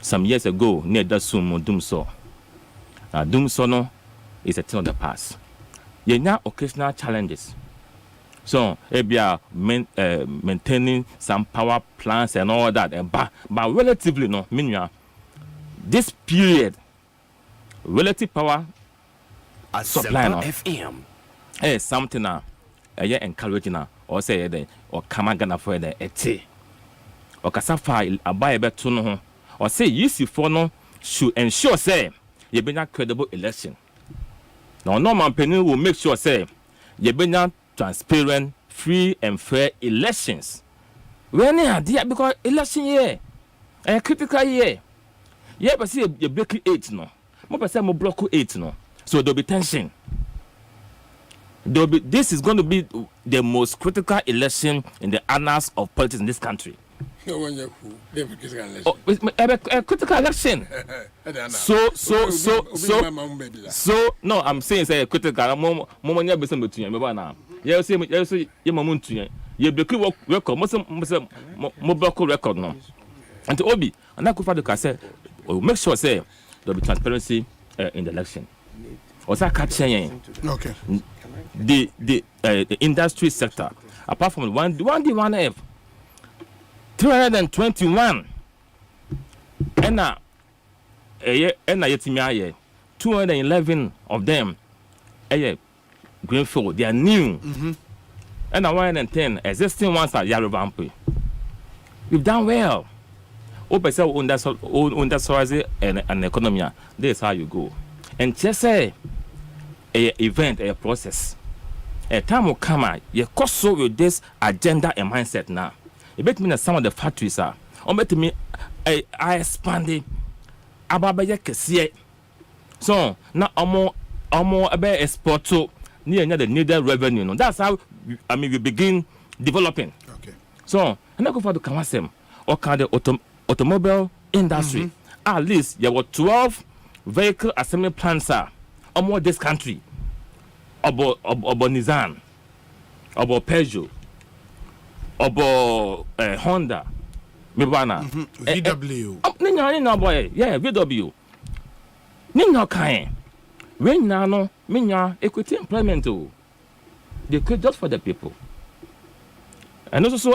some years ago near Dasum Dumso. Dumso no is a thing of the past. You now occasional challenges. So maintaining some power plants and all that, but relatively no. Meanwhile, this period, relative power supply no. FM. Something encouraging or say then or Kamagana for the ete or Kasafa abai beto no or say you for no should ensure say you be a credible election. Now, Norman Penny will make sure say you be transparent, free and fair elections. When idea because election year a critical year. Yeah, but see you block 8 no. More say more block 8 no. So there'll be tension. This is going to be the most critical election in the annals of politics in this country. A critical election. So no, I'm saying say critical. Mo be some between me now. You say you mamuntu you break record. Mo block record no. And Obi, and I could father say make sure say there be transparency in the election. Also catching okay. The industry sector apart from one D1F 321 and yetimi 211 of them greenfield, they are new. And 110 existing ones are Yarubampi. We've done well. Open say under and economy. This is how you go. And just say a event, a process. A time will come, you cost so with this agenda and mindset now. It bet me that some of the factories are. Or bet me I expanded Ababa Kesiye. So now more about export to near the needed revenue. No, that's how we begin developing. Okay. So and I go for the Kamasem or kind of automobile industry. At least there were 12 vehicle assembly plants are more this country. About Nissan, about Peugeot, about Honda, Mibana, VW. Boy, yeah, VW. Nino Kain. When Nano, Minya, equity employment, they create just for the people. And also,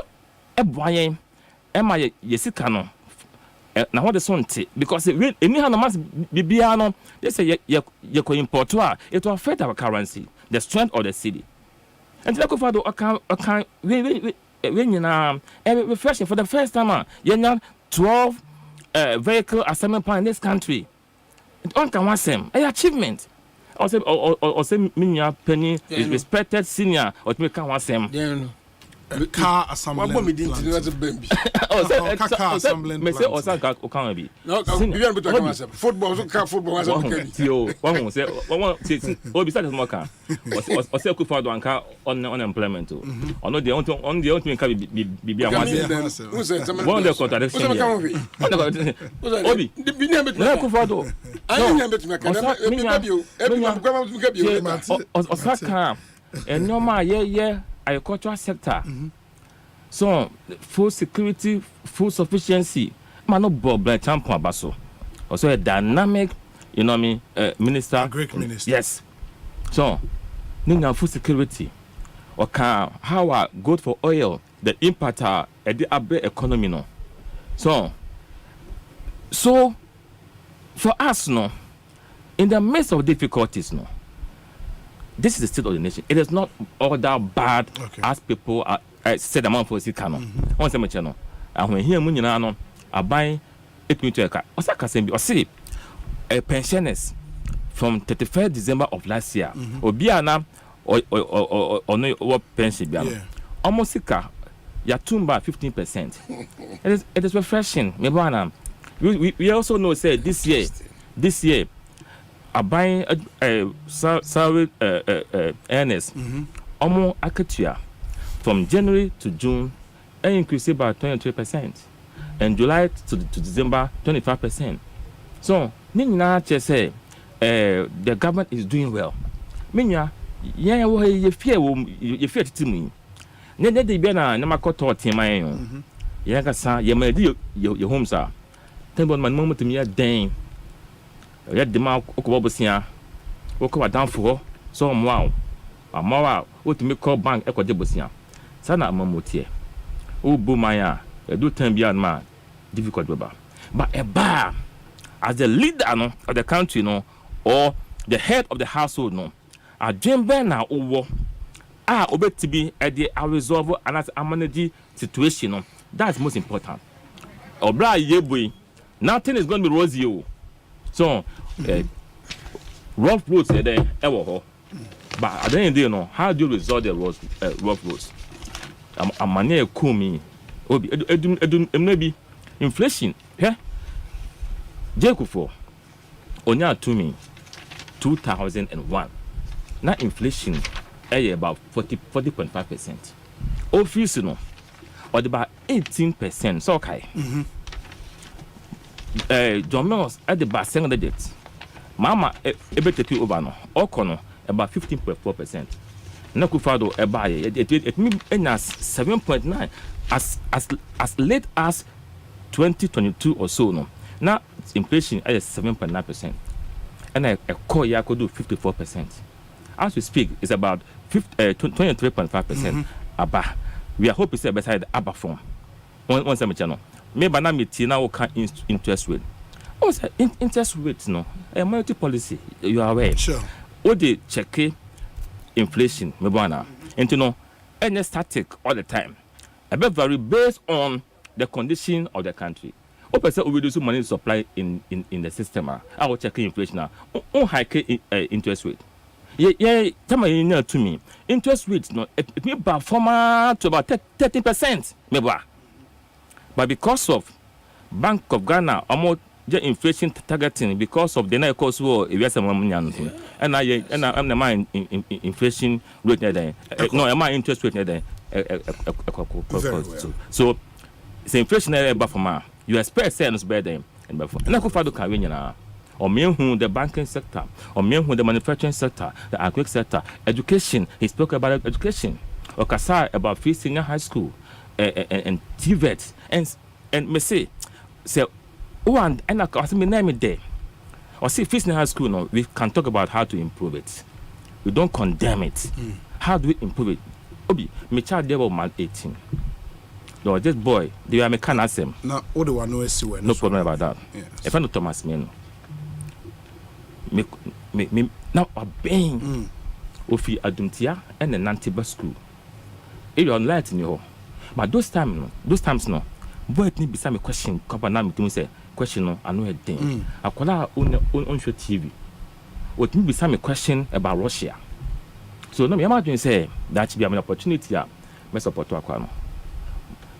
a boy, Emma Yesikano. Now what the son because it must be biano. They say you import it will affect our currency, the strength of the city. And to go account when you now refreshing for the first time. You know 12 vehicle assembly plant in this country. It on can want an achievement. Or say Minya Penny is respected senior or to make one same. car assembling plant. Car assembling me say osanka okan bi no you be talking about football so car football was okay tio one say one obi start small car o say ku fado anka unemployment o no dey on dey can be one dey contradiction obi na ku fado osaka enoma ye agricultural sector. So food security, food sufficiency, man no problem champion abaso. Also a dynamic, minister. Great minister. Yes. So, ninga food security. Okay, how are good for oil, the impact at the abe economy no. So for us no, in the midst of difficulties no, this is the state of the nation. It is not all that bad as people are said among for Sikano. On some channel. And when here Munina are buying it to a car. Osaka Sembi or see pensioners from 31st December of last year. Obiana or no pension biano. Almost Sika Yatumba 15%. It is refreshing. We also know say this year are buying salary earners almost akatua from January to June increased by 23%, and July to December 25%. So Nina just say the government is doing well. Minya you fear to me. Nene de bena na makoto timayo. Yaga sa yemedi your home sir. Tembo man moment to me den. Yet the mouth okobosia. Oko down for so wow. Amawa what me call bank ekodebosia. Sana mamotie. O bumaya do time beyond man difficult baba. But a bar as the leader of the country or the head of the household a jembe na owo to be at the resolve and as a manage situation that's most important. Obra yebui nothing is going to be rosy. So rough roads there ever but at the end day how do you resolve the rough roads? A money kumi maybe inflation Jekufo onya to me 2001 now inflation about 40.5%. Office or about 18%. So okay. John Mills at the bar single digits. Mama able to take over Okono about 15.4%. Nakufado about it means 7.9 as late as 2022 or so no. Now inflation is 7.9%. And a core year could do 54%. As we speak, it's about 23.5%. Abba, we are hoping to beside the Abba form. One same channel. Maybe now me now can interest rate. Also, interest rate no. A monetary policy. You are aware. Sure. All the check inflation. Maybe now. And you know, any static all the time. A bit vary based on the condition of the country. Open say we reduce money supply in the system. I will check inflation now. On high interest rate. Yeah, tell me to me. Interest rates it may be former to about 30%, maybe. But because of Bank of Ghana, almost the inflation targeting because of the night cost war, if yes, and I'm the mind inflation rate there. No, am I interest rate there? So it's inflation area for you expect sales better and before. And I could find the Caribbean. Or the banking sector, or the manufacturing sector, the agriculture sector, education. He spoke about education. Or Kasai about free senior high school and TVET and me say and I say me name it there. Or see free senior high school no, we can talk about how to improve it. We don't condemn it. How do we improve it? Obi, my child there was man 18. No, this boy, they are mechanism. No, all the one no problem about that. Yes. If I know Thomas Meno. Me now a bang ofi adumtia and the Nantiba school. If you're light in your but those times no boy it need be some question couple na me to say question no I know a thing. Akola on show TV. What need be some question about Russia. So no me imagine say that be an opportunity me support akwa no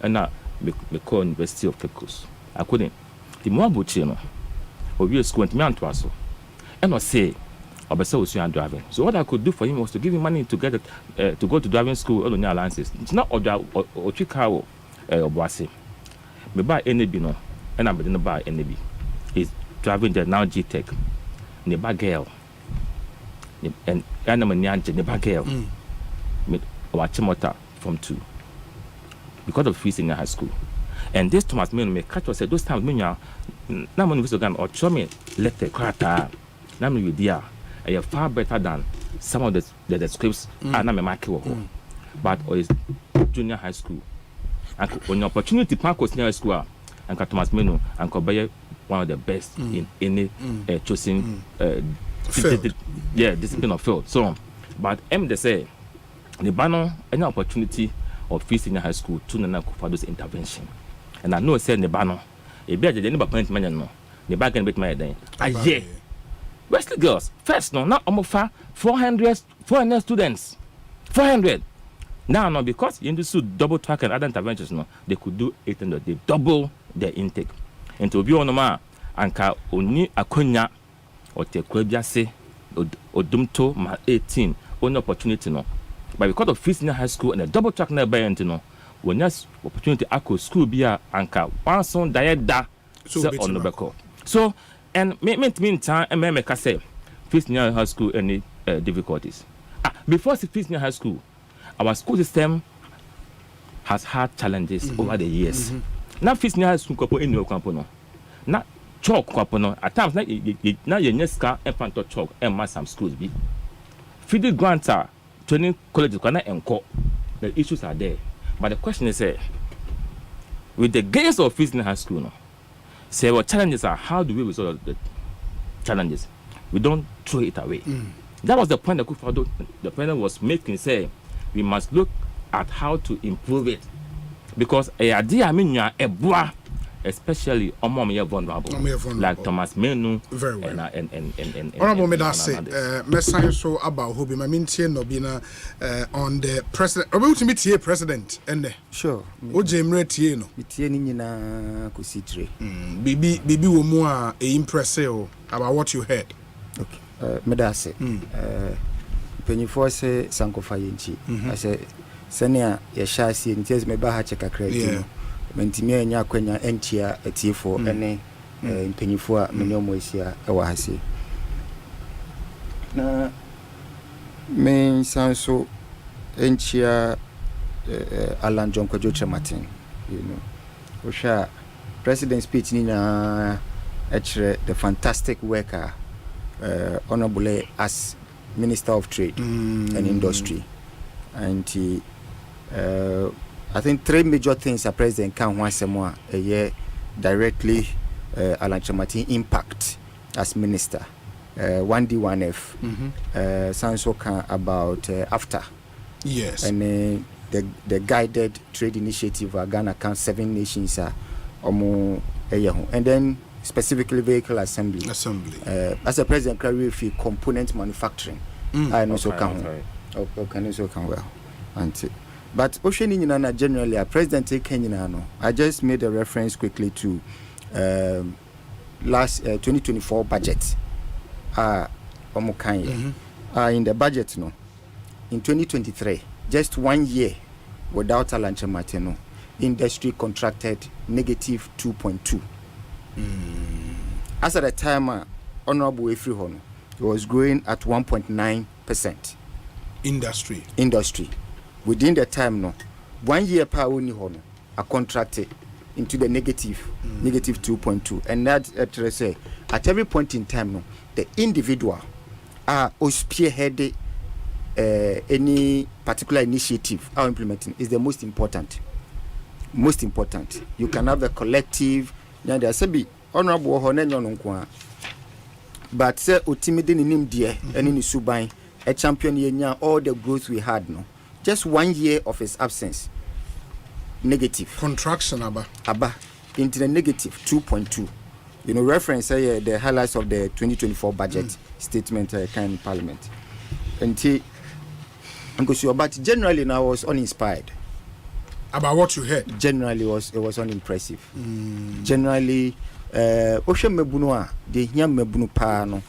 and me call University of Cape Coast. I couldn't. The more buchino, or we school went me to us, and I say, I was so driving. So what I could do for him was to give him money to get to go to driving school all on the alliances. It's not or Chicago or Boise. Me buy NAB no, and I'm going buy NAB. He's driving the now G-Tech. Ne bagel. And I'm a nyanje ne bagel. Me watch motor from 2. Because of fees in high school. And this Thomas Meno me catch was said those times when you now when you or show me let the crata now me with dia are far better than some of the scripts and I'm a market but or is junior high school and when the opportunity park was near school and Thomas Meno and Kobaye one of the best in any choosing discipline of field so but they say the banner any opportunity of fees in high school to na for those intervention. And I know say the banner e be the neighbor point man no the back and bit my then aye Wesley girls first no now almost 400 students 400 now because you do double track and other interventions no they could do 800 they double their intake and to be on ma anka oni akonya or te kwabiase odumto ma 18 only opportunity no but because of fees in high school and a double track na buy no when yes opportunity ako school bia anka one son da so on the back so and meantime and me ka say fees in high school any difficulties before fees in high school our school system has had challenges over the years now fees in high school ko any okwapo no na chalk kwapo no at times na yenyeska and panto chalk and mass some schools be feed grant training colleges kana enko the issues are there. But the question is, with the gains of fees in high school, no, say what challenges are, how do we resolve the challenges? We don't throw it away. That was the point that the president was making, say, we must look at how to improve it. Because a idea, I mean, a boy, especially among vulnerable, like Thomas Menu. Very well. And Honorable Medase, Messiah so about who be my mintie no bina on the president. About to meet here, president, and sure. Oje mretie no. Mitie ni nyina kositre. Bibi wo mu a impress about what you heard. Okay. Medase. Penyifo se sankofa yenchi. I say senia ya shasi ntiezi meba ha cheka credit. Mentimia nya kwenya entia etifo ene mpanyifo a menyomo esia ewa hase na men sanso entia Alan John Kwajotre Martin you know osha president speech ni na the fantastic worker honorable as Minister of Trade and Industry and I think 3 major things a president can want someone a year directly Alan Chamatin impact as minister 1D 1F Sanso can about after yes and the guided trade initiative Ghana can 7 nations and then specifically vehicle assembly as a president carry fee component manufacturing I know so can also can well and but Ocean generally, a president Kenya no. I just made a reference quickly to last 2024 budget. In the budget no. In 2023, just 1 year without Alan Chamateno, industry contracted negative 2.2. As at the time, Honorable Efri Hono, it was growing at 1.9%. Industry. Within the time, no, 1 year per only hono, are contracted into the negative 2.2, and that say at every point in time, no, the individual are spearheaded any particular initiative are implementing is the most important. You can have the collective. Now there be honorable honor, but say ultimately in him dear and in Subai a champion yenya all the growth we had no. Just 1 year of his absence, negative. Contraction, Abba, into the negative 2.2. You know, reference the highlights of the 2024 budget statement in Parliament. But generally, now I was uninspired. About what you heard? Generally, it was unimpressive. Generally, Oshe Mebunua, the Hiam Mebunu Pano,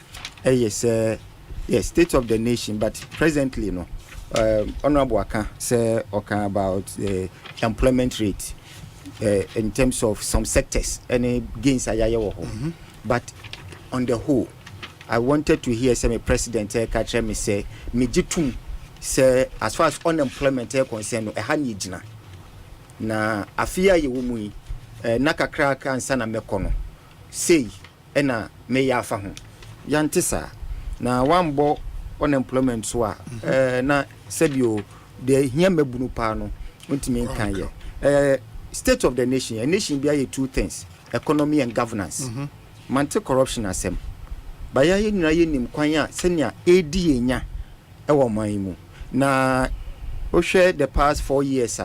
yes, state of the nation, but presently, Honorable Aka say about the employment rate in terms of some sectors, any gains but on the whole, I wanted to hear some president catch me say, Mijitum say, as far as unemployment is concerned, a hanijina. Na afia ye wumui nakakra kan sana mekono sei ena me ya afa ho yantisa na wambo unemployment so na sebio de hia mabunu pa no ntimi kan ye state of the nation, a nation be two things, economy and governance. Mante corruption asem baya ye nyina ye nim kwan a senia edi enya e wo man mu na o share the past 4 years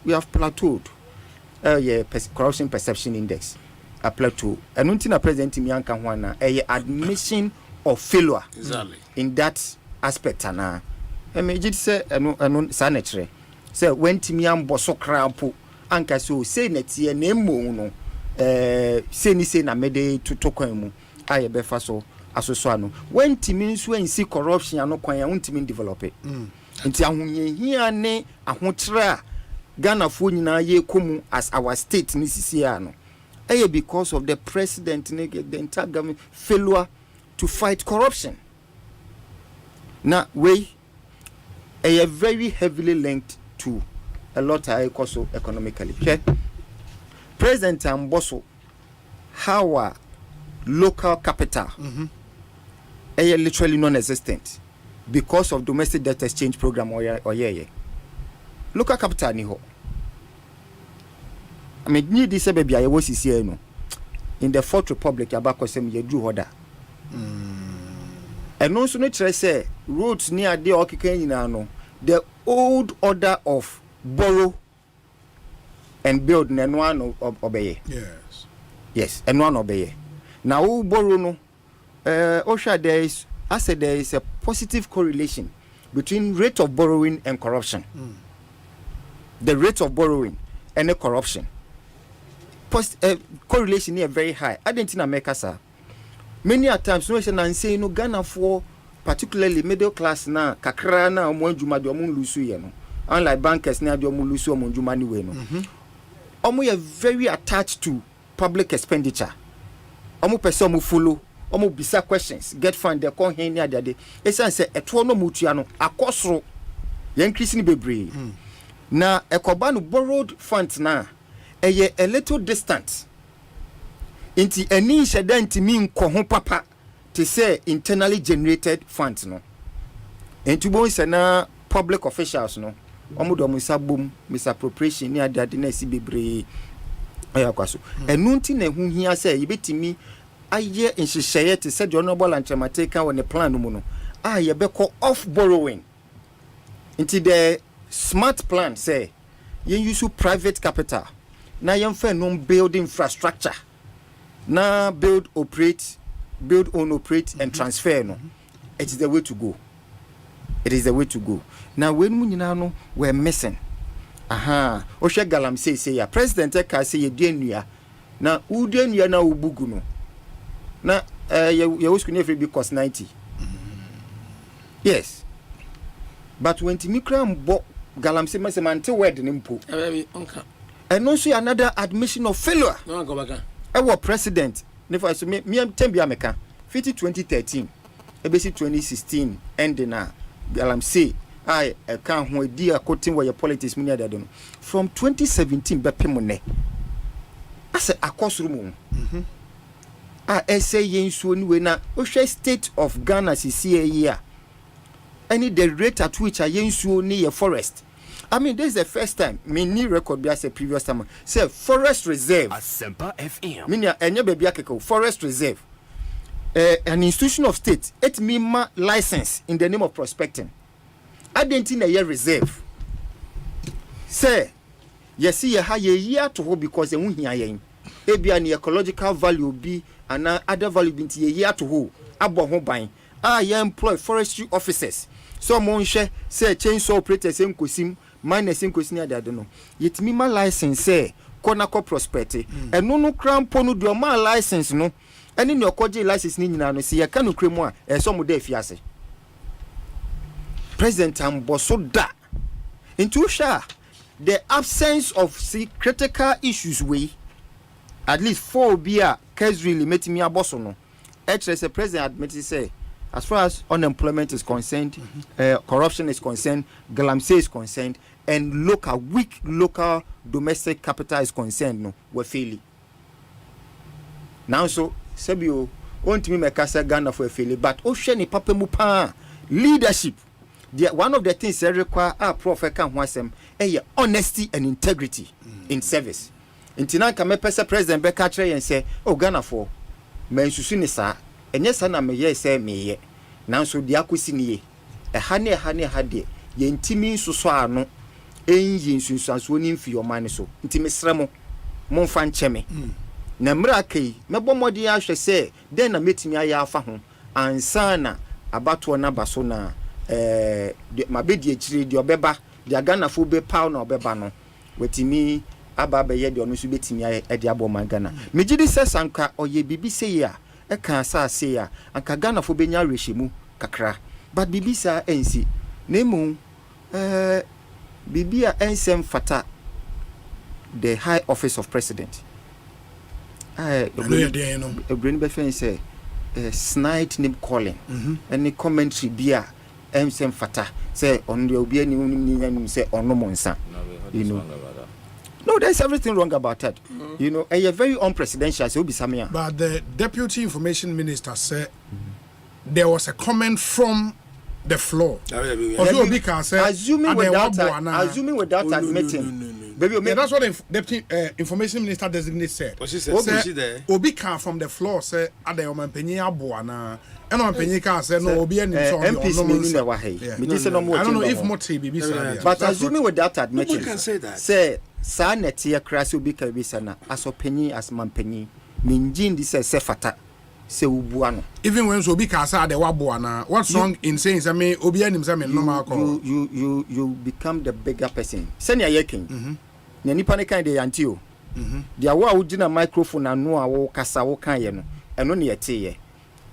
we have plateaued. Corruption perception index a plateau. And until present in Yanka Wana, admission of failure in that aspect. And I may just say, sanitary. Say, when Timian Bosso Crampo, Anka so say netia name no, say ni say na mede to Tokomu, I be faso, asosano. When Timins when see corruption and no quaya untimin develop it. Until here ne a hotra. Ghana for nyina ye komu as our state ni sisia no because of the president the entire government failure to fight corruption. Now we very heavily linked to a lot of also economically. Okay? President Bonsu, how local capital literally non-existent because of domestic debt exchange program or local capital ni ho. I mean, need this baby I was here no. In the Fourth Republic, abako sem ye drew order. And also no say roads near the Okiken no. The old order of borrow and build and one obey. Yes, and one obey. Now borrow no. Osha there is a positive correlation between rate of borrowing and corruption. The rate of borrowing and the corruption correlation is very high. I didn't know America, sir. Many a times, no one say no Ghana for particularly middle class na kakra na omonjuma de omun lusu ye no. Unlike bankers na de omun lusu omonjuma ni we no. Omo ye very attached to public expenditure. Omo person mo follow, omo bisa questions, get fund de kon hen ni ade. Esan say eto no mutua no akosoro. Ye increase ni bebre. Na ekobanu borrowed funds na a little distant. Inti eni sheda ntimi nko ho papa to say internally generated funds no. Enti bo se na public officials no. Omudo musabum misappropriation ni ade na si bebre ayakwaso. Enu nti na hu hia say yebetimi aye nhyehyeye te say the honorable Anchamateka on the plan no mu no. Yebeko off borrowing. Inti the smart plan say you use private capital na yemfa no build infrastructure na build own operate and transfer no. It is the way to go. It is the way to go. Now when munyina no we're missing Oshe Galam say ya president ka say ye denua na udenua na ubugu no na ye was kunefre be cost 90. Yes, but when timikra mbo Galam say mante word nimpo. And also another admission of failure. No go back. Our president, never so me tembia meka 2013, ebesi 2016 ending na Galam say I can ho di according where your politics many other don't. From 2017 bepemone. I say akosrumu. Say yen so ni we na o state of Ghana is here. Any the rate at which I yen near forest. I mean, this is the first time. Me new record be as a previous time. Say forest reserve. Asempa FM. Minya enye baby akeko forest reserve. An institution of state. It me license in the name of prospecting. I didn't in a year reserve. Say, yes, see a year to hold because they won't hear yen. Ebi an ecological value be and other value be a year to hold. Abo home buying. I employ forestry officers. Someone say chainsaw operators in Kusim. minus inkosi ni ade no yetimi ma license say konako prospect eno no krampo no de ma license no ene ne okoje license ni nyina no se ye ka no kremu a so mo da afiase president amboso da into sha the absence of critical issues we at least 4 bia case really metimi aboso no the president admitted say as far as unemployment is concerned, corruption is concerned, galamsey is concerned, and weak local domestic capital is concerned, no, we're failing. Now, so, Sebio, want me make us Ghana for a failure, but Ocean Papa Mupa leadership. One of the things that require our prophet can wasem honesty and integrity in service. In Tinaka, me pesa president Becca and say, oh, Ghana for men susunisa. Enye sana me ye say me ye nanso dia kwesini ye hane hade ye ntimi nsoso ano enyi nsunsuanso ni mfi omane so ntimi sremo momfa ncheme na mra kai mebo modi ahwe say den na metimi aya afa ho ansana abato na baso na mabedi akire di obeba di Ghana fo be paw na obeba no wetimi aba be ye di ono so betimi aya edi aboma Ghana megidi sesanka oye bibi say ya eka sa se ya anka Ghana fo benya rehemu kakra but bibi sa ensi nemu bibi a ensem fata the high office of president brain be fen say snide name calling any commentary bia ensem fata say on the obi ani ni say ono monsa you know. No, there's everything wrong about that. You know, and you're very unpresidential, so be Samia. But the deputy information minister said there was a comment from the floor. Assuming without admitting. Baby, that's what the deputy information minister designate said. What she said? Obi can from the floor say at the Oman Penya Boana. And on Penya can say no Obi and MPs. I don't know if Moti be but assuming without admitting. Nobody can say that. Say sa netia krasi obi ka bisa na asopenyi asmanpenyi minjin di say fata se ubuano even when so obi ka say de wabo na what's wrong in saying say me obi anim say me normal call you become the bigger person senior yekin na nipa ne kan de yanti o dia wo a wugina microphone anu a wo kasa wo kan ye no eno ne yete ye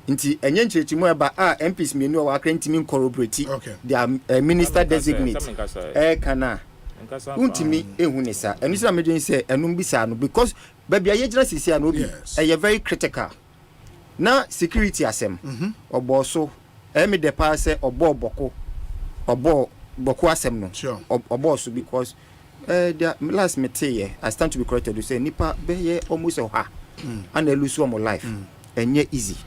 nti enye nchirichimu eba MPs mienu a wakra ntimi corroborate their minister designate kana untimi ehunisa enu sira medwen say enum bisa no because baby ayegina sisi an obi e very critical na security asem obo so me de pa say obo boko asem no obo so because the last mete I stand to be corrected to say nipa be ye almost ha and lose one life enye easy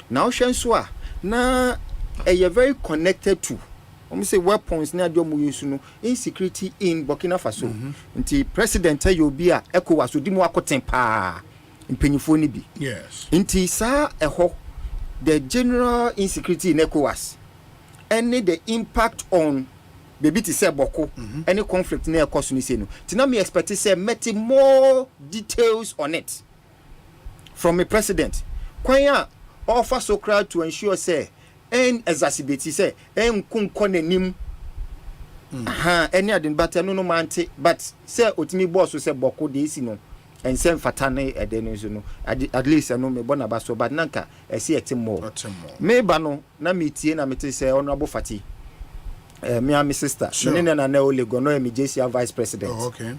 now hwenso na very connected to say weapons na do mu use no insecurity in Burkina Faso nti president Yobi a ECOWAS odi mu akoten pa mpenyifo ni bi nti sa the general insecurity in ECOWAS any the impact on baby to say boko any conflict na ekoso ni say no tina me expect say met more details on it from a president kwanya offer so crowd to ensure say en exacerbate say en kunko nanim any adin but no mante but say otimi boss so say boko de isi no en sem fatane eden so no at least no me bona ba so but nanka e see etim more me ba no na metie na mete say honorable fati me and my sister me na na olego no me JCR vice president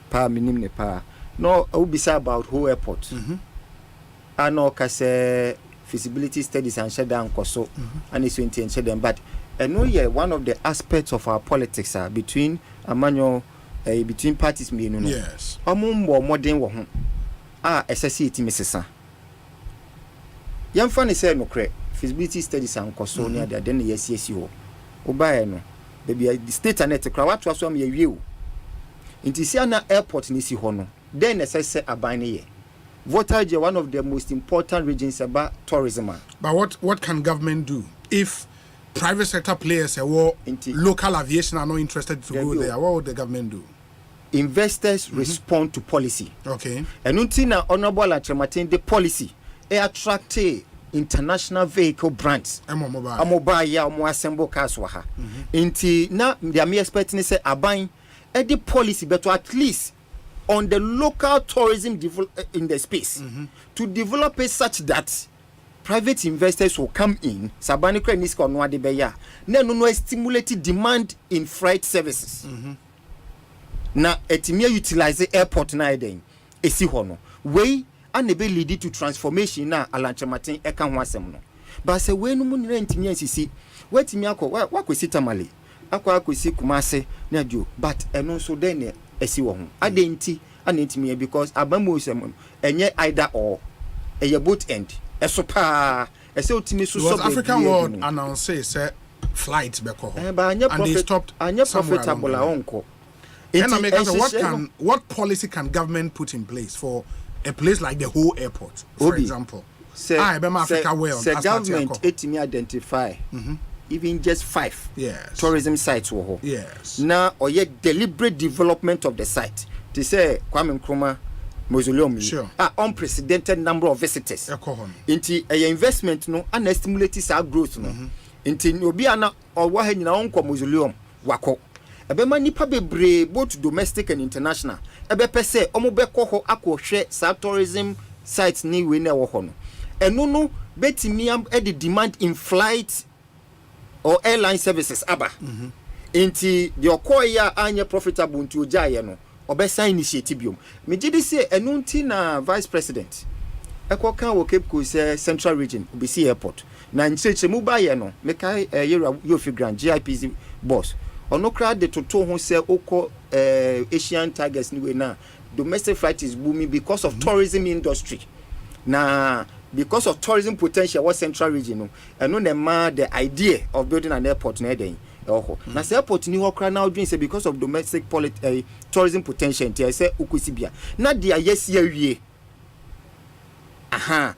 pa minim ne pa no obisa about whole airport ano ka say feasibility studies and shut down koso and it's and shut down but no one of the aspects of our politics are between amanyo between parties me no yes amumbo modern wo ho SSC misesa yamfa ne say no kre feasibility studies and koso ne ada den yes ho obaye no baby the state and net kra watu aso am ye wie nti si ana airport ni si ho no then SSC aban ne ye Voltage is one of the most important regions about tourism. But what can government do if private sector players or local aviation are not interested to go there? What would the government do? Investors respond to policy. Okay. And until now, honorable and the policy attract international vehicle brands. Mobile ya assemble cars waha. Inti na they are expecting say abine the policy but at least on the local tourism in the space to develop it such that private investors will come in sabani kra niska ono ade beya na no stimulate demand in freight services na etimia utilize airport na eden esi ho no we and be lead to transformation na alanchamaten eka ho asem no ba se we no mu nira ntimia sisi watimi akọ wa kwesi tamale akwa kwesi kumase na dio but eno so den ne esi wo ho adenti anentimi because abamu sem enye either or eye both end esopa ese otimi so so African World announce say flight beko ho and they stopped profitable onko. And what policy can government put in place for a place like the whole airport, for example? Africa World government etimi identify even just 5 tourism sites wo ho. Yes. Now or yet deliberate development of the site. They say Kwame Nkrumah Mausoleum. Sure. Unprecedented number of visitors. Into a investment no and stimulate our growth no. Into obi ana or wa nyina onko Mausoleum wako. Ebema nipa bebre both domestic and international. Ebe pese omo beko ho akohwe sa tourism sites ni we na wo ho no. Eno no betimi am e the demand in flight or airline services aba. Into the okoya anya profitable nti ojaye no. Obesa initiative biom me gidi say enunti na vice president ekoka wo Cape Coast Central Region obisi airport na ncheche mu ba ye no me kai yo fi grand GIPC boss ono kra de toto ho say oko Asian Tigers ni we na domestic flight is booming because of tourism industry na because of tourism potential what Central Region no eno na ma the idea of building an airport na den na say airport ni ho kra now doing say because of domestic tourism potential I say ukosibia na dia yes ya wie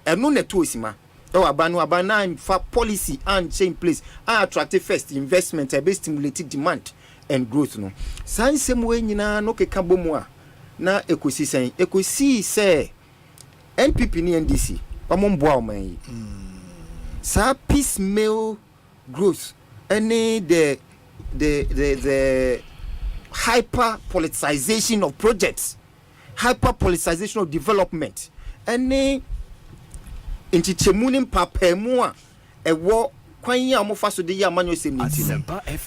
eno na to osima abana fa policy and change place and attract first investment be stimulate demand and growth no sansem we nyina no keka bomu a na ekosi say NPP ni NDC pamomboa o man yi sa piecemeal growth any the hyper politicization of projects, hyper politicization of development, any inchichemunim papemua ewo kwanya amofaso de ya manyo semniti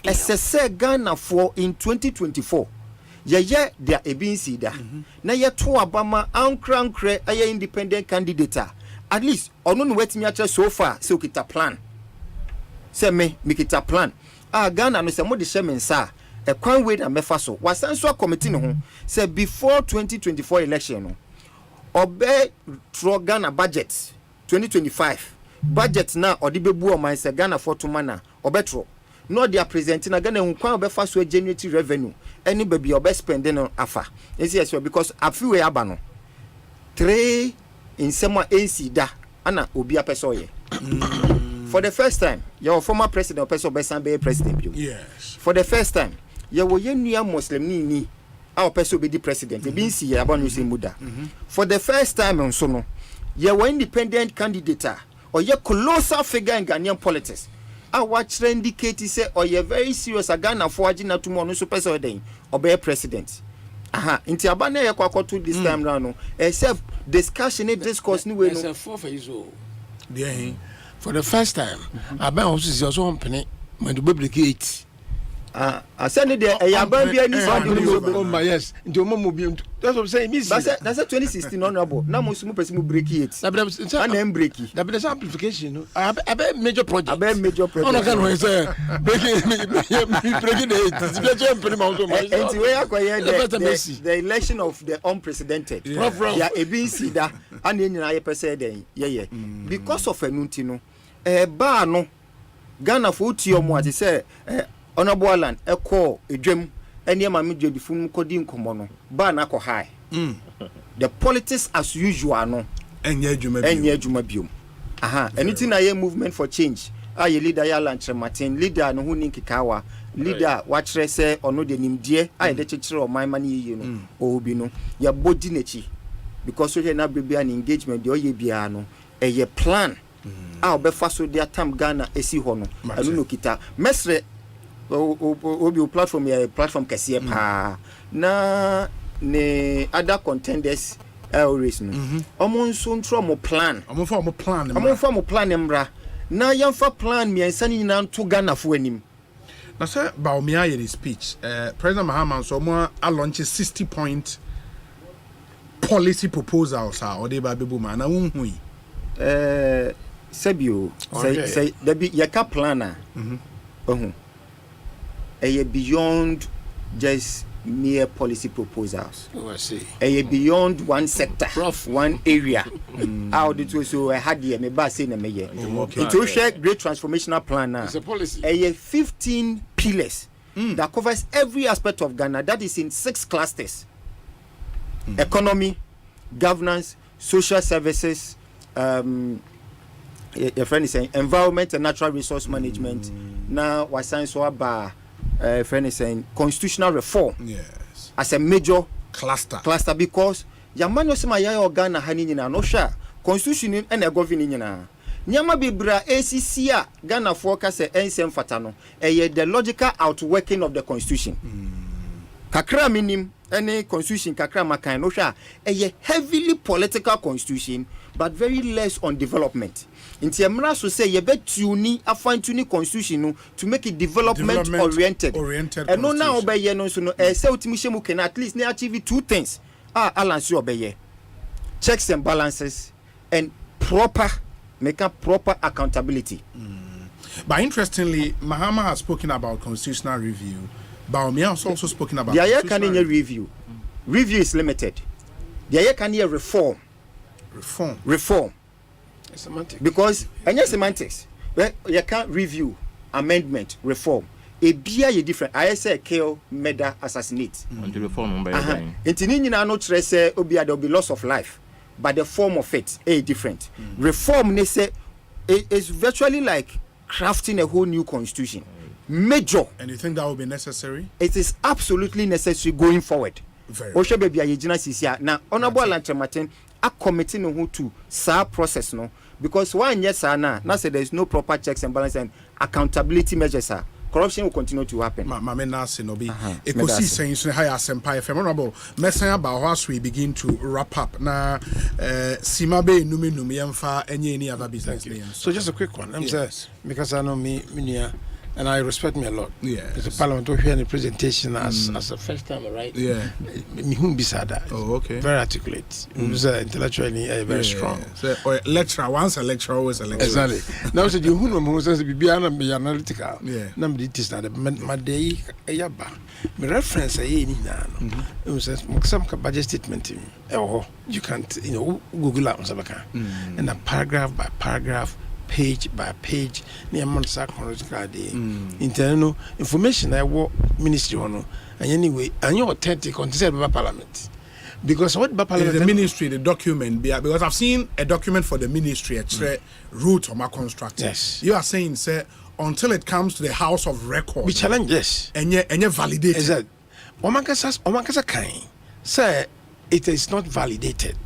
esese Ghana for in 2024 ye there ebinsi da na ye to abama ankrankre aye independent candidate at least ono no wetimi ache so far se okita plan se me mikita plan Ghana no se mo de shemensa e kwan we na mefa so wasanso committee no ho say before 2024 election no obe tro Ghana budget 2025 budget na odibebu o man say Ghana for to mana obetro no they are presenting Ghana hu kwan obefa so generate revenue any baby obe spending on afa yes because afiwe aba no 3 in sema AC da ana obi apeso ye for the first time your former president peso besan be president bio yes for the first time ye wo yenua muslim ni a peso be di president e bi nsi ye aba no se muda for the first time nso no ye wo independent candidate or ye colossal figure in Ghanaian politics a watch indicate say or ye very serious Ghana for agina to mo no so peso den obe president inti abana ye kwakoto this time round no except discussion and discourse ni we no for the first time aban also company when the public gate asani de yaban bia ni so yes nti mo mo bi that's what I'm saying that's 2016 honorable na mo sumu person mo break it and then break it that be the amplification no abe major project ono kan we say breaking it it's just company ma so and we acquire the election of the unprecedented ya ebinsi da and nyina ye pese den ye because of enunti no ba no Ghana for utio ati say honorable land eko edwem ene ma me dwedifun kodi nkomo no ba na ko high the politics as usual no enye adwuma biom anything na ye movement for change aye leader ya Lantre Martin leader no hu ninkikawa leader wa kire se ono de nimdie aye de kire o man man yiye no obi no ya body nechi because so na bebe an engagement de oye bia no eye plan obefa so dia tam Ghana esi ho no anu no kita mesre obi platform ya platform kese pa na ne other contenders race no omo nso ntro mo plan omo plan mra na yamfa plan mi ansa ni na nto Ghana fo anim na say Baumia ye speech President Mahama so mo a launch 60-point policy proposals or they ba bebu ma na wonhu yi Sebio say there be yaka planner beyond just mere policy proposals. I see. Beyond one sector, one area. How did you so I had here me ba say na me ye. To share great transformational plan now. It's a policy. 15 pillars that covers every aspect of Ghana. That is in 6 clusters. Economy, governance, social services, your friend is saying environment and natural resource management. Now what science so about friend is saying constitutional reform. Yes. As a major cluster because Yamano Sema ya Ghana hani na no sha constitution and a governing na. Nyama bibra ACC a Ghana focus ensem fatano. The logical outworking of the constitution. Kakra minim any constitution kakra makan no sha heavily political constitution but very less on development. Inti emra so say ye betuni afantuni constitution no to make it development oriented. And no now obeye no so no say utimi shemu can at least achieve 2 things. Balance obeye. Checks and balances and proper accountability. But interestingly, Mahama has spoken about constitutional review. Baumia has also spoken about the can review. Review is limited. The can reform. Semantics. Because any semantics, well, you can't review, amendment, reform. A be different. I say kill, murder, assassinate. Reform there will be loss of life, but the form of it is different. Reform, they say, is virtually like crafting a whole new constitution. Major. And you think that will be necessary? It is absolutely necessary going forward. Now, Honorable Lantre Martin are committing who to process no because one yes now say there is no proper checks and balances and accountability measures corruption will continue to happen. Mamena Sinobi Ekosiisen so high Asempa FM honorable mesan about as we begin to wrap up na simabe numi yemfa any other business. So just a quick one. I'm saying because I know me and I respect me a lot. Yeah. As a parliamentary here in the presentation as a first time, right? Yeah. Me whom beside that. Oh, okay. Very articulate. Intellectually very strong. So, lecturer, once a lecturer, always a lecturer. Exactly. Now, so you who says be analytical. Yeah. Number it is that my day yaba. My reference a no. It says some budget statement. Oh, you can't Google out and a paragraph by paragraph. Page by page, near Monsa chronological day. Internal information I work ministry on, and anyway, and you're authentic on the Parliament. Because what Parliament the ministry, the document, because I've seen a document for the ministry, a route or my construct. Yes. You are saying, sir, until it comes to the House of Record. We challenge, yes. And you validate. Exactly. Omakasa kind. Sir, it is not validated.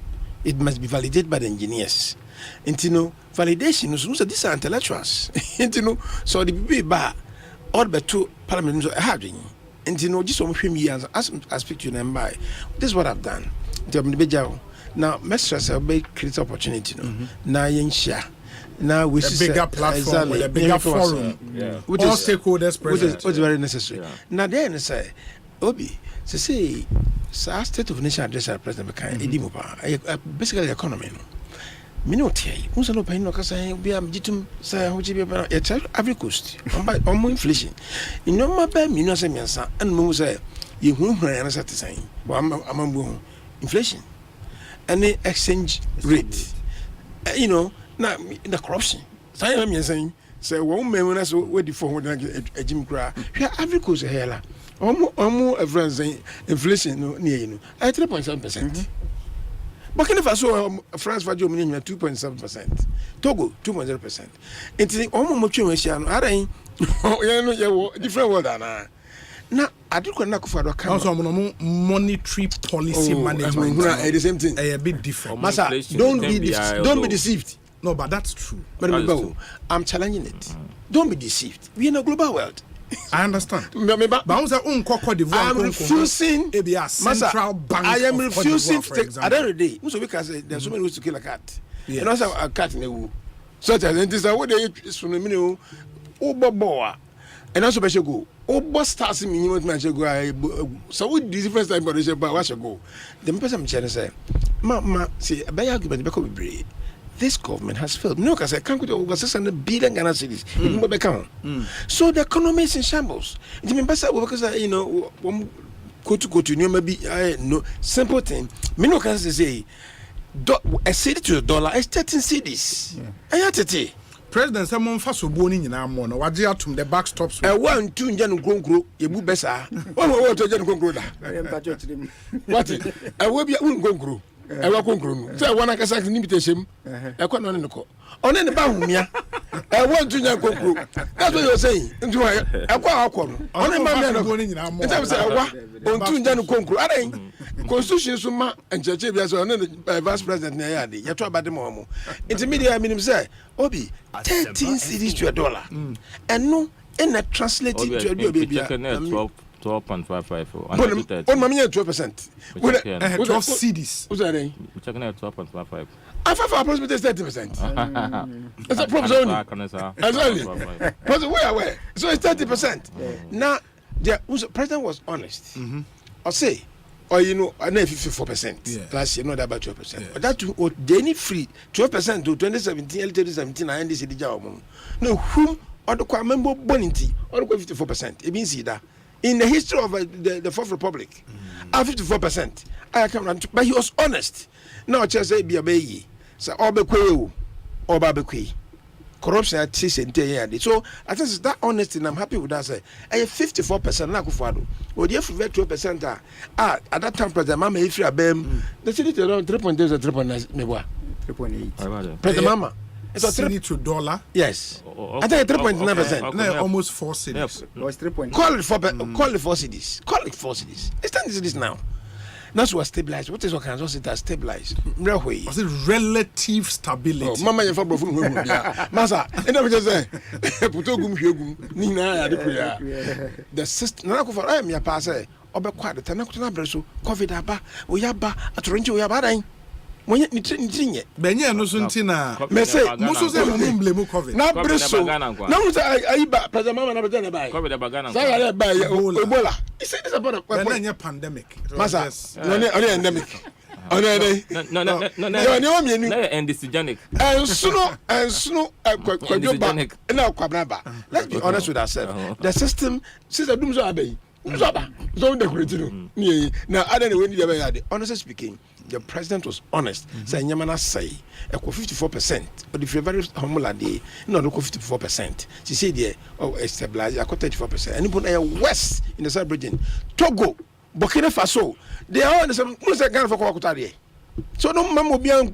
It must be validated by the engineers. And validation so these are intellectuals. So the people all but 2 parliament having and just on years as I speak to them by this is what I've done. Now mistress will create opportunity now share. Now we see a bigger platform with a bigger forum. Which all is stakeholders present. Which is very necessary. Yeah. Now then say Obi say state of nation address president basically the economy. Minute, Musano Pino Casa, be a jitum, say, which be a every coast, on more inflation. In no matter, Minasa, and Musa, you won't answer the same. Among inflation and the exchange rate. Now the corruption. I'm saying, say, one man when I saw where the phone a Jim Cra, every coast a hella. Almost a friend saying inflation near you at 3.7%. Burkina Faso, France, 2.7%. Togo, 2.0%. It's almost different world. Now, I do not for the monetary policy management. The same thing. A bit different. Masa, don't be deceived. No, but that's true. But I'm challenging it. Don't be deceived. We are in a global world. I understand. But I'm refusing. Central Bank. I am of refusing to take. At the end of the day, so because there's so many ways to kill a cat. Yes. And also a cat in the woo. Such as it is a way they from the minute. Boa. And also be go. Stars in minimum man go. So we different time but what go. The person say, "Ma, see, a bad argument because we this government has failed." No, because I can't go over 600 billion Ghana cedis. So the economy is in shambles. It means because go to new maybe no simple thing. Me no can say a cedi to the dollar is 13 cedis. I had it. President Simon Faso boni nyina mo no waje atum the backstops. One two njanu konkro yebu besa. What to njanu konkro da. What? We be un konkro. Ewa konkro no. Say one akasa limitation. E kwa no ne ko. One ne ba humia. One two njanu konkro. That's what you're saying. Ntu e kwa akọ no. One ma me no boni nyina mo. Say ewa on two njanu konkro. Adan. Constitution so ma encheche bia so no vice president na ya de. Ye to abade mo. Intermediate minim say obi 13 cedis to a dollar. And no, and that translated to a baby. 12.55. On my 12%. 12 cedis. What's that? We're checking out 12.55. I thought approximately 30%. That's a problem only. Where? So it's 30%. Now, the president was honest. I'll say, or I know 54%. Last year, not about 12%. But that they need free 12% to 2017, 2017, and this is the job. No, whom or the member bonity or 54%. It means that in the history of the Fourth Republic, 54%. I can run, but he was honest. Now, just say be a baby. So, or be corruption at 6 and 10 years. So I think that honesty, and I'm happy with that. Say, I have 54% na kufado. Or the 12% at that time, President Mama, if you are BEM, the city around 3.8 or 3.9, 3.8. President Mama, it's a city to dollar. Yes, I think 3.9%. No, almost 4 cities. Call it 4 cities. Call it 4 cities. It's 10 cities now. That's what stabilized. What is what can just it stabilized? Was it relative stability? Oh, Mama, you for Masa, and I just say, Putogum Hugum, Nina, the system. Now, for I am your passer, or be quiet, the Tanakuna Bresu, COVID Abba, Uyaba, a Toronto Yabara. When you need it, Benya no Suntina, Musu blame COVID. Now, Bresu, now I President Mama never by COVID Bagana by Ebola. It's about a pandemic. Masa, no endemic. No, endogenic. And sooner, now, Quabraba. Let's be honest with ourselves. The system, since the dooms are bay, don't decorate. Now, I don't know when you honestly speaking. The president was honest. Say, Yamana say, 54%. But if you're very humble, day, no, 54%. She said, yeah, it's stabilized. I got 34%. And you west in the South region, Togo, Burkina Faso, they are on the same. So no mammo bien,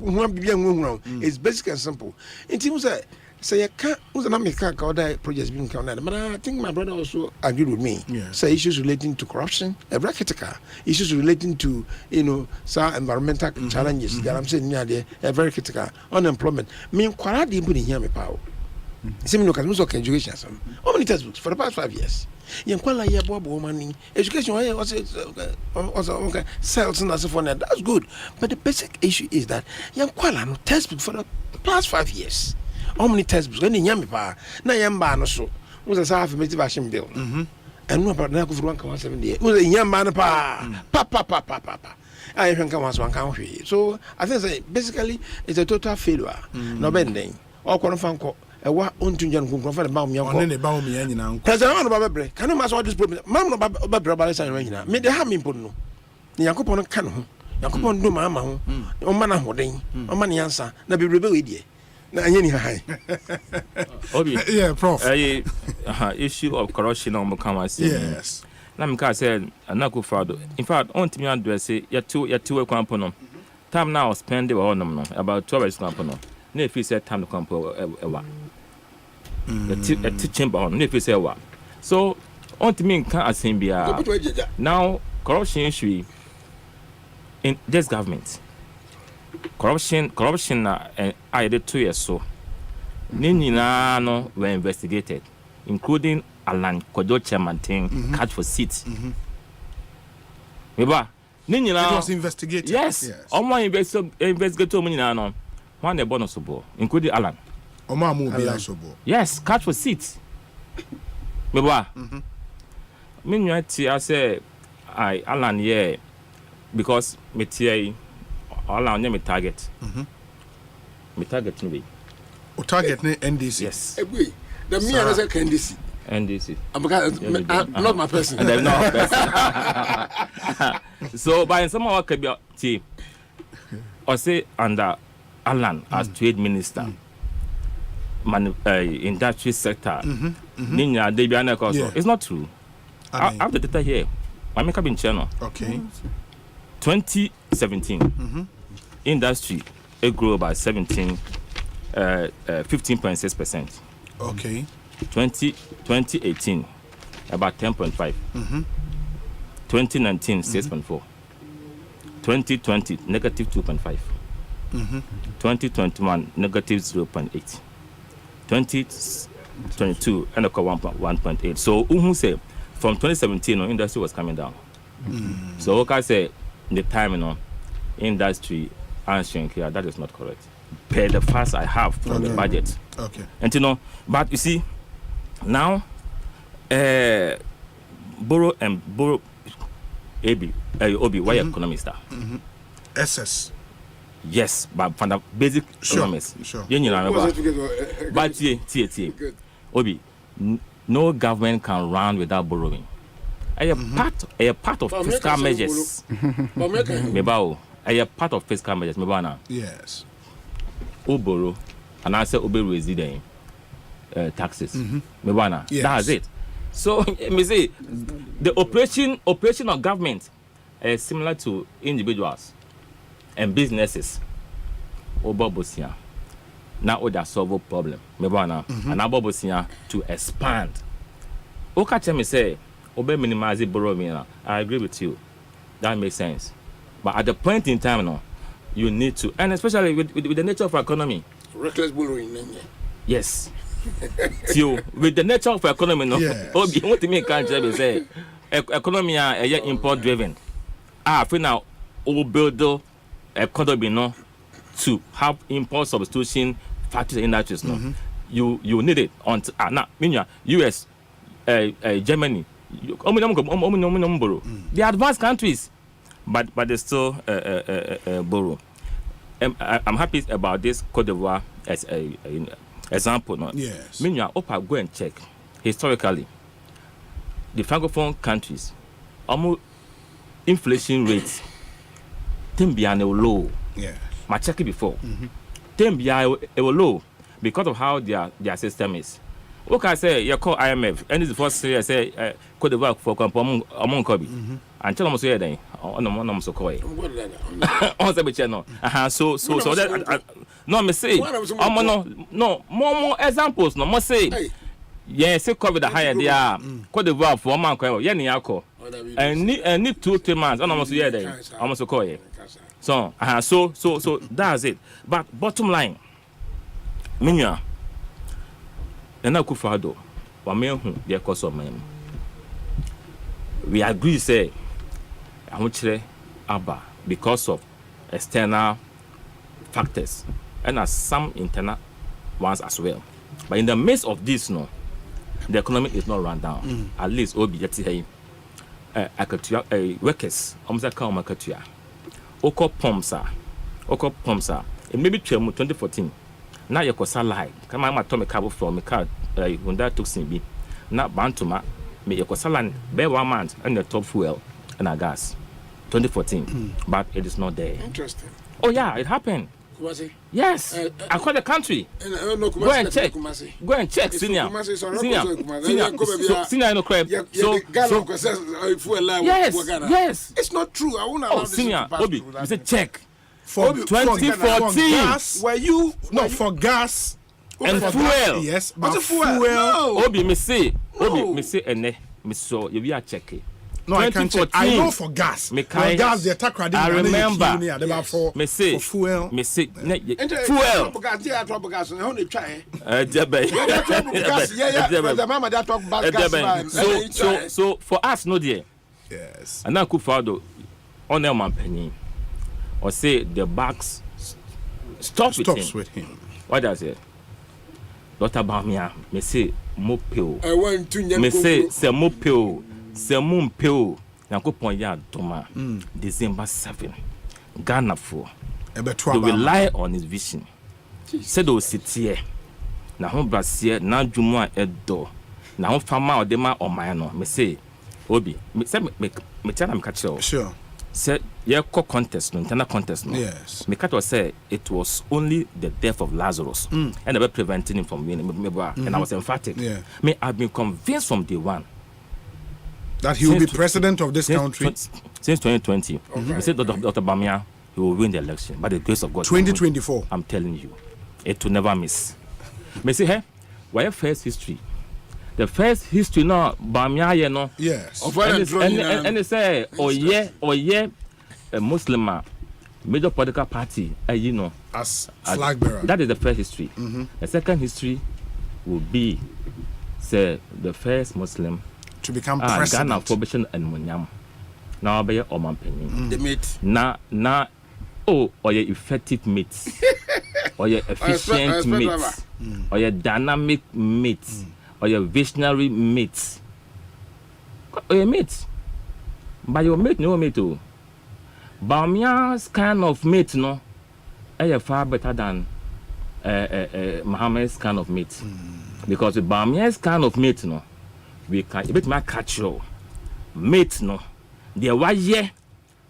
it's basic and simple. In terms of say, I can't, who's an American projects being counted. But I think my brother also agreed with me. Yeah. So issues relating to corruption, very critical. Issues relating to, some environmental challenges that I'm saying, yeah, very critical. Unemployment. Quite didn't put in here, my power. Same look at music education. How many textbooks for the past 5 years? Education okay, sales and so on. That's good. But the basic issue is that no textbook for the past 5 years. How many textbooks? Any yummy pa. Na yamba no so. Was a half motivation bill. And no about 1.7 was a yamba pa. I think one country. So I think basically it's a total failure. No bending. Or Quanfanco. A wa untunjan confirm about me on any bound me any now. President Babre, can you master what this problem? Mamma Babra Sign made the harm in Puno. Yakupon Cano. Yakupon do mamma. O mana holding. O money answer. Na be rebel idiot. Yeah, Prof. Issue of corruption on Mukama. Yes. Namka said, Naku Fado. In fact, on to me address it, you're two component. Time now spend about 12 hours component. No, if you said time to come a teaching bound, if you say what. So, on to me, can't Asempa. Now, corruption issue in this government. Corruption I did 2 years so. Nini no were investigated, including Alan Kojo chairman thing catch for seat. Meba it was investigated. Yes. Omo investigate omo nyina no. One the bonus obo including Alan. Omo amu be asobo. Yes, catch for seat. Meba. Me nwa ti say I Alan here because me tie Alan me target. Me target no be. O target ne NDC. Yes. The me and say NDC. NDC. I'm not my person. And I'm not person. So, by some of our team, Osei under Alan as trade minister, industry sector, Ninya Debiana Koso. It's not true. I have the data here. I make up in channel. Okay. 2017, industry it grew by 15.6%. Okay. 2018 about 10.5. 2019 6.4. 2020 negative 2.5. 2021 negative 0.8. 2022 and 1.8. So who say from 2017 industry was coming down. So okay say the time industry answering here that is not correct. Per the facts I have from the budget. Okay. And but you see now borrow Obi why economist SS. Yes, but from the basic economics. Sure. But Obi, no government can run without borrowing. A part of fiscal measures. A part of fiscal measures. Yes. Borrow and I say Obi resident taxes. Yes. That's it. So me say the operation of government is similar to individuals and businesses. Obobosia. Now that solve a problem. And Obobosia to expand. Okache me say Obe minimize borrowing. I agree with you. That makes sense. But at the point in time now, you need to, and especially with the nature of our economy. Reckless borrowing. Yes. So with the nature of our economy, no. Obi, what me can't say, economy import driven. I feel now, all build economy no to have import substitution factories and industries. No, you need it on now. US, Germany, the advanced countries. But they still borrow. I'm happy about this Cote d'Ivoire as a example. No? Yes. Meanwhile, go and check historically the francophone countries, inflation rates, tembiane low. Yeah. I checked it before. Tembiane low because of how their system is. What can I say? You call IMF, and this is the first year I say Cote d'Ivoire for among Kobe. And tell them so then on so coy. On the channel. So that no me say no more examples no more say yes say cover the higher there Cote d'Ivoire for man ko ye ni akọ and need 2-3 months on almost here then almost coy. So that's it. But bottom line minya and na kufado wa me hu the cost of man. We agree say Abba because of external factors and as some internal ones as well. But in the midst of this, no, the economy is not run down. At least Obi Yeti workers, Omzaka Oko Pomsa, and maybe 2014. Now you could salary. Come on, my Tommy Cabo from a car, when that took Simbi. Not Bantuma, me your salary, bear 1 month and the top fuel and a gas. 2014, but it is not there. Interesting. Oh yeah, it happened. Kumasi? Yes, across the country. Go and check. Go and check, senior. Senior, no crap. Yes. It's not true. I won't allow this. Senior, Obi, you say check. For 2014. For gas and fuel. Yes, but fuel. Obi, me say, ene, me so you be a check. No, I can't check. I know for gas. For gas, the attack I remember. For fuel. Fuel. So for us, no dear. Yes. And now Kufado on El Penny or say the bags stops with him. What does it? Dr. Bamia, me say mopeo. I want to me say mopeo, mumpeo. Nakupon ya doma. December 7. Ghana for. They rely on his vision. Said those sit here. Na hon brasier na dwuma edo. Na hon fama odema omano. Me say Obi, me tell me catch you. Sure. Say yeah, contest, no internal contest, no. Yes. Me catch say it was only the death of Lazarus, and they were preventing him from winning. And I was emphatic. Yeah. Me, I've been convinced from day one that he will be president of this country since 2020. He said Dr. Bamia he will win the election by the grace of God. 2024. I'm telling you, it will never miss. Me say, hey, why first history? The first history now, Bamia, you know. Yes. And they say, oh yeah, a Muslim major political party, you know, as flag bearer. That is the first history. The second history will be, say, the first Muslim to become president. Ghana formation and Munyam. Now, be your man penny. The mate. Na. Oh, or your effective mates, or your efficient mates, or your dynamic mates. Or your visionary mate. Or your mate. But your mate, no mate too. Bamia's kind of mate, no, is far better than Muhammad's kind of mate. Because with Bamia's kind of mate, no, we can a bit more catch you. Mate, no, the wire,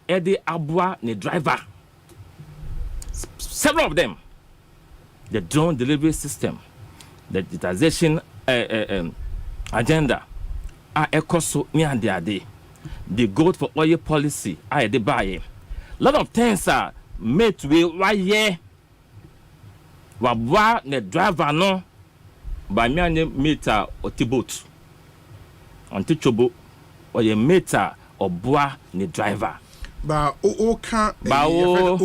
Eddie Abua, the driver. Several of them. The drone delivery system, the digitization agenda Ekoso near the gold for oil policy they buy a lot of things are made with why wabwa the driver no by me meter or tibot unteachable or a meter or bois the driver. But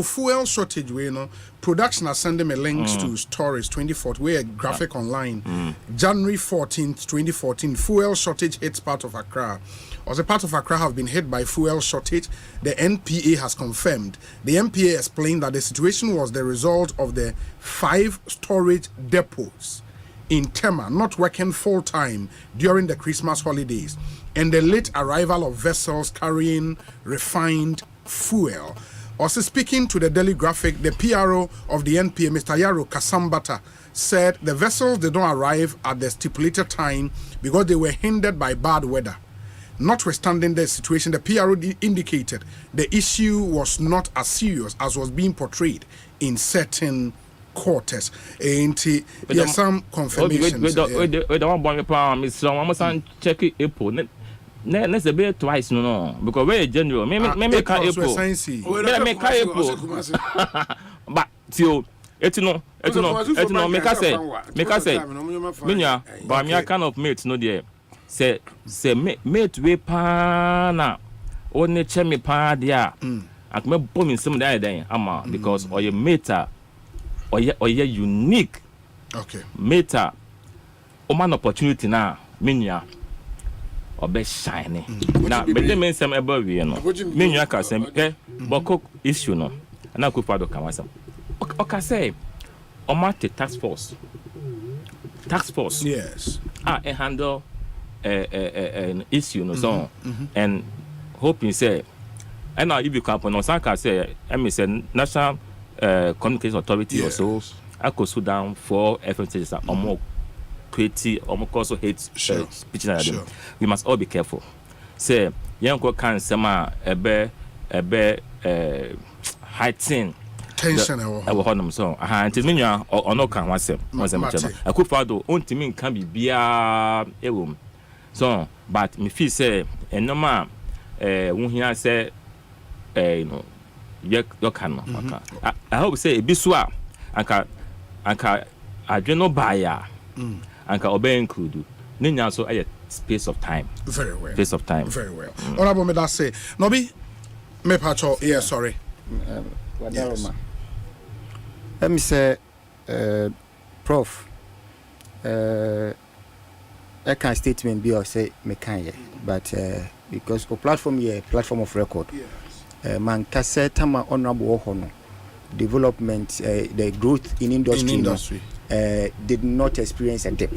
fuel shortage, we know. Production are sending me links to stories 24th, where graphic online. January 14th, 2014, fuel shortage hits part of Accra. As a part of Accra have been hit by fuel shortage, the NPA has confirmed. The NPA explained that the situation was the result of the 5 storage depots in Tema not working full time during the Christmas holidays, and the late arrival of vessels carrying refined fuel. Also speaking to the Daily Graphic, the PRO of the NPA, Mr. Yaro Kasambata, said the vessels did not arrive at the stipulated time because they were hindered by bad weather. Notwithstanding the situation, the PRO indicated the issue was not as serious as was being portrayed in certain quarters. There's some confirmation. We don't want to check it. Let's be twice, no, because we're general. Maybe can't April. But till it's no, make us say, Minya, but me kind of mate, no dear. Say, mate, we pana, only chemi pa dia. I can bomb in some day, ama, because or your meta, or your unique, okay, meta, man opportunity now, Minya. Or be shiny. Now, but they mean some above you know. Mean you can say, but issue no. And I could father come some. Okay, say, Omate task force. Yes. Handle an issue no so. And hoping say, and now if you come on some can say, say National Communication Authority or so. I could sit down for FMTs or more. Also hates speech. We must all be careful. Say, young can sema heighten tension. I will hold them so. Until me or no can once I could follow own team can be beer a room. So, but me feel say, and no man, when he say, you can. I hope say, Biswa, and I don't know buyer. Anka obey include Ninya so space of time. Very well. Space of time. Very well. Honorable Medase. Nobi, me pacho. Yeah, sorry. Yes. Let me say, Prof. I can statement be or say me can but because the platform here, platform of record. Yes. Man, kase tama honorable hono development, the growth in industry. Did not experience a dip.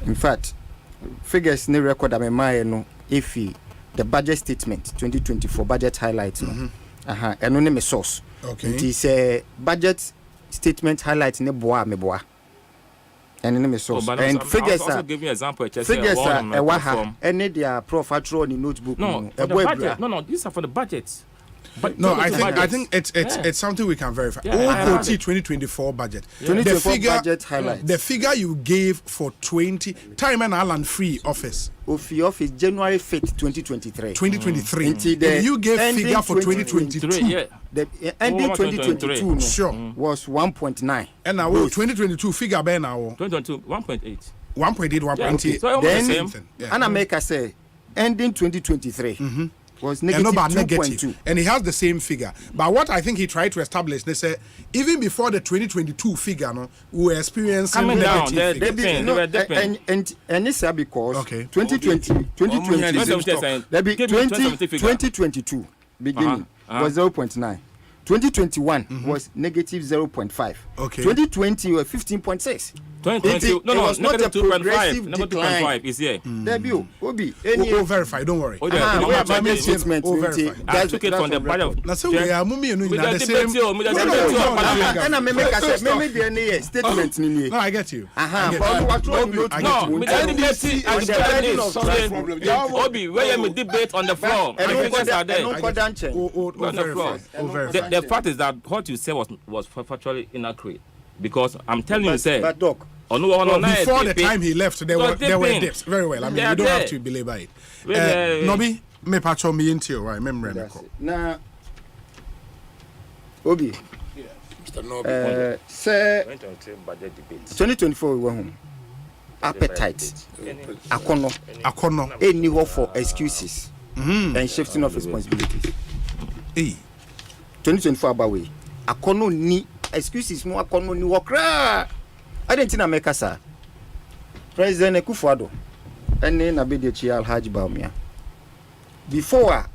In fact, figures in the record that no if the budget statement 2024 budget highlights anonymous source. Okay. It is a budget statement highlights in the boa me boa. Anonymous source. And figures also give me example. Figures are any their profile in the notebook. No, for the budget. No, these are for the budget. But no, I think it's something we can verify. OOT 2024 budget. 2024 budget highlights. The figure you gave for 20 time and Island Free Office. Office January 5th, 2023. 2023. You gave figure for 2022. Yeah. The ending 2022 sure was 1.9. And now 2022 figure by now. 2022 1.8. 1.8, 1.8. So then and I make I say ending 2023. Was negative 2.2. And he has the same figure. But what I think he tried to establish, they said, even before the 2022 figure, no, we were experiencing coming down. They were dipping. And it's because 2022 beginning was 0.9. 2021 was negative 0.5. Okay. 2020 was 15.6. 2020 no, was not a progressive decline. 2.5 is here. Debut, Obi, we'll verify. Don't worry. Statement. I took it from the budget. Now, so we are moving the same. And I make the statement. No, I get you. Obi, where you debate on the floor. The fact is that what you said was factually inaccurate. Because I'm telling you, say, but Doc, before the time he left, there were dips. Very well. I mean, you don't have to belabor it. Nobi, me patch on me into right. Remember, now, Obi, Mr. Nobi, say 2024 we were home. Appetite, akono, any hope for excuses and shifting of responsibilities. 2024 about way, akono ni. Excuses no akono ni wokra adentina meka sa President Ekufuado ene na be de chi Alhaji Baumia before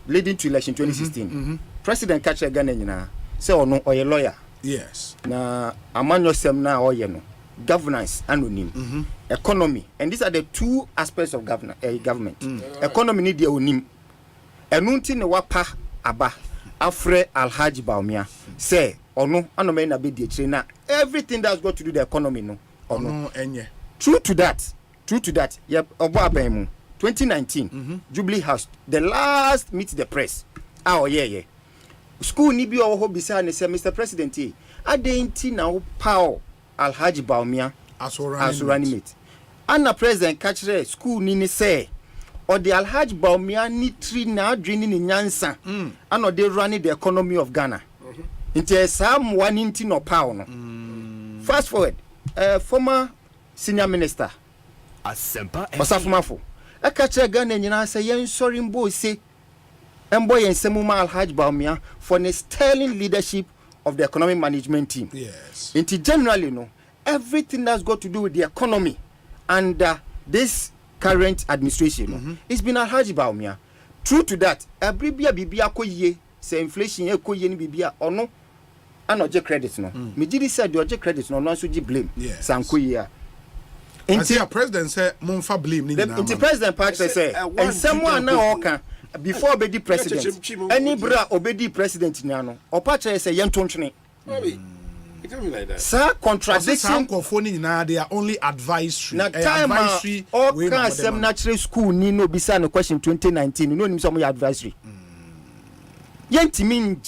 leading to election 2016 President catch Ghana nyina say ono oye lawyer yes na amanyo sem na oye no governance anonym economy and these are the two aspects of government economy need the onim enunti ne wapa aba Afre Alhaji Baumia say ono anome na be die na everything that's got to do the economy no ono enye true to that yep obo abemu 2019 Jubilee House the last meet the press yeah school ni bi owo bisa ne say Mr President adenti na wo power Alhaji Baumia asurani meet ana president catch school ni say or the Alhaji Baumia ni tri na adwini ni nyansa and they running the economy of Ghana into some one into no power no fast forward former senior minister Asempa Osafumafo e ka che Ghana nyina say yen sorry mbo se embo yen semuma Alhaji Baumia for the sterling leadership of the economic management team. Yes, into generally no everything that's got to do with the economy and this current administration it's been Alhaji Baumia. True to that abribia bibia koye say inflation e koye ni bibia ono anoje credit no me gidi said the oje credit no so gi blame sankoye a see a president say monfa blame ni na the president part say and someone na oka before obedi president any bra obedi president ni ano opa che say yentontwene it can't be like that. Sir, contradiction. They are only advisory. Na time all can some natural school ni no bisa no question 2019. No nim some advisory. Yenti mean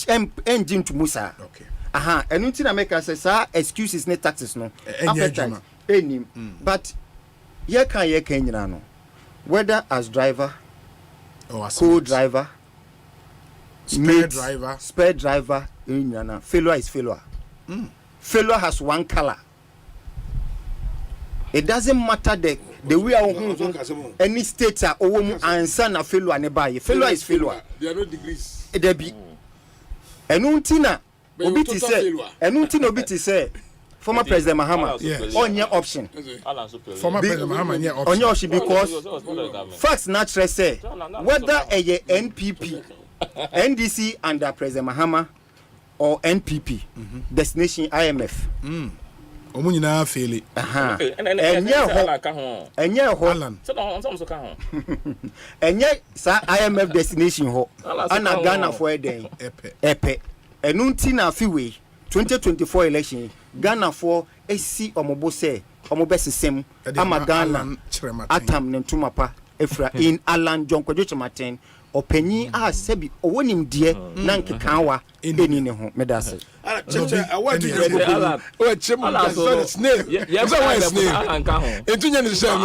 engine to Musa. Okay. Enunti na make say sir excuses ne taxes no. Enim. But ye kan nyina no. Whether as driver or as co-driver, spare driver, failure is failure. Failure has one color. it doesn't matter the way any state are and son of failure and buy failure is failure. There are no degrees. There be Enuntina Obiti say former President Mahama on your option. Former President Mahama on your option because facts natural say whether a NPP, NDC under President Mahama or NPP destination IMF. Omunyina fail. And sa IMF destination ho. Ana Ghana for den. Epe. Enuntina fiwe 2024 election Ghana for AC omobo say omobe sesem ama Ghana atam nentumapa efra in Alan John Kwadwo Martin opanyi a sebi owonim de na nkekanwa eni ne ho medase I want to get Alan. Oh, Chim, snail. Yes, I want snail. Alan Caho. It's in the same.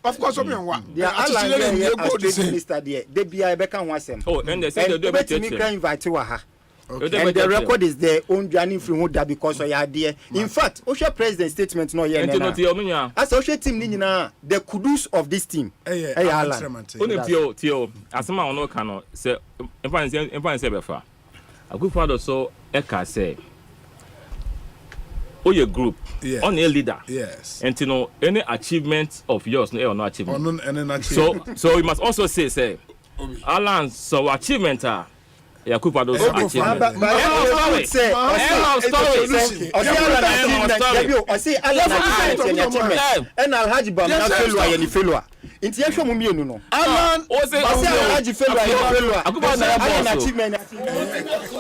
Of course, I'm one. They be a Beckham wasem. Oh, and they say they invite to her. And the record is their own journey from Huda because of your idea. In fact, Osha president statement no yet. As Osha team Nina, the kudos of this team. Alan. Only Tio, Asema ono kano say empa say befa. A good father so Eka say. Oh, your group, on a leader. Yes. And to know any achievement of yours, no achievement. So you must also say, Alan, so achievement are. Yakuba those achievements. And Alhaji Bam na failure ni failure. Inti yesho mu mienu no. Alan, Osei Alhaji failure ni failure. Akuba na achievement.